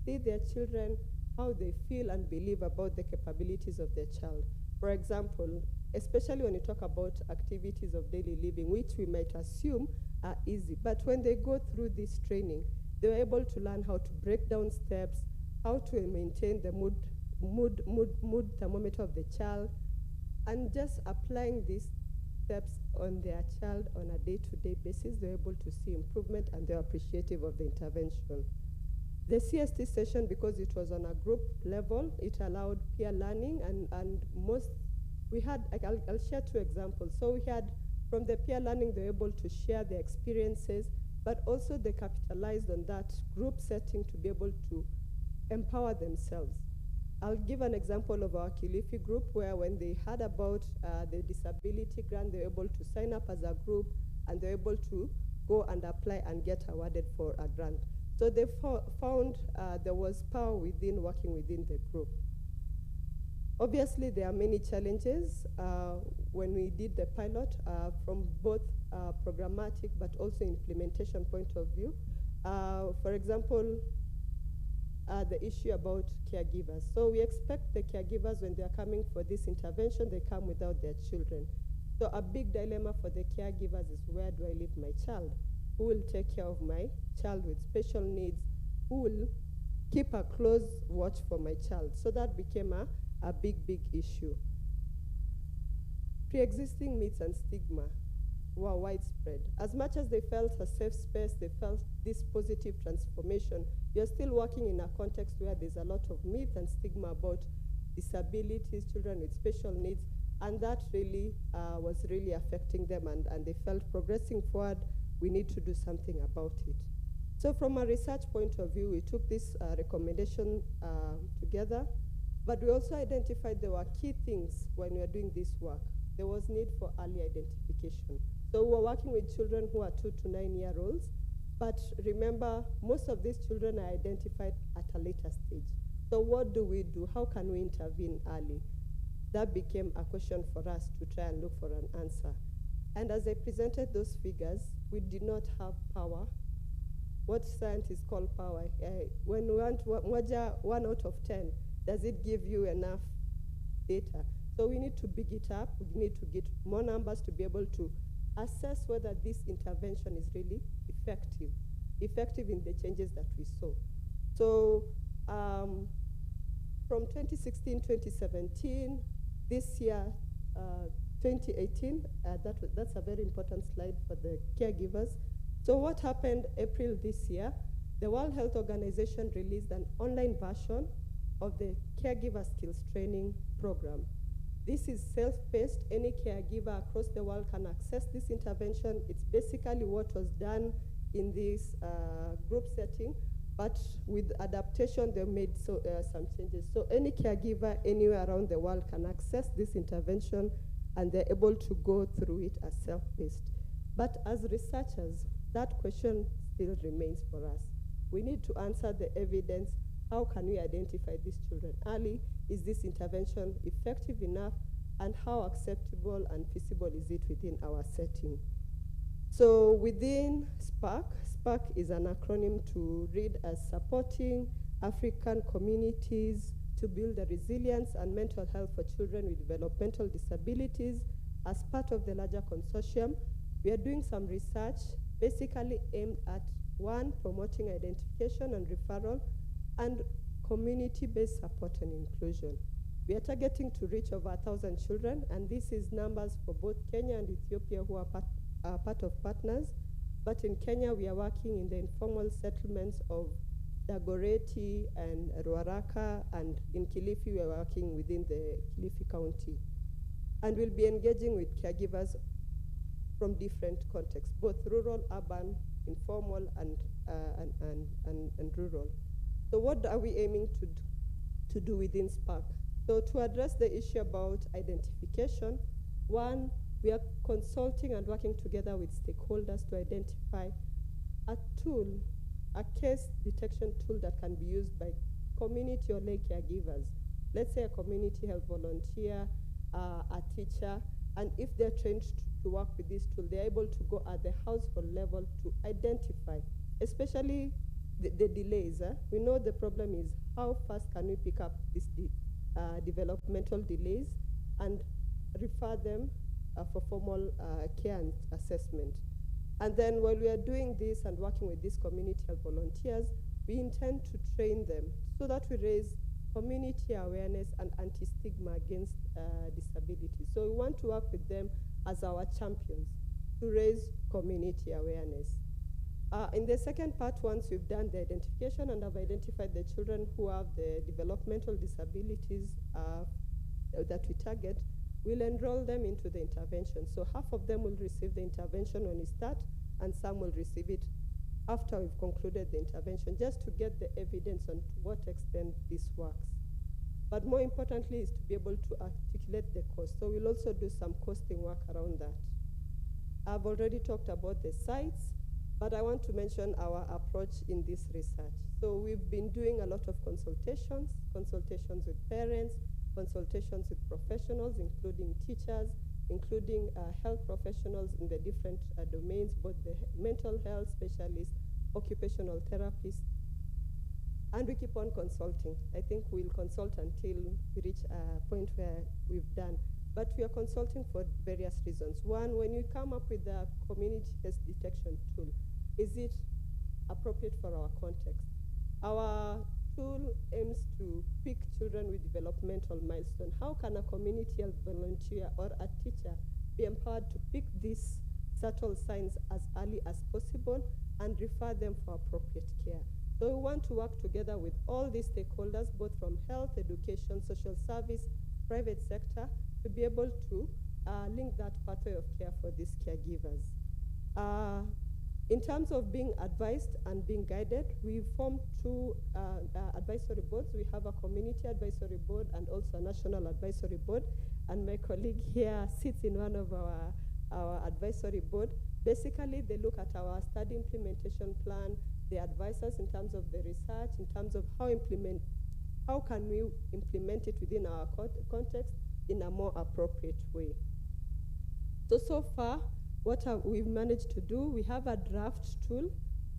see their children, how they feel and believe about the capabilities of their child. For example, especially when you talk about activities of daily living, which we might assume are easy, but when they go through this training, they were able to learn how to break down steps, how to maintain the mood thermometer of the child, and just applying these steps on their child on a day-to-day basis, they're able to see improvement and they're appreciative of the intervention. The CST session, because it was on a group level, it allowed peer learning and most, we had, I'll share 2 examples. So we had, from the peer learning, they're able to share their experiences, but also they capitalized on that group setting to be able to empower themselves. I'll give an example of our Kilifi group where when they heard about the disability grant, they were able to sign up as a group and they're able to go and apply and get awarded for a grant. So they found there was power within working within the group. Obviously, there are many challenges when we did the pilot from both programmatic but also implementation point of view. For example, the issue about caregivers. So we expect the caregivers, when they're coming for this intervention, they come without their children. So a big dilemma for the caregivers is, where do I leave my child? Who will take care of my child with special needs? Who will keep a close watch for my child? So that became a big issue. Pre-existing myths and stigma were widespread. As much as they felt a safe space, they felt this positive transformation, you're still working in a context where there's a lot of myth and stigma about disabilities, children with special needs, and that really was really affecting them, and they felt progressing forward, we need to do something about it. So from a research point of view, we took this recommendation together, but we also identified there were key things when we were doing this work. There was need for early identification. So we were working with children who are 2 to 9-year-olds, but remember, most of these children are identified at a later stage. So what do we do? How can we intervene early? That became a question for us to try and look for an answer. And as I presented those figures, we did not have power. What scientists call power. When we want 1 out of 10, does it give you enough data? So we need to big it up. We need to get more numbers to be able to assess whether this intervention is really effective in the changes that we saw. So from 2016, 2017, this year, 2018, that's a very important slide for the caregivers. So what happened April this year, the World Health Organization released an online version of the Caregiver Skills Training Program. This is self-paced. Any caregiver across the world can access this intervention. It's basically what was done in this group setting, but with adaptation, they made some changes. So any caregiver anywhere around the world can access this intervention, and they're able to go through it as self-paced. But as researchers, that question still remains for us. We need to answer the evidence. how can we identify these children early? Is this intervention effective enough? And how acceptable and feasible is it within our setting? So within SPARC, SPARC is an acronym to read as Supporting African Communities to Build the Resilience and Mental Health for Children with Developmental Disabilities. As part of the larger consortium, we are doing some research basically aimed at, one, promoting identification and referral, and community-based support and inclusion. We are targeting to reach over 1,000 children, and this is numbers for both Kenya and Ethiopia who are part of partners. But in Kenya, we are working in the informal settlements of Dagoretti and Ruaraka, and in Kilifi, we are working within the Kilifi County. And we'll be engaging with caregivers from different contexts, both rural, urban, informal, and rural. So what are we aiming to do within SPARC? So to address the issue about identification, one, we are consulting and working together with stakeholders to identify a tool, a case detection tool that can be used by community or lay caregivers. Let's say a community health volunteer, a teacher, and if they're trained to work with this tool, they're able to go at the household level to identify, especially the delays. We know the problem is how fast can we pick up these developmental delays and refer them for formal care and assessment. And then while we are doing this and working with these community health volunteers, we intend to train them so that we raise community awareness and anti-stigma against disability. So we want to work with them as our champions to raise community awareness. In the second part, once we've done the identification and have identified the children who have the developmental disabilities that we target, we'll enroll them into the intervention. So half of them will receive the intervention when we start, and some will receive it after we've concluded the intervention, just to get the evidence on to what extent this works. But more importantly is to be able to articulate the cost. So we'll also do some costing work around that. I've already talked about the sites, but I want to mention our approach in this research. So we've been doing a lot of consultations with parents, consultations with professionals, including teachers, including health professionals in the different domains, both the mental health specialists, occupational therapists, and we keep on consulting. I think we'll consult until we reach a point where we've done. But we are consulting for various reasons. One, when you come up with a community case detection tool, is it appropriate for our context? Our tool aims to pick children with developmental milestones. How can a community health volunteer or a teacher be empowered to pick these subtle signs as early as possible and refer them for appropriate care? So we want to work together with all these stakeholders, both from health, education, social service, private sector, to be able to link that pathway of care for these caregivers. In terms of being advised and being guided, we formed two advisory boards. We have a community advisory board and also a national advisory board. And my colleague here sits in one of our advisory board. Basically, they look at our study implementation plan. They advise us in terms of the research, in terms of how can we implement it within our context in a more appropriate way. So far, what we've managed to do, we have a draft tool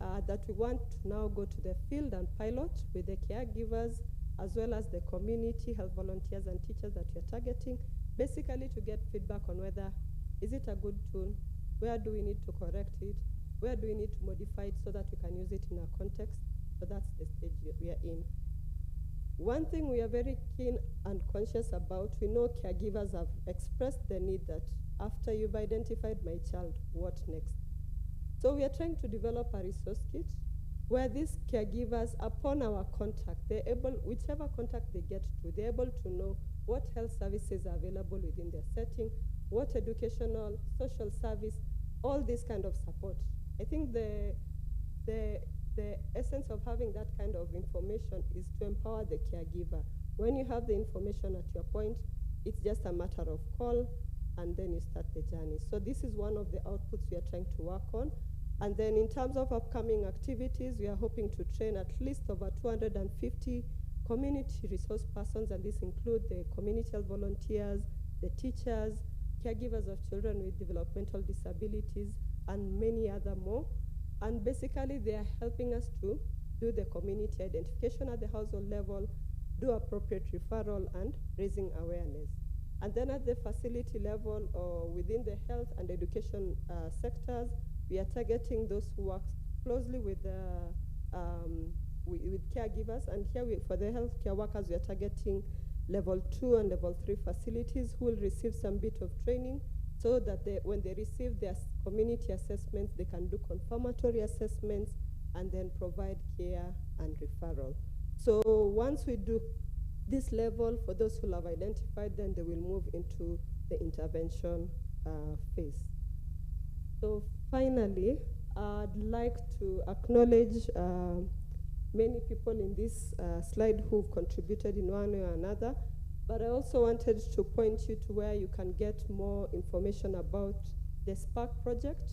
that we want to now go to the field and pilot with the caregivers as well as the community health volunteers and teachers that we're targeting, basically to get feedback on whether is it a good tool, where do we need to correct it, where do we need to modify it so that we can use it in our context. So that's the stage we are in. One thing we are very keen and conscious about, we know caregivers have expressed the need that after you've identified my child, what next? So we are trying to develop a resource kit where these caregivers, upon our contact, they're able, whichever contact they get to, they're able to know what health services are available within their setting, what educational, social service, all this kind of support. I think the essence of having that kind of information is to empower the caregiver. When you have the information at your point, it's just a matter of call, and then you start the journey. So this is one of the outputs we are trying to work on. And then in terms of upcoming activities, we are hoping to train at least over 250 community resource persons, and this include the community health volunteers, the teachers, caregivers of children with developmental disabilities, and many other more. And basically, they are helping us to do the community identification at the household level, do appropriate referral, and raising awareness. And then at the facility level or within the health and education sectors, we are targeting those who work closely with caregivers. And here for the healthcare workers, we are targeting level 2 and level 3 facilities who will receive some bit of training so that when they receive their community assessments, they can do confirmatory assessments and then provide care and referral. So once we do this level, for those who have identified, then they will move into the intervention phase. So finally, I'd like to acknowledge many people in this slide who've contributed in one way or another, but I also wanted to point you to where you can get more information about the SPARK project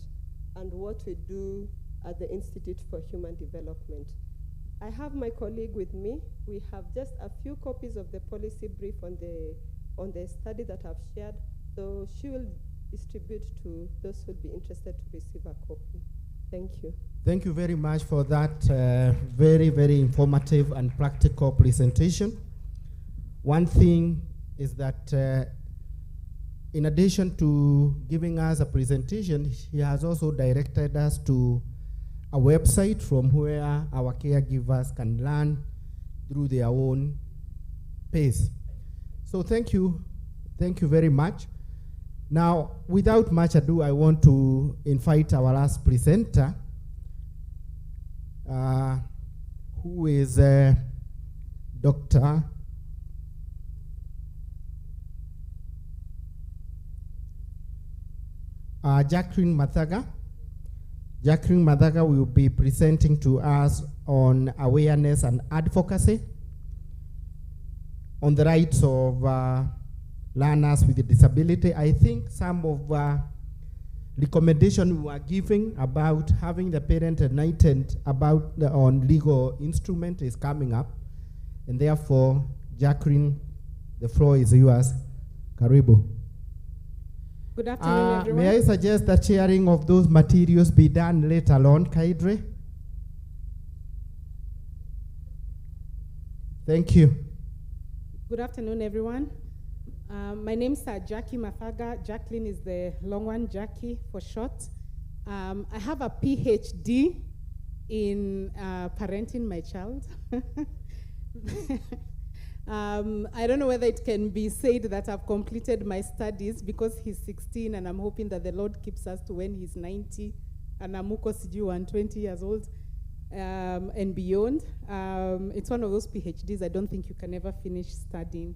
and what we do at the Institute for Human Development. I have my colleague with me. We have just a few copies of the policy brief on the study that I've shared, so she will distribute to those who would be interested to receive a copy. Thank you. Thank you very much for that very, very informative and practical presentation. One thing is that in addition to giving us a presentation, she has also directed us to a website from where our caregivers can learn through their own pace. So thank you very much. Now, without much ado, I want to invite our last presenter, who is Dr. Jacqueline Mathaga. Jacqueline Mathaga will be presenting to us on awareness and advocacy on the rights of learners with a disability. I think some of recommendations we were giving about having the parent enlightened about on legal instrument is coming up, and therefore, Jacqueline, the floor is yours. Karibu. Good afternoon, everyone. May I suggest that sharing of those materials be done later on, Kaidre? Thank you. Good afternoon, everyone. My name is Jackie Mathaga. Jacqueline is the long one, Jackie for short. I have a PhD in parenting my child. I don't know whether it can be said that I've completed my studies because he's 16 and I'm hoping that the Lord keeps us to when he's 90 and Amuko Siju and 20 years old and beyond. It's one of those PhDs I don't think you can ever finish studying.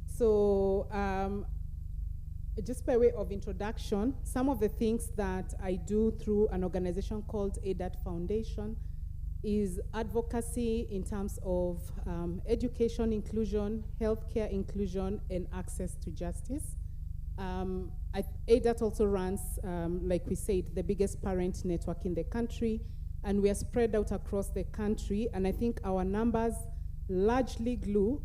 So just by way of introduction, some of the things that I do through an organization called ADAT Foundation is advocacy in terms of education inclusion, healthcare inclusion, and access to justice. ADAT also runs, like we said, the biggest parent network in the country, and we are spread out across the country, and I think our numbers largely grew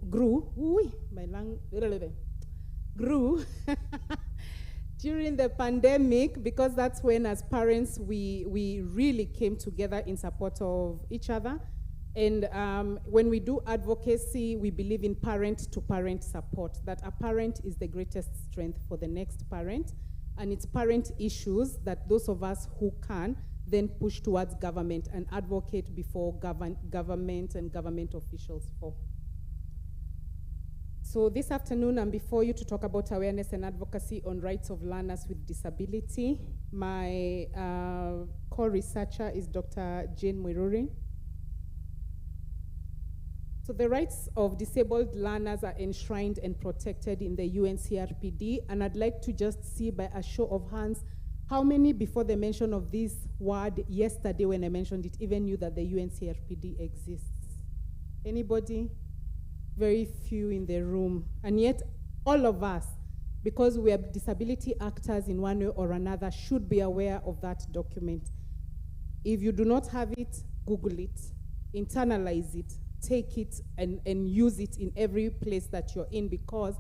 during the pandemic, because that's when, as parents, we really came together in support of each other. And when we do advocacy, we believe in parent-to-parent support, that a parent is the greatest strength for the next parent, and it's parent issues that those of us who can then push towards government and advocate before government and government officials for. So this afternoon, I'm before you to talk about awareness and advocacy on rights of learners with disability. My co-researcher is Dr. Jane Mwirurin. So the rights of disabled learners are enshrined and protected in the UNCRPD, and I'd like to just see by a show of hands, how many before the mention of this word yesterday when I mentioned it even knew that the UNCRPD exists? Anybody? Very few in the room. And yet, all of us, because we are disability actors in one way or another, should be aware of that document. If you do not have it, Google it, internalize it, take it and use it in every place that you're in, because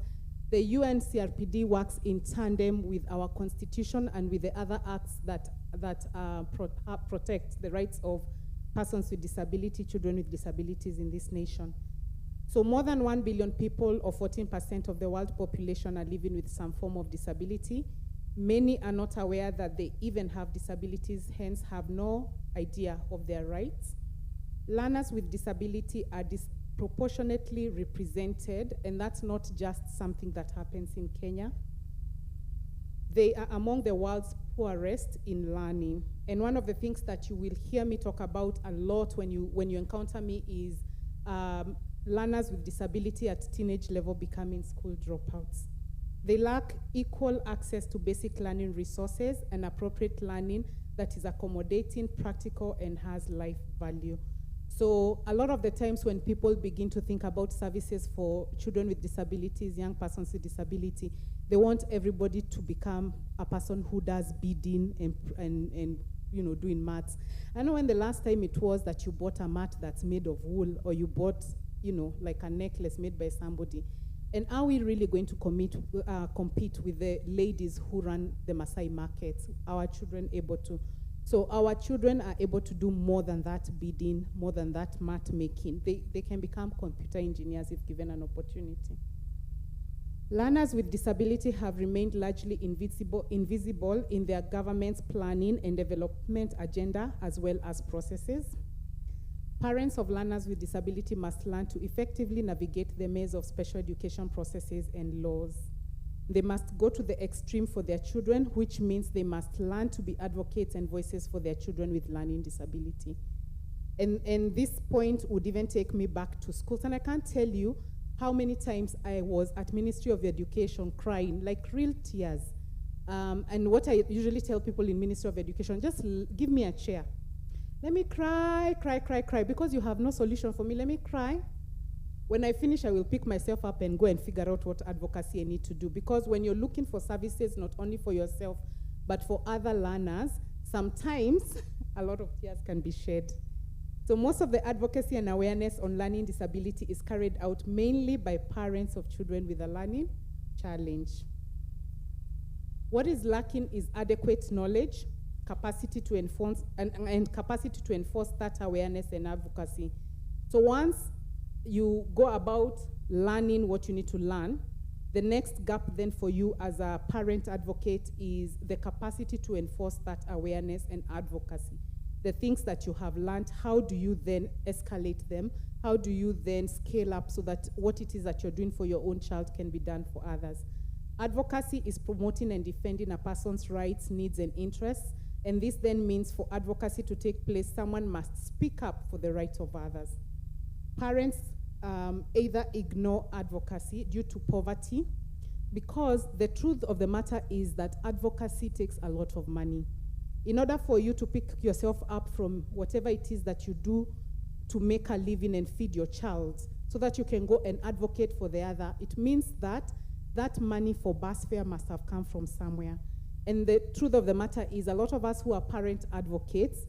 the UN CRPD works in tandem with our constitution and with the other acts that protect the rights of persons with disability, children with disabilities in this nation. So more than 1 billion people, or 14% of the world population, are living with some form of disability. Many are not aware that they even have disabilities, hence have no idea of their rights. Learners with disability are disproportionately represented, and that's not just something that happens in Kenya. They are among the world's poorest in learning. And one of the things that you will hear me talk about a lot when you encounter me is learners with disability at teenage level becoming school dropouts. They lack equal access to basic learning resources and appropriate learning that is accommodating, practical, and has life value. So a lot of the times when people begin to think about services for children with disabilities, young persons with disability, they want everybody to become a person who does bidding and doing maths. I know when the last time it was that you bought a mat that's made of wool, or you bought, like a necklace made by somebody. And are we really going to compete with the ladies who run the Maasai markets? Our children able to? So our children are able to do more than that bidding, more than that mat making. They can become computer engineers if given an opportunity. Learners with disability have remained largely invisible in their government's planning and development agenda, as well as processes. Parents of learners with disability must learn to effectively navigate the maze of special education processes and laws. They must go to the extreme for their children, which means they must learn to be advocates and voices for their children with learning disability. And this point would even take me back to schools. And I can't tell you how many times I was at Ministry of Education crying, like real tears. And what I usually tell people in Ministry of Education, just give me a chair. Let me cry, because you have no solution for me. Let me cry. When I finish, I will pick myself up and go and figure out what advocacy I need to do. Because when you're looking for services, not only for yourself, but for other learners, sometimes a lot of tears can be shed. So most of the advocacy and awareness on learning disability is carried out mainly by parents of children with a learning challenge. What is lacking is adequate knowledge, capacity to enforce, and capacity to enforce that awareness and advocacy. So once you go about learning what you need to learn, the next gap then for you as a parent advocate is the capacity to enforce that awareness and advocacy. The things that you have learned, how do you then escalate them? How do you then scale up so that what it is that you're doing for your own child can be done for others? Advocacy is promoting and defending a person's rights, needs, and interests. And this then means for advocacy to take place, someone must speak up for the rights of others. Parents either ignore advocacy due to poverty, because the truth of the matter is that advocacy takes a lot of money. In order for you to pick yourself up from whatever it is that you do to make a living and feed your child, so that you can go and advocate for the other, it means that that money for bus fare must have come from somewhere. And the truth of the matter is a lot of us who are parent advocates,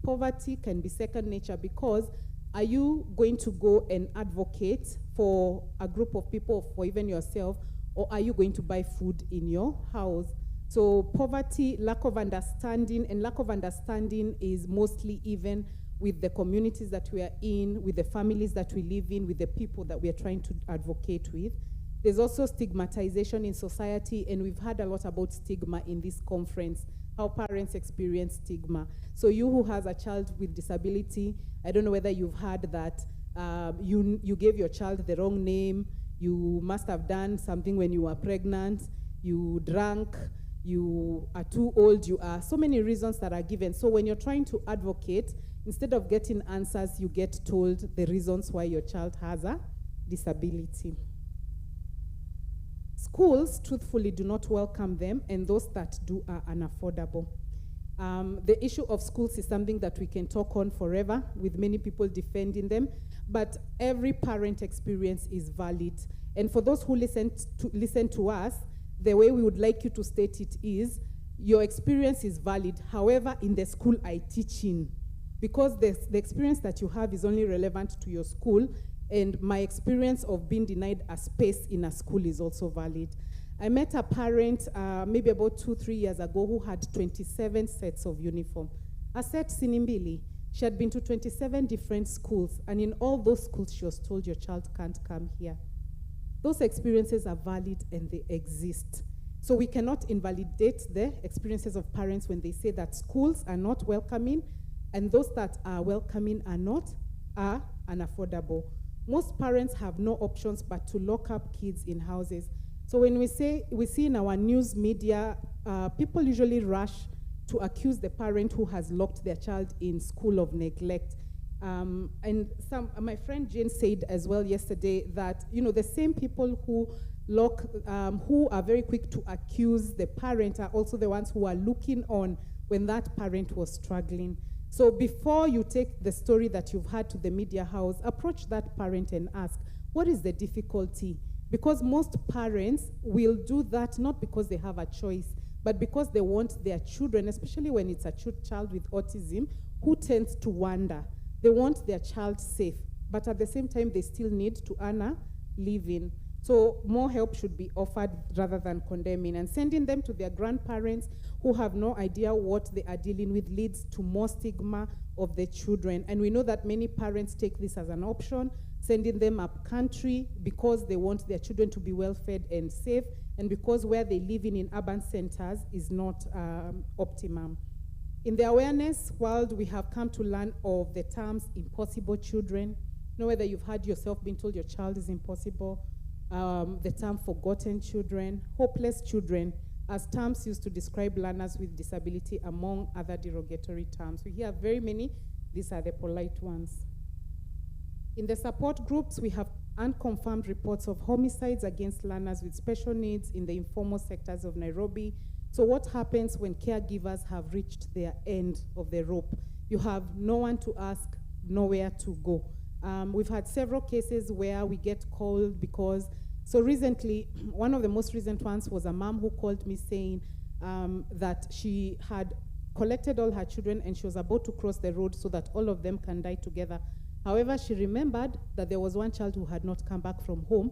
poverty can be second nature, because are you going to go and advocate for a group of people, for even yourself, or are you going to buy food in your house? So poverty, lack of understanding, and lack of understanding is mostly even with the communities that we are in, with the families that we live in, with the people that we are trying to advocate with. There's also stigmatization in society, and we've heard a lot about stigma in this conference, how parents experience stigma. So you who has a child with disability, I don't know whether you've heard that you gave your child the wrong name, you must have done something when you were pregnant, you drank, you are too old, you are, so many reasons that are given. So when you're trying to advocate, instead of getting answers, you get told the reasons why your child has a disability. Schools, truthfully, do not welcome them, and those that do are unaffordable. The issue of schools is something that we can talk on forever, with many people defending them, but every parent experience is valid. And for those who listen to us, the way we would like you to state it is, your experience is valid. However, in the school I teach in, because the experience that you have is only relevant to your school, and my experience of being denied a space in a school is also valid. I met a parent maybe about 2-3 years ago who had 27 sets of uniform. A set Sinimbili. She had been to 27 different schools, and in all those schools she was told your child can't come here. Those experiences are valid and they exist. So we cannot invalidate the experiences of parents when they say that schools are not welcoming, and those that are welcoming are unaffordable. Most parents have no options but to lock up kids in houses. So when we see in our news media, people usually rush to accuse the parent who has locked their child in school of neglect. And my friend Jane said as well yesterday that, you know, the same people who who are very quick to accuse the parent are also the ones who are looking on when that parent was struggling. So before you take the story that you've had to the media house, approach that parent and ask, what is the difficulty? Because most parents will do that not because they have a choice, but because they want their children, especially when it's a child with autism, who tends to wander. They want their child safe, but at the same time, they still need to earn a living. So more help should be offered rather than condemning, and sending them to their grandparents who have no idea what they are dealing with leads to more stigma of the children. And we know that many parents take this as an option, sending them up country because they want their children to be well fed and safe, and because where they live in urban centers is not optimum. In the awareness world, we have come to learn of the terms impossible children. You know, whether you've had yourself being told your child is impossible, the term forgotten children, hopeless children, as terms used to describe learners with disability, among other derogatory terms. We hear very many. These are the polite ones. In the support groups, we have unconfirmed reports of homicides against learners with special needs in the informal sectors of Nairobi. So what happens when caregivers have reached their end of the rope? You have no one to ask, nowhere to go. We've had several cases where we get called because, so recently, one of the most recent ones was a mom who called me saying that she had collected all her children and she was about to cross the road so that all of them can die together. However, she remembered that there was one child who had not come back from home,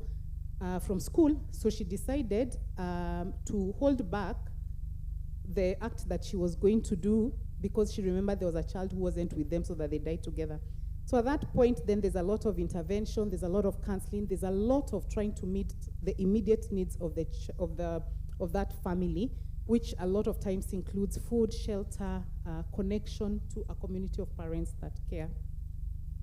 from school, so she decided to hold back the act that she was going to do because she remembered there was a child who wasn't with them so that they died together. So at that point, then there's a lot of intervention, there's a lot of counseling, there's a lot of trying to meet the immediate needs of that family, which a lot of times includes food, shelter, connection to a community of parents that care.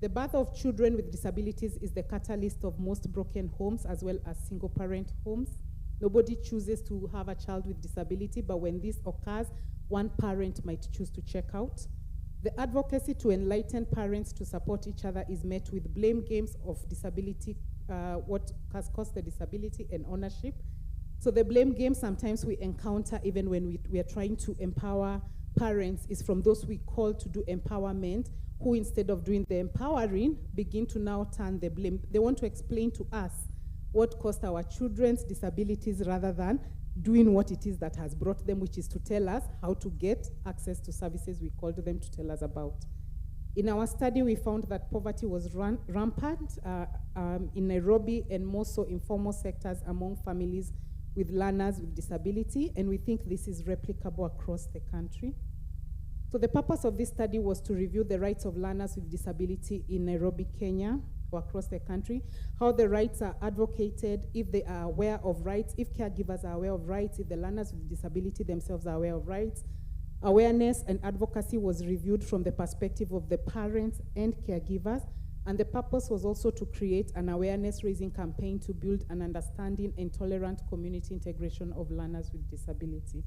The birth of children with disabilities is the catalyst of most broken homes as well as single-parent homes. Nobody chooses to have a child with disability, but when this occurs, one parent might choose to check out. The advocacy to enlighten parents to support each other is met with blame games of disability, what has caused the disability and ownership. So the blame game sometimes we encounter even when we are trying to empower parents is from those we call to do empowerment, who instead of doing the empowering, begin to now turn the blame. They want to explain to us what caused our children's disabilities rather than doing what it is that has brought them, which is to tell us how to get access to services we called them to tell us about. In our study, we found that poverty was rampant in Nairobi and more so in informal sectors among families with learners with disability, and we think this is replicable across the country. So the purpose of this study was to review the rights of learners with disability in Nairobi, Kenya, or across the country, how the rights are advocated, if they are aware of rights, if caregivers are aware of rights, if the learners with disability themselves are aware of rights. Awareness and advocacy was reviewed from the perspective of the parents and caregivers, and the purpose was also to create an awareness-raising campaign to build an understanding and tolerant community integration of learners with disability.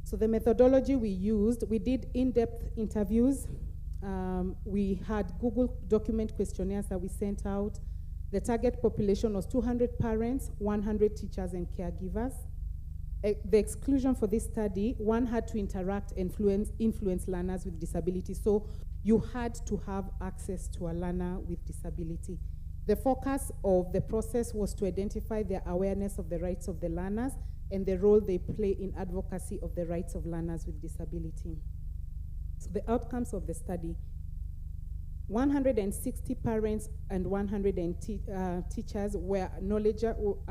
So the methodology we used, we did in-depth interviews. We had Google document questionnaires that we sent out. The target population was 200 parents, 100 teachers and caregivers. The exclusion for this study, one had to interact and influence learners with disability. So you had to have access to a learner with disability. The focus of the process was to identify their awareness of the rights of the learners and the role they play in advocacy of the rights of learners with disability. So the outcomes of the study: 160 parents and 100 teachers were knowledgeable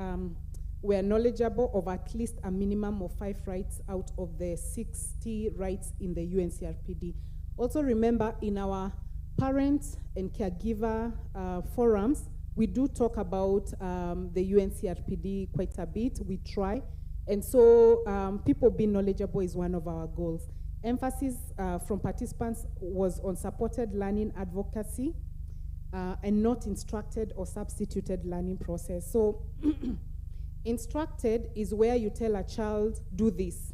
of at least a minimum of 5 rights out of the 60 rights in the UNCRPD. Also remember, in our parent and caregiver forums, we do talk about the UNCRPD quite a bit. We try. And so people being knowledgeable is one of our goals. Emphasis from participants was on supported learning advocacy and not instructed or substituted learning process. So instructed is where you tell a child, do this.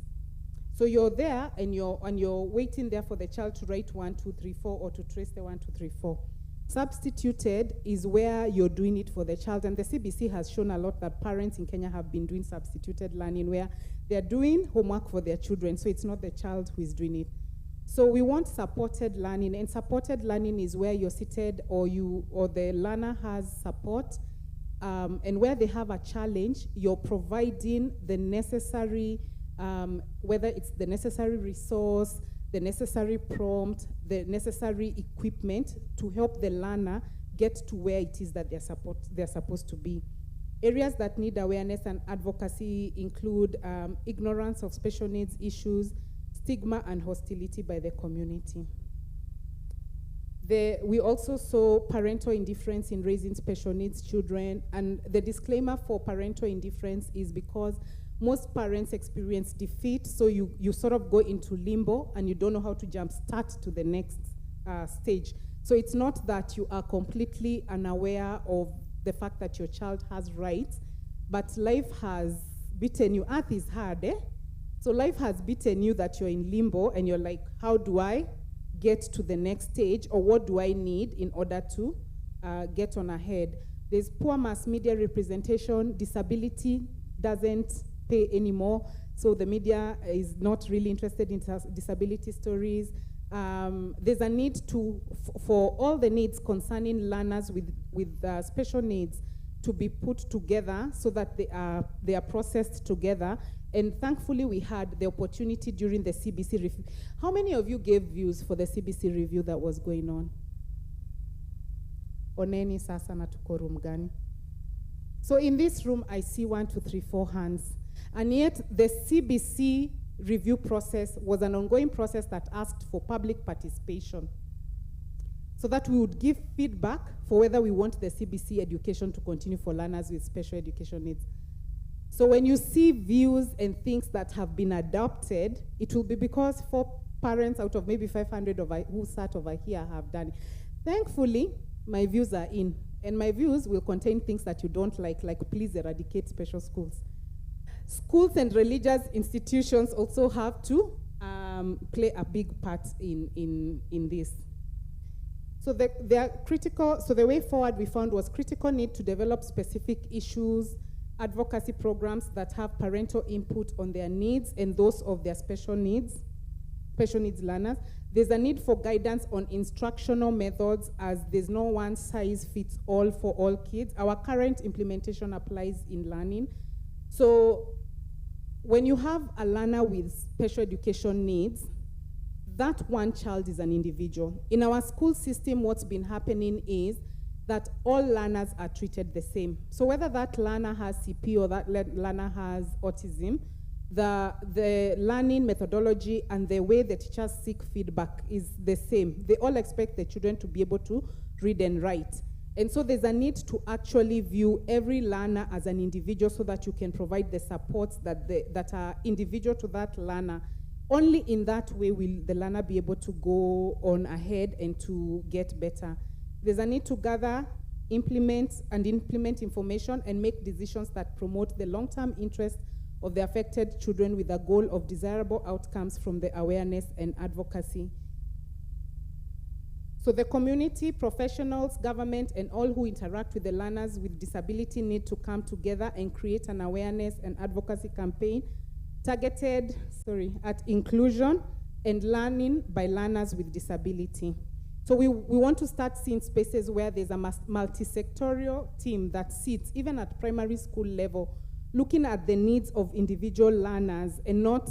So you're there and you're waiting there for the child to write 1, 2, 3, 4 or to trace the 1, 2, 3, 4. Substituted is where you're doing it for the child, and the CBC has shown a lot that parents in Kenya have been doing substituted learning where they're doing homework for their children, so it's not the child who is doing it. So we want supported learning, and supported learning is where you're seated or the learner has support, and where they have a challenge, you're providing the necessary, whether it's the necessary resource, the necessary prompt, the necessary equipment to help the learner get to where it is that they're supposed to be. Areas that need awareness and advocacy include ignorance of special needs issues, stigma and hostility by the community. We also saw parental indifference in raising special needs children, and the disclaimer for parental indifference is because most parents experience defeat, so you sort of go into limbo and you don't know how to jump start to the next stage. So it's not that you are completely unaware of the fact that your child has rights, but life has beaten you. Earth is hard, eh? So life has beaten you that you're in limbo and you're like, how do I get to the next stage, or what do I need in order to get on ahead? There's poor mass media representation. Disability doesn't pay anymore, so the media is not really interested in disability stories. There's a need for all the needs concerning learners with special needs to be put together so that they are processed together. And thankfully, we had the opportunity during the CBC review. How many of you gave views for the CBC review that was going on? Oneni sasa na tuko room gani? So in this room, I see 1, 2, 3, 4 hands. And yet, the CBC review process was an ongoing process that asked for public participation so that we would give feedback for whether we want the CBC education to continue for learners with special education needs. So when you see views and things that have been adopted, it will be because 4 parents out of maybe 500 who sat over here have done it. Thankfully, my views are in, and my views will contain things that you don't like please eradicate special schools. Schools and religious institutions also have to play a big part in this. So they are critical. So the way forward we found was critical need to develop specific issues, advocacy programs that have parental input on their needs and those of their special needs learners. There's a need for guidance on instructional methods, as there's no one size fits all for all kids. Our current implementation applies in learning. So when you have a learner with special education needs, that one child is an individual. In our school system, what's been happening is that all learners are treated the same. So whether that learner has CP or that learner has autism, the learning methodology and the way the teachers seek feedback is the same. They all expect the children to be able to read and write. And so there's a need to actually view every learner as an individual so that you can provide the supports that are individual to that learner. Only in that way will the learner be able to go on ahead and to get better. There's a need to gather, implement information and make decisions that promote the long-term interest of the affected children with the goal of desirable outcomes from the awareness and advocacy. So the community, professionals, government, and all who interact with the learners with disability need to come together and create an awareness and advocacy campaign targeted at inclusion and learning by learners with disability. So we want to start seeing spaces where there's a multi-sectorial team that sits, even at primary school level, looking at the needs of individual learners and not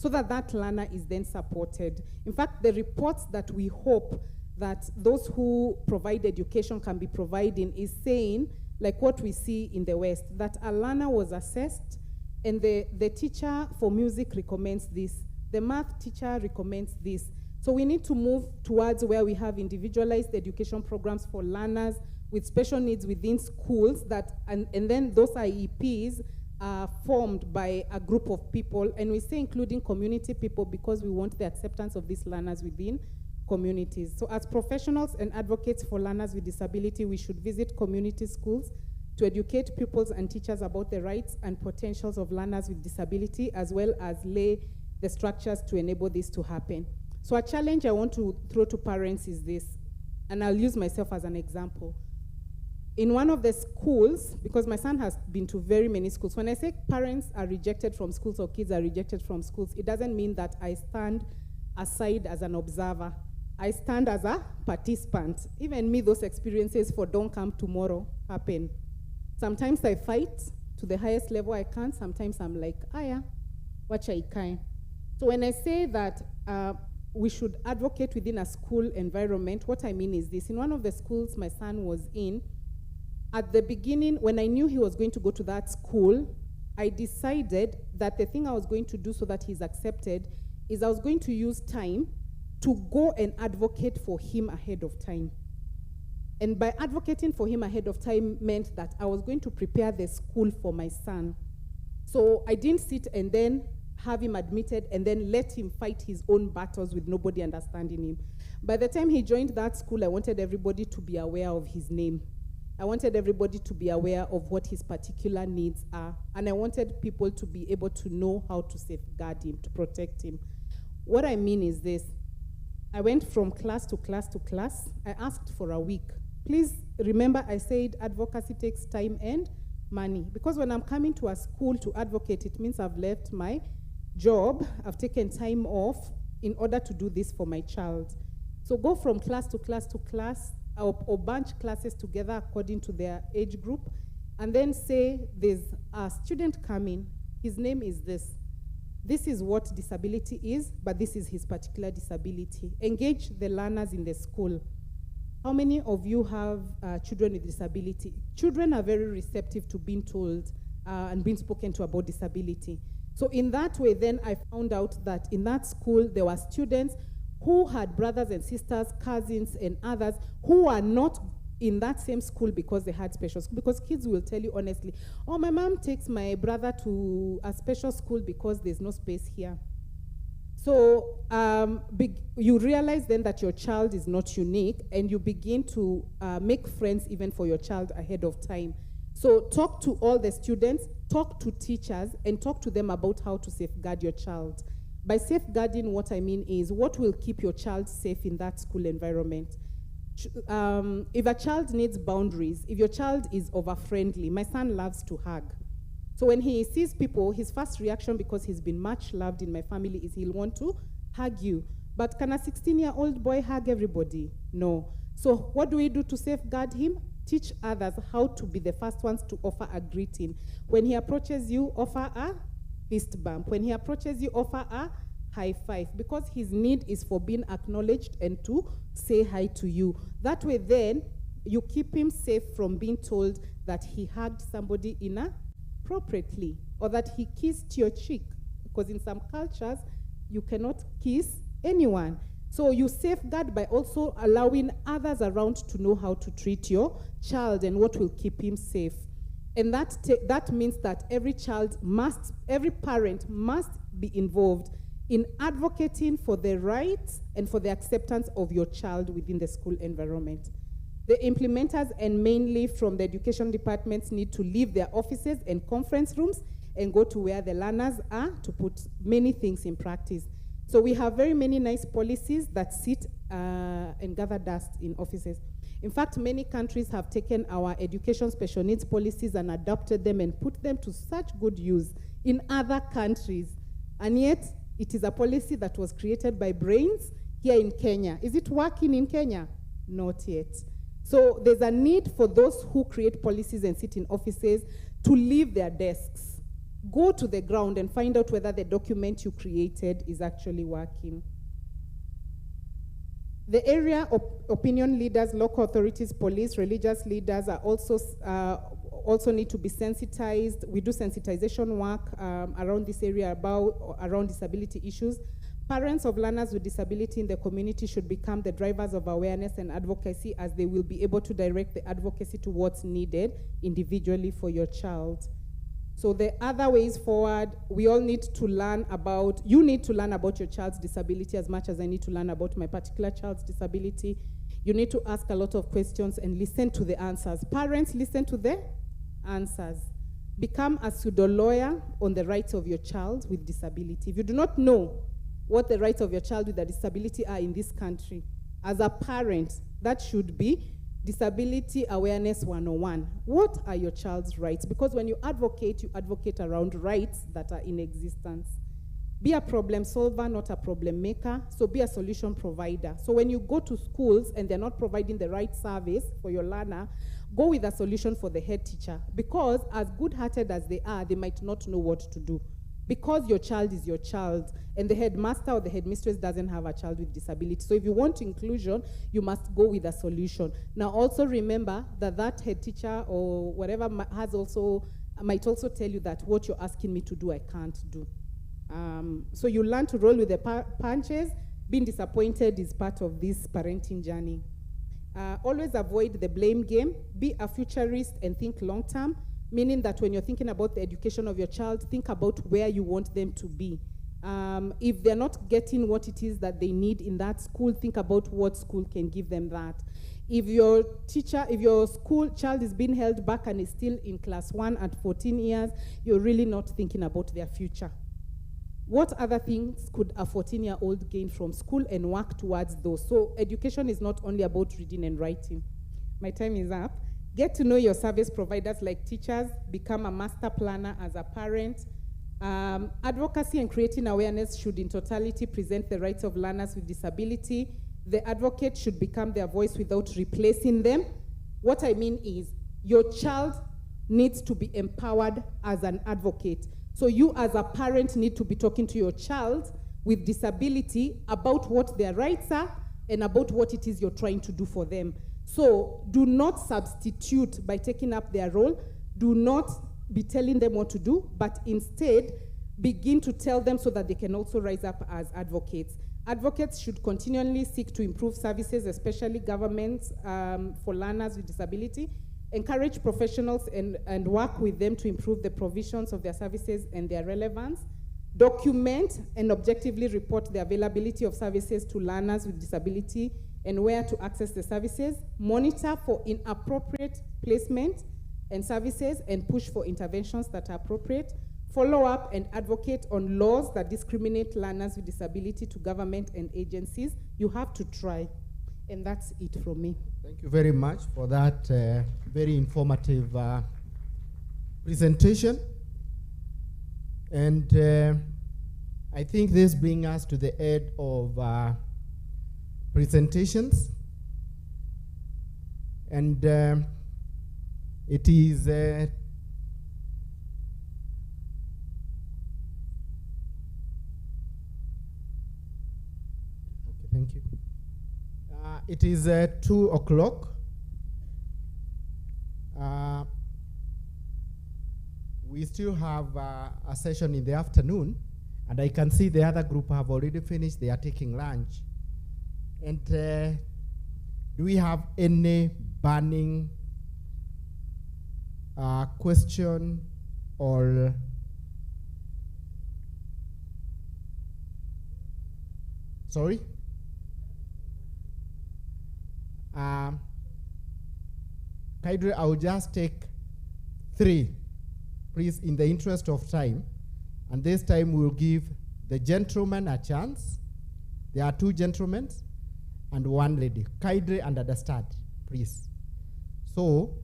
so that that learner is then supported. In fact, the reports that we hope that those who provide education can be providing is saying, like what we see in the West, that a learner was assessed and the teacher for music recommends this, the math teacher recommends this. So we need to move towards where we have individualized education programs for learners with special needs within schools, that, and then those IEPs are formed by a group of people, and we say including community people because we want the acceptance of these learners within communities. So as professionals and advocates for learners with disability, we should visit community schools to educate pupils and teachers about the rights and potentials of learners with disability, as well as lay the structures to enable this to happen. So a challenge I want to throw to parents is this, and I'll use myself as an example. In one of the schools, because my son has been to very many schools, when I say parents are rejected from schools or kids are rejected from schools, it doesn't mean that I stand aside as an observer. I stand as a participant. Even me, those experiences for don't come tomorrow happen. Sometimes I fight to the highest level I can. Sometimes I'm like, yeah, watch I can. So when I say that we should advocate within a school environment, what I mean is this. In one of the schools my son was in, at the beginning, when I knew he was going to go to that school, I decided that the thing I was going to do so that he's accepted is I was going to use time to go and advocate for him ahead of time. And by advocating for him ahead of time meant that I was going to prepare the school for my son. So I didn't sit and then have him admitted and then let him fight his own battles with nobody understanding him. By the time he joined that school, I wanted everybody to be aware of his name. I wanted everybody to be aware of what his particular needs are. And I wanted people to be able to know how to safeguard him, to protect him. What I mean is this. I went from class to class to class. I asked for a week. Please remember I said advocacy takes time and money. Because when I'm coming to a school to advocate, it means I've left my job, I've taken time off in order to do this for my child. So go from class to class to class, or bunch classes together according to their age group, and then say there's a student coming, his name is this. This is what disability is, but this is his particular disability. Engage the learners in the school. How many of you have children with disability? Children are very receptive to being told and being spoken to about disability. So in that way, then I found out that in that school, there were students who had brothers and sisters, cousins and others who are not in that same school because they had special school. Because kids will tell you honestly, oh, my mom takes my brother to a special school because there's no space here. So you realize then that your child is not unique, and you begin to make friends even for your child ahead of time. So talk to all the students, talk to teachers, and talk to them about how to safeguard your child. By safeguarding, what I mean is what will keep your child safe in that school environment. If a child needs boundaries, if your child is over-friendly, my son loves to hug. So when he sees people, his first reaction, because he's been much loved in my family, is he'll want to hug you. But can a 16-year-old boy hug everybody? No. So what do we do to safeguard him? Teach others how to be the first ones to offer a greeting. When he approaches you, offer a fist bump. When he approaches you, offer a high five, because his need is for being acknowledged and to say hi to you. That way then, you keep him safe from being told that he hugged somebody inappropriately or that he kissed your cheek, because in some cultures, you cannot kiss anyone. So you safeguard by also allowing others around to know how to treat your child and what will keep him safe. And that means that every parent must be involved in advocating for the rights and for the acceptance of your child within the school environment. The implementers and mainly from the education departments need to leave their offices and conference rooms and go to where the learners are to put many things in practice. So we have very many nice policies that sit and gather dust in offices. In fact, many countries have taken our education special needs policies and adopted them and put them to such good use in other countries. And yet, it is a policy that was created by brains here in Kenya. Is it working in Kenya? Not yet. So there's a need for those who create policies and sit in offices to leave their desks go to the ground and find out whether the document you created is actually working. The area opinion leaders, local authorities, police, religious leaders are also need to be sensitized. We do sensitization work around this area around disability issues. Parents of learners with disability in the community should become the drivers of awareness and advocacy, as they will be able to direct the advocacy to what's needed individually for your child. So the other ways forward, we all need to learn about, you need to learn about your child's disability as much as I need to learn about my particular child's disability. You need to ask a lot of questions and listen to the answers. Parents, listen to the answers. Become a pseudo lawyer on the rights of your child with disability. If you do not know what the rights of your child with a disability are in this country, as a parent, that should be Disability Awareness 101. What are your child's rights? Because when you advocate around rights that are in existence. Be a problem solver, not a problem maker. So be a solution provider. So when you go to schools and they're not providing the right service for your learner, go with a solution for the head teacher. Because as good-hearted as they are, they might not know what to do. Because your child is your child, and the headmaster or the headmistress doesn't have a child with disability. So if you want inclusion, you must go with a solution. Now also remember that that head teacher or whatever might also tell you that what you're asking me to do, I can't do. So you learn to roll with the punches. Being disappointed is part of this parenting journey. Always avoid the blame game. Be a futurist and think long-term. Meaning that when you're thinking about the education of your child, think about where you want them to be. If they're not getting what it is that they need in that school, think about what school can give them that. If your school child is being held back and is still in class 1 at 14 years, you're really not thinking about their future. What other things could a 14-year-old gain from school and work towards those? So education is not only about reading and writing. My time is up. Get to know your service providers like teachers, become a master planner as a parent. Advocacy and creating awareness should in totality present the rights of learners with disability. The advocate should become their voice without replacing them. What I mean is, your child needs to be empowered as an advocate. So you as a parent need to be talking to your child with disability about what their rights are and about what it is you're trying to do for them. So do not substitute by taking up their role. Do not be telling them what to do, but instead begin to tell them so that they can also rise up as advocates. Advocates should continually seek to improve services, especially governments for learners with disability. Encourage professionals and work with them to improve the provisions of their services and their relevance. Document and objectively report the availability of services to learners with disability and where to access the services. Monitor for inappropriate placement and services and push for interventions that are appropriate. Follow up and advocate on laws that discriminate learners with disability to government and agencies. You have to try. And that's it from me. Thank you very much for that very informative presentation. And I think this brings us to the end of presentations. And it is okay, thank you. It is 2 o'clock. We still have a session in the afternoon, and I can see the other group have already finished. They are taking lunch. And do we have any burning question or sorry? Kaidre, I will just take 3, please, in the interest of time. And this time we'll give the gentleman a chance. There are 2 gentlemen and 1 lady. Kaidre and Adastad, please. So,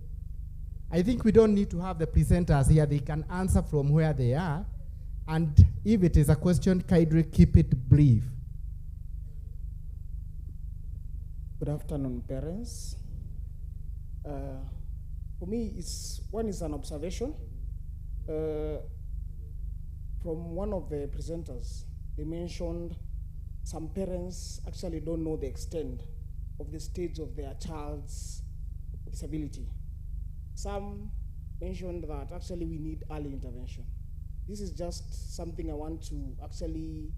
I think we don't need to have the presenters here. They can answer from where they are. And if it is a question, Kaidre, keep it brief. Good afternoon, parents. For me, one is an observation. from one of the presenters, they mentioned some parents actually don't know the extent of the stage of their child's disability. Some mentioned that actually we need early intervention. This is just something I want to actually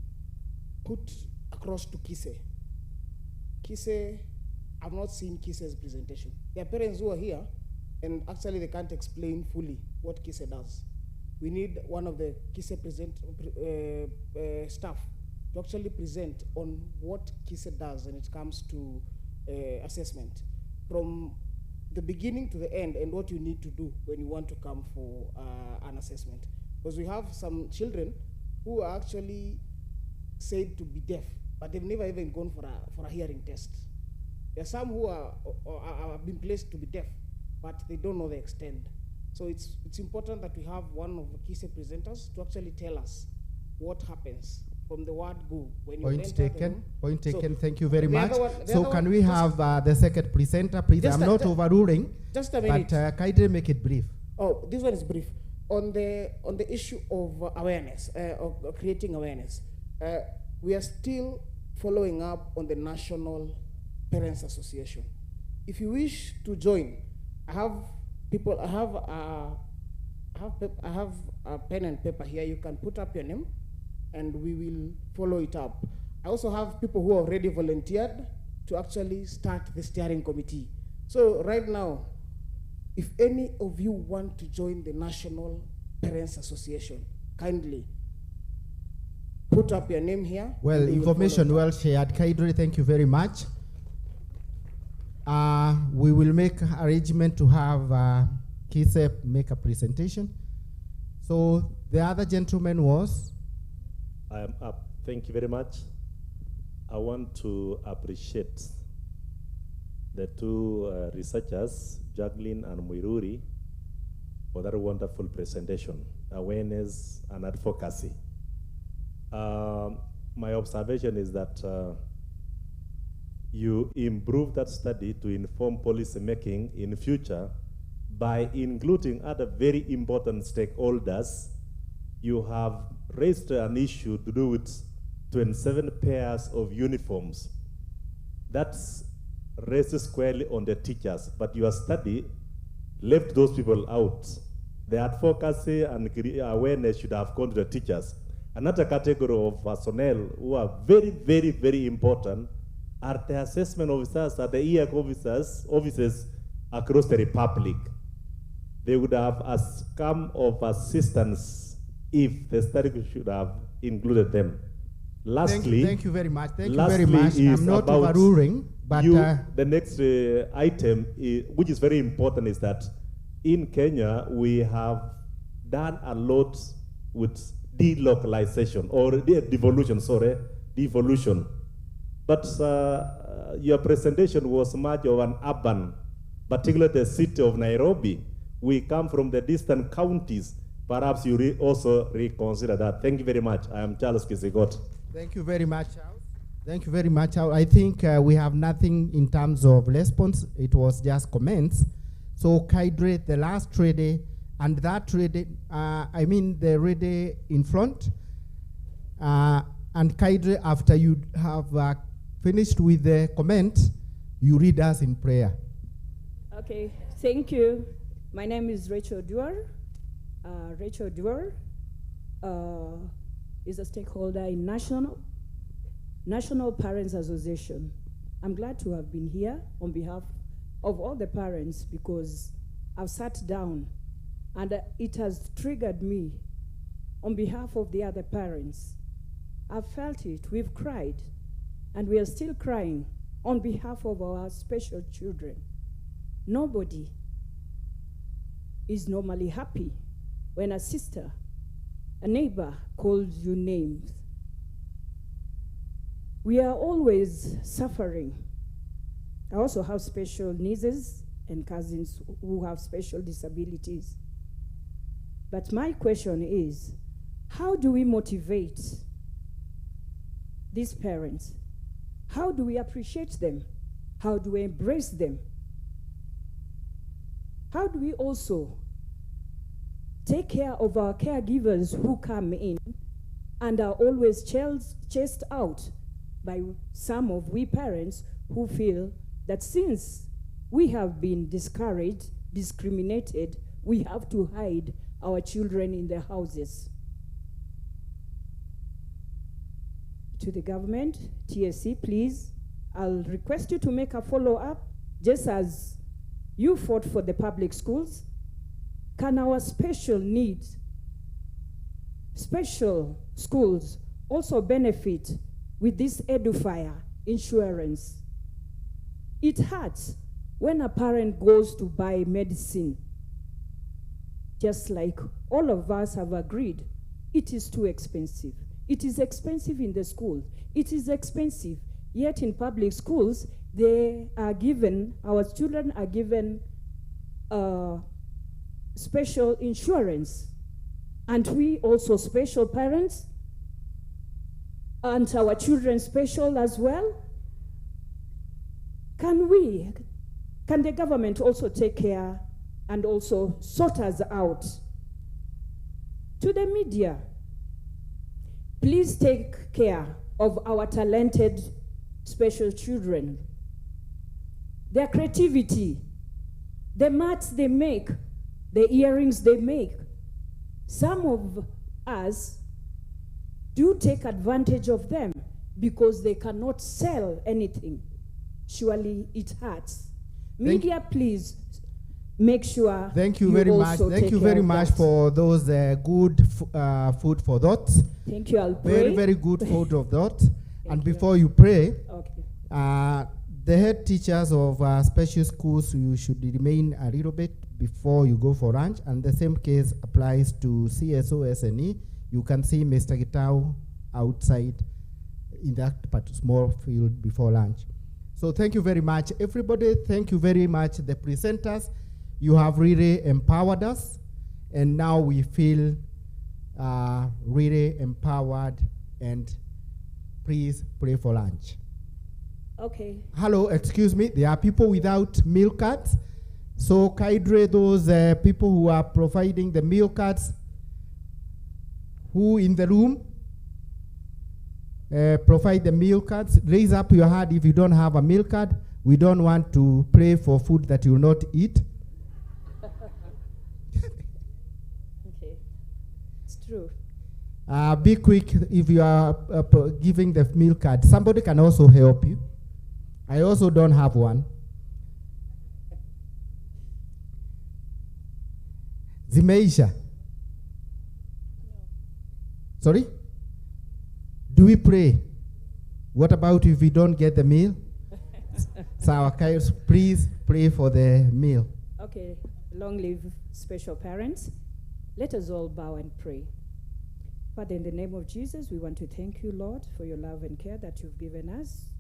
put across to KISE. KISE, I've not seen KISE's presentation. There are parents who are here, and actually they can't explain fully what KISE does. We need one of the KISE staff to actually present on what KISE does when it comes to assessment, from the beginning to the end, and what you need to do when you want to come for an assessment. Because we have some children who are actually said to be deaf, but they've never even gone for a hearing test. There are some who are been placed to be deaf, but they don't know the extent. So it's important that we have one of the KISE presenters to actually tell us what happens from the word go when you Point taken. Point taken. Thank you very the much. other one- the So other can one- we have the second presenter, please? Just I'm a- not overruling. Just a minute. But kindly make it brief. Oh, this one is brief. On the issue of awareness, of creating awareness, we are still following up on the National Parents Association. If you wish to join, I have a pen and paper here. You can put up your name, and we will follow it up. I also have people who already volunteered to actually start the steering committee. So right now, if any of you want to join the National Parents Association, kindly put up your name here. Well, and we will information follow it well shared. Kaidri, thank you very much. We will make arrangement to have KISE make a presentation. So the other gentleman was? I am up. Thank you very much. I want to appreciate the two researchers, Jacqueline and Muiruri, for that wonderful presentation, awareness and advocacy. My observation is that you improve that study to inform policy making in future by including other very important stakeholders. You have raised an issue to do with 27 pairs of uniforms. That's raised squarely on the teachers, but your study left those people out. The advocacy and awareness should have gone to the teachers. Another category of personnel who are very, very, very important are the assessment officers, are the EAC officers across the republic. They would have come of assistance if the study should have included them. Lastly, thank you very much. Thank you very much. I'm not overruling, but the next item, which is very important, is that in Kenya we have done a lot with delocalization or devolution. Devolution. But your presentation was much of an urban, particularly the city of Nairobi. We come from the distant counties. Perhaps you also reconsider that. Thank you very much. I am Charles Kisigot. Thank you very much, Charles. Thank you very much. I think we have nothing in terms of response. It was just comments. So Kaidre, the last trade, and that trade, I mean the ready in front. And Kaidre, after you have finished with the comment, you read us in prayer. Okay, thank you. My name is Rachel Duer. Rachel Duer is a stakeholder in National Parents Association. I'm glad to have been here on behalf of all the parents because I've sat down and it has triggered me on behalf of the other parents. I've felt it, we've cried, and we are still crying on behalf of our special children. Nobody is normally happy when a sister, a neighbor calls you names. We are always suffering. I also have special nieces and cousins who have special disabilities. But my question is, how do we motivate these parents? How do we appreciate them? How do we embrace them? How do we also take care of our caregivers who come in and are always chased out by some of we parents who feel that since we have been discouraged, discriminated, we have to hide our children in their houses. To the government, TSC, please, I'll request you to make a follow-up, just as you fought for the public schools. Can our special needs, special schools also benefit with this Edufier insurance? It hurts when a parent goes to buy medicine. Just like all of us have agreed, it is too expensive. It is expensive in the school. It is expensive. Yet in public schools, they are given, our children are given special insurance. And we also special parents? Aren't our children special as well? Can the government also take care and also sort us out? To the media, please take care of our talented special children. Their creativity, the mats they make, the earrings they make. Some of us do take advantage of them because they cannot sell anything. Surely it hurts. Media, please make sure. Thank you very much. Thank you very much for those good food for thought. Thank you. I'll pray. Very, very good food of thought. And before you pray, the head teachers of special schools, you should remain a little bit before you go for lunch. And the same case applies to CSO, SNE. You can see Mr. Gitau outside in that small field before lunch. So thank you very much, everybody. Thank you very much, the presenters. You have really empowered us, and now we feel really empowered. And please pray for lunch. Okay. Hello, excuse me. There are people without meal cards. So kindly those people who are providing the meal cards, who in the room provide the meal cards, raise up your hand if you don't have a meal card. We don't want to pray for food that you will not eat. Okay, it's true. Be quick if you are giving the meal card. Somebody can also help you. I also don't have one. Zimeisha. No. Sorry? Do we pray? What about if we don't get the meal? So our guys, please pray for the meal. Okay, long live special parents. Let us all bow and pray. Father, in the name of Jesus, we want to thank you, Lord, for your love and care that you've given us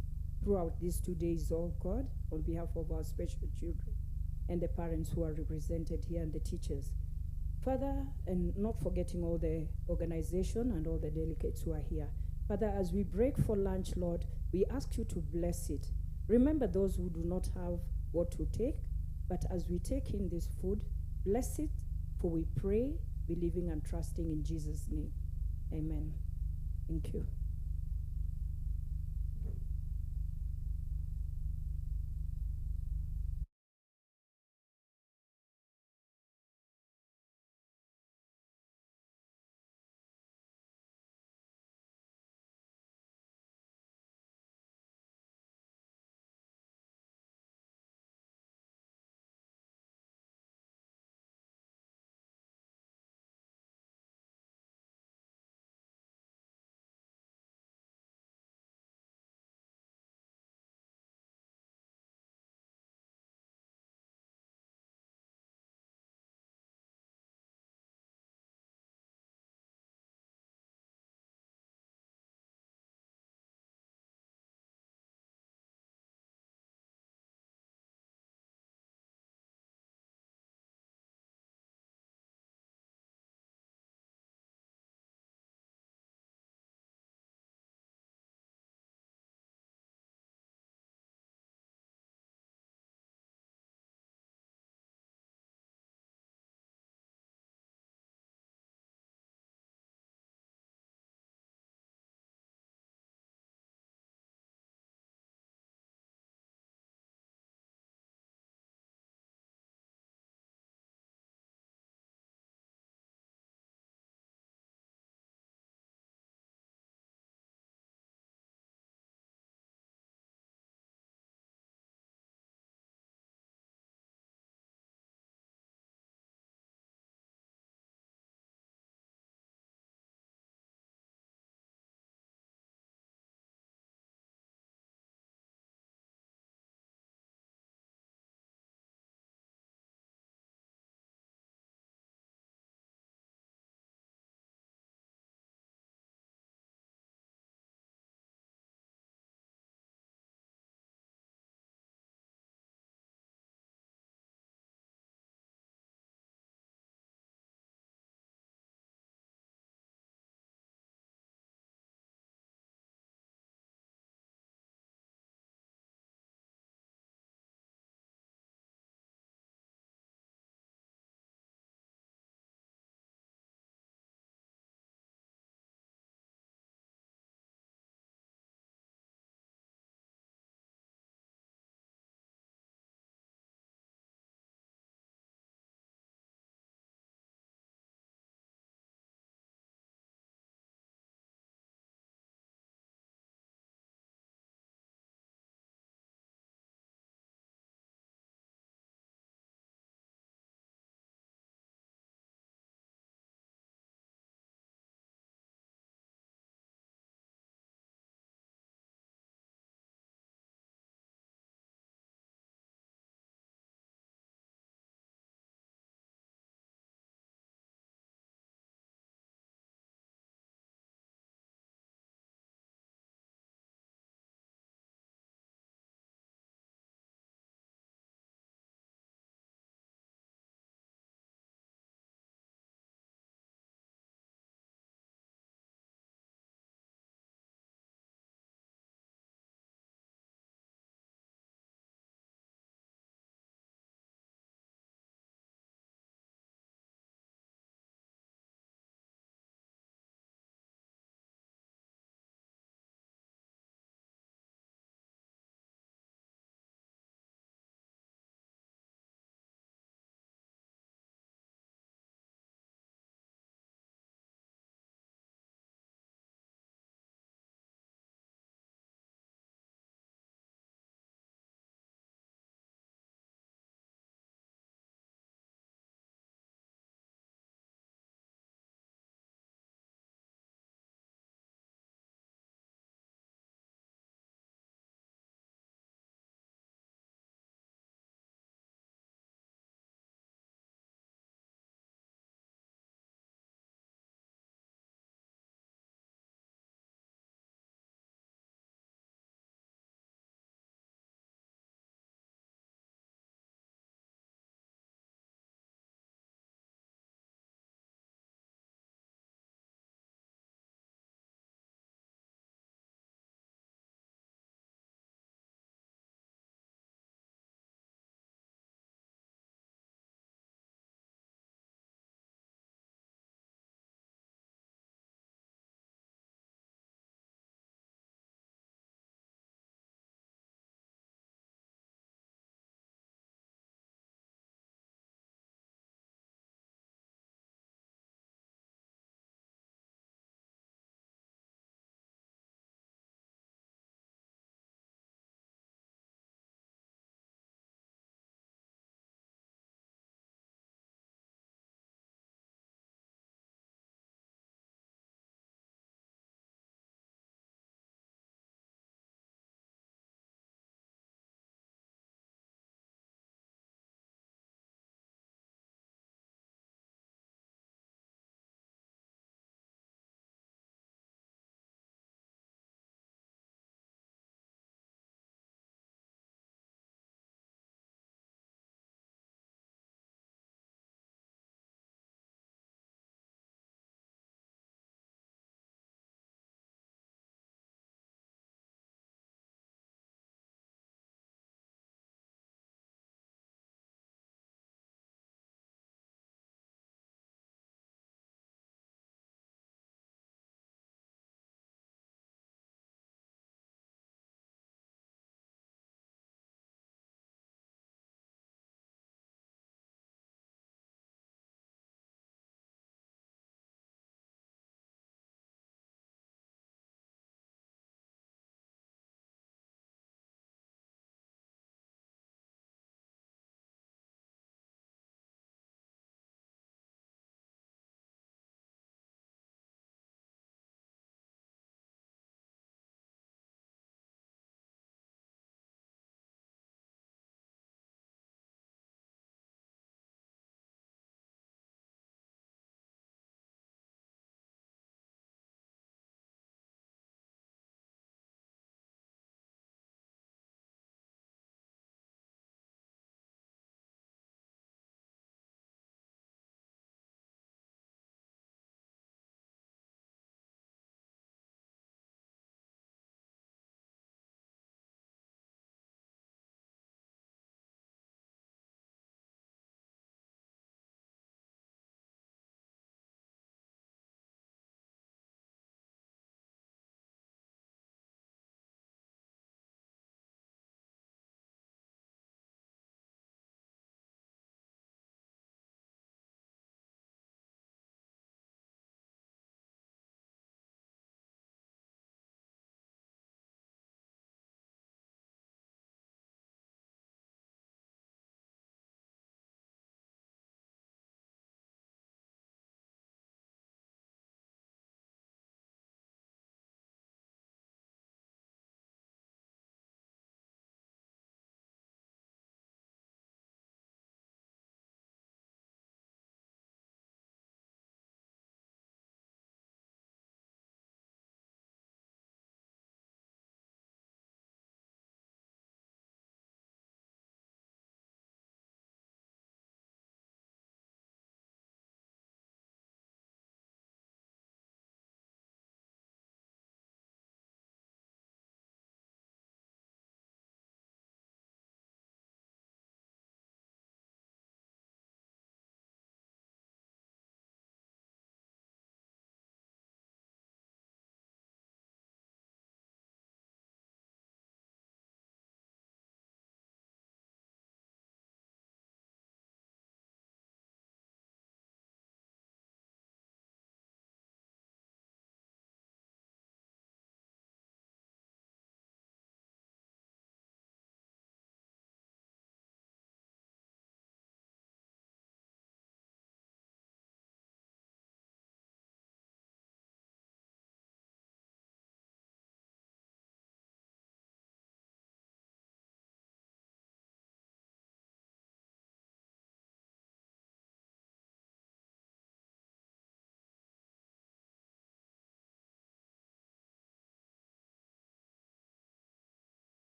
throughout these 2 days, oh God, on behalf of our special children and the parents who are represented here and the teachers. Father, and not forgetting all the organization and all the delegates who are here. Father, as we break for lunch, Lord, we ask you to bless it. Remember those who do not have what to take, but as we take in this food, bless it, for we pray, believing and trusting in Jesus' name. Amen. Thank you.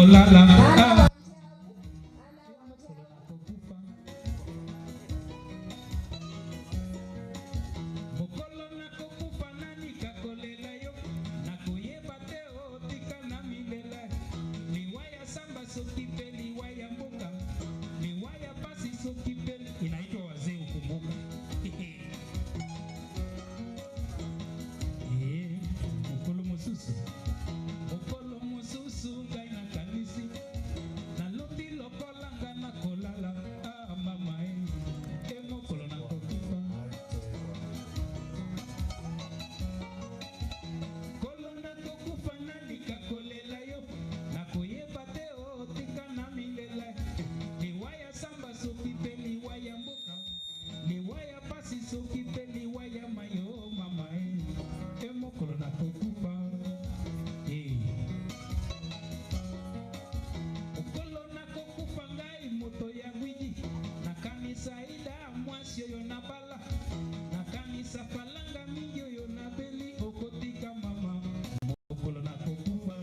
kolala. Inaitwa wazee ukumbuka. Mukolo mususu. Mukolo mususu gaina kanisi. Na lobi lokola ngana kolala. Ah mama mukolo na kokufa. Kolo na kokufa nani kakolela yo. Na koyeba te o tika na milela. Liwaya samba soki pe liwaya mboka. Liwaya pasi soki pe liwaya mayo mama mokolo na kokufa. Mokolo na kokufa ngai moto ya gwiji. Nakanisa ida mwasi oyo na bala. Nakanisa falanga mingi oyo na beli okotika mama. Mokolo na kokufa.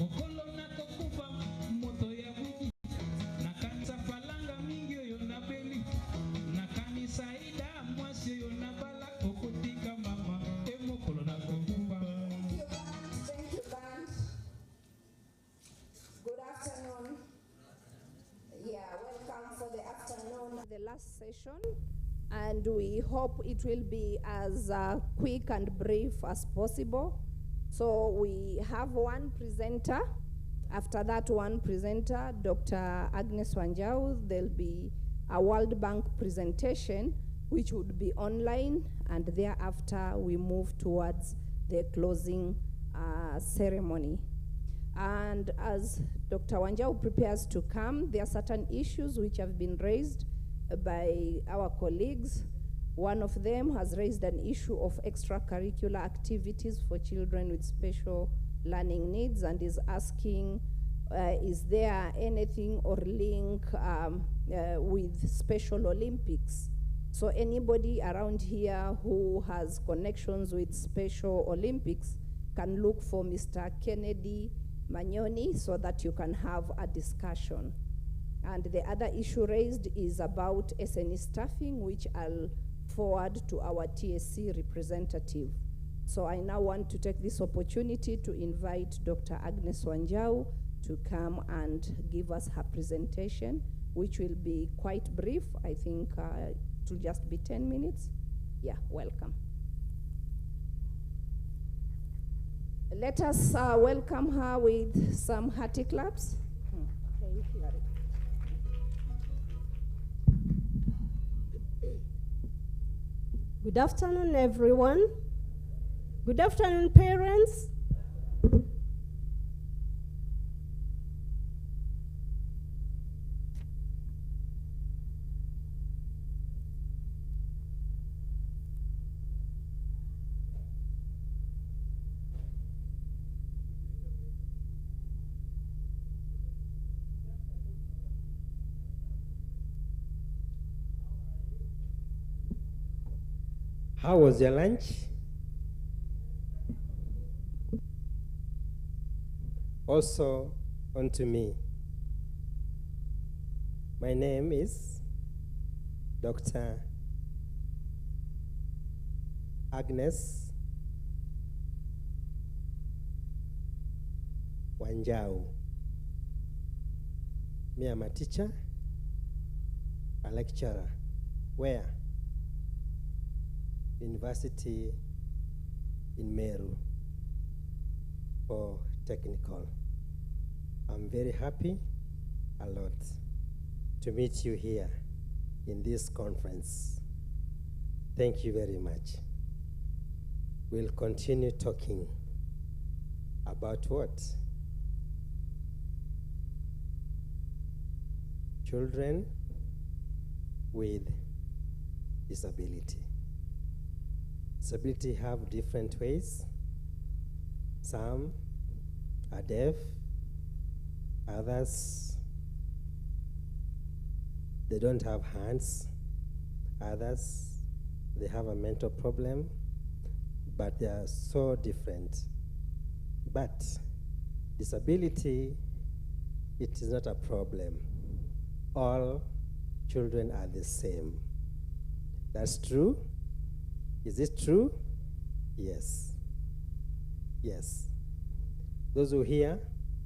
Mokolo na kokufa moto ya gwiji. Nakanisa falanga mingi oyo na beli. Nakanisa ida mwasi oyo na bala okotika mama. Mokolo na kokufa. Thank you, band. Good afternoon. Yeah, welcome for the afternoon, the last session. And we hope it will be as quick and brief as possible. So we have one presenter. After that one presenter, Dr. Agnes Wanjau, there'll be a World Bank presentation, which would be online, and thereafter we move towards the closing ceremony. And as Dr. Wanjau prepares to come, there are certain issues which have been raised by our colleagues. One of them has raised an issue of extracurricular activities for children with special learning needs and is asking, is there anything or link with Special Olympics? So anybody around here who has connections with Special Olympics can look for Mr. Kennedy Manyoni so that you can have a discussion. And the other issue raised is about SNE staffing, which I'll forward to our TSC representative. So I now want to take this opportunity to invite Dr. Agnes Wanjau to come and give us her presentation, which will be quite brief. I think it will just be 10 minutes. Yeah, welcome. Let us welcome her with some hearty claps. Thank you. Good afternoon, everyone. Good afternoon, parents. How was your lunch? Also, on to me. My name is Dr. Agnes Wanjau. Me, I'm a teacher, a lecturer. Where? University in Meru for technical. I'm very happy a lot to meet you here in this conference. Thank you very much. We'll continue talking about what? Children with disability. Disability have different ways. Some are deaf, others they don't have hands, others they have a mental problem, but they are so different. But disability, it is not a problem. All children are the same. That's true? Is it true? Yes. Yes. Those who hear,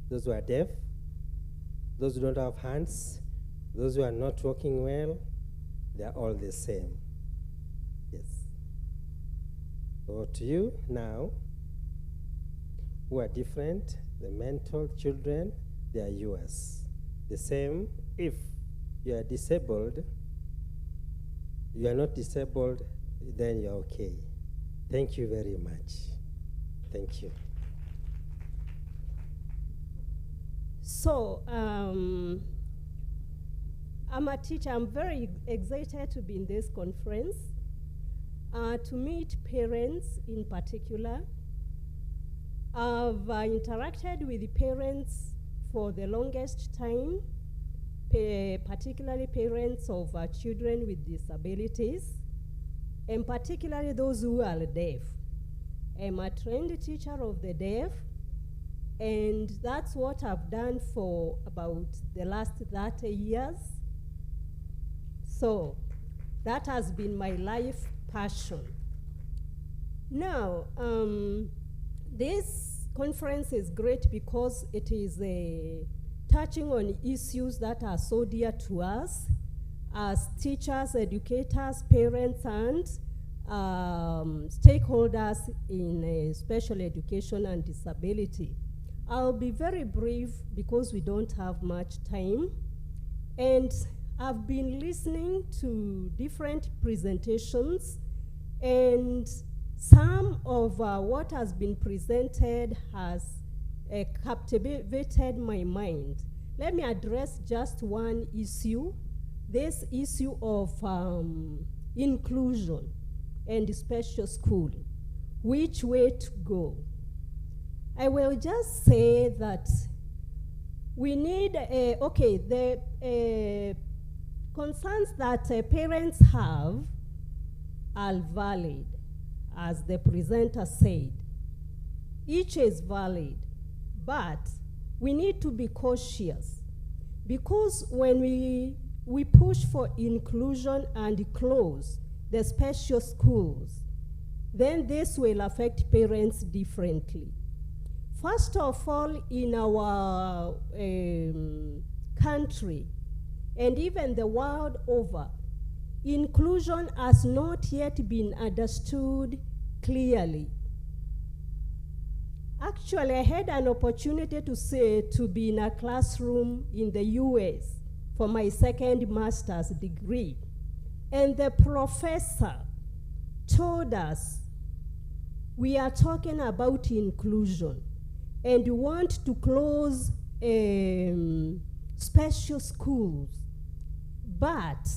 those who are deaf, those who don't have hands, those who are not walking well, they are all the same. Yes. So to you now, who are different, the mental children, they are yours. The same if you are disabled, you are not disabled, then you're okay. Thank you very much. Thank you. So, I'm a teacher. I'm very excited to be in this conference, to meet parents in particular. I've interacted with the parents for the longest time, particularly parents of children with disabilities, and particularly those who are deaf. I'm a trained teacher of the deaf, and that's what I've done for about the last 30 years. So that has been my life passion. Now, this conference is great because it is touching on issues that are so dear to us as teachers, educators, parents, and stakeholders in special education and disability. I'll be very brief because we don't have much time. And I've been listening to different presentations, and some of what has been presented has captivated my mind. Let me address just one issue, this issue of inclusion and special school. Which way to go? I will just say that we need, the concerns that parents have are valid, as the presenter said. Each is valid, but we need to be cautious, because when we push for inclusion and close the special schools, then this will affect parents differently. First of all, in our country, and even the world over, inclusion has not yet been understood clearly. Actually, I had an opportunity to be in a classroom in the US for my second master's degree. And the professor told us, we are talking about inclusion and we want to close special schools, but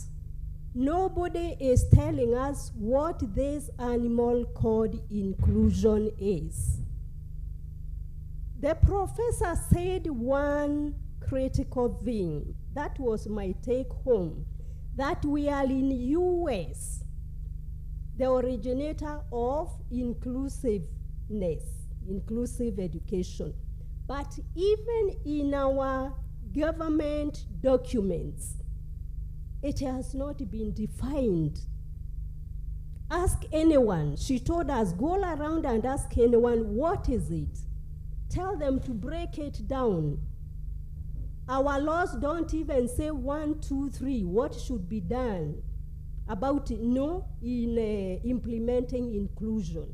nobody is telling us what this animal called inclusion is. The professor said one critical thing, that was my take home, that we are in US, the originator of inclusiveness, inclusive education. But even in our government documents, it has not been defined. Ask anyone. She told us, go around and ask anyone, what is it? Tell them to break it down. Our laws don't even say 1, 2, 3, what should be done about implementing inclusion.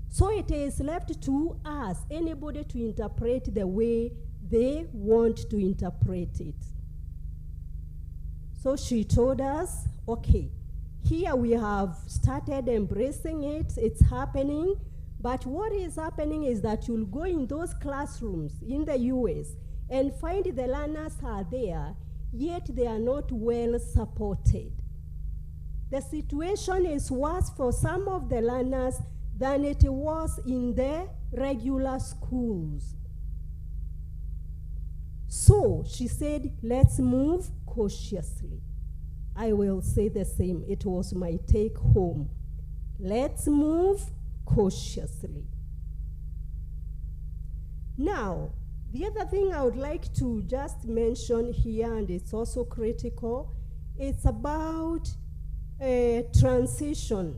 So it is left to us, anybody, to interpret the way they want to interpret it. So she told us, okay, here we have started embracing it, it's happening, but what is happening is that you'll go in those classrooms in the US and find the learners are there, yet they are not well supported. The situation is worse for some of the learners than it was in the regular schools. So she said, let's move cautiously. I will say the same. It was my take home. Let's move cautiously. Now, the other thing I would like to just mention here, and it's also critical, it's about a transition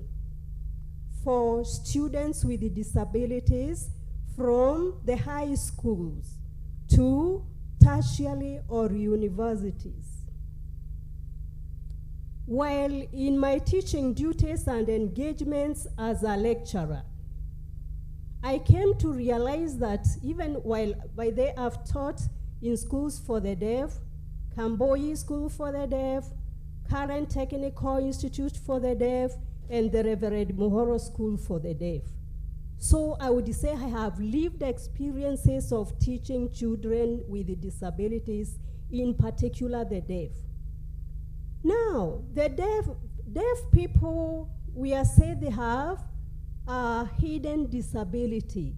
for students with disabilities from the high schools to tertiary or universities. While in my teaching duties and engagements as a lecturer, I came to realize that even while by they have taught in schools for the deaf, Kamboi School for the Deaf, Current Technical Institute for the Deaf, and the Reverend Muhoro School for the Deaf. So I would say I have lived experiences of teaching children with disabilities, in particular the deaf. Now, the deaf people, we are said they have a hidden disability.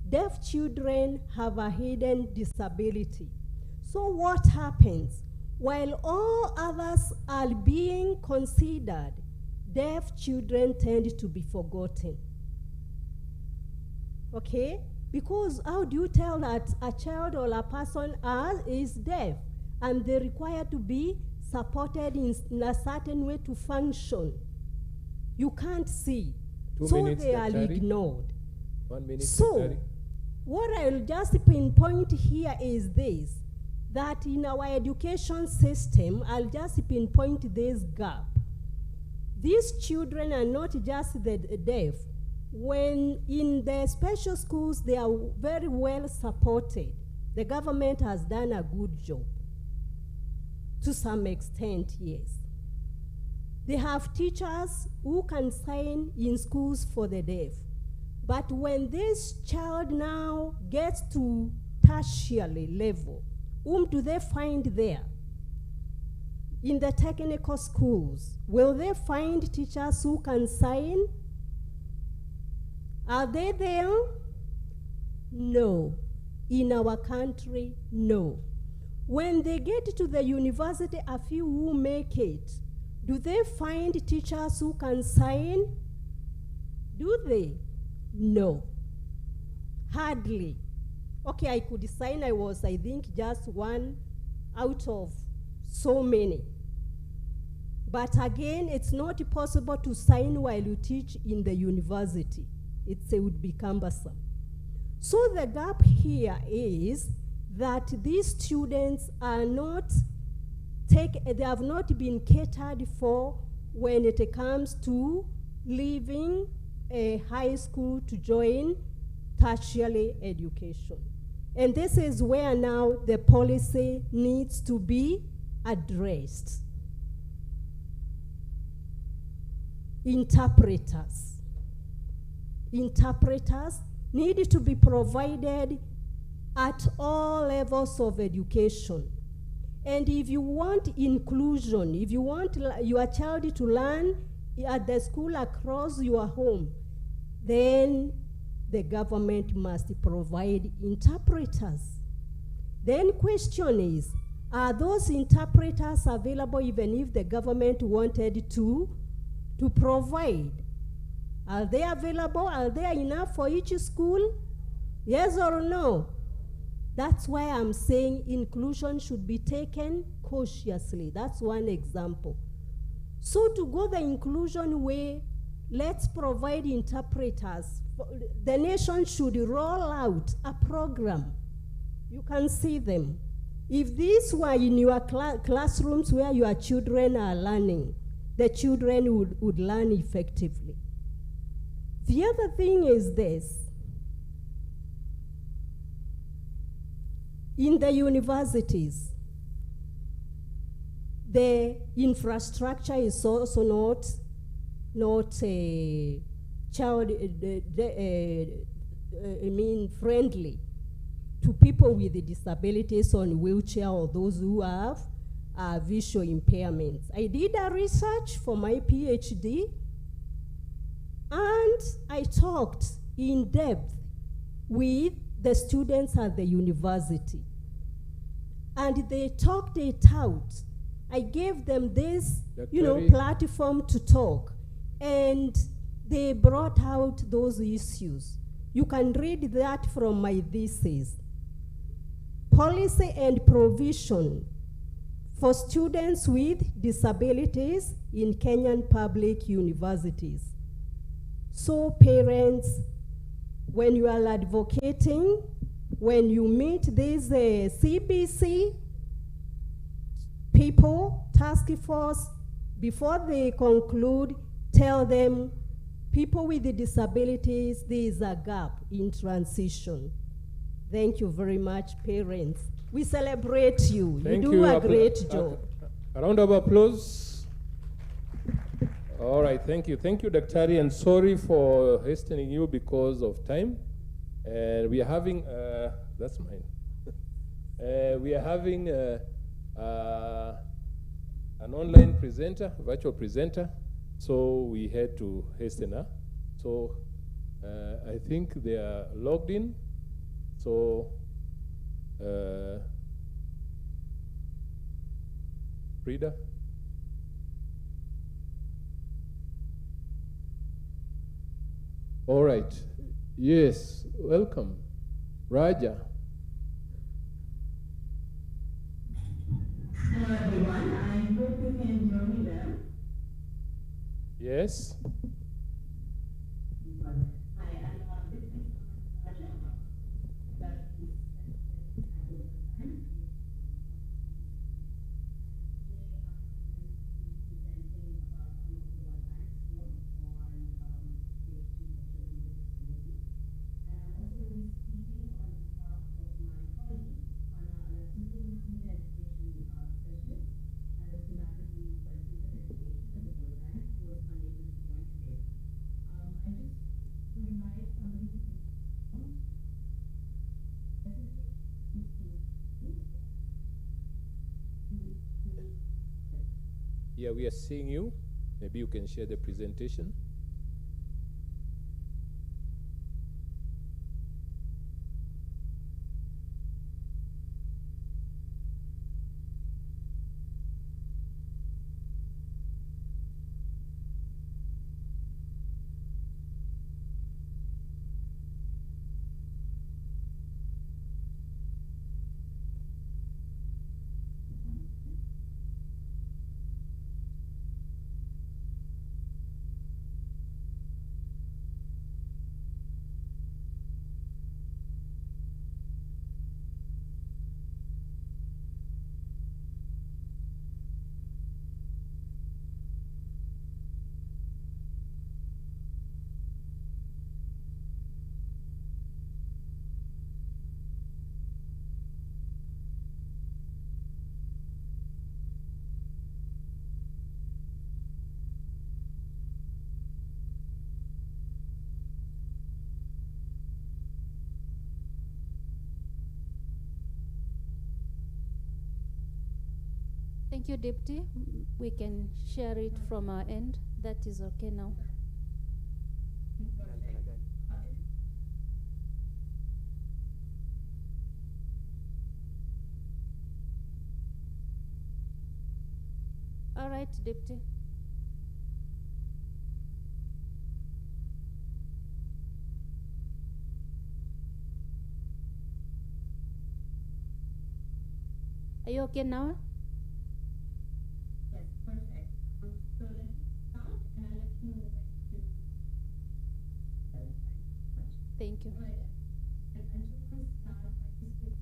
Deaf children have a hidden disability. So what happens? While all others are being considered, deaf children tend to be forgotten. Okay? Because how do you tell that a child or a person is deaf and they require to be supported in a certain way to function? You can't see. 2 so minutes, they are Dr. ignored. 1 minute. So, Dr. what I'll just pinpoint here is this, that in our education system, I'll just pinpoint this gap. These children are not just the deaf. When in the special schools, they are very well supported. The government has done a good job. To some extent, yes. They have teachers who can sign in schools for the deaf. But when this child now gets to tertiary level, whom do they find there? In the technical schools, will they find teachers who can sign? Are they there? No. In our country, no. When they get to the university, a few who make it, do they find teachers who can sign? Do they? No. Hardly. Okay, I could sign. I was, I think, just one out of so many. But again, it's not possible to sign while you teach in the university. It would be cumbersome. So the gap here is that these students are not they have not been catered for when it comes to leaving a high school to join tertiary education. And this is where now the policy needs to be addressed. Interpreters. Interpreters need to be provided at all levels of education. And if you want inclusion, if you want your child to learn at the school across your home, then the government must provide interpreters. Then question is, are those interpreters available even if the government wanted to provide? Are they available? Are there enough for each school? Yes or no? That's why I'm saying inclusion should be taken cautiously. That's one example. So to go the inclusion way, let's provide interpreters. The nation should roll out a program. You can see them. If these were in your classrooms where your children are learning, the children would learn effectively. The other thing is this. In the universities, the infrastructure is also not child friendly to people with disabilities on wheelchair or those who have visual impairments. I did a research for my PhD, and I talked in depth with the students at the university. And they talked it out I gave them this, Dr. platform to talk, and they brought out those issues. You can read that from my thesis. Policy and provision for students with disabilities in Kenyan public universities. So parents, when you are advocating, when you meet these CBC people, task force, before they conclude, tell them, people with the disabilities, there is a gap in transition. Thank you very much, parents. We celebrate you. Thank you do a great job. A round of applause. All right, thank you. Thank you, Daktari, and sorry for hastening you because of time. And we are having, that's mine. We are having an online presenter, virtual presenter, so we had to hasten her. So I think they are logged in. So Frida? All right. Yes, welcome. Raja. Hello everyone, I hope you can hear me well. Yes. Yeah, we are seeing you. Maybe you can share the presentation. Thank you, Deputy. We can share it from our end. That is okay now. All right, Deputy. Are you okay now? Yes, perfect. So let me start and I'll let you know when to. Thank you. Right. And I just want to start by just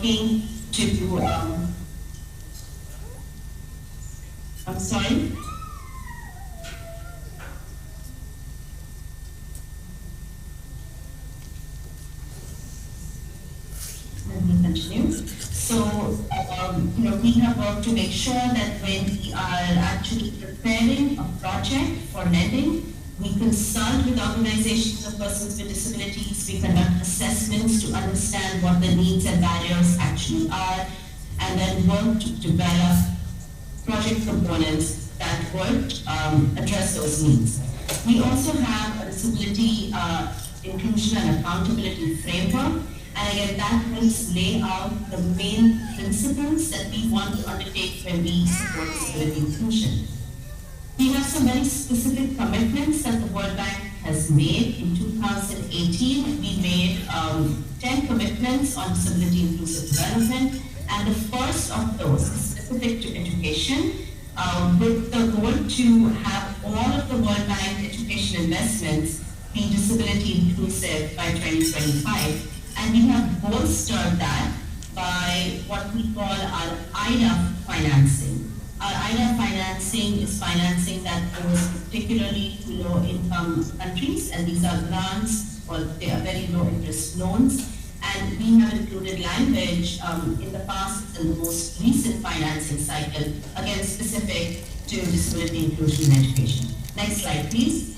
working to, I'm sorry? Let me continue. So, we have worked to make sure that when we are actually preparing a project for lending, we consult with organizations of persons with disabilities, we conduct assessments to understand what the needs and barriers actually are, and then work to develop project components that would address those needs. We also have a disability inclusion and accountability framework, and again, that helps lay out the main principles that we want to undertake when we support disability inclusion. We have some very specific commitments that the World Bank has made. In 2018, we made 10 commitments on disability inclusive development, and the first of those is specific to education, with the goal to have all of the World Bank education investments be disability inclusive by 2025. And we have bolstered that by what we call our IDA financing. Our IDA financing is financing that goes particularly to low-income countries, and these are grants, or they are very low-interest loans. And we have included language in the past and the most recent financing cycle, again specific to disability inclusion and education. Next slide, please.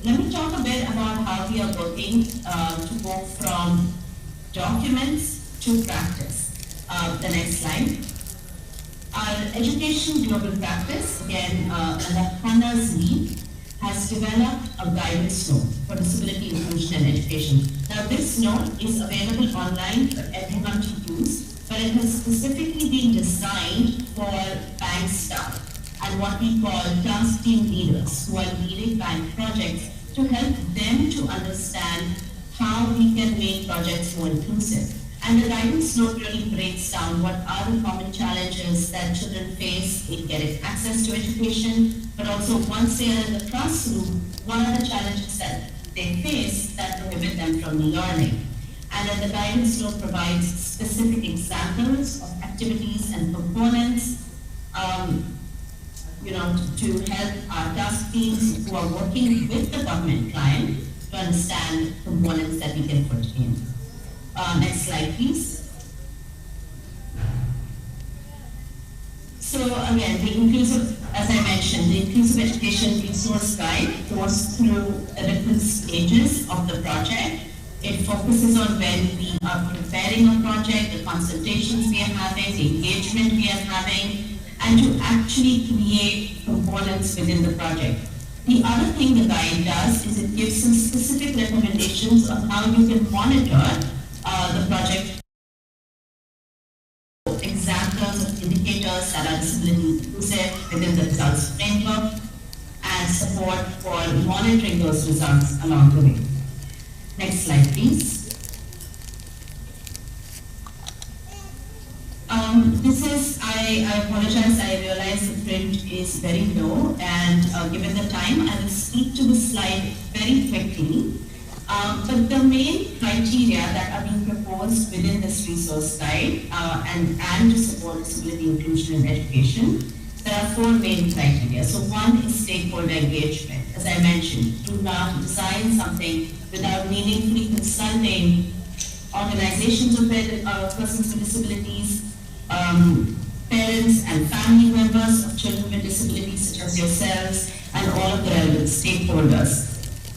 Let me talk a bit about how we are working to go from documents to practice. The next slide. Our education global practice, again, under Hannah's lead, has developed a guidance note for disability inclusion and education. Now, this note is available online for everyone to use, but it has specifically been designed for bank staff and what we call task team leaders who are leading bank projects, to help them to understand how we can make projects more inclusive. And the guidance note really breaks down what are the common challenges that children face in getting access to education, but also once they are in the classroom, what are the challenges that they face that prohibit them from learning. And then the guidance note provides specific examples of activities and components to help our task teams who are working with the government client to understand components that we can put in. Next slide, please. So again, the inclusive, as I mentioned, the inclusive education resource guide goes through the different stages of the project. It focuses on when we are preparing a project, the consultations we are having, the engagement we are having, and to actually create components within the project. The other thing the guide does is it gives some specific recommendations on how you can monitor the project. Examples of indicators that are disability inclusive within the results framework, and support for monitoring those results along the way. Next slide, please. I apologize, I realize the print is very low, and given the time, I will speak to the slide very quickly. But the main criteria that are being proposed within this resource guide and to support disability inclusion in education, there are four main criteria. So one is stakeholder engagement. As I mentioned, do not design something without meaningfully consulting organizations of persons with disabilities, parents and family members of children with disabilities such as yourselves, and all of the relevant stakeholders.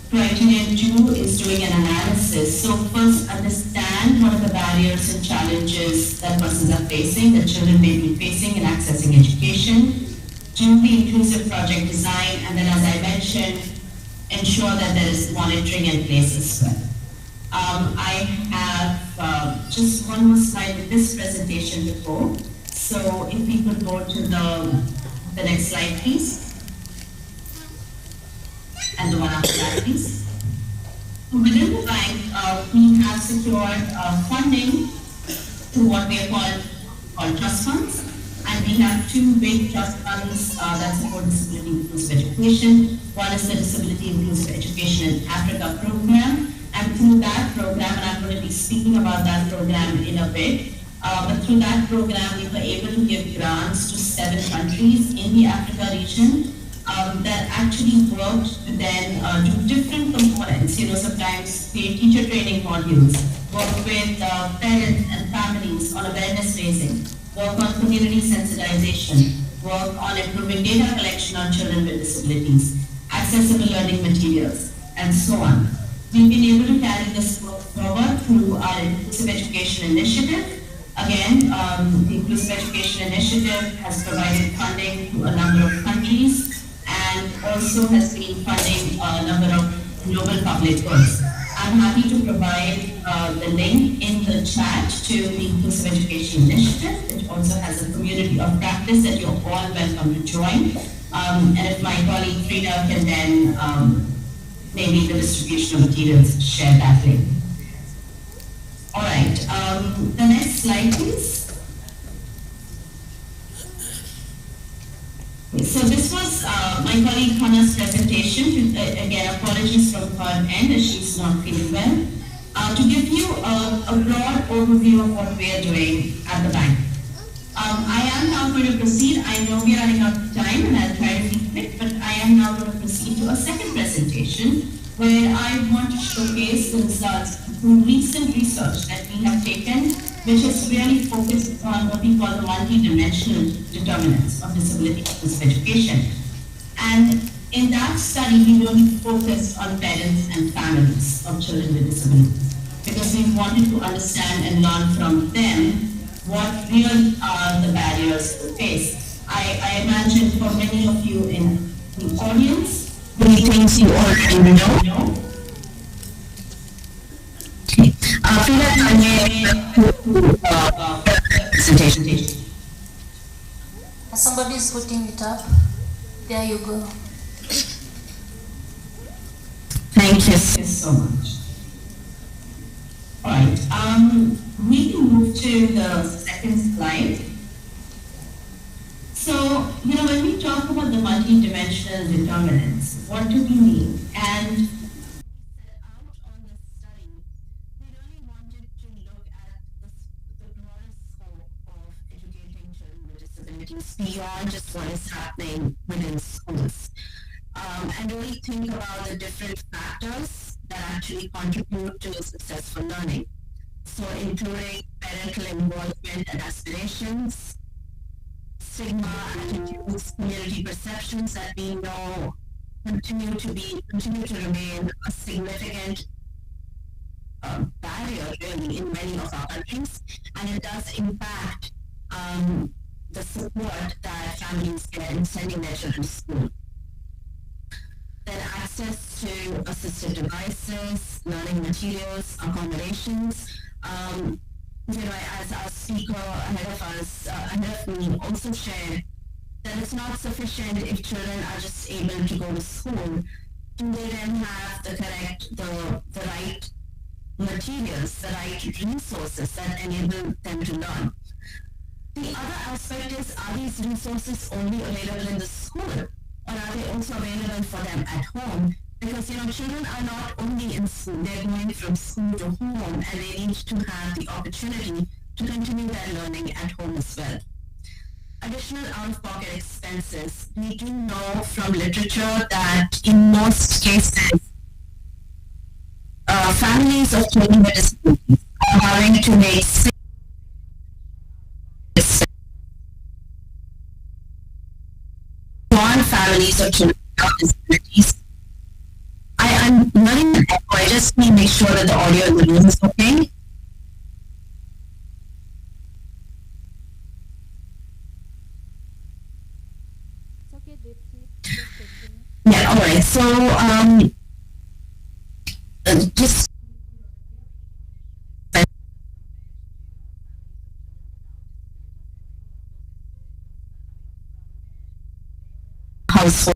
Criterion 2 is doing an analysis. So first, understand what are the barriers and challenges that persons are facing, that children may be facing in accessing education. Do the inclusive project design, and then as I mentioned, ensure that there is monitoring in place as well. I have just one more slide with this presentation to go. So if we could go to the next slide, please. And the one after that, please. Within the bank, we have secured funding through what we are called trust funds. And we have two big trust funds that support disability inclusive education. One is the Disability Inclusive Education in Africa program, And through that program, and I'm going to be speaking about that program in a bit, but through that program, we were able to give grants to 7 countries in the Africa region that actually worked to then do different components. Sometimes create teacher training modules, work with parents and families on awareness raising, work on community sensitization, work on improving data collection on children with disabilities, accessible learning materials, and so on. We've been able to carry this work forward through our Inclusive Education Initiative. Again, the Inclusive Education Initiative has provided funding to a number of countries and also has been funding a number of global public goods. I'm happy to provide the link in the chat to the Inclusive Education Initiative. It also has a community of practice that you're all welcome to join. And if my colleague Frida can then maybe the distribution of materials, share that link. All right, the next slide, please. So this was my colleague Hannah's presentation. Again, apologies from her end as she's not feeling well. To give you a broad overview of what we are doing at the bank. I am now going to proceed. I know we are running out of time and I'll try to be quick, but I am now going to proceed to a second presentation where I want to showcase the results from recent research that we have taken, which is really focused on what we call the multi-dimensional determinants of disability education. And in that study, we really focused on parents and families of children with disabilities because we wanted to understand and learn from them what really are the barriers they face. I imagine for many of you in the audience, many things you already know. Presentation. Somebody is putting it up. There you go. Thank you so much. All right, we can move to the second slide. So, when we talk about the multi-dimensional determinants, what do we mean? And beyond just what is happening within schools. And really think about the different factors that actually contribute to successful learning. So including parental involvement and aspirations, stigma, attitudes, community perceptions that we know continue to remain a significant barrier really in many of our countries, and it does impact the support that families get in sending their children to school. Then access to assistive devices, learning materials, accommodations. As our speaker ahead of me also shared, that it's not sufficient if children are just able to go to school. Do they then have the right materials, the right resources that enable them to learn? The other aspect is, are these resources only available in the school, or are they also available for them at home? Because children are not only in school, they're going from school to home, and they need to have the opportunity to continue their learning at home as well. Additional out-of-pocket expenses. We do know from literature that in most cases, families of children with disabilities are having to make families of children with disabilities. I'm running an echo. I just need to make sure that the audio in the room is okay. It's okay, Dipsy. Yeah, all right. So, just household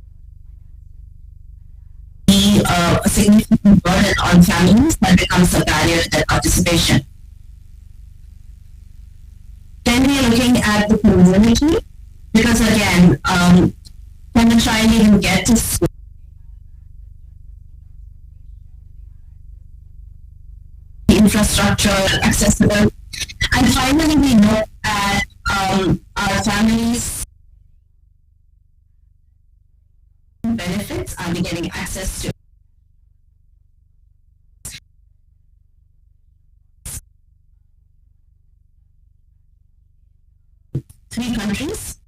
be a significant burden on families that becomes a barrier to their participation. Then we are looking at the community, because again, when the child even gets to school, infrastructure accessible. And finally, we look at our families' benefits. Are they getting access to 3 countries?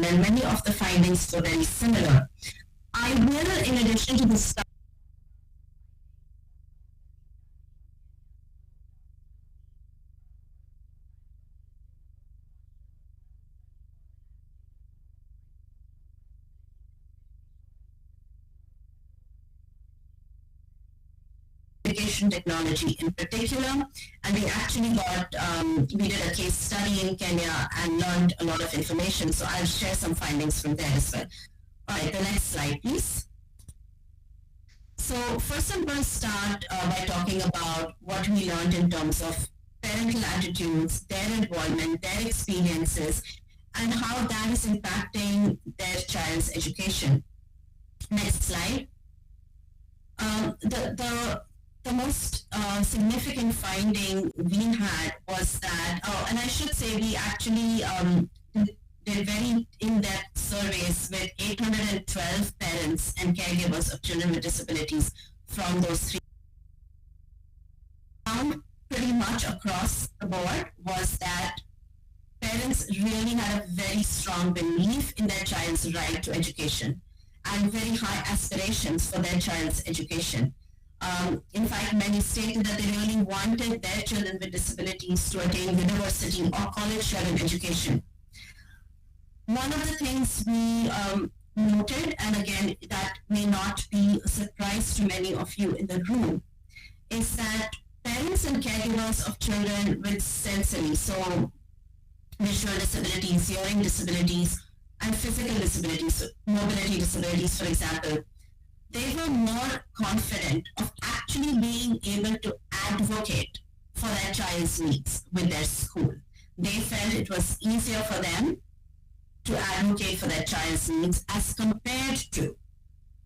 And many of the findings were very similar. I will, in addition to the study, education technology in particular, and we actually got, we did a case study in Kenya and learned a lot of information, so I'll share some findings from there as well. All right, the next slide, please. So first I'm going to start by talking about what we learned in terms of parental attitudes, their involvement, their experiences, and how that is impacting their child's education. Next slide. The most significant finding we had was that, and I should say we actually did very in-depth surveys with 812 parents and caregivers of children with disabilities from those 3. Found pretty much across the board was that parents really had a very strong belief in their child's right to education and very high aspirations for their child's education. In fact, many stated that they really wanted their children with disabilities to attain university or college-level education. One of the things we noted, and again, that may not be a surprise to many of you in the room, is that parents and caregivers of children with sensory, so visual disabilities, hearing disabilities, and physical disabilities, mobility disabilities, for example, they were more confident of actually being able to advocate for their child's needs with their school. They felt it was easier for them to advocate for their child's needs as compared to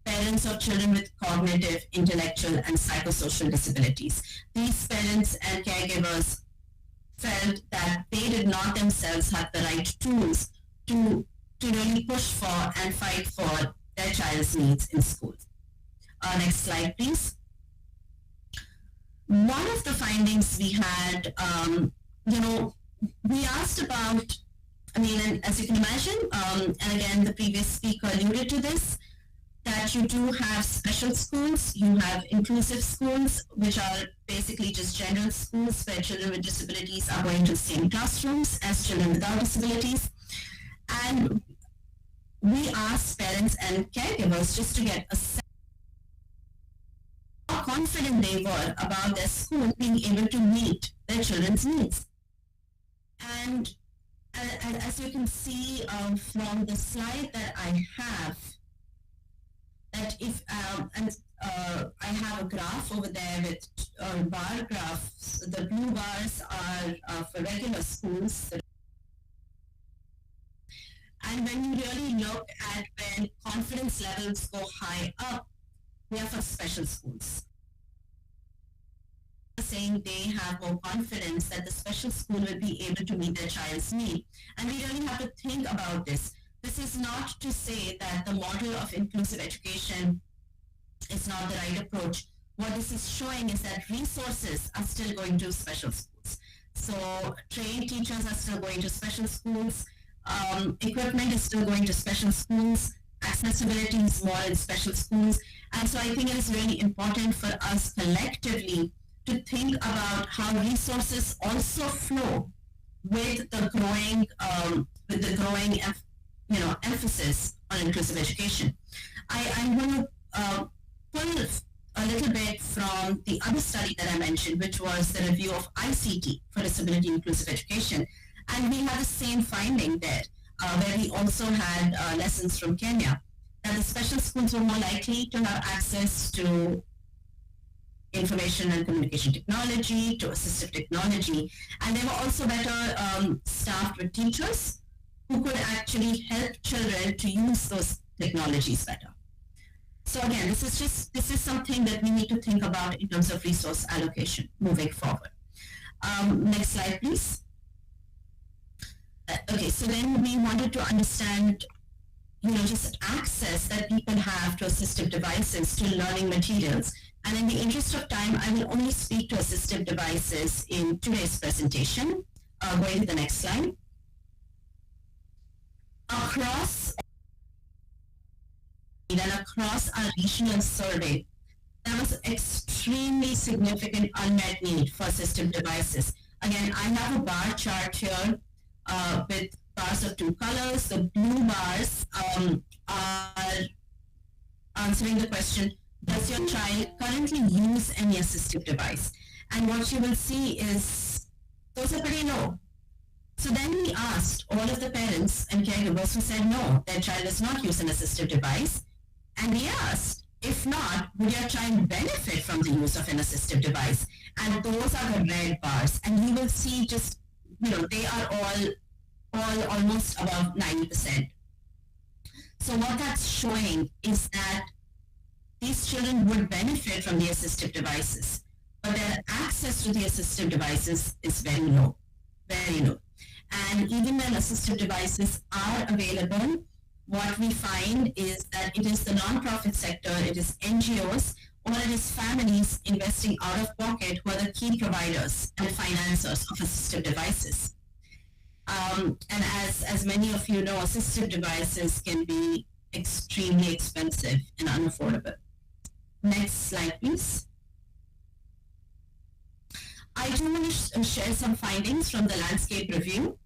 parents of children with cognitive, intellectual, and psychosocial disabilities. These parents and caregivers felt that they did not themselves have the right tools to really push for and fight for their child's needs in schools. Next slide, please. One of the findings we had, we asked about, and as you can imagine, and again, the previous speaker alluded to this, that you do have special schools, you have inclusive schools, which are basically just general schools where children with disabilities are going to the same classrooms as children without disabilities. And we asked parents and caregivers just to get a sense of how confident they were about their school being able to meet their children's needs. And as you can see from the slide that I have, that if, I have a graph over there with bar graphs. The blue bars are for regular schools. And when you really look at when confidence levels go high up, we are for special schools. Saying they have more confidence that the special school will be able to meet their child's need. And we really have to think about this. This is not to say that the model of inclusive education is not the right approach. What this is showing is that resources are still going to special schools. So trained teachers are still going to special schools. Equipment is still going to special schools. Accessibility is more in special schools. And so I think it is really important for us collectively to think about how resources also flow with the growing emphasis on inclusive education. I'm going to pull a little bit from the other study that I mentioned, which was the review of ICT for disability inclusive education. And we had the same finding there, where we also had lessons from Kenya, that the special schools were more likely to have access to information and communication technology, to assistive technology, and they were also better staffed with teachers who could actually help children to use those technologies better. So again, this is something that we need to think about in terms of resource allocation moving forward. Next slide, please. Okay, so then we wanted to understand, just access that people have to assistive devices, to learning materials. And in the interest of time, I will only speak to assistive devices in today's presentation. Going to the next slide. Across our regional survey, there was extremely significant unmet need for assistive devices. Again, I have a bar chart here with bars of two colors. The blue bars are answering the question, does your child currently use any assistive device? And what you will see is those are pretty low. So then we asked all of the parents and caregivers who said no, their child does not use an assistive device. And we asked, if not, would your child benefit from the use of an assistive device? And those are the red bars. And you will see just, they are all almost above 90%. So what that's showing is that these children would benefit from the assistive devices, but their access to the assistive devices is very low, very low. And even when assistive devices are available, what we find is that it is the nonprofit sector, it is NGOs, or it is families investing out of pocket who are the key providers and financiers of assistive devices. And as many of you know, assistive devices can be extremely expensive and unaffordable. Next slide, please. I do want to share some findings from the landscape review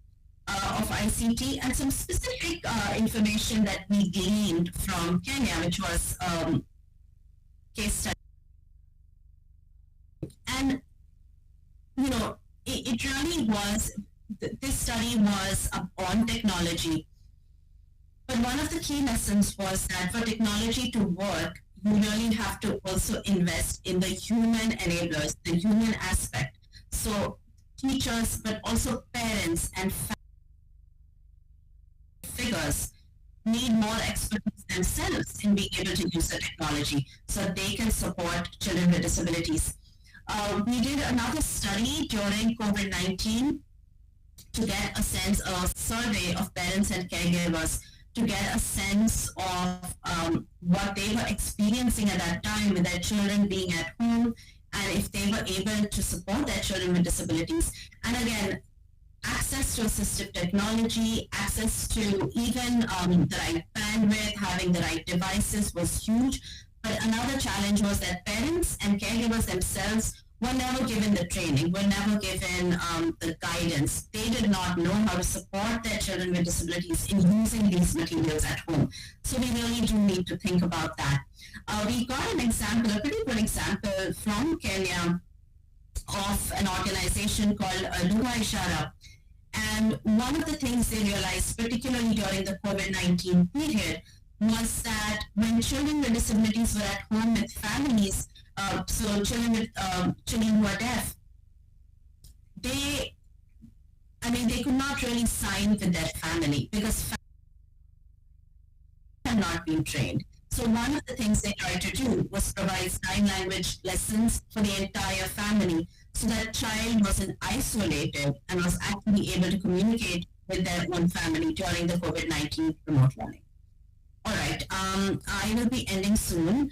of ICT and some specific information that we gleaned from Kenya, which was case study. And, it really was, this study was on technology. But one of the key lessons was that for technology to work, you really have to also invest in the human enablers, the human aspect. So teachers, but also parents and figures need more expertise themselves in being able to use the technology so they can support children with disabilities. We did another study during COVID-19 to get a sense of survey of parents and caregivers to get a sense of what they were experiencing at that time with their children being at home and if they were able to support their children with disabilities. And again, access to assistive technology, access to even the right bandwidth, having the right devices was huge. But another challenge was that parents and caregivers themselves were never given the training, were never given the guidance. They did not know how to support their children with disabilities in using these materials at home. So we really do need to think about that. We got an example, a pretty good example from Kenya of an organization called Lugha Ishara. And one of the things they realized, particularly during the COVID-19 period, was that when children with disabilities were at home with families, so children who are deaf, they could not really sign with their family because families had not been trained. So one of the things they tried to do was provide sign language lessons for the entire family so that child wasn't isolated and was actually able to communicate with their own family during the COVID-19 remote learning. All right, I will be ending soon.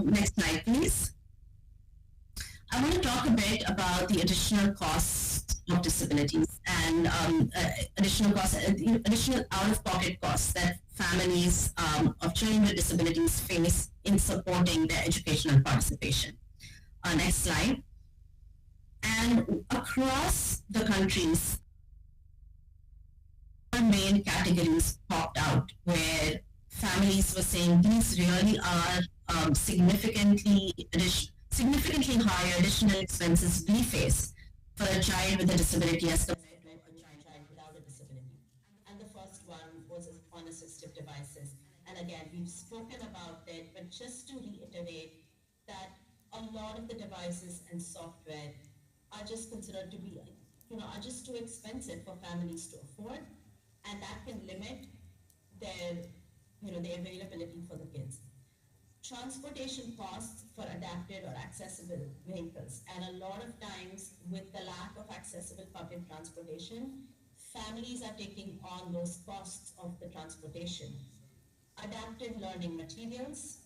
Next slide, please. I want to talk a bit about the additional costs of disabilities and additional out-of-pocket costs that families of children with disabilities face in supporting their educational participation. Next slide. And across the countries, main categories popped out where families were saying these really are significantly higher additional expenses we face for a child with a disability as compared to a child without a disability. And the first one was on assistive devices. And again, we've spoken about it, but just to reiterate that a lot of the devices and software are just considered to be, are just too expensive for families to afford. and that can limit their, the availability for the kids. Transportation costs for adapted or accessible vehicles, and a lot of times with the lack of accessible public transportation, families are taking on those costs of the transportation. Adaptive learning materials,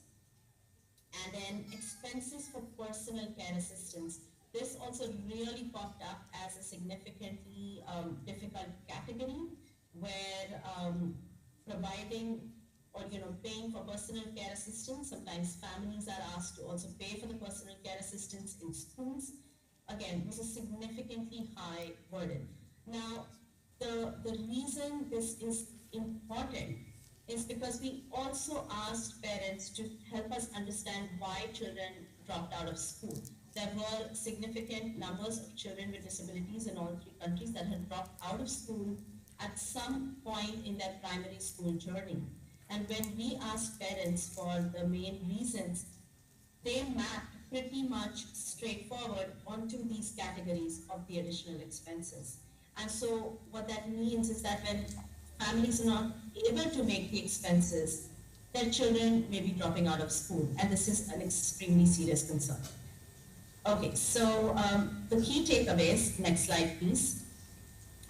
and then expenses for personal care assistance. This also really popped up as a significantly difficult category where providing or paying for personal care assistance. Sometimes families are asked to also pay for the personal care assistance in schools. Again, this is a significantly high burden. Now, the reason this is important is because we also asked parents to help us understand why children dropped out of school. There were significant numbers of children with disabilities in all 3 countries that had dropped out of school at some point in their primary school journey. And when we asked parents for the main reasons, they mapped pretty much straightforward onto these categories of the additional expenses. And so what that means is that when families are not able to make the expenses, their children may be dropping out of school, and this is an extremely serious concern. Okay, so the key takeaways, next slide please.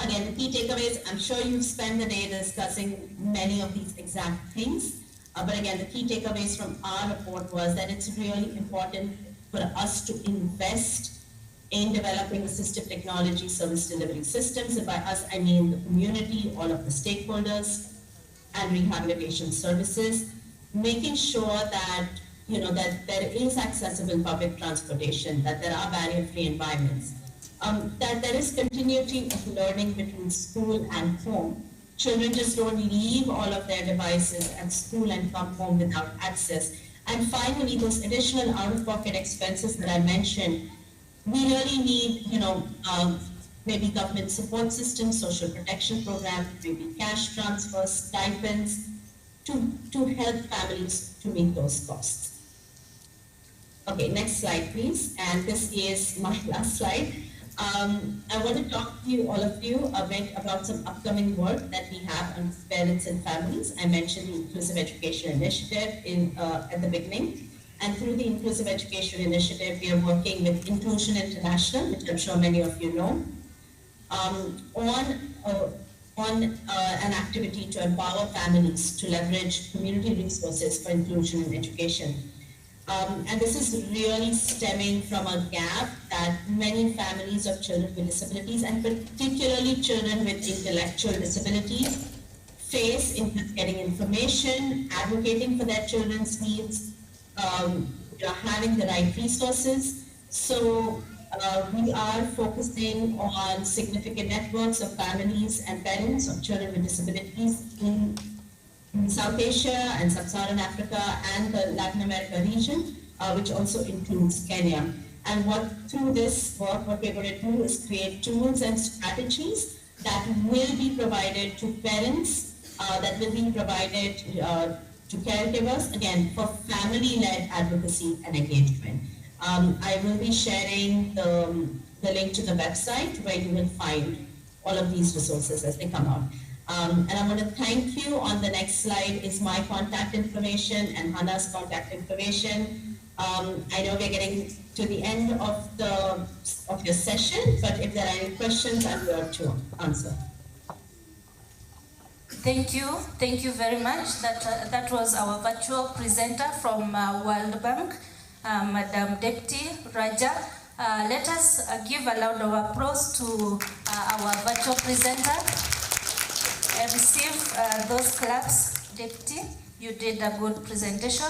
Again, the key takeaways, I'm sure you've spent the day discussing many of these exact things, but again, the key takeaways from our report was that it's really important for us to invest in developing assistive technology service delivery systems, and by us I mean the community, all of the stakeholders, and rehabilitation services, making sure that that there is accessible public transportation, that there are barrier-free environments, that there is continuity of learning between school and home. Children just don't leave all of their devices at school and come home without access. And finally, those additional out-of-pocket expenses that I mentioned, we really need, maybe government support systems, social protection programs, maybe cash transfers, stipends, to help families to meet those costs. Okay, next slide, please. And this is my last slide. I want to talk to you, all of you, a bit about some upcoming work that we have on parents and families. I mentioned the Inclusive Education Initiative at the beginning. And through the Inclusive Education Initiative, we are working with Inclusion International, which I'm sure many of you know, on an activity to empower families to leverage community resources for inclusion in education. And this is really stemming from a gap that many families of children with disabilities, and particularly children with intellectual disabilities, face in getting information, advocating for their children's needs, having the right resources. So we are focusing on significant networks of families and parents of children with disabilities in South Asia and Sub-Saharan Africa and the Latin America region, which also includes Kenya. And through this work, what we're going to do is create tools and strategies that will be provided to parents, that will be provided to caregivers, again, for family-led advocacy and engagement. I will be sharing the link to the website where you will find all of these resources as they come out. And I want to thank you. On the next slide is my contact information and Hannah's contact information. I know we're getting to the end of your session, but if there are any questions, I'm here to answer. Thank you very much. That was our virtual presenter from World Bank, Madam Deputy Raja. Let us give a round of applause to our virtual presenter. Receive those claps, Deputy. You did a good presentation.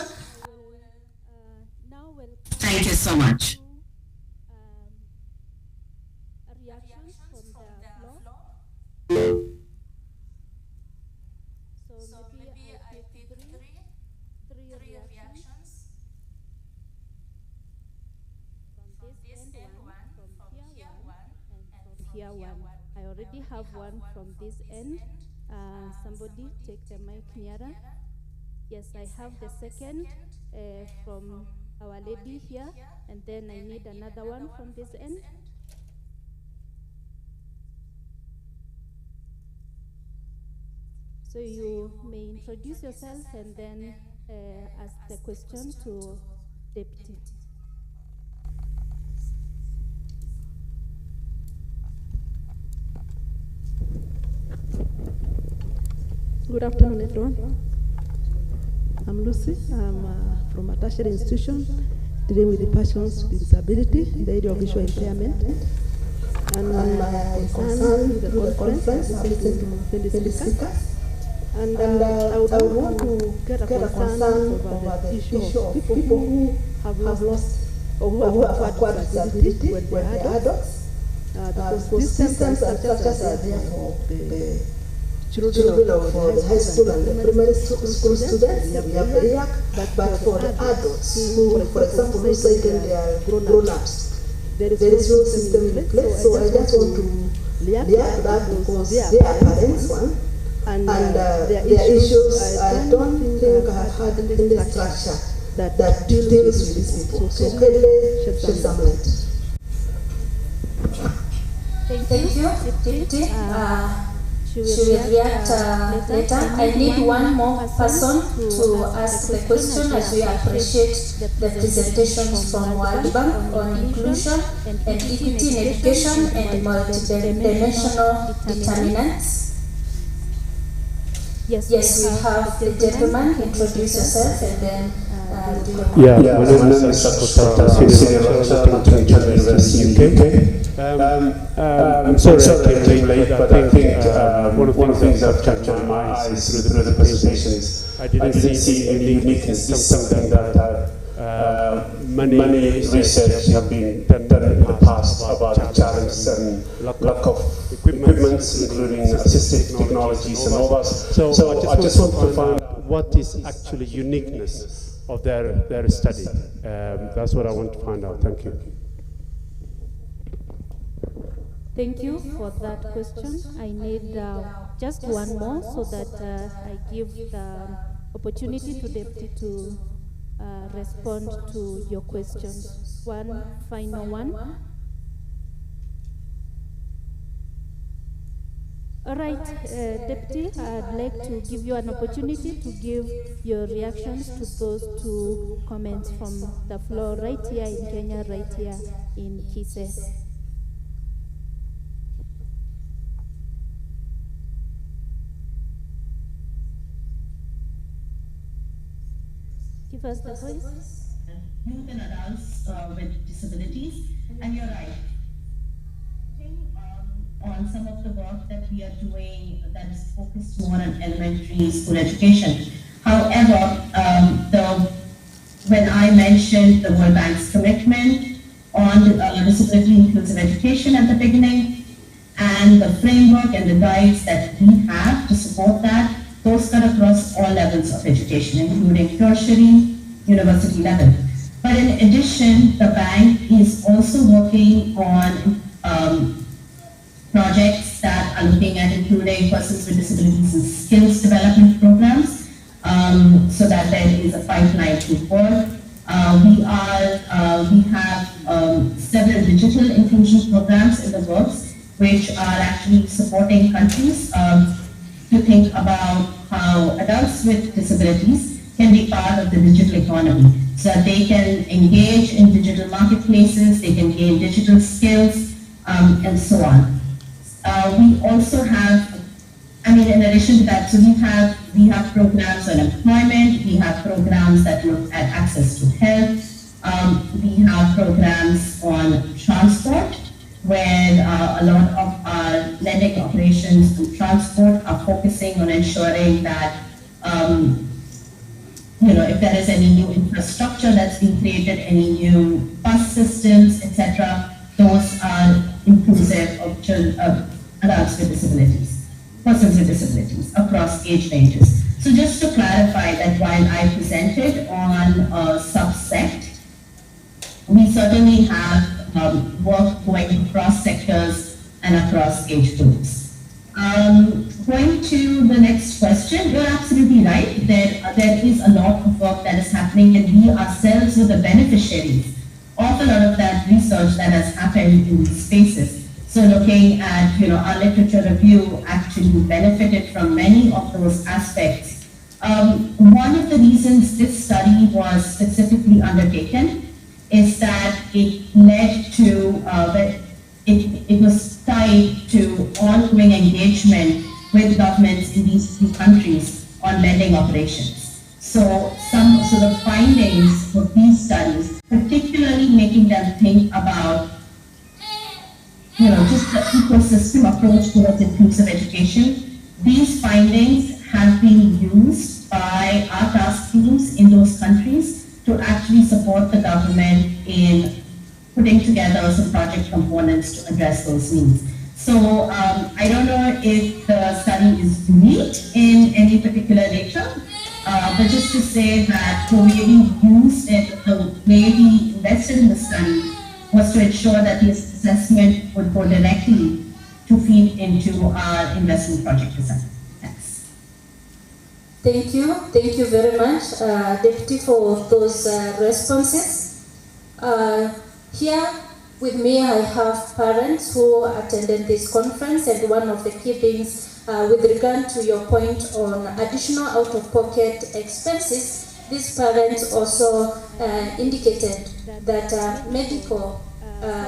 Thank you so much. Reactions from the floor. So maybe I pick three reactions. From this end one, from here one, and from here one. I already have one from this end. Somebody take the mic nearer. Yes, I have the second from our lady here, and then I need another one from this end. So you may introduce yourself and then ask the question to Deputy. Good afternoon, everyone. I'm Lucy. I'm from a tertiary institution dealing with the persons with disability in the area of visual impairment. And my concern with the conference is listening to the speakers. And I would want to get a concern over the issue of people who have lost or who have acquired disability when they are adults. Because these systems and structures are there for the children of the high school and the primary school students, we have the REAC, but for the adults who, for example, who say they are grown-ups, there is no system in place. So I just want to react that because they are parents, one, and their issues, I don't think I have had any structure that deals with these people. So kindly shed some light. Thank you, Deputy. She will react later. I need one more person to ask the question, as we appreciate the presentations from World Bank on inclusion and equity in education and multidimensional determinants. Yes, we have the gentleman. Introduce yourself and then my name is Sakota, Senior Lecturer at Parental University, UK. I'm sorry I came late, but I think one of the things that captured my eyes through the presentation is I didn't see any uniqueness. It's something that many research have been done in the past about the challenges and lack of equipment, including assistive technologies and all that. So I just want to find out what is actually uniqueness of their study. That's what I want to find out. Thank you. Thank you for that question. I need just one more so that I give the opportunity to Deputy to respond to your questions. One final one. All right, Deputy, I'd like to give you an opportunity to give your reactions to those two comments from the floor right here in Kenya, right here in KISE. Give us the voice. Youth and adults with disabilities, and you're right. On some of the work that we are doing that is focused more on elementary school education. However, when I mentioned the World Bank's commitment on disability inclusive education at the beginning, and the framework and the guides that we have to support that, those cut across all levels of education, including tertiary, university level. But in addition, the bank is also working on projects that are looking at including persons with disabilities and skills development programs, so that there is a pipeline to work. We have several digital inclusion programs in the works, which are actually supporting countries to think about how adults with disabilities can be part of the digital economy, so that they can engage in digital marketplaces, they can gain digital skills, and so on. We also have, in addition to that, so we have programs on employment, we have programs that look at access to health, we have programs on transport, where a lot of our lending operations through transport are focusing on ensuring that if there is any new infrastructure that's being created, any new bus systems, etc., those are inclusive of adults with disabilities, persons with disabilities across age ranges. So just to clarify that while I presented on a subset, we certainly have work going across sectors and across age groups. Going to the next question, you're absolutely right. There is a lot of work that is happening, and we ourselves are the beneficiaries of a lot of that research that has happened in these spaces. So looking at, our literature review actually benefited from many of those aspects. One of the reasons this study was specifically undertaken is that it led to, it was tied to ongoing engagement with governments in these three countries on lending operations. So the findings of these studies, particularly making them think about just the ecosystem approach towards inclusive education. These findings have been used by our task teams in those countries to actually support the government in putting together some project components to address those needs. So I don't know if the study is unique in any particular nature, but just to say that the way we used it, the way we invested in the study was to ensure that the assessment would go directly to feed into our investment project design. Thanks. Thank you very much, Deputy, for those responses. Here with me, I have parents who attended this conference, and one of the key things with regard to your point on additional out-of-pocket expenses, these parents also indicated that medical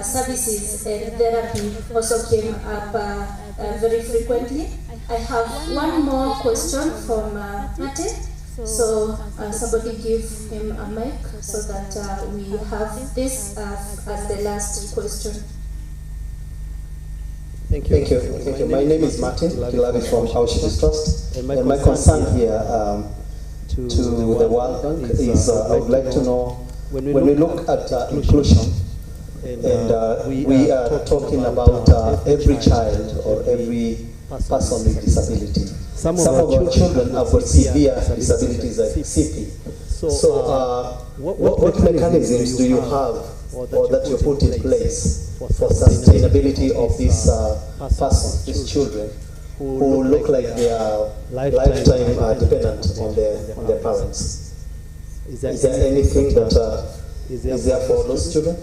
services and therapy also came up very frequently. I have one more question from Mate. So somebody give him a mic so that we have this as the last question. Thank you. My name is Martin Kilavi from Auschwitz Trust. And my concern here to the World Bank is I would like to know, when we look at inclusion, and we are talking about every child or every person with disability. Some of our children have got severe disabilities like CP. So what mechanisms do you have or that you put in place for sustainability of these persons, these children, who look like they are lifetime dependent on their parents? Is there anything that is there for those children?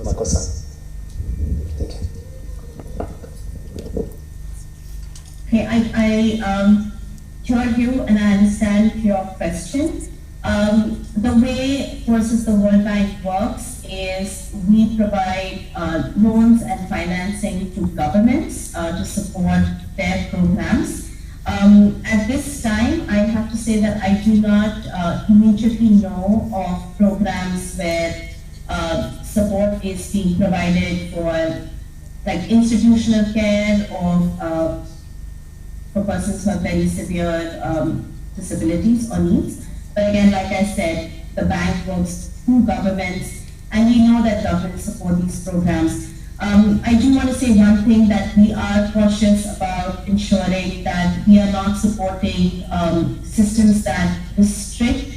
Makosan. Thank you. Okay, I heard you and I understand your question. The way Forces the World Bank works is we provide loans and financing to governments to support their programs. At this time, I have to say that I do not immediately know of programs where support is being provided for like institutional care or for persons who have very severe disabilities or needs. But again, like I said, the bank works through governments, and we know that governments support these programs. I do want to say one thing, that we are cautious about ensuring that we are not supporting systems that restrict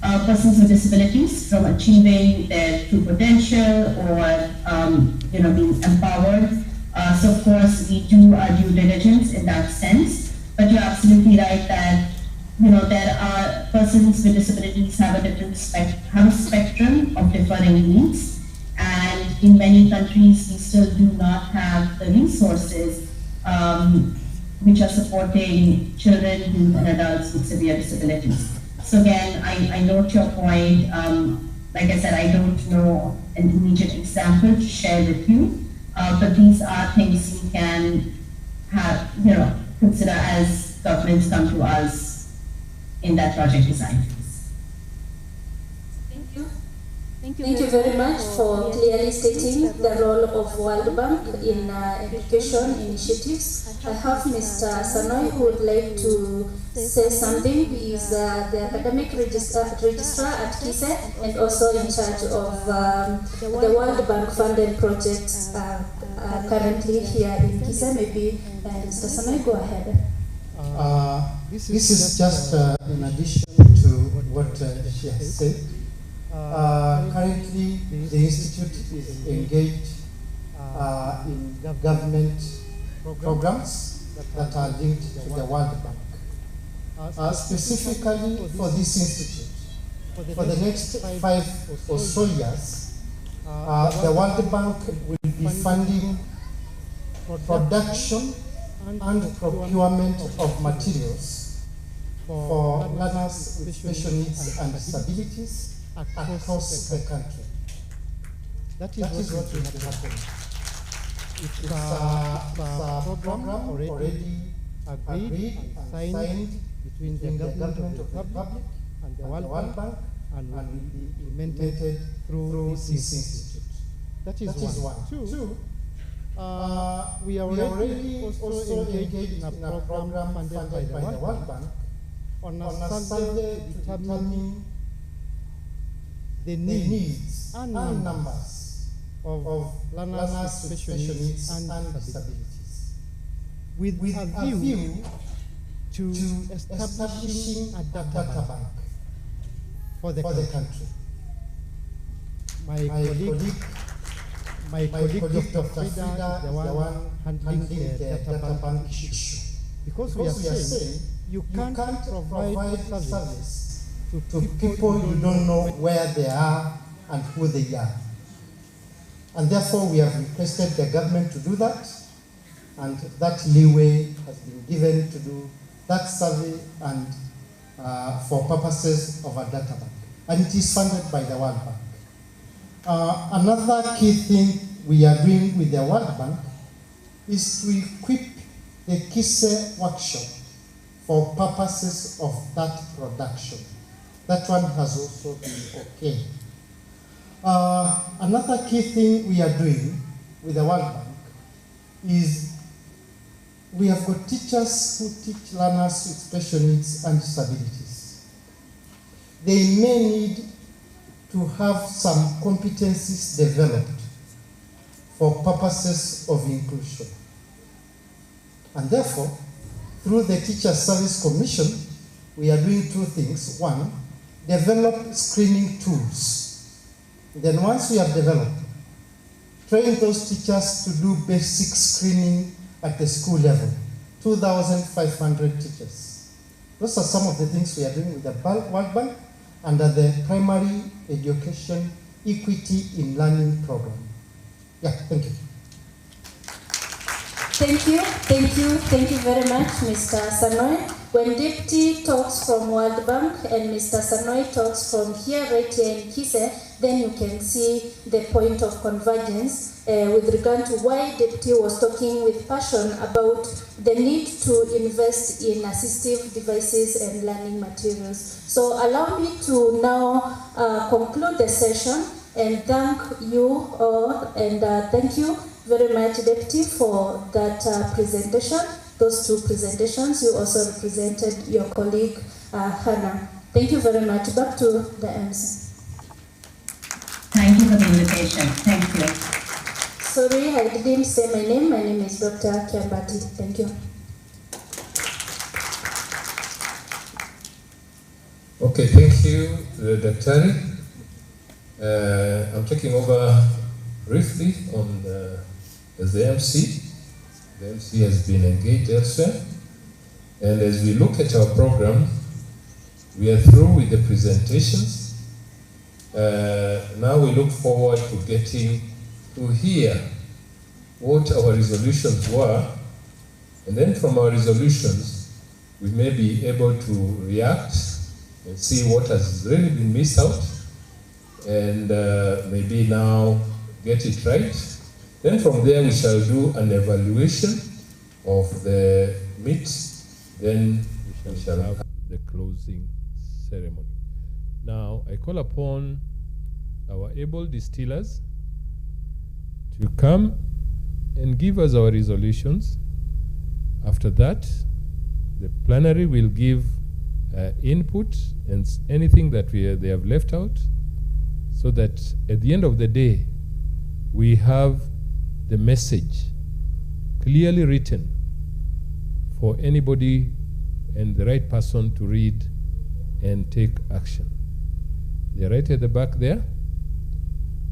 persons with disabilities from achieving their true potential or being empowered. So of course we do our due diligence in that sense, but you're absolutely right that there are persons with disabilities have a spectrum of differing needs, and in many countries we still do not have the resources which are supporting children, youth, and adults with severe disabilities. So again, I note your point. Like I said, I don't know an immediate example to share with you, but these are things we can have, consider as governments come to us in that project design phase. Thank you very much for clearly stating the role of World Bank in education initiatives. I have Mr. Sanoy who would like to say something. He is the academic registrar at KISE and also in charge of the World Bank funded projects currently here in KISE. Maybe Mr. Sanoy, go ahead. This is just in addition to what she has said. Currently, the Institute is engaged in government programs that are linked to the World Bank. Specifically for this institute, for the next 5 or so years, The World Bank will be funding production and procurement of materials for learners with special needs and disabilities across the country. That is what will happen. It's a program already agreed and signed between the government of the Republic and the World Bank, and will be implemented through this institute. That is one. Two, we are already also engaged in a program funded by the World Bank on a survey to determine the needs and numbers of learners with special needs and disabilities, with a view to establishing a data bank for the country. My colleague Dr. Frida is the one handling the data bank issue. Because we are saying you can't provide service to people you don't know where they are and who they are. And therefore we have requested the government to do that, and that leeway has been given to do that survey and for purposes of a data bank. And it is funded by the World Bank. Another key thing we are doing with the World Bank is to equip the KISE workshop for purposes of that production. That one has also been okay. Another key thing we are doing with the World Bank is we have got teachers who teach learners with special needs and disabilities. They may need to have some competencies developed for purposes of inclusion. And therefore, through the Teacher Service Commission, we are doing two things. One, develop screening tools. Then once we have developed, train those teachers to do basic screening at the school level, 2,500 teachers. Those are some of the things we are doing with the World Bank under the Primary Education Equity in Learning Program. Yeah, thank you. Thank you very much, Mr. Sanoy. When Deputy talks from World Bank and Mr. Sanoy talks from here, right here in KISE, then you can see the point of convergence with regard to why Deputy was talking with passion about the need to invest in assistive devices and learning materials. So allow me to now conclude the session and thank you all, and thank you very much, Deputy, for that presentation. Those two presentations, you also represented your colleague, Hannah. Thank you very much. Back to the MC. Thank you for the invitation. Thank you. Sorry, I didn't say my name. My name is Dr. Kiambati. Thank you. Okay, thank you, Dr. I'm taking over briefly on as the MC. The MC has been engaged elsewhere. And as we look at our program, we are through with the presentations. Now we look forward to getting to hear what our resolutions were. And then from our resolutions, we may be able to react and see what has really been missed out, and maybe now get it right. Then from there, we shall do an evaluation of the meet. Then we shall have the closing ceremony. Now, I call upon our able distillers to come and give us our resolutions. After that, the plenary will give input and anything that they have left out, so that at the end of the day, we have the message clearly written for anybody and the right person to read and take action. They're right at the back there.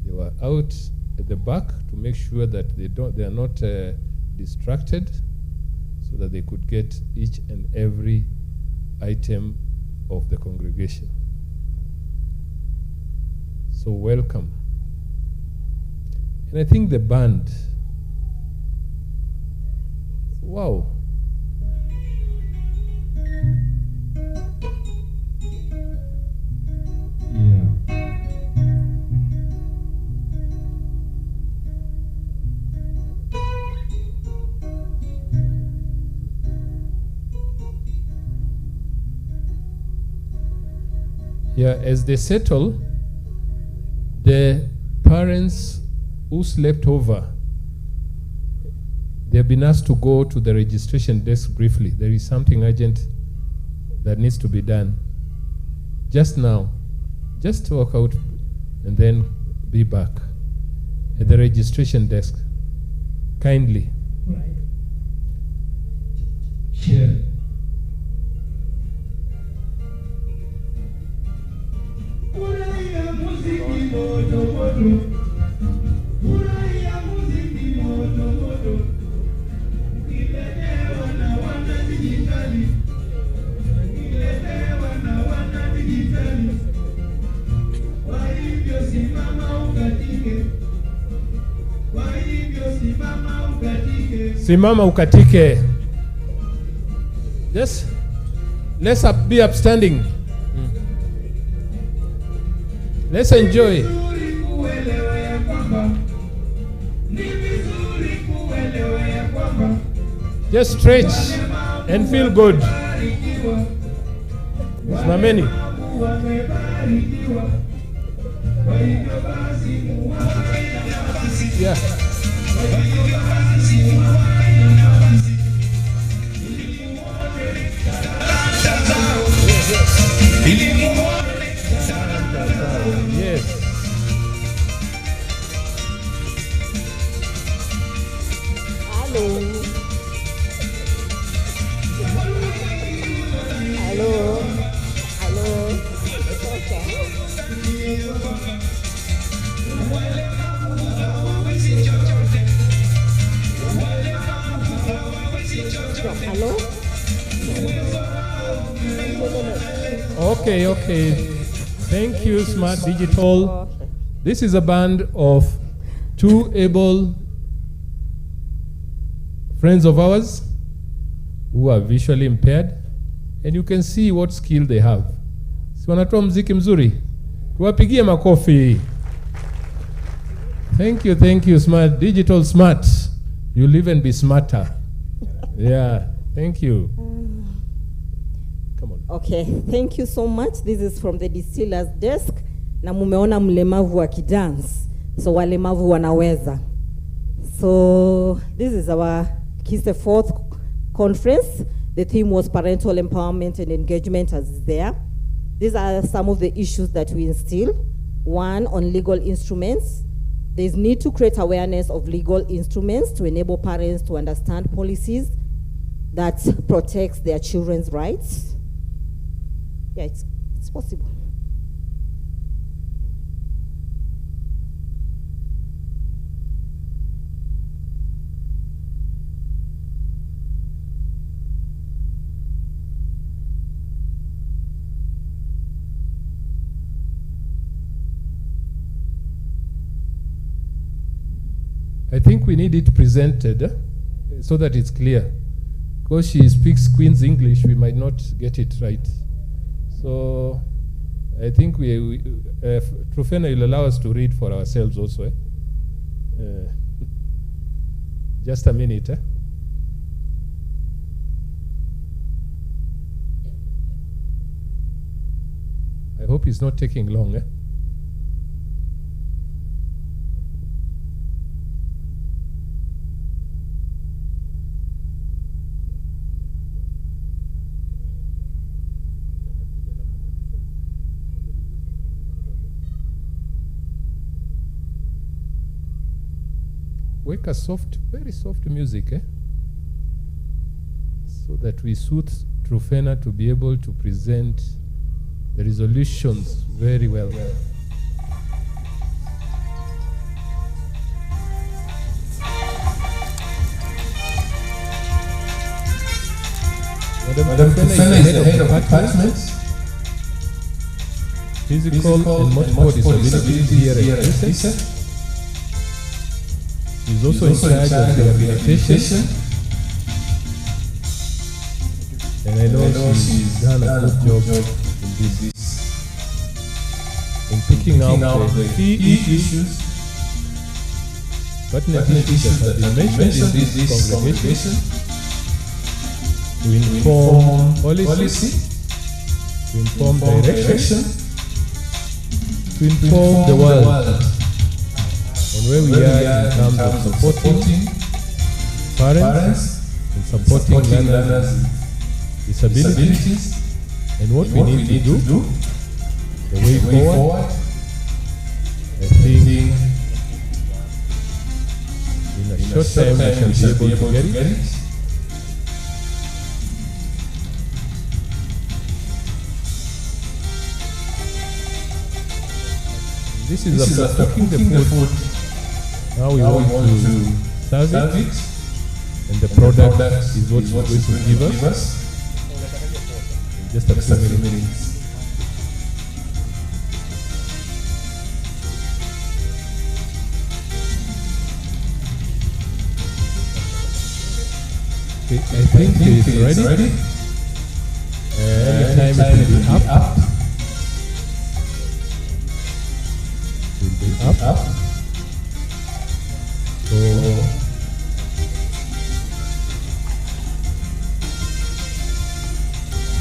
They were out at the back to make sure that they are not distracted, so that they could get each and every item of the congregation. So welcome. And I think the band, wow. Yeah, as they settle, the parents who slept over, they've been asked to go to the registration desk briefly. There is something urgent that needs to be done. Just now, just walk out and then be back at the registration desk. Kindly. Right. Chair. Simama ukatike. Just let's be upstanding. Let's enjoy. Just stretch and feel good. Simameni. Yeah. Yes. Hello. Hello. Hello. Hello. Okay, okay. Thank you, Smart Digital. This is a band of two able friends of ours who are visually impaired, and you can see what skill they have. Si wanatoa mziki mzuri? Tuwapigie makofi. Thank you, Smart Digital Smart. You'll even be smarter. Yeah, thank you. Come on. Okay, thank you so much. This is from the distillers desk. Na mumeona mlemavu wa kidance. So walemavu wanaweza. So this is our KISE 4th conference. The theme was parental empowerment and engagement as is there. These are some of the issues that we instill. One, on legal instruments. There's need to create awareness of legal instruments to enable parents to understand policies that protects their children's rights. Yeah, it's possible. I think we need it presented so that it's clear. Because she speaks Queen's English, we might not get it right. So I think Trufena will allow us to read for ourselves also. Just a minute. I hope it's not taking long. Wake a soft, very soft music, so that we suit Trufena to be able to present the resolutions very well. Madam Trufena is the head of department, Physical and Multiple Disabilities here at KISE. He's also in charge of rehabilitation. And I know she's done a good job in this. In picking out the key issues, pertinent issues that have been mentioned in this congregation, to inform policy, to inform direction, to inform the world on where we are in terms of supporting parents and supporting learners with disabilities, and what we need to do, the way forward. I think in a short time I shall be able to get it. This is about cooking the food. Now we want to serve it, and the product is what is going to give us in just a few minutes. I think it's ready. Anytime it will be up. It will be up. So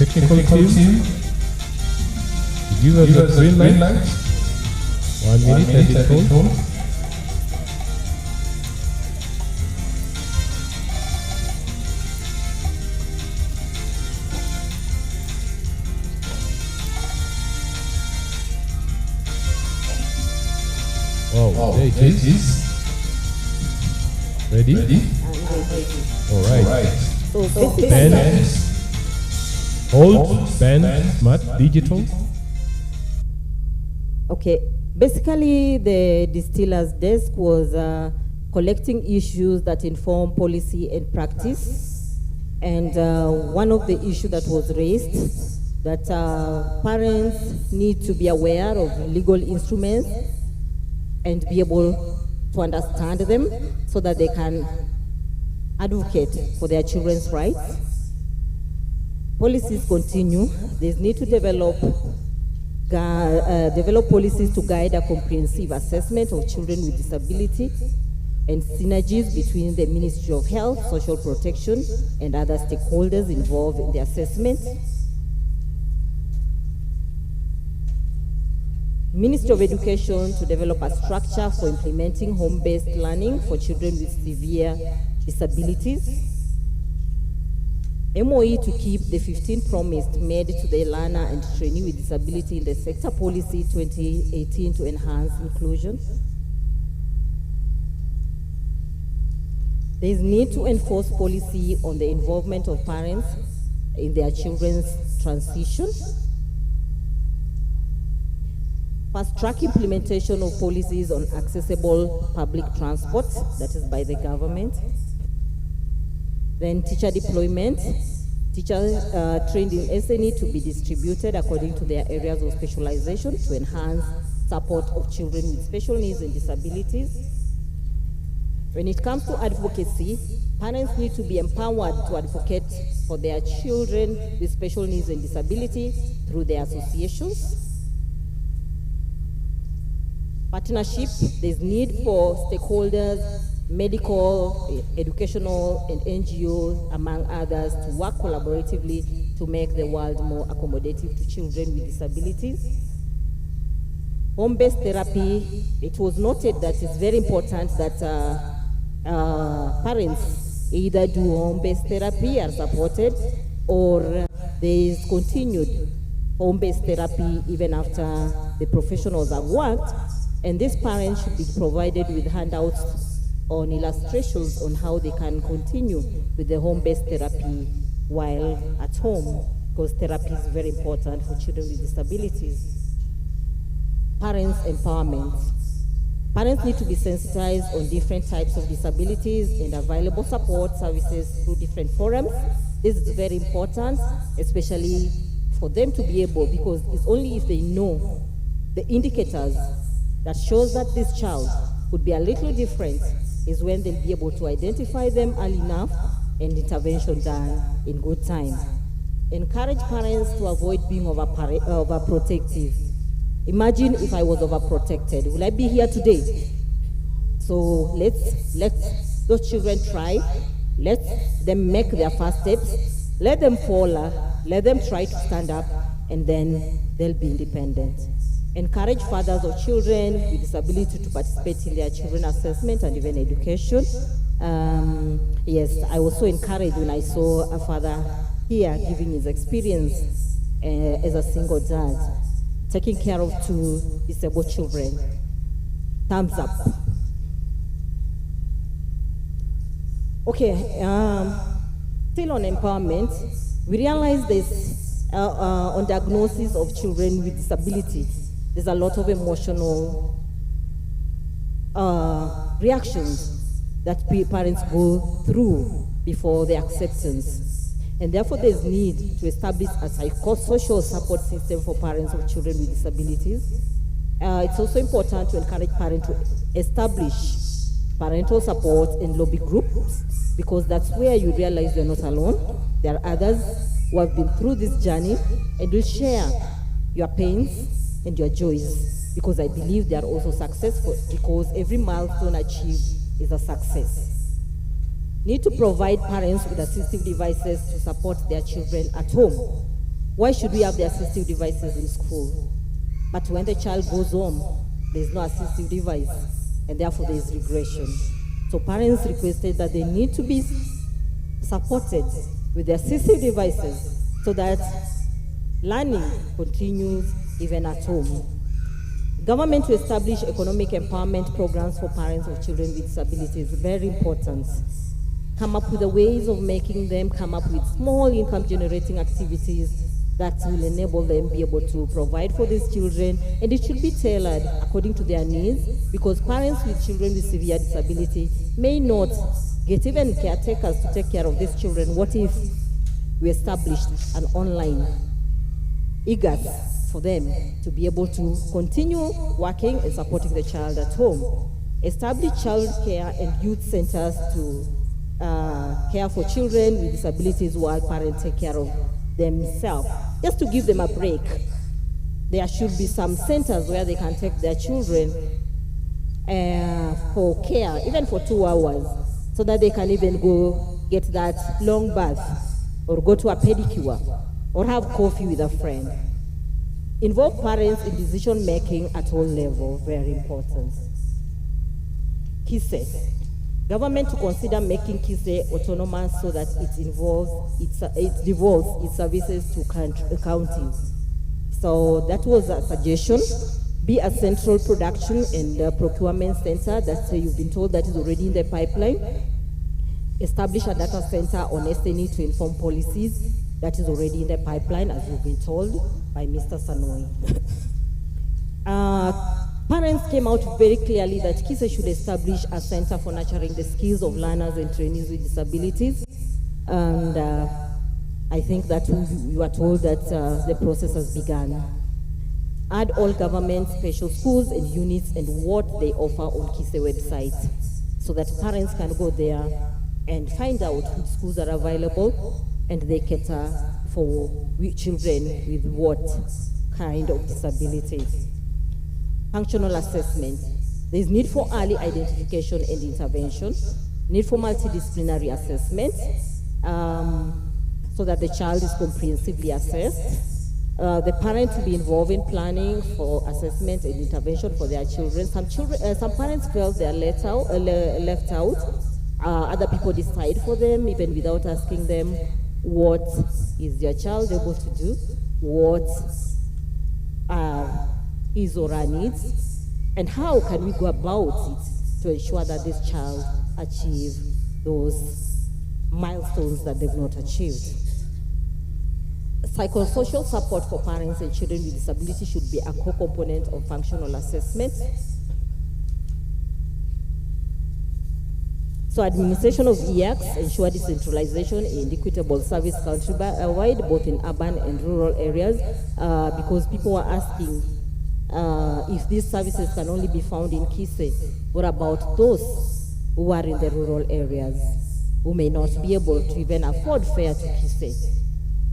technical team, give us a green light. 1 minute as it told. Oh, there it is. Ready? All right. So Pen, hold, pen, smart, digital. Okay, basically the distiller's desk was collecting issues that inform policy and practice. And one of the issues that was raised, that parents need to be aware of legal instruments and be able to understand them so that they can advocate for their children's rights. Policies continue. There's need to develop policies to guide a comprehensive assessment of children with disability and synergies between the Ministry of Health, Social Protection, and other stakeholders involved in the assessment. Ministry of Education to develop a structure for implementing home-based learning for children with severe disabilities. MOE to keep the 15 promised made to the learner and trainee with disability in the sector policy 2018 to enhance inclusion. There is need to enforce policy on the involvement of parents in their children's transition. Fast-track implementation of policies on accessible public transport, that is by the government. Then teacher deployment, teachers trained in SNE to be distributed according to their areas of specialization to enhance support of children with special needs and disabilities. When it comes to advocacy, parents need to be empowered to advocate for their children with special needs and disability through their associations. Partnership, there's need for stakeholders, medical, educational, and NGOs, among others, to work collaboratively to make the world more accommodative to children with disabilities. Home-based therapy, it was noted that it's very important that parents either do home-based therapy, are supported, or there is continued home-based therapy even after the professionals have worked. And these parents should be provided with handouts on illustrations on how they can continue with the home-based therapy while at home, because therapy is very important for children with disabilities. Parents' empowerment. Parents need to be sensitized on different types of disabilities and available support services through different forums. This is very important, especially for them to be able, because it's only if they know the indicators that shows that this child could be a little different is when they'll be able to identify them early enough and intervention done in good time. Encourage parents to avoid being overprotective. Imagine if I was overprotected. Will I be here today? So let's let those children try. Let them make their first steps. Let them fall. Let them try to stand up, and then they'll be independent. Encourage fathers of children with disability to participate in their children assessment and even education. Yes, I was so encouraged when I saw a father here giving his experience as a single dad, taking care of 2 disabled children. Thumbs up. Okay, still on empowerment, we realize this on diagnosis of children with disability. There's a lot of emotional reactions that parents go through before the acceptance. And therefore there's need to establish a psychosocial support system for parents of children with disabilities. It's also important to encourage parents to establish parental support and lobby groups, because that's where you realize you're not alone. There are others who have been through this journey and will share your pains and your joys, because I believe they are also successful, because every milestone achieved is a success. Need to provide parents with assistive devices to support their children at home. Why should we have the assistive devices in school? But when the child goes home, there's no assistive device, and therefore there is regression. So parents requested that they need to be supported with the assistive devices so that learning continues even at home. Government to establish economic empowerment programs for parents of children with disabilities, very important. Come up with the ways of making them, come up with small income generating activities that will enable them be able to provide for these children, and it should be tailored according to their needs, because parents with children with severe disability may not get even caretakers to take care of these children. What if we established an online IGAS for them to be able to continue working and supporting the child at home? Establish child care and youth centers to care for children with disabilities while parents take care of themselves, just to give them a break. There should be some centers where they can take their children for care, even for 2 hours, so that they can even go get that long bath, or go to a pedicure, or have coffee with a friend. Involve parents in decision making at all levels, very important. KISE. Government to consider making KISE autonomous so that it devolves its services to counties. So that was a suggestion. Be a central production and procurement center that you've been told that is already in the pipeline. Establish a data center on SNE to inform policies that is already in the pipeline, as you've been told by Mr. Sanoi. Parents came out very clearly that KISE should establish a center for nurturing the skills of learners and trainees with disabilities. And I think that we were told that the process has begun. Add all government special schools and units and what they offer on KISE website, so that parents can go there and find out which schools are available, and they cater for children with what kind of disability. Functional assessment. There is need for early identification and intervention, need for multidisciplinary assessment, so that the child is comprehensively assessed. The parent to be involved in planning for assessment and intervention for their children. Some parents felt they are left out. Other people decide for them, even without asking them what is their child able to do, what his or her needs, and how can we go about it to ensure that this child achieve those milestones that they've not achieved. Psychosocial support for parents and children with disability should be a core component of functional assessment. So administration of EACs ensure decentralization and equitable service country-wide, both in urban and rural areas, because people are asking if these services can only be found in KISE. What about those who are in the rural areas, who may not be able to even afford fare to KISE.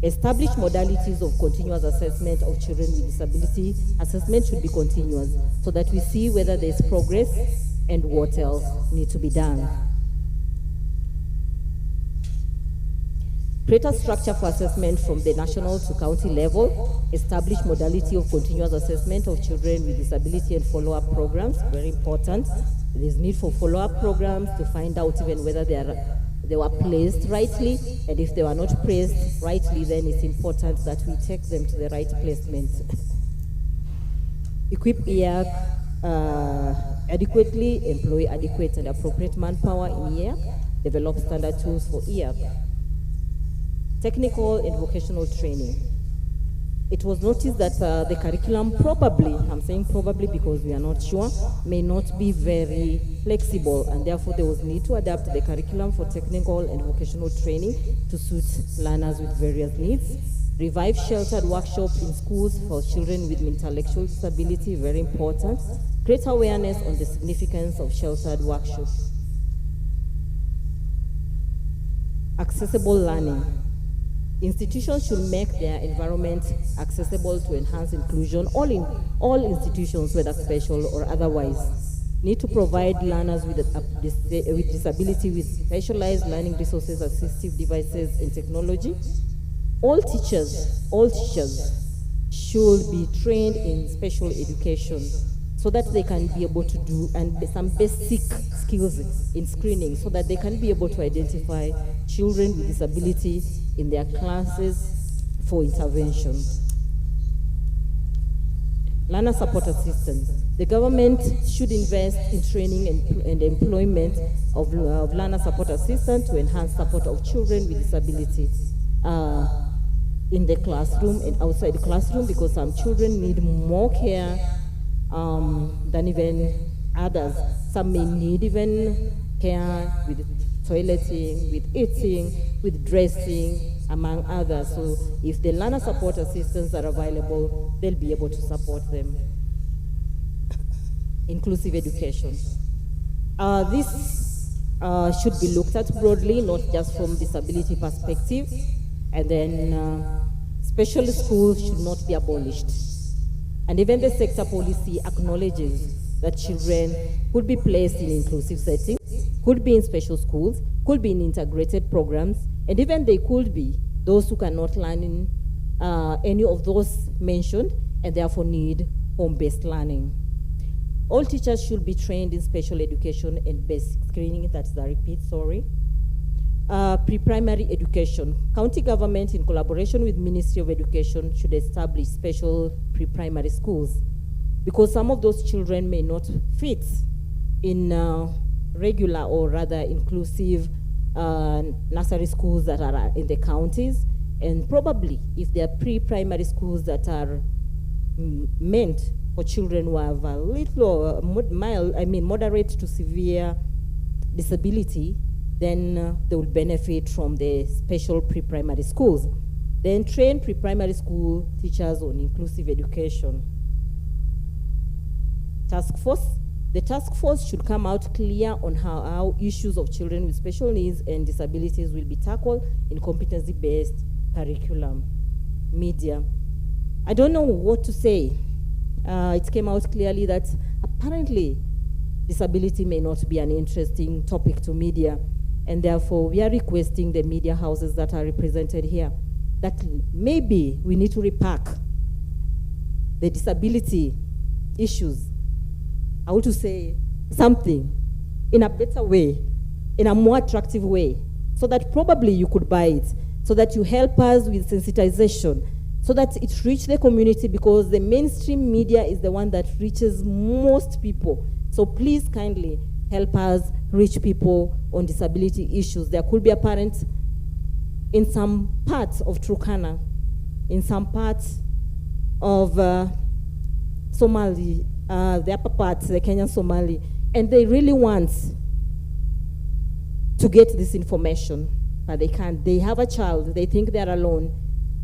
Establish modalities of continuous assessment of children with disability. Assessment should be continuous so that we see whether there's progress and what else needs to be done. Create a structure for assessment from the national to county level. Establish modality of continuous assessment of children with disability and follow-up programs, very important. There's need for follow-up programs to find out even whether they were placed rightly, and if they were not placed rightly, then it's important that we take them to the right placement. Equip EAC adequately, employ adequate and appropriate manpower in EAC, develop standard tools for EAC. Technical and vocational training. It was noticed that the curriculum probably, I'm saying probably because we are not sure, may not be very flexible, and therefore there was need to adapt the curriculum for technical and vocational training to suit learners with various needs. Revive sheltered workshops in schools for children with intellectual disability, very important. Create awareness on the significance of sheltered workshops. Accessible learning. Institutions should make their environment accessible to enhance inclusion. All institutions, whether special or otherwise, need to provide learners with disability with specialized learning resources, assistive devices, and technology. All teachers should be trained in special education so that they can be able to do some basic skills in screening so that they can be able to identify children with disability in their classes for intervention. Learner support assistance. The government should invest in training and employment of learner support assistants to enhance support of children with disability in the classroom and outside the classroom, because some children need more care than even others. Some may need even care with toileting, with eating, with dressing, among others. So if the learner support assistants are available, they'll be able to support them. Inclusive education. This should be looked at broadly, not just from disability perspective. And then special schools should not be abolished. And even the sector policy acknowledges that children could be placed in inclusive settings, could be in special schools, could be in integrated programs, and even they could be those who cannot learn in any of those mentioned and therefore need home-based learning. All teachers should be trained in special education and basic screening, that's the repeat, sorry. Pre-primary education. County government in collaboration with Ministry of Education should establish special pre-primary schools because some of those children may not fit in regular or rather inclusive nursery schools that are in the counties, and probably if there are pre-primary schools that are meant for children who have a little moderate to severe disability, then they will benefit from the special pre-primary schools. Then train pre-primary school teachers on inclusive education. Task force. The task force should come out clear on how issues of children with special needs and disabilities will be tackled in competency-based curriculum. Media. I don't know what to say. It came out clearly that apparently disability may not be an interesting topic to media, and therefore we are requesting the media houses that are represented here that maybe we need to repack the disability issues, how to say something in a better way, in a more attractive way, so that probably you could buy it, so that you help us with sensitization, so that it reaches the community, because the mainstream media is the one that reaches most people. So please kindly help us reach people on disability issues. There could be a parent in some parts of Turkana, in some parts of Somali, the upper parts, the Kenyan Somali, and they really want to get this information, but they can't. They have a child, they think they're alone.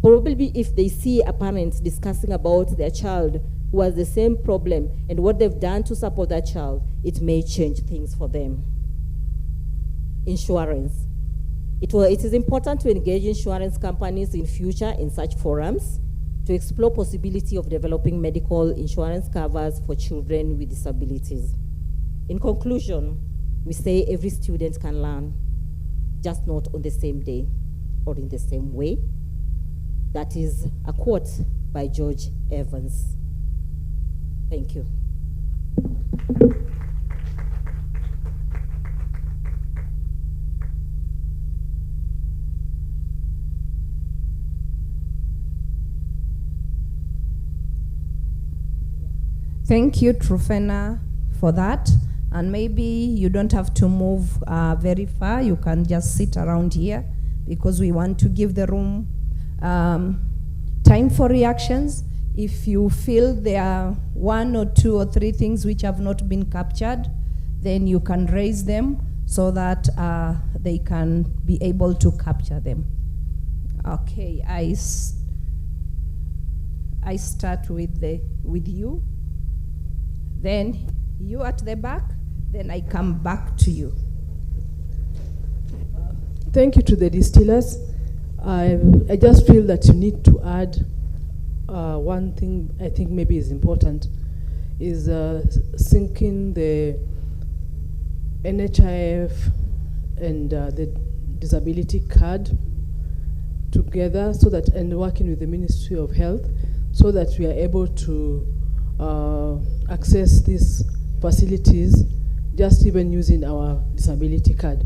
Probably if they see a parent discussing about their child who has the same problem and what they've done to support that child, it may change things for them. insurance. It is important to engage insurance companies in future in such forums to explore possibility of developing medical insurance covers for children with disabilities. In conclusion, we say every student can learn, just not on the same day or in the same way. That is a quote by George Evans. Thank you. Thank you, Trufena, for that. And maybe you don't have to move very far. You can just sit around here because we want to give the room time for reactions. If you feel there are 1 or 2 or 3 things which have not been captured, then you can raise them so that they can be able to capture them. Okay, I start with you. Then you at the back, then I come back to you. Thank you to the distillers. I just feel that you need to add one thing I think maybe is important, is syncing the NHIF and the disability card together, so that, and working with the Ministry of Health, so that we are able to access these facilities just even using our disability card.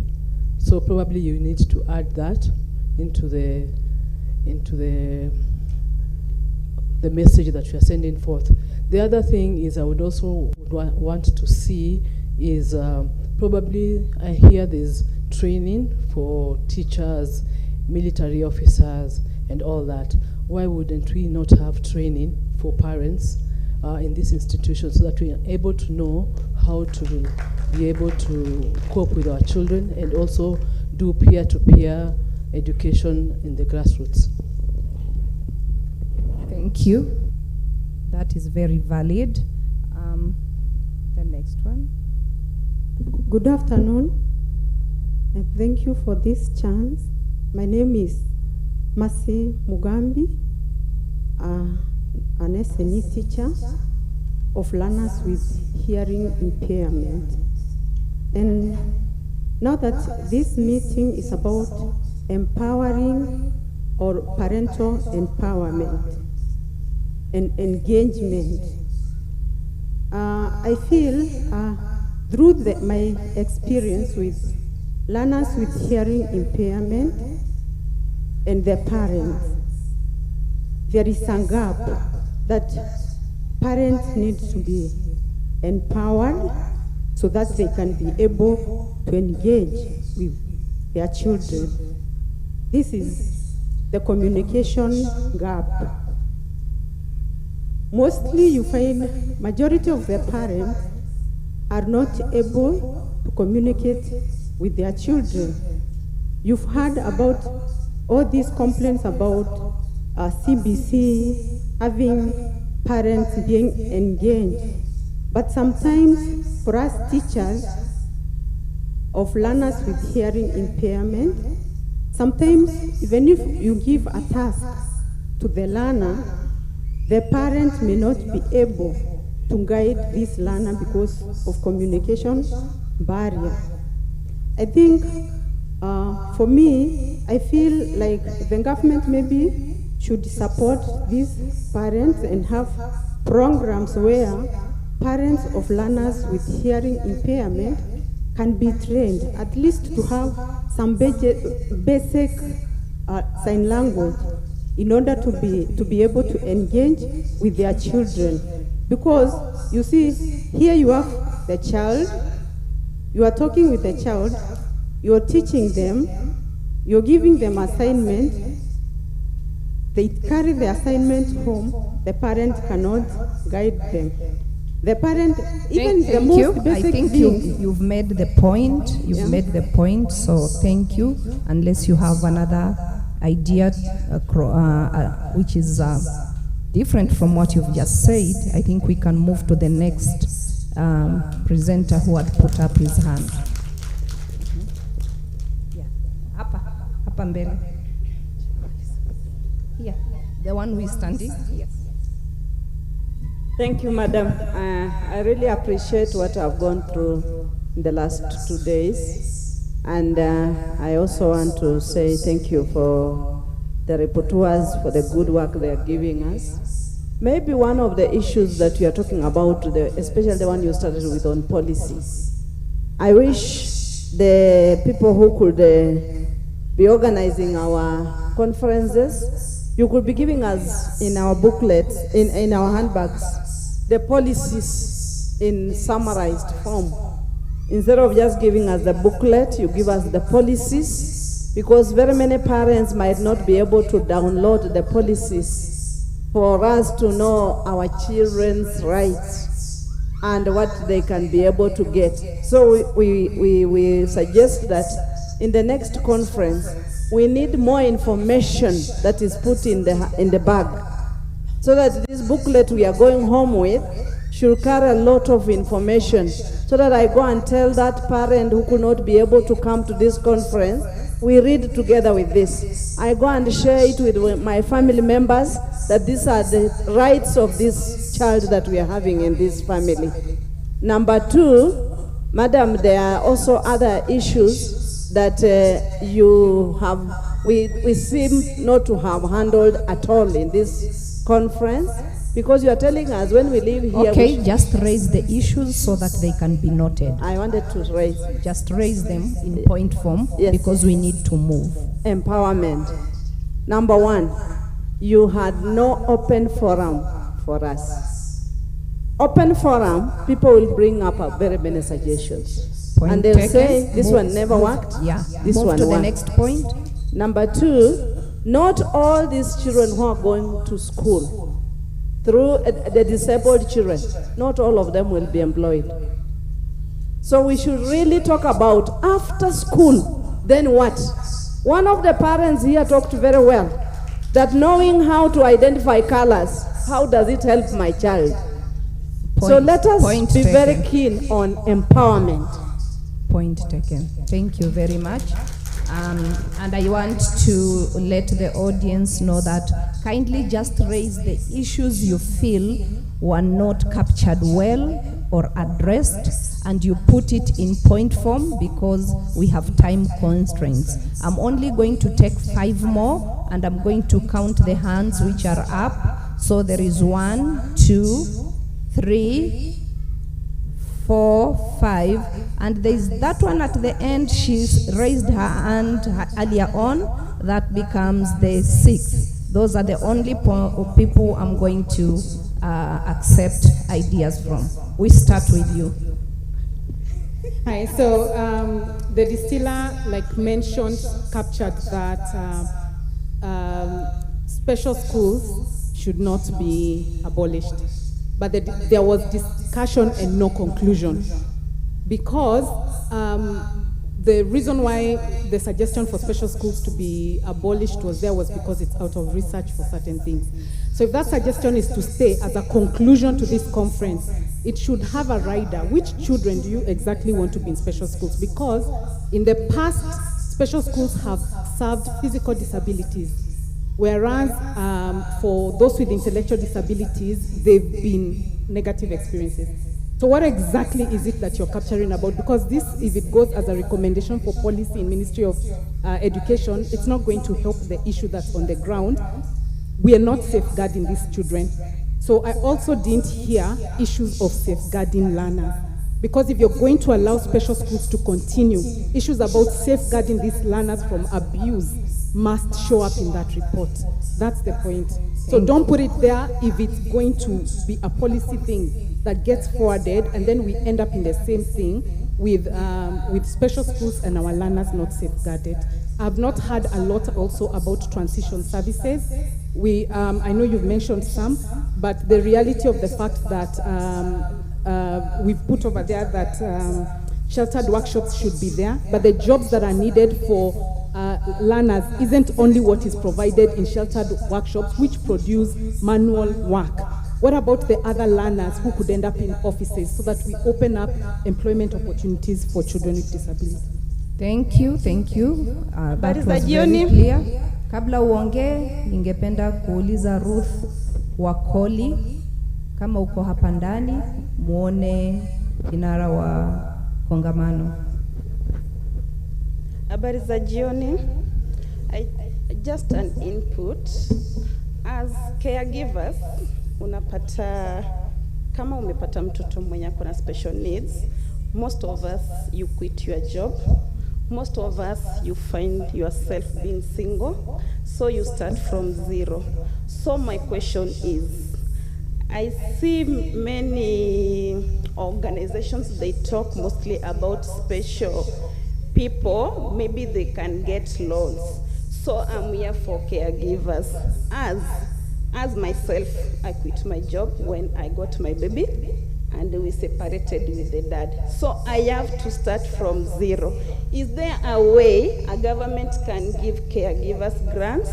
So probably you need to add that into the message that you are sending forth. The other thing is I would also want to see is probably I hear there's training for teachers, military officers, and all that. Why wouldn't we not have training for parents in this institution, so that we are able to know how to be able to cope with our children and also do peer-to-peer education in the grassroots? Thank you. That is very valid. The next one. Good afternoon, and thank you for this chance. My name is Mercy Mugambi, an SNE teacher of learners with hearing impairment. And now that this meeting is about empowering or parental empowerment and engagement, I feel through my experience with learners with hearing impairment and their parents, there is a gap that parents need to be empowered so that they can be able to engage with their children. This is the communication gap. Mostly you find majority of the parents are not able to communicate with their children. You've heard about all these complaints about CBC having parents being engaged. But sometimes for us teachers of learners with hearing impairment, sometimes even if you give a task to the learner, the parent may not be able to guide this learner because of communication barrier. I think for me, I feel like the government maybe should support these parents and have programs where parents of learners with hearing impairment can be trained, at least to have some basic sign language in order to be able to engage with their children. Because you see, here you have the child, you are talking with the child, you're teaching them, you're giving them assignment, they carry the assignment home, the parent cannot guide them. The parent, even the most basic I think thing. you've made the point. You've made the point. So thank you. Unless you have another idea, which is different from what you've just said, I think we can move to the next presenter who had put up his hand. mbele. Yeah, the one who is standing. Yes. Thank you, Madam. I really appreciate what I've gone through in the last 2 days. And I also want to say thank you for the rapporteurs for the good work they are giving us. Maybe one of the issues that you are talking about, especially the one you started with on policy, I wish the people who could be organizing our conferences, you could be giving us in our booklets, in our handbags, the policies in summarized form. Instead of just giving us the booklet, you give us the policies, because very many parents might not be able to download the policies for us to know our children's rights and what they can be able to get. So we suggest that in the next conference, we need more information that is put in the bag, so that this booklet we are going home with should carry a lot of information, so that I go and tell that parent who could not be able to come to this conference, we read together with this. I go and share it with my family members, that these are the rights of this child that we are having in this family. Number two, Madam, there are also other issues that we seem not to have handled at all in this conference, because you are telling us when we leave here. Okay, just raise the issues so that they can be noted. I wanted to raise. Just raise them in point form, yes, because we need to move. Empowerment. Number one, you had no open forum for us. Open forum, people will bring up very many suggestions. Point and they'll taken. say, this Move, one never move, worked. Yeah, this move one to worked. the next point. Number two, not all these children who are going to school, through the disabled children, not all of them will be employed. So we should really talk about after school, then what? One of the parents here talked very well, that knowing how to identify colors, how does it help my child? So let us be very keen on empowerment. Point taken. Thank you very much. And I want to let the audience know that kindly just raise the issues you feel were not captured well or addressed, and you put it in point form, because we have time constraints. I'm only going to take 5 more, and I'm going to count the hands which are up. So there is 1, 2, 3, 4, 5, and there's that one at the end. She's raised her hand earlier on. That becomes the 6th. Those are the only people I'm going to accept ideas from. We start with you. Hi, so the distiller, like mentioned, captured that special schools should not be abolished. But there was discussion and no conclusion, because the reason why the suggestion for special schools to be abolished was because it's out of research for certain things. So if that suggestion is to stay as a conclusion to this conference, it should have a rider. Which children do you exactly want to be in special schools? Because in the past, special schools have served physical disabilities, whereas for those with intellectual disabilities, they've been negative experiences. So what exactly is it that you're capturing about? Because this, if it goes as a recommendation for policy in Ministry of Education, it's not going to help the issue that's on the ground. We are not safeguarding these children. So I also didn't hear issues of safeguarding learners. Because if you're going to allow special schools to continue, issues about safeguarding these learners from abuse must show up in that report. That's the point. So don't put it there if it's going to be a policy thing that gets forwarded, and then we end up in the same thing with special schools and our learners not safeguarded. I've not heard a lot also about transition services. I know you've mentioned some, but the reality of the fact that we've put over there that sheltered workshops should be there, but the jobs that are needed for learners isn't only what is provided in sheltered workshops, which produce manual work. What about the other learners who could end up in offices, so that we open up employment opportunities for children with disabilities? Thank you. That was very clear. Kabla uongee, ningependa kuuliza Ruth Wakoli, kama uko hapa ndani, muone kinara wa kongamano. Habari za jioni. Just an input. As caregivers, unapata, kama umepata mtoto mwenye akona special needs, most of us, you quit your job. Most of us, you find yourself being single, so you start from zero. So my question is, I see many organizations, they talk mostly about special people, maybe they can get loans. So I'm here for caregivers. As myself, I quit my job when I got my baby, and we separated with the dad. So I have to start from zero. Is there a way a government can give caregivers grants,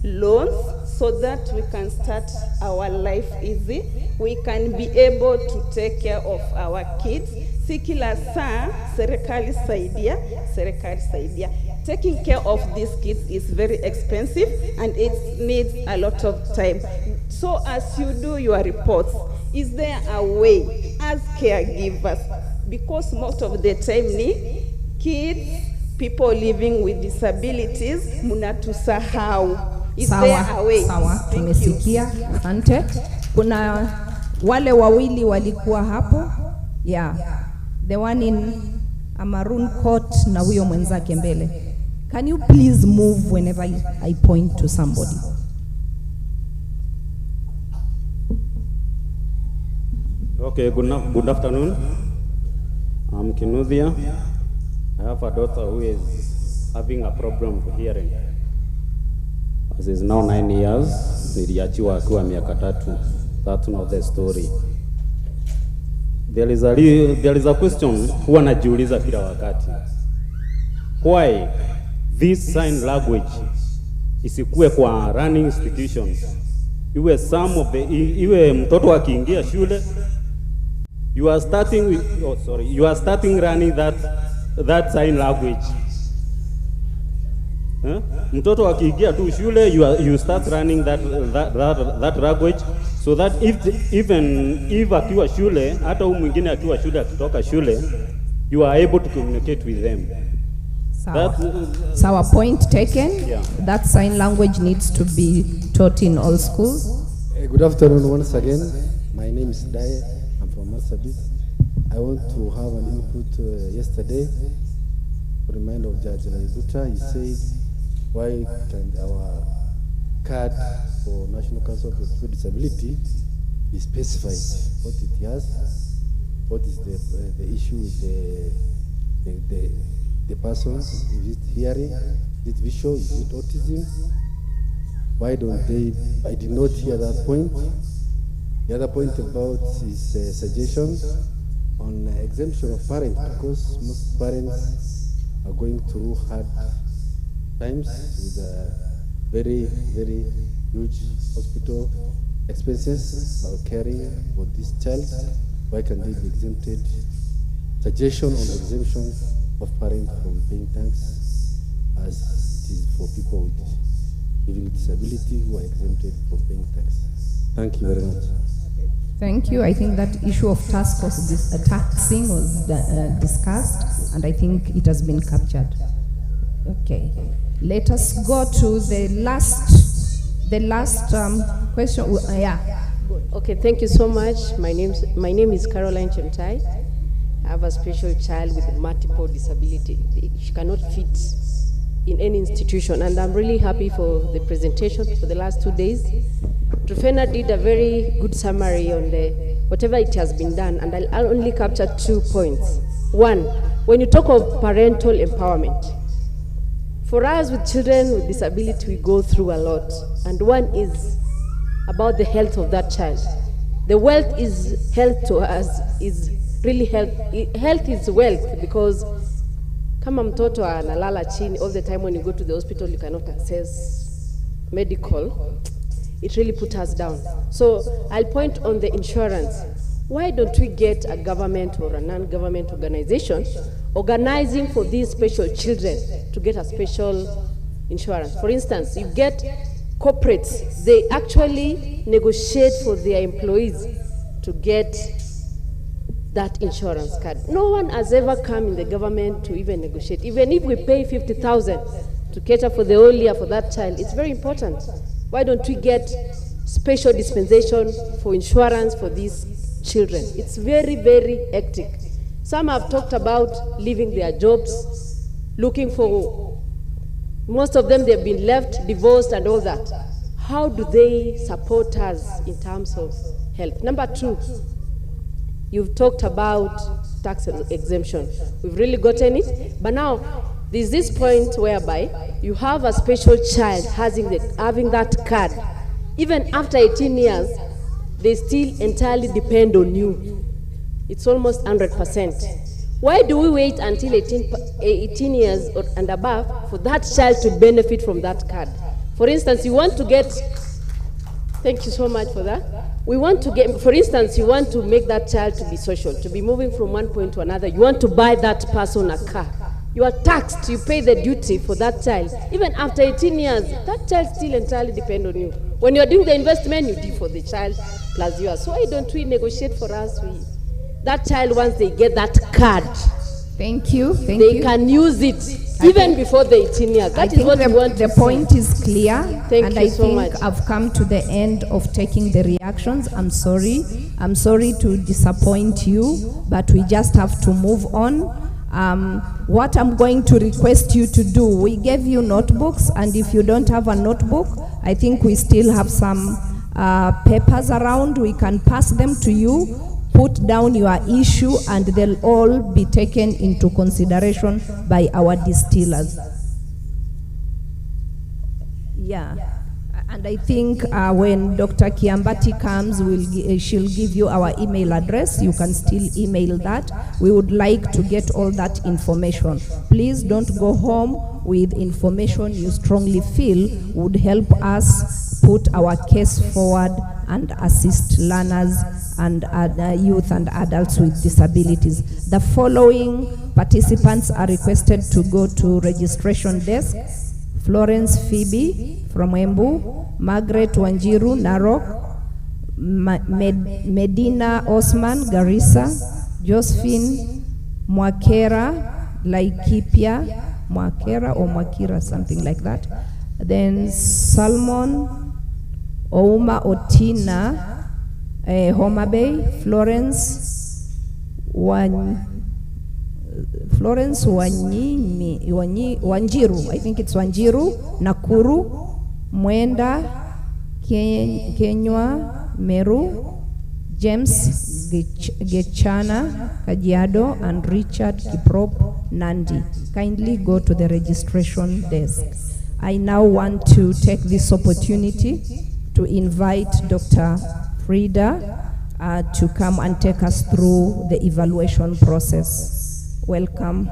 loans, so that we can start our life easy? We can be able to take care of our kids. Si kila saa, serikali saidia. Taking care of these kids is very expensive and it needs a lot of time. So as you do your reports, is there a way as caregivers, because most of the time ni kids, people living with disabilities, munatusahau. Is there a way? Sawa, tumesikia. Asante. Kuna wale wawili walikuwa hapo. Yeah. The one in a maroon coat na huyo mwenzake mbele. Can you please move whenever I point to somebody? Okay, good afternoon. I'm Kinuthia. I have a daughter who is having a problem with hearing. She is now 9 years. Niliachiwa akiwa miaka 3. That's not the story. There is a question huwa najiuliza kila wakati. Why this sign language isikuwe kwa running institutions? Iwe some of the, iwe mtoto akiingia shule, you are starting running that sign language. Mtoto akiingia tu shule, you start running that language, so that if akiwa shule, hata huyu mwingine akiwa shule, akitoka shule, you are able to communicate with them. Our point taken. Yeah. That sign language needs to be taught in all schools. Good afternoon once again. My name is Dae. I'm from Marsabit. I want to have an input yesterday. To remind of Judge Laibuta, he said, why can our card for National Council of People with Disability be specified? What it has, what is the issue with the person? Is it hearing? Is it visual? Is it autism? Why don't they? I did not hear that point. The other point about his suggestion on exemption of parents, because most parents are going through hard times with very, very huge hospital expenses while caring for this child. Why can they be exempted? Suggestion on exemption of parents from paying tax, as it is for people with living disability who are exempted from paying tax. Thank you very much. Thank you. I think that issue of taxing was discussed, and I think it has been captured. Okay. Let us go to the last question. Yeah. Okay, thank you so much. My name is Caroline Chemtai. I have a special child with multiple disability. She cannot fit in any institution, and I'm really happy for the presentation for the last 2 days. Trufena did a very good summary on whatever it has been done, and I'll only capture 2 points. One, when you talk of parental empowerment, for us with children with disability, we go through a lot, and one is about the health of that child. The wealth is health to us, is really health. Health is wealth, because kama mtoto analala chini all the time, when you go to the hospital you cannot access medical, it really puts us down. So I'll point on the insurance. why don't we get a government or a non-government organization organizing for these special children to get a special insurance? For instance, you get corporates, they actually negotiate for their employees to get that insurance card. No one has ever come in the government to even negotiate. Even if we pay 50,000 to cater for the whole year for that child, it's very important. Why don't we get special dispensation for insurance for these children? It's very, very hectic. Some have talked about leaving their jobs, looking for, most of them they've been left, divorced and all that. How do they support us in terms of health? Number two, you've talked about tax exemption. We've really gotten it, but now there's this point whereby you have a special child having that card. Even after 18 years, they still entirely depend on you. It's almost 100%. Why do we wait until 18 years and above for that child to benefit from that card? For instance, you want to get, thank you so much for that. We want to get, for instance, you want to make that child to be social, to be moving from one point to another. You want to buy that person a car. You are taxed, you pay the duty for that child. Even after 18 years, that child still entirely depends on you. When you're doing the investment, you do for the child plus yours. So why don't we negotiate for us? That child, once they get that card, thank you. They can use it even before the 18 years. That is what we want to the point is clear. Thank you so much. I've come to the end of taking the reactions. I'm sorry. I'm sorry to disappoint you, but we just have to move on. What I'm going to request you to do, we gave you notebooks, and if you don't have a notebook, I think we still have some papers around. We can pass them to you. Put down your issue, and they'll all be taken into consideration by our distillers. Yeah, and I think when Dr. Kiambati comes, she'll give you our email address. You can still email that. We would like to get all that information. Please don't go home with information you strongly feel would help us put our case forward and assist learners and youth and adults with disabilities. The following participants are requested to go to registration desk: Florence Phoebe from Embu, Margaret Wanjiru, Narok, Medina Osman, Garissa, Josephine Mwakera, Laikipia, Mwakera or Mwakira, something like that. Then Salmon Ouma Otina, Homa Bay, Florence Wanjiru, I think it's Wanjiru, Nakuru, Mwenda, Kenywa, Meru, James Gechana, Kajiado, and Richard Kiprop, Nandi. Kindly go to the registration desk. I now want to take this opportunity to invite Dr. Frida to come and take us through the evaluation process. Welcome.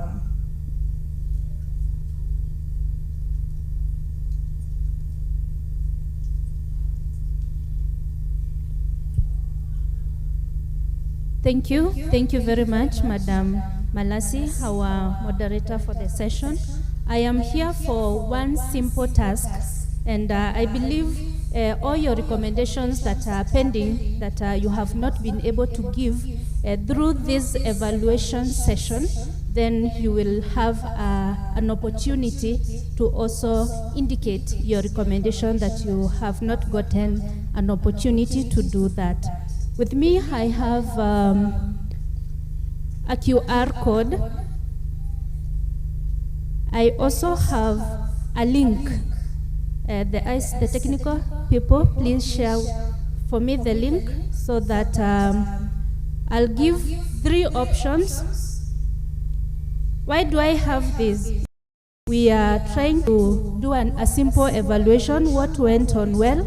Thank you. Thank you very much, Madam Malasi, our moderator for the session. I am here for one simple task, and I believe all your recommendations that are pending, that you have not been able to give through this evaluation session, then you will have an opportunity to also indicate your recommendation that you have not gotten an opportunity to do that. With me, I have a QR code. I also have a link. The technical people, please share for me the link so that I'll give 3 options. Why do I have this? We are trying to do a simple evaluation. What went on well?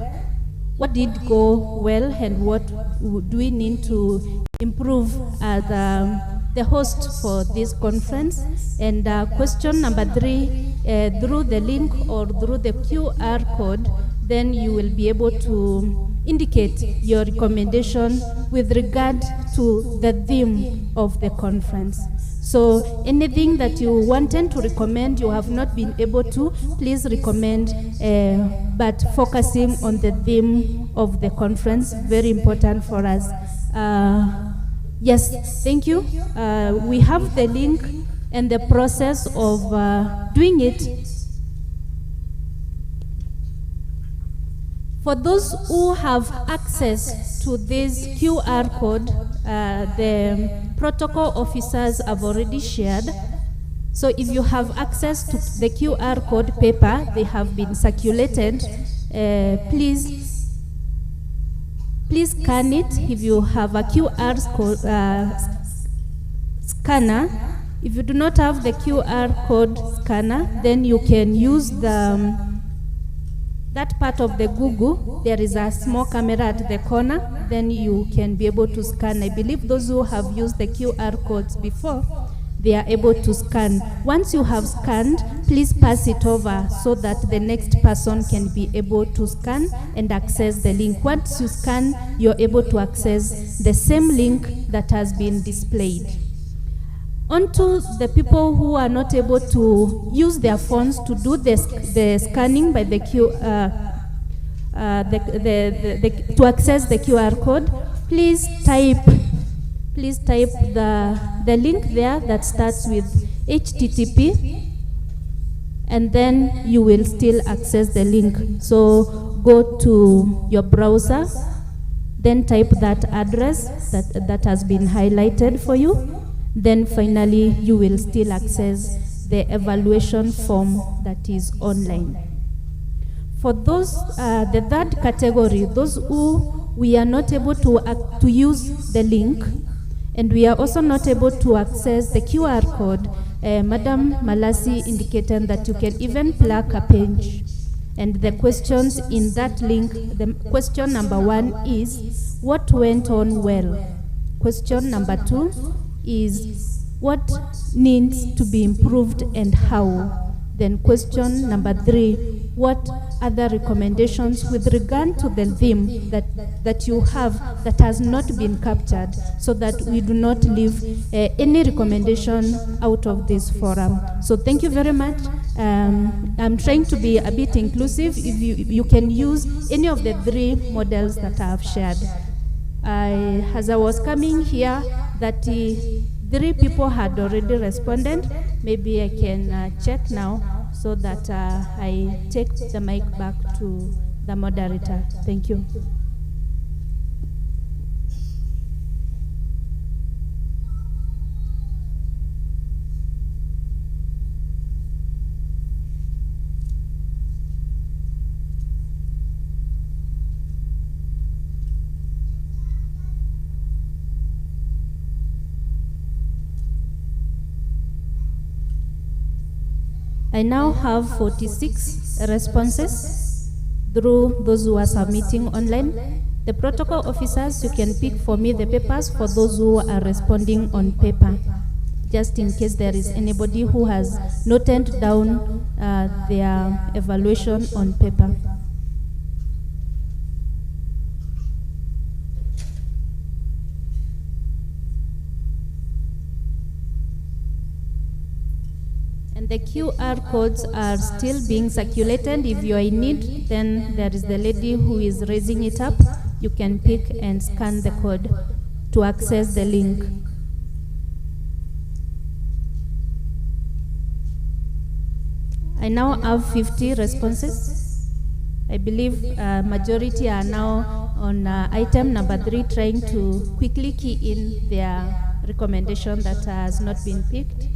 What did go well? And what do we need to improve as the host for this conference? And question number 3, through the link or through the QR code, then you will be able to indicate your recommendation with regard to the theme of the conference. So anything that you wanted to recommend, you have not been able to, please recommend, but focusing on the theme of the conference, very important for us. Yes, thank you. We have the link and the process of doing it. For those who have access to this QR code, the protocol officers have already shared. So if you have access to the QR code paper, they have been circulated. Please scan it. If you have a QR code, scanner, if you do not have the QR code scanner, then you can use that part of the Google. There is a small camera at the corner, then you can be able to scan. I believe those who have used the QR codes before, they are able to scan. Once you have scanned, please pass it over so that the next person can be able to scan and access the link. Once you scan, you're able to access the same link that has been displayed. On to the people who are not able to use their phones to do the scanning by the to access the QR code, please type the link there that starts with HTTP, and then you will still access the link. So go to your browser, then type that address that has been highlighted for you. Then finally, you will still access the evaluation form that is online. For those, the third category, those who we are not able to use the link, and we are also not able to access the QR code, Madam Malasi indicated that you can even plug a page. And the questions in that link, the question number 1 is, what went on well? Question number 2 is, what needs to be improved and how? Then question number 3, what other recommendations with regard to the theme that you have that has not been captured, so that we do not leave any recommendation out of this forum. So thank you very much. I'm trying to be a bit inclusive. If you can use any of the 3 models that I have shared. As I was coming here, 3 people had already responded. Maybe I can check now so that I take the mic back to the moderator. Thank you. I now have 46 responses through those who are submitting online. The protocol officers, you can pick for me the papers for those who are responding on paper, just in case there is anybody who has noted down their evaluation on paper. And the QR codes are still being circulated. If you are in need, then there is the lady who is raising it up. You can pick and scan the code to access the link. I now have 50 responses. I believe majority are now on item number 3, trying to quickly key in their recommendation that has not been picked.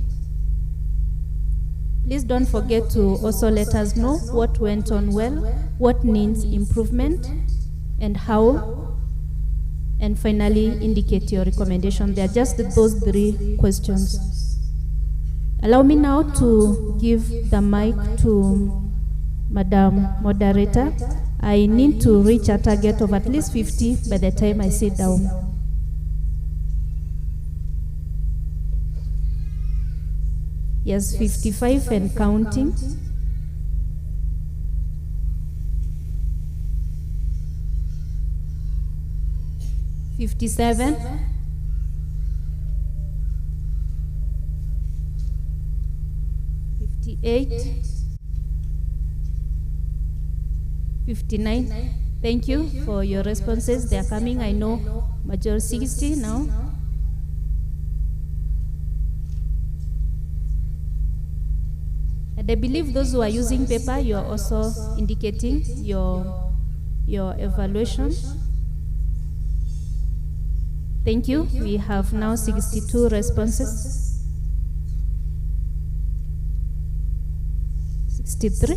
Please don't forget to also let us know what went on well, what needs improvement, and how, and finally indicate your recommendation. They are just those 3 questions. Allow me now to give the mic to Madam Moderator. I need to reach a target of at least 50 by the time I sit down. Yes, 55 and counting. 57, 58, 59. Thank you for your responses. They are coming. I know major 60 now. And I believe those who are using paper, you are also indicating your evaluation. Thank you. We have now 62 responses. 63.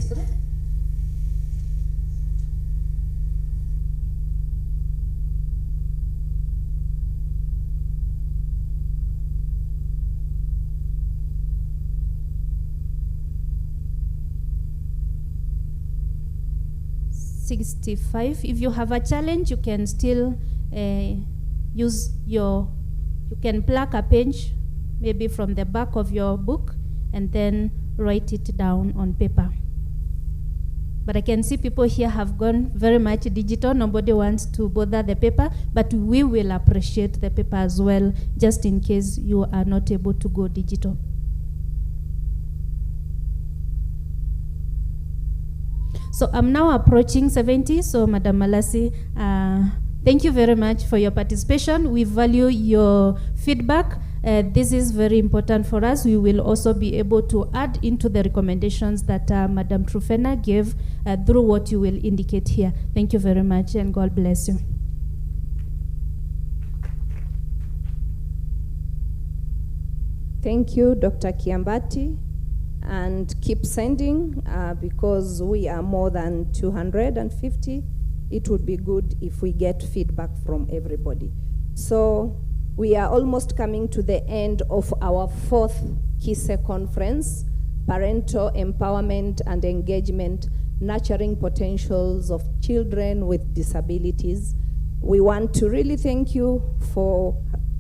$65. If you have a challenge, you can still you can plug a page maybe from the back of your book and then write it down on paper. But I can see people here have gone very much digital. Nobody wants to bother the paper, but we will appreciate the paper as well, just in case you are not able to go digital. So I'm now approaching 70. So Madam Malasi, thank you very much for your participation. We value your feedback. This is very important for us. We will also be able to add into the recommendations that Madam Trufena gave through what you will indicate here. Thank you very much, and God bless you. Thank you, Dr. Kiambati. And keep sending because we are more than 250. It would be good if we get feedback from everybody. So we are almost coming to the end of our 4th KISE conference, Parental Empowerment and Engagement, Nurturing Potentials of Children with Disabilities. We want to really thank you for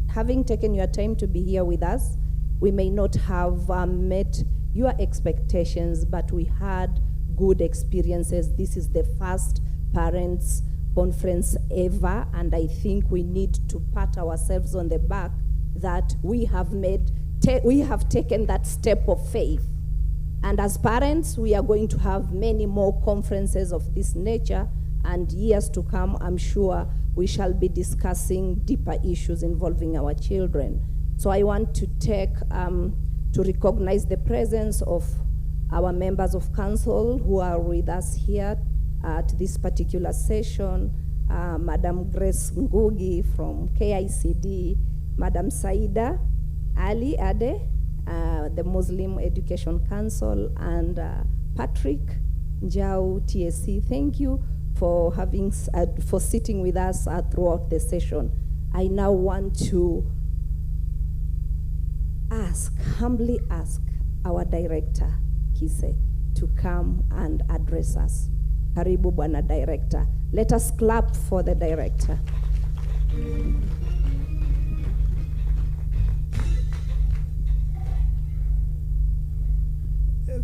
having taken your time to be here with us. We may not have met your expectations, but we had good experiences. This is the first parents conference ever, and I think we need to pat ourselves on the back that we have taken that step of faith. And as parents, we are going to have many more conferences of this nature, and years to come, I'm sure we shall be discussing deeper issues involving our children. So I want to to recognize the presence of our members of council who are with us here at this particular session, Madam Grace Ngugi from KICD, Madam Saida Ali Ade, the Muslim Education Council, and Patrick Njau TSC. Thank you for for sitting with us throughout the session. I now want to humbly ask our director, KISE, to come and address us. Karibu Bwana Director. Let us clap for the director.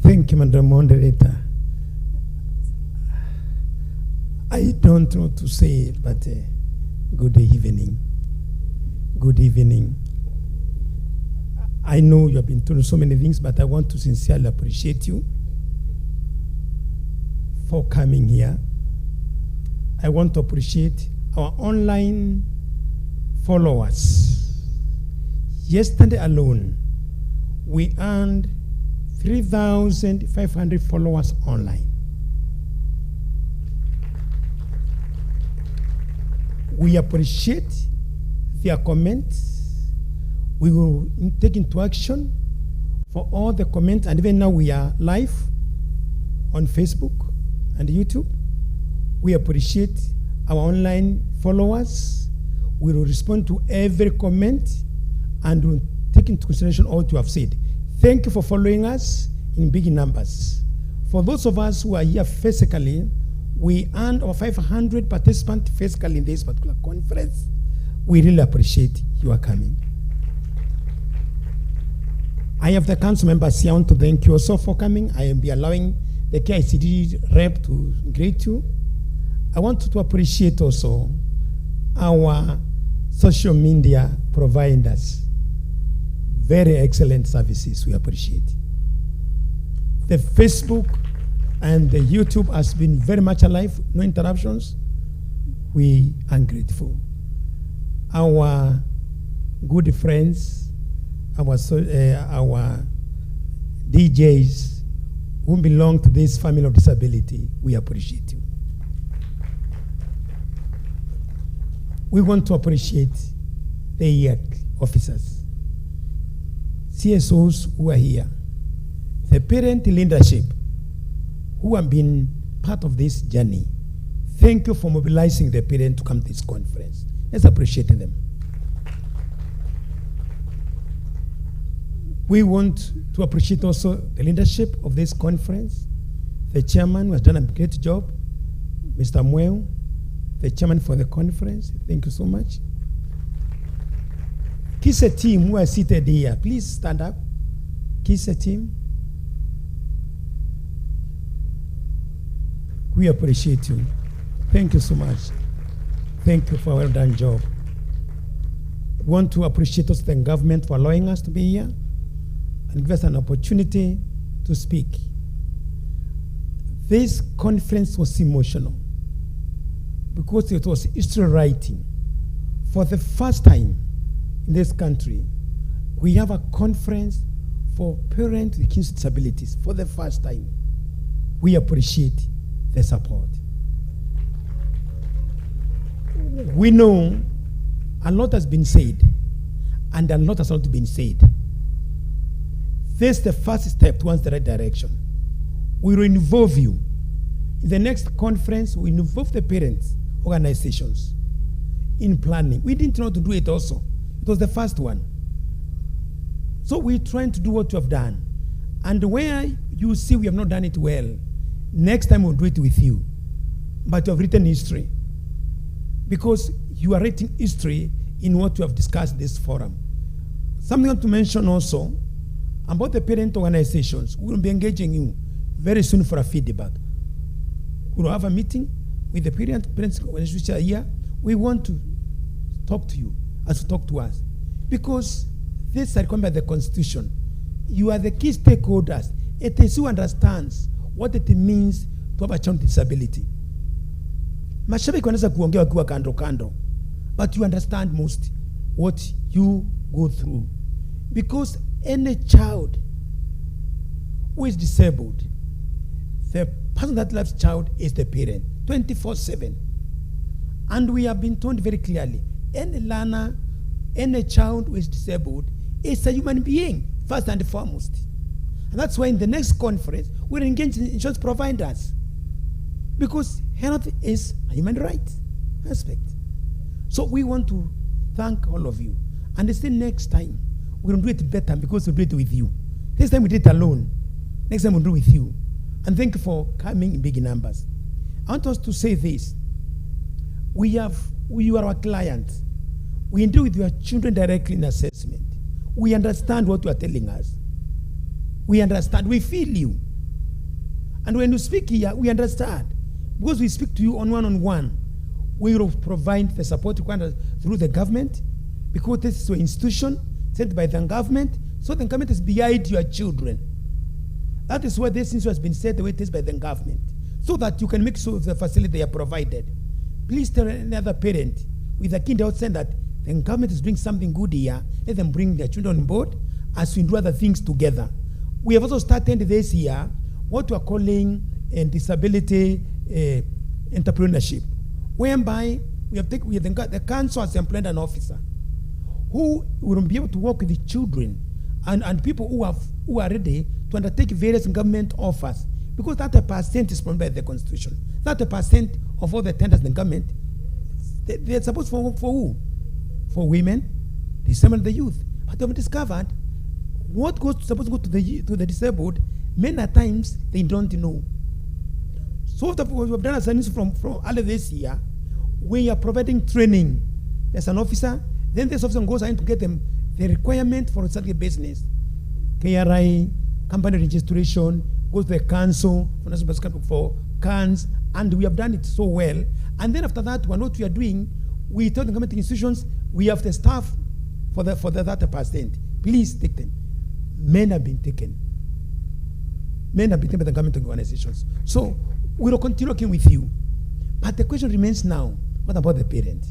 Thank you, Madam Moderator. I don't know to say it, but good evening. Good evening. I know you have been told so many things, but I want to sincerely appreciate you for coming here. I want to appreciate our online followers. Yesterday alone, we earned 3,500 followers online. We appreciate their comments. We will take into action for all the comments, and even now we are live on Facebook and YouTube. We appreciate our online followers. We will respond to every comment and will take into consideration all you have said. Thank you for following us in big numbers. For those of us who are here physically, we earned over 500 participants physically in this particular conference. We really appreciate your coming. I have the council members here. I want to thank you also for coming. I will be allowing the KICD rep to greet you. I want to appreciate also our social media providers, very excellent services. We appreciate. The Facebook and the YouTube has been very much alive, no interruptions. We are grateful. Our good friends, our DJs who belong to this family of disability, we appreciate you. We want to appreciate the IAC officers, CSOs who are here, the parent leadership who have been part of this journey. Thank you for mobilizing the parent to come to this conference. Let's appreciate them. We want to appreciate also the leadership of this conference. The chairman who has done a great job, Mr. Mweu, the chairman for the conference. Thank you so much. KISE team who are seated here, please stand up. KISE team. We appreciate you. Thank you so much. Thank you for a well done job. We want to appreciate also the government for allowing us to be here and give us an opportunity to speak. This conference was emotional because it was history writing. For the first time in this country, we have a conference for parents with disabilities for the first time. We appreciate the support. We know a lot has been said and a lot has not been said. This is the first step towards the right direction. We will involve you. In the next conference, we involve the parents, organizations in planning. We didn't know to do it also. It was the first one. So we're trying to do what you have done. And where you see we have not done it well, next time we'll do it with you. But you have written history. Because you are writing history in what you have discussed this forum. Something I want to mention also about the parent organizations. We will be engaging you very soon for a feedback. We will have a meeting with the parents organizations which are here. We want to talk to you as you talk to us. Because this is required by the Constitution. You are the key stakeholders. It is who understands what it means to have a child with disability. Mashabiki wanaweza kuongea wakiwa kando kando, but you understand most what you go through. Because any child who is disabled, the person that loves child is the parent, 24/7. And we have been told very clearly, any learner, any child who is disabled is a human being, first and foremost. And that's why in the next conference, we're engaging insurance providers. Because health is a human right aspect. So we want to thank all of you. And the next time, we're going to do it better because we'll do it with you. This time we did it alone. Next time we'll do it with you. And thank you for coming in big numbers. I want us to say this. We are our clients. We deal with your children directly in assessment. We understand what you are telling us. We understand. We feel you. And when you speak here, we understand. Because we speak to you on one-on-one, we will provide the support required through the government, because this is an institution set by the government, so the government is behind your children. That is why this institution has been set the way it is by the government, so that you can make sure the facility they are provided. Please tell another parent with a kid outside that the government is doing something good here. Let them bring their children on board as we do other things together. We have also started this year what we are calling disability entrepreneurship, whereby we have the council has employed an officer who will be able to work with the children and people who are ready to undertake various government offers, because 30% is provided by the Constitution. 30% of all the tenders in the government, they're supposed for who? For women, the disabled, and the youth. But they've discovered what supposed to go to the disabled, many times they don't know. So what we've done as an institution from early this year, we are providing training. There's an officer, then this officer goes in to get them the requirement for a business. KRI, company registration, goes to the council for CANS, and we have done it so well. And then after that, what we are doing, we tell the government institutions, We have the staff for the 30%. Please take them. Men have been taken. Men have been taken by the government organizations. So we will continue working with you. But the question remains now, what about the parent?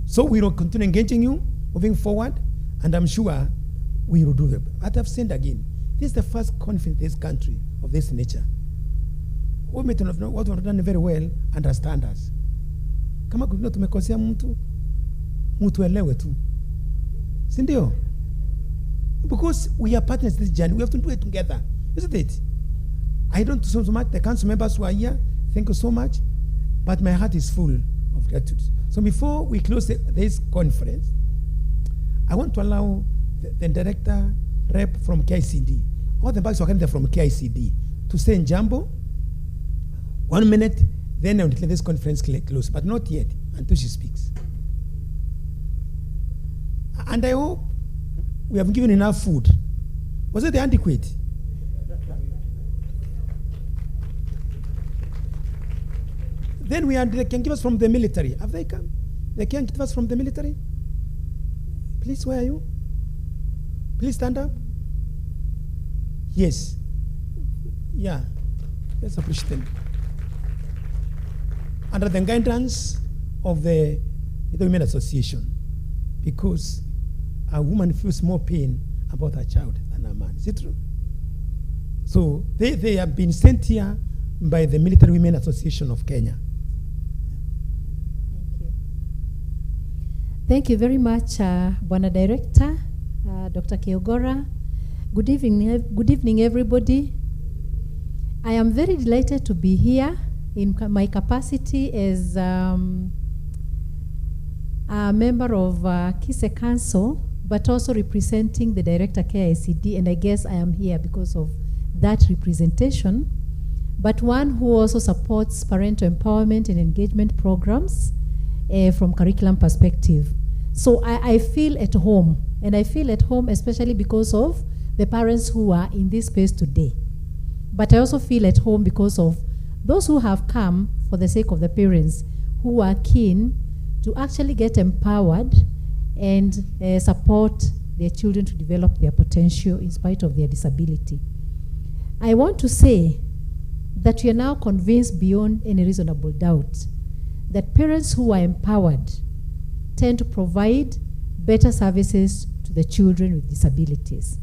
So we will continue engaging you, moving forward, and I'm sure we will do that. But I've said again, this is the first conference in this country of this nature. What we have done very well, understand us. Kama kuna tumekosea mtu elewe tu. Si ndio? Because we are partners in this journey, we have to do it together, isn't it? I don't so much the council members who are here, thank you so much, but my heart is full of gratitude. So before we close this conference, I want to allow the director rep from KICD, all the bags are from KICD, to say in Jambo, 1 minute, then I will declare this conference close, but not yet, until she speaks. And I hope we have given enough food. Was it adequate? Then they can give us from the military. Have they come? They can give us from the military? Please, where are you? Please stand up. Yes. Yeah. Let's appreciate them. Under the guidance of the Women Association, because a woman feels more pain about her child than a man. Is it true? So they have been sent here by the Military Women Association of Kenya. Thank you very much, Bwana Director, Dr. Keogora. Good evening, everybody. I am very delighted to be here in my capacity as a member of KISE Council, but also representing the Director KICD, and I guess I am here because of that representation, but one who also supports parental empowerment and engagement programs from curriculum perspective. So I feel at home, and I feel at home especially because of the parents who are in this space today. But I also feel at home because of those who have come for the sake of the parents who are keen to actually get empowered and support their children to develop their potential in spite of their disability. I want to say that we are now convinced beyond any reasonable doubt that parents who are empowered tend to provide better services to the children with disabilities.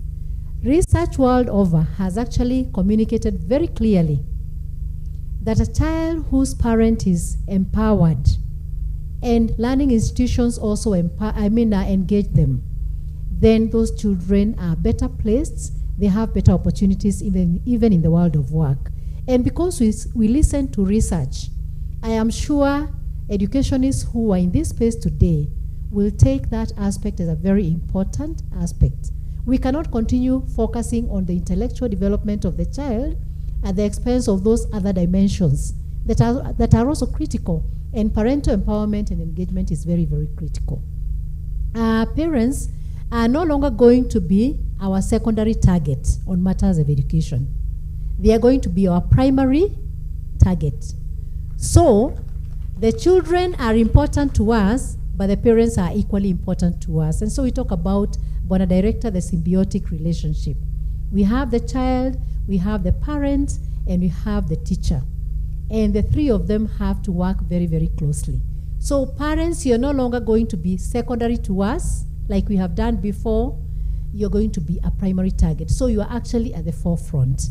Research world over has actually communicated very clearly that a child whose parent is empowered, and learning institutions also engage them, then those children are better placed, they have better opportunities even in the world of work. And because we listen to research, I am sure educationists who are in this space today will take that aspect as a very important aspect. We cannot continue focusing on the intellectual development of the child at the expense of those other dimensions that are also critical, and parental empowerment and engagement is very, very critical. Parents are no longer going to be our secondary target on matters of education. They are going to be our primary target. So the children are important to us, but the parents are equally important to us. And so we talk about, Bwana Director, the symbiotic relationship. We have the child, we have the parent, and we have the teacher. And the three of them have to work very, very closely. So parents, you're no longer going to be secondary to us, like we have done before. You're going to be a primary target. So you are actually at the forefront.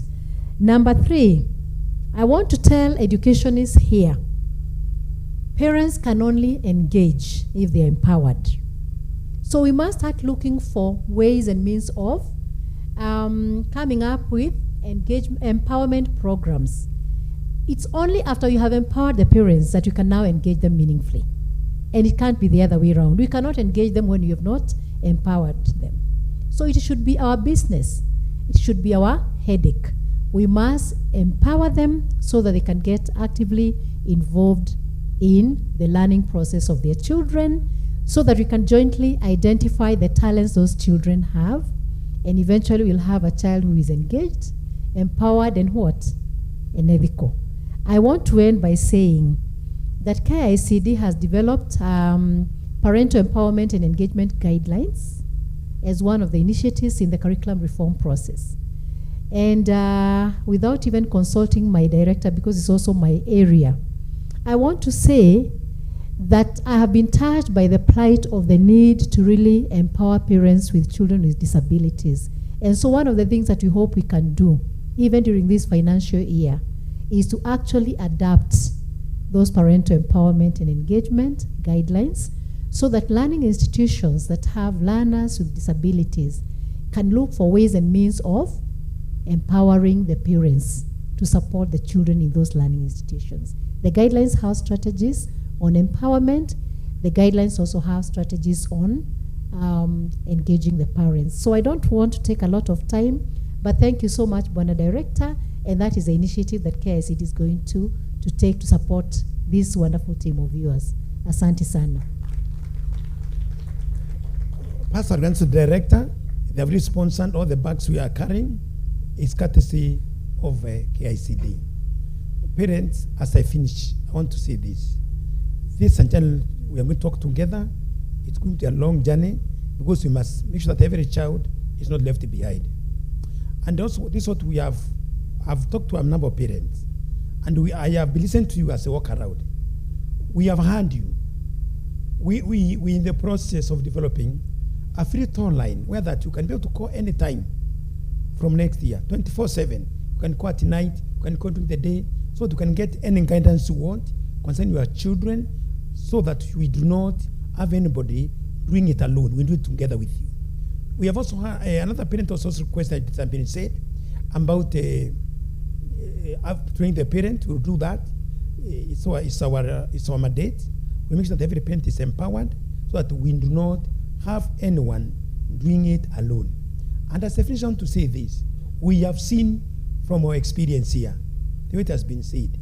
Number 3, I want to tell educationists here, parents can only engage if they're empowered. So we must start looking for ways and means of coming up with empowerment programs. It's only after you have empowered the parents that you can now engage them meaningfully. And it can't be the other way around. We cannot engage them when you have not empowered them. So it should be our business. It should be our headache. We must empower them so that they can get actively involved in the learning process of their children, so that we can jointly identify the talents those children have, and eventually we'll have a child who is engaged, empowered, and what? And ethical. I want to end by saying that KICD has developed parental empowerment and engagement guidelines as one of the initiatives in the curriculum reform process. And without even consulting my director, because it's also my area, I want to say that I have been touched by the plight of the need to really empower parents with children with disabilities. And so one of the things that we hope we can do, even during this financial year, is to actually adapt those parental empowerment and engagement guidelines so that learning institutions that have learners with disabilities can look for ways and means of empowering the parents to support the children in those learning institutions. The guidelines have strategies on empowerment. The guidelines also have strategies on engaging the parents. So I don't want to take a lot of time, but thank you so much, Bwana Director, and that is the initiative that KICD is going to take to support this wonderful team of viewers. Asante sana. Pastor Grants, the director, they have sponsored all the bags we are carrying. It's courtesy of KICD. Parents, as I finish, I want to say this. This channel, we are going to talk together. It's going to be a long journey because we must make sure that every child is not left behind. And also, this is what we have. I've talked to a number of parents, and I have listened to you as a walk around. We have heard you. We in the process of developing a free phone line where that you can be able to call anytime from next year, 24/7. You can call at night, you can call during the day, so that you can get any guidance you want concerning your children, so that we do not have anybody doing it alone. We do it together with you. We have also had another parent also requested that has been said about training the parent. We'll do that. It's our mandate. We make sure that every parent is empowered so that we do not have anyone doing it alone. And as a finish, I want to say this. We have seen from our experience here, the way it has been said,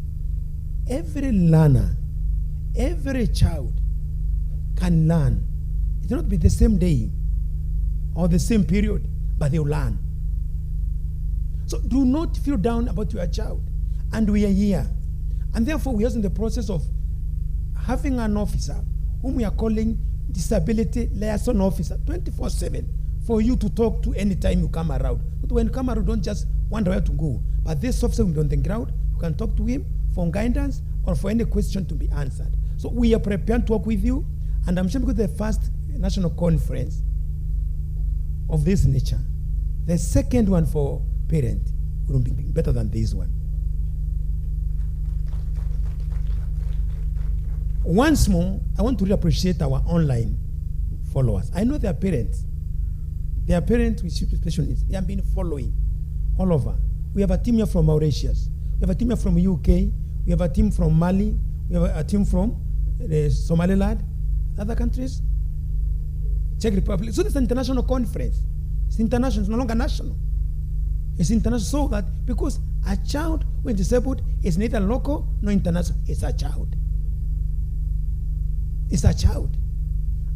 every learner, every child can learn. It will not be the same day or the same period, but they will learn. So do not feel down about your child. And we are here. And therefore, we are in the process of having an officer whom we are calling Disability Liaison Officer 24/7 for you to talk to anytime you come around. But when you come around, don't just wonder where to go. But this officer will be on the ground. You can talk to him for guidance or for any question to be answered. So we are prepared to work with you. And I'm sure because the first national conference of this nature, the second one for parent will be better than this one. Once more, I want to really appreciate our online followers. I know their parents. Their parents with special needs. They have been following all over. We have a team here from Mauritius. We have a team here from UK. We have a team from Mali. We have a team from Somaliland. Other countries. Czech Republic. So this is an international conference. It's international. It's no longer national. It's international, so that because a child who is disabled is neither local nor international. It's a child. It's a child.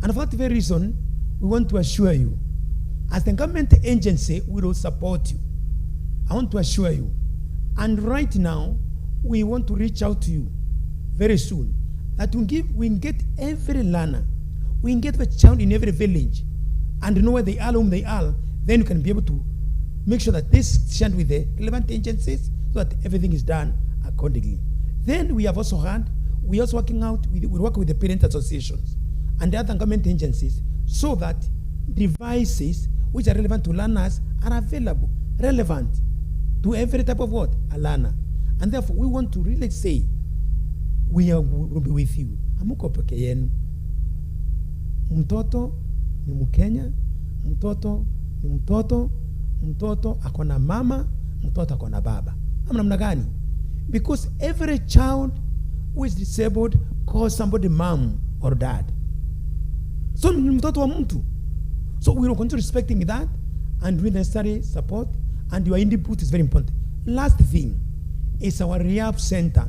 And for that very reason, we want to assure you, as the government agency, we will support you. I want to assure you. And right now, we want to reach out to you very soon. That we can get every learner, we can get the child in every village, and know where they are, whom they are. Then you can be able to make sure that this is shared with the relevant agencies so that everything is done accordingly. Then we have also heard, we are also we work with the parent associations and the other government agencies so that devices which are relevant to learners are available, relevant to every type of what? A learner. And therefore, we want to really say, will be with you. Hamuko peke yenu. Mtoto ni Mkenya, mtoto ni mtoto, mtoto akona mama, mtoto akona baba. Namna gani? Because every child who is disabled calls somebody mom or dad. So ni mtoto wa mtu. So we will continue respecting that and doing necessary support, and your input is very important. Last thing is our rehab center.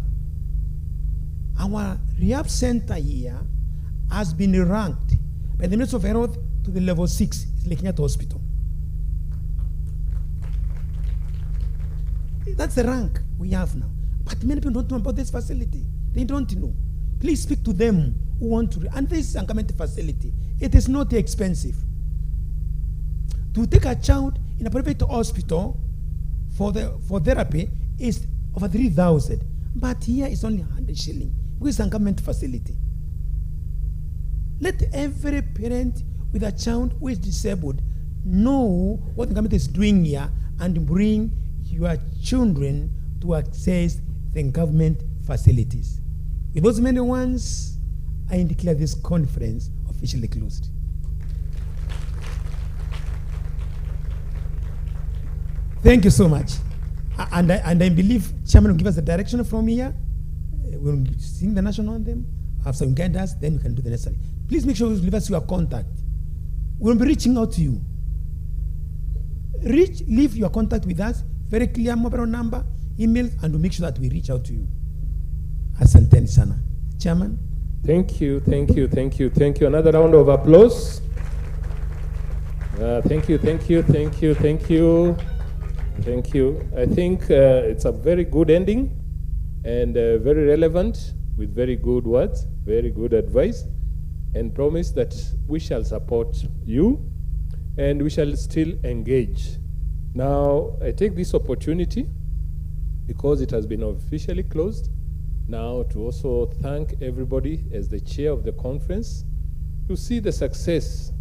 Our rehab center here has been ranked by the Ministry of Health to the level 6. It's looking at the hospital. That's the rank we have now. But many people don't know about this facility. They don't know. Please speak to them who want to. And this government facility, it is not expensive. To take a child in a private hospital for therapy is over 3,000. But here it's only 100 shillings. Because it's a government facility. Let every parent with a child who is disabled know what the government is doing here and bring your children to access the government facilities. With those many ones, I declare this conference officially closed. Thank you so much. And I believe Chairman will give us the direction from here. We'll sing the national anthem, have some guidance, then we can do the necessary. Please make sure you leave us your contact. We'll be reaching out to you. Leave your contact with us, very clear mobile number, email, and we'll make sure that we reach out to you. Asante sana. Chairman. Thank you. Another round of applause. Thank you. I think it's a very good ending and very relevant with very good words, very good advice, and promise that we shall support you and we shall still engage. Now, I take this opportunity, because it has been officially closed, now to also thank everybody as the chair of the conference, to see the success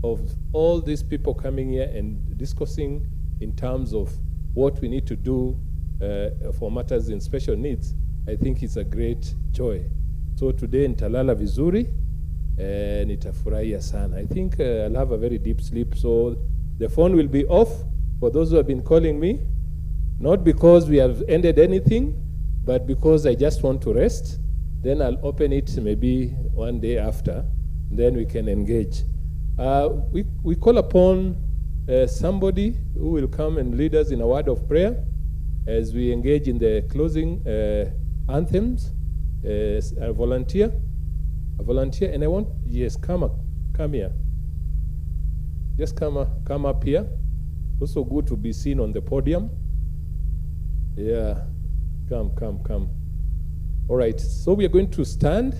of all these people coming here and discussing in terms of what we need to do for matters in special needs. I think it's a great joy. So today nitalala vizuri, nitafurahia sana. I think I'll have a very deep sleep, so the phone will be off for those who have been calling me, not because we have ended anything, but because I just want to rest. Then I'll open it maybe one day after, then we can engage. We call upon somebody who will come and lead us in a word of prayer as we engage in the closing anthems. A volunteer, and I want, yes, come here. Just come up here. Also good to be seen on the podium. Yeah, come. All right, so we are going to stand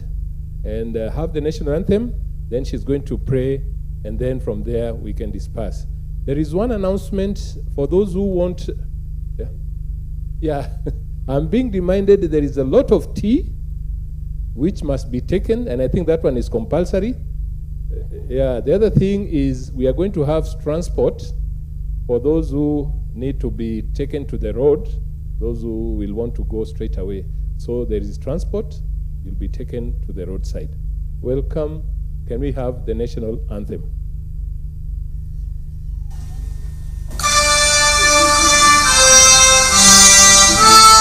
and have the national anthem. Then she's going to pray, and then from there we can disperse. There is one announcement for those who want. Yeah, I'm being reminded that there is a lot of tea which must be taken, and I think that one is compulsory. Yeah, the other thing is we are going to have transport for those who need to be taken to the road, those who will want to go straight away. So there is transport, you'll be taken to the roadside. Welcome. Can we have the national anthem? Thank you.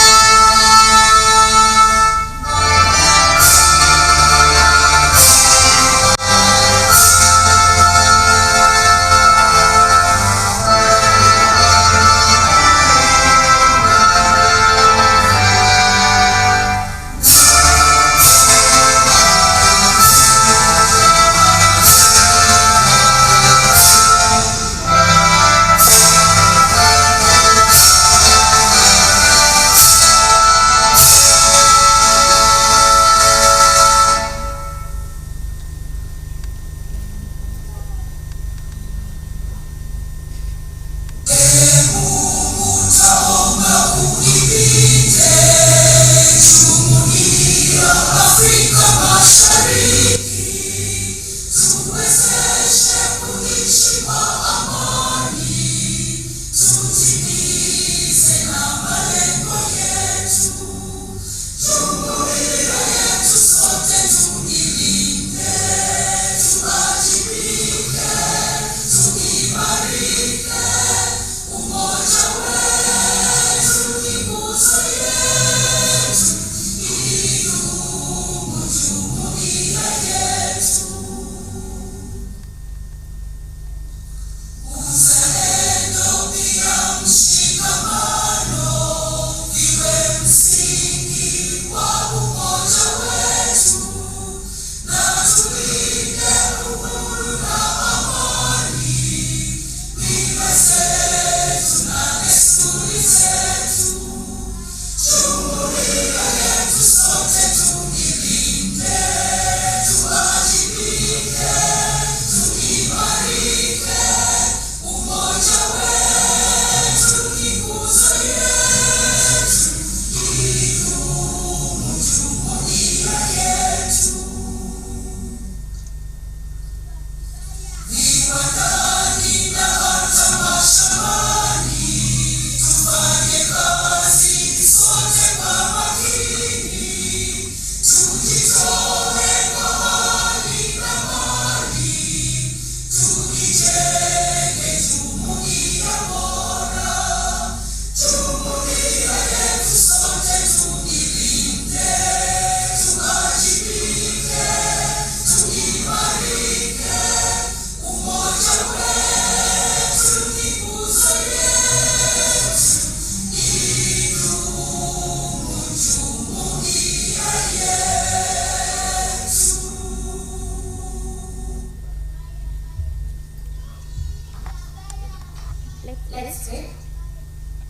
Let's pray.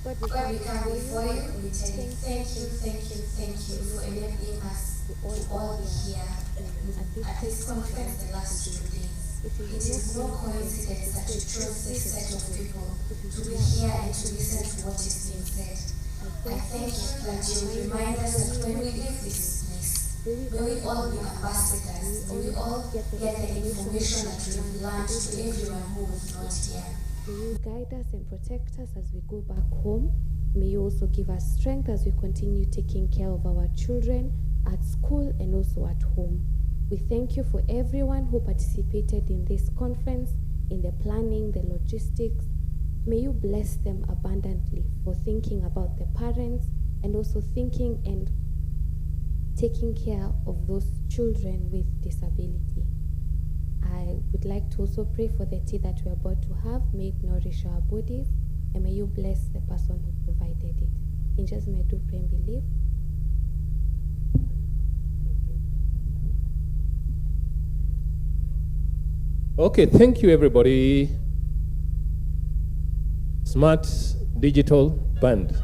God, we come before you. We tell you thank you for enabling us to all be here at this conference the last 2 days. It is no coincidence that you chose this set of people to be here and to listen to what is being said. I thank you that you remind us that when we leave this place, may we all be ambassadors. May we all get the information that we've learned to everyone who was not here. May you guide us and protect us as we go back home. May you also give us strength as we continue taking care of our children at school and also at home. We thank you for everyone who participated in this conference, in the planning, the logistics. May you bless them abundantly for thinking about the parents and also thinking and taking care of those children with disability. I would like to also pray for the tea that we're about to have. May it nourish our bodies, and may you bless the person who provided it. In Jesus' name I do pray and believe. Okay, thank you everybody. Smart Digital Band.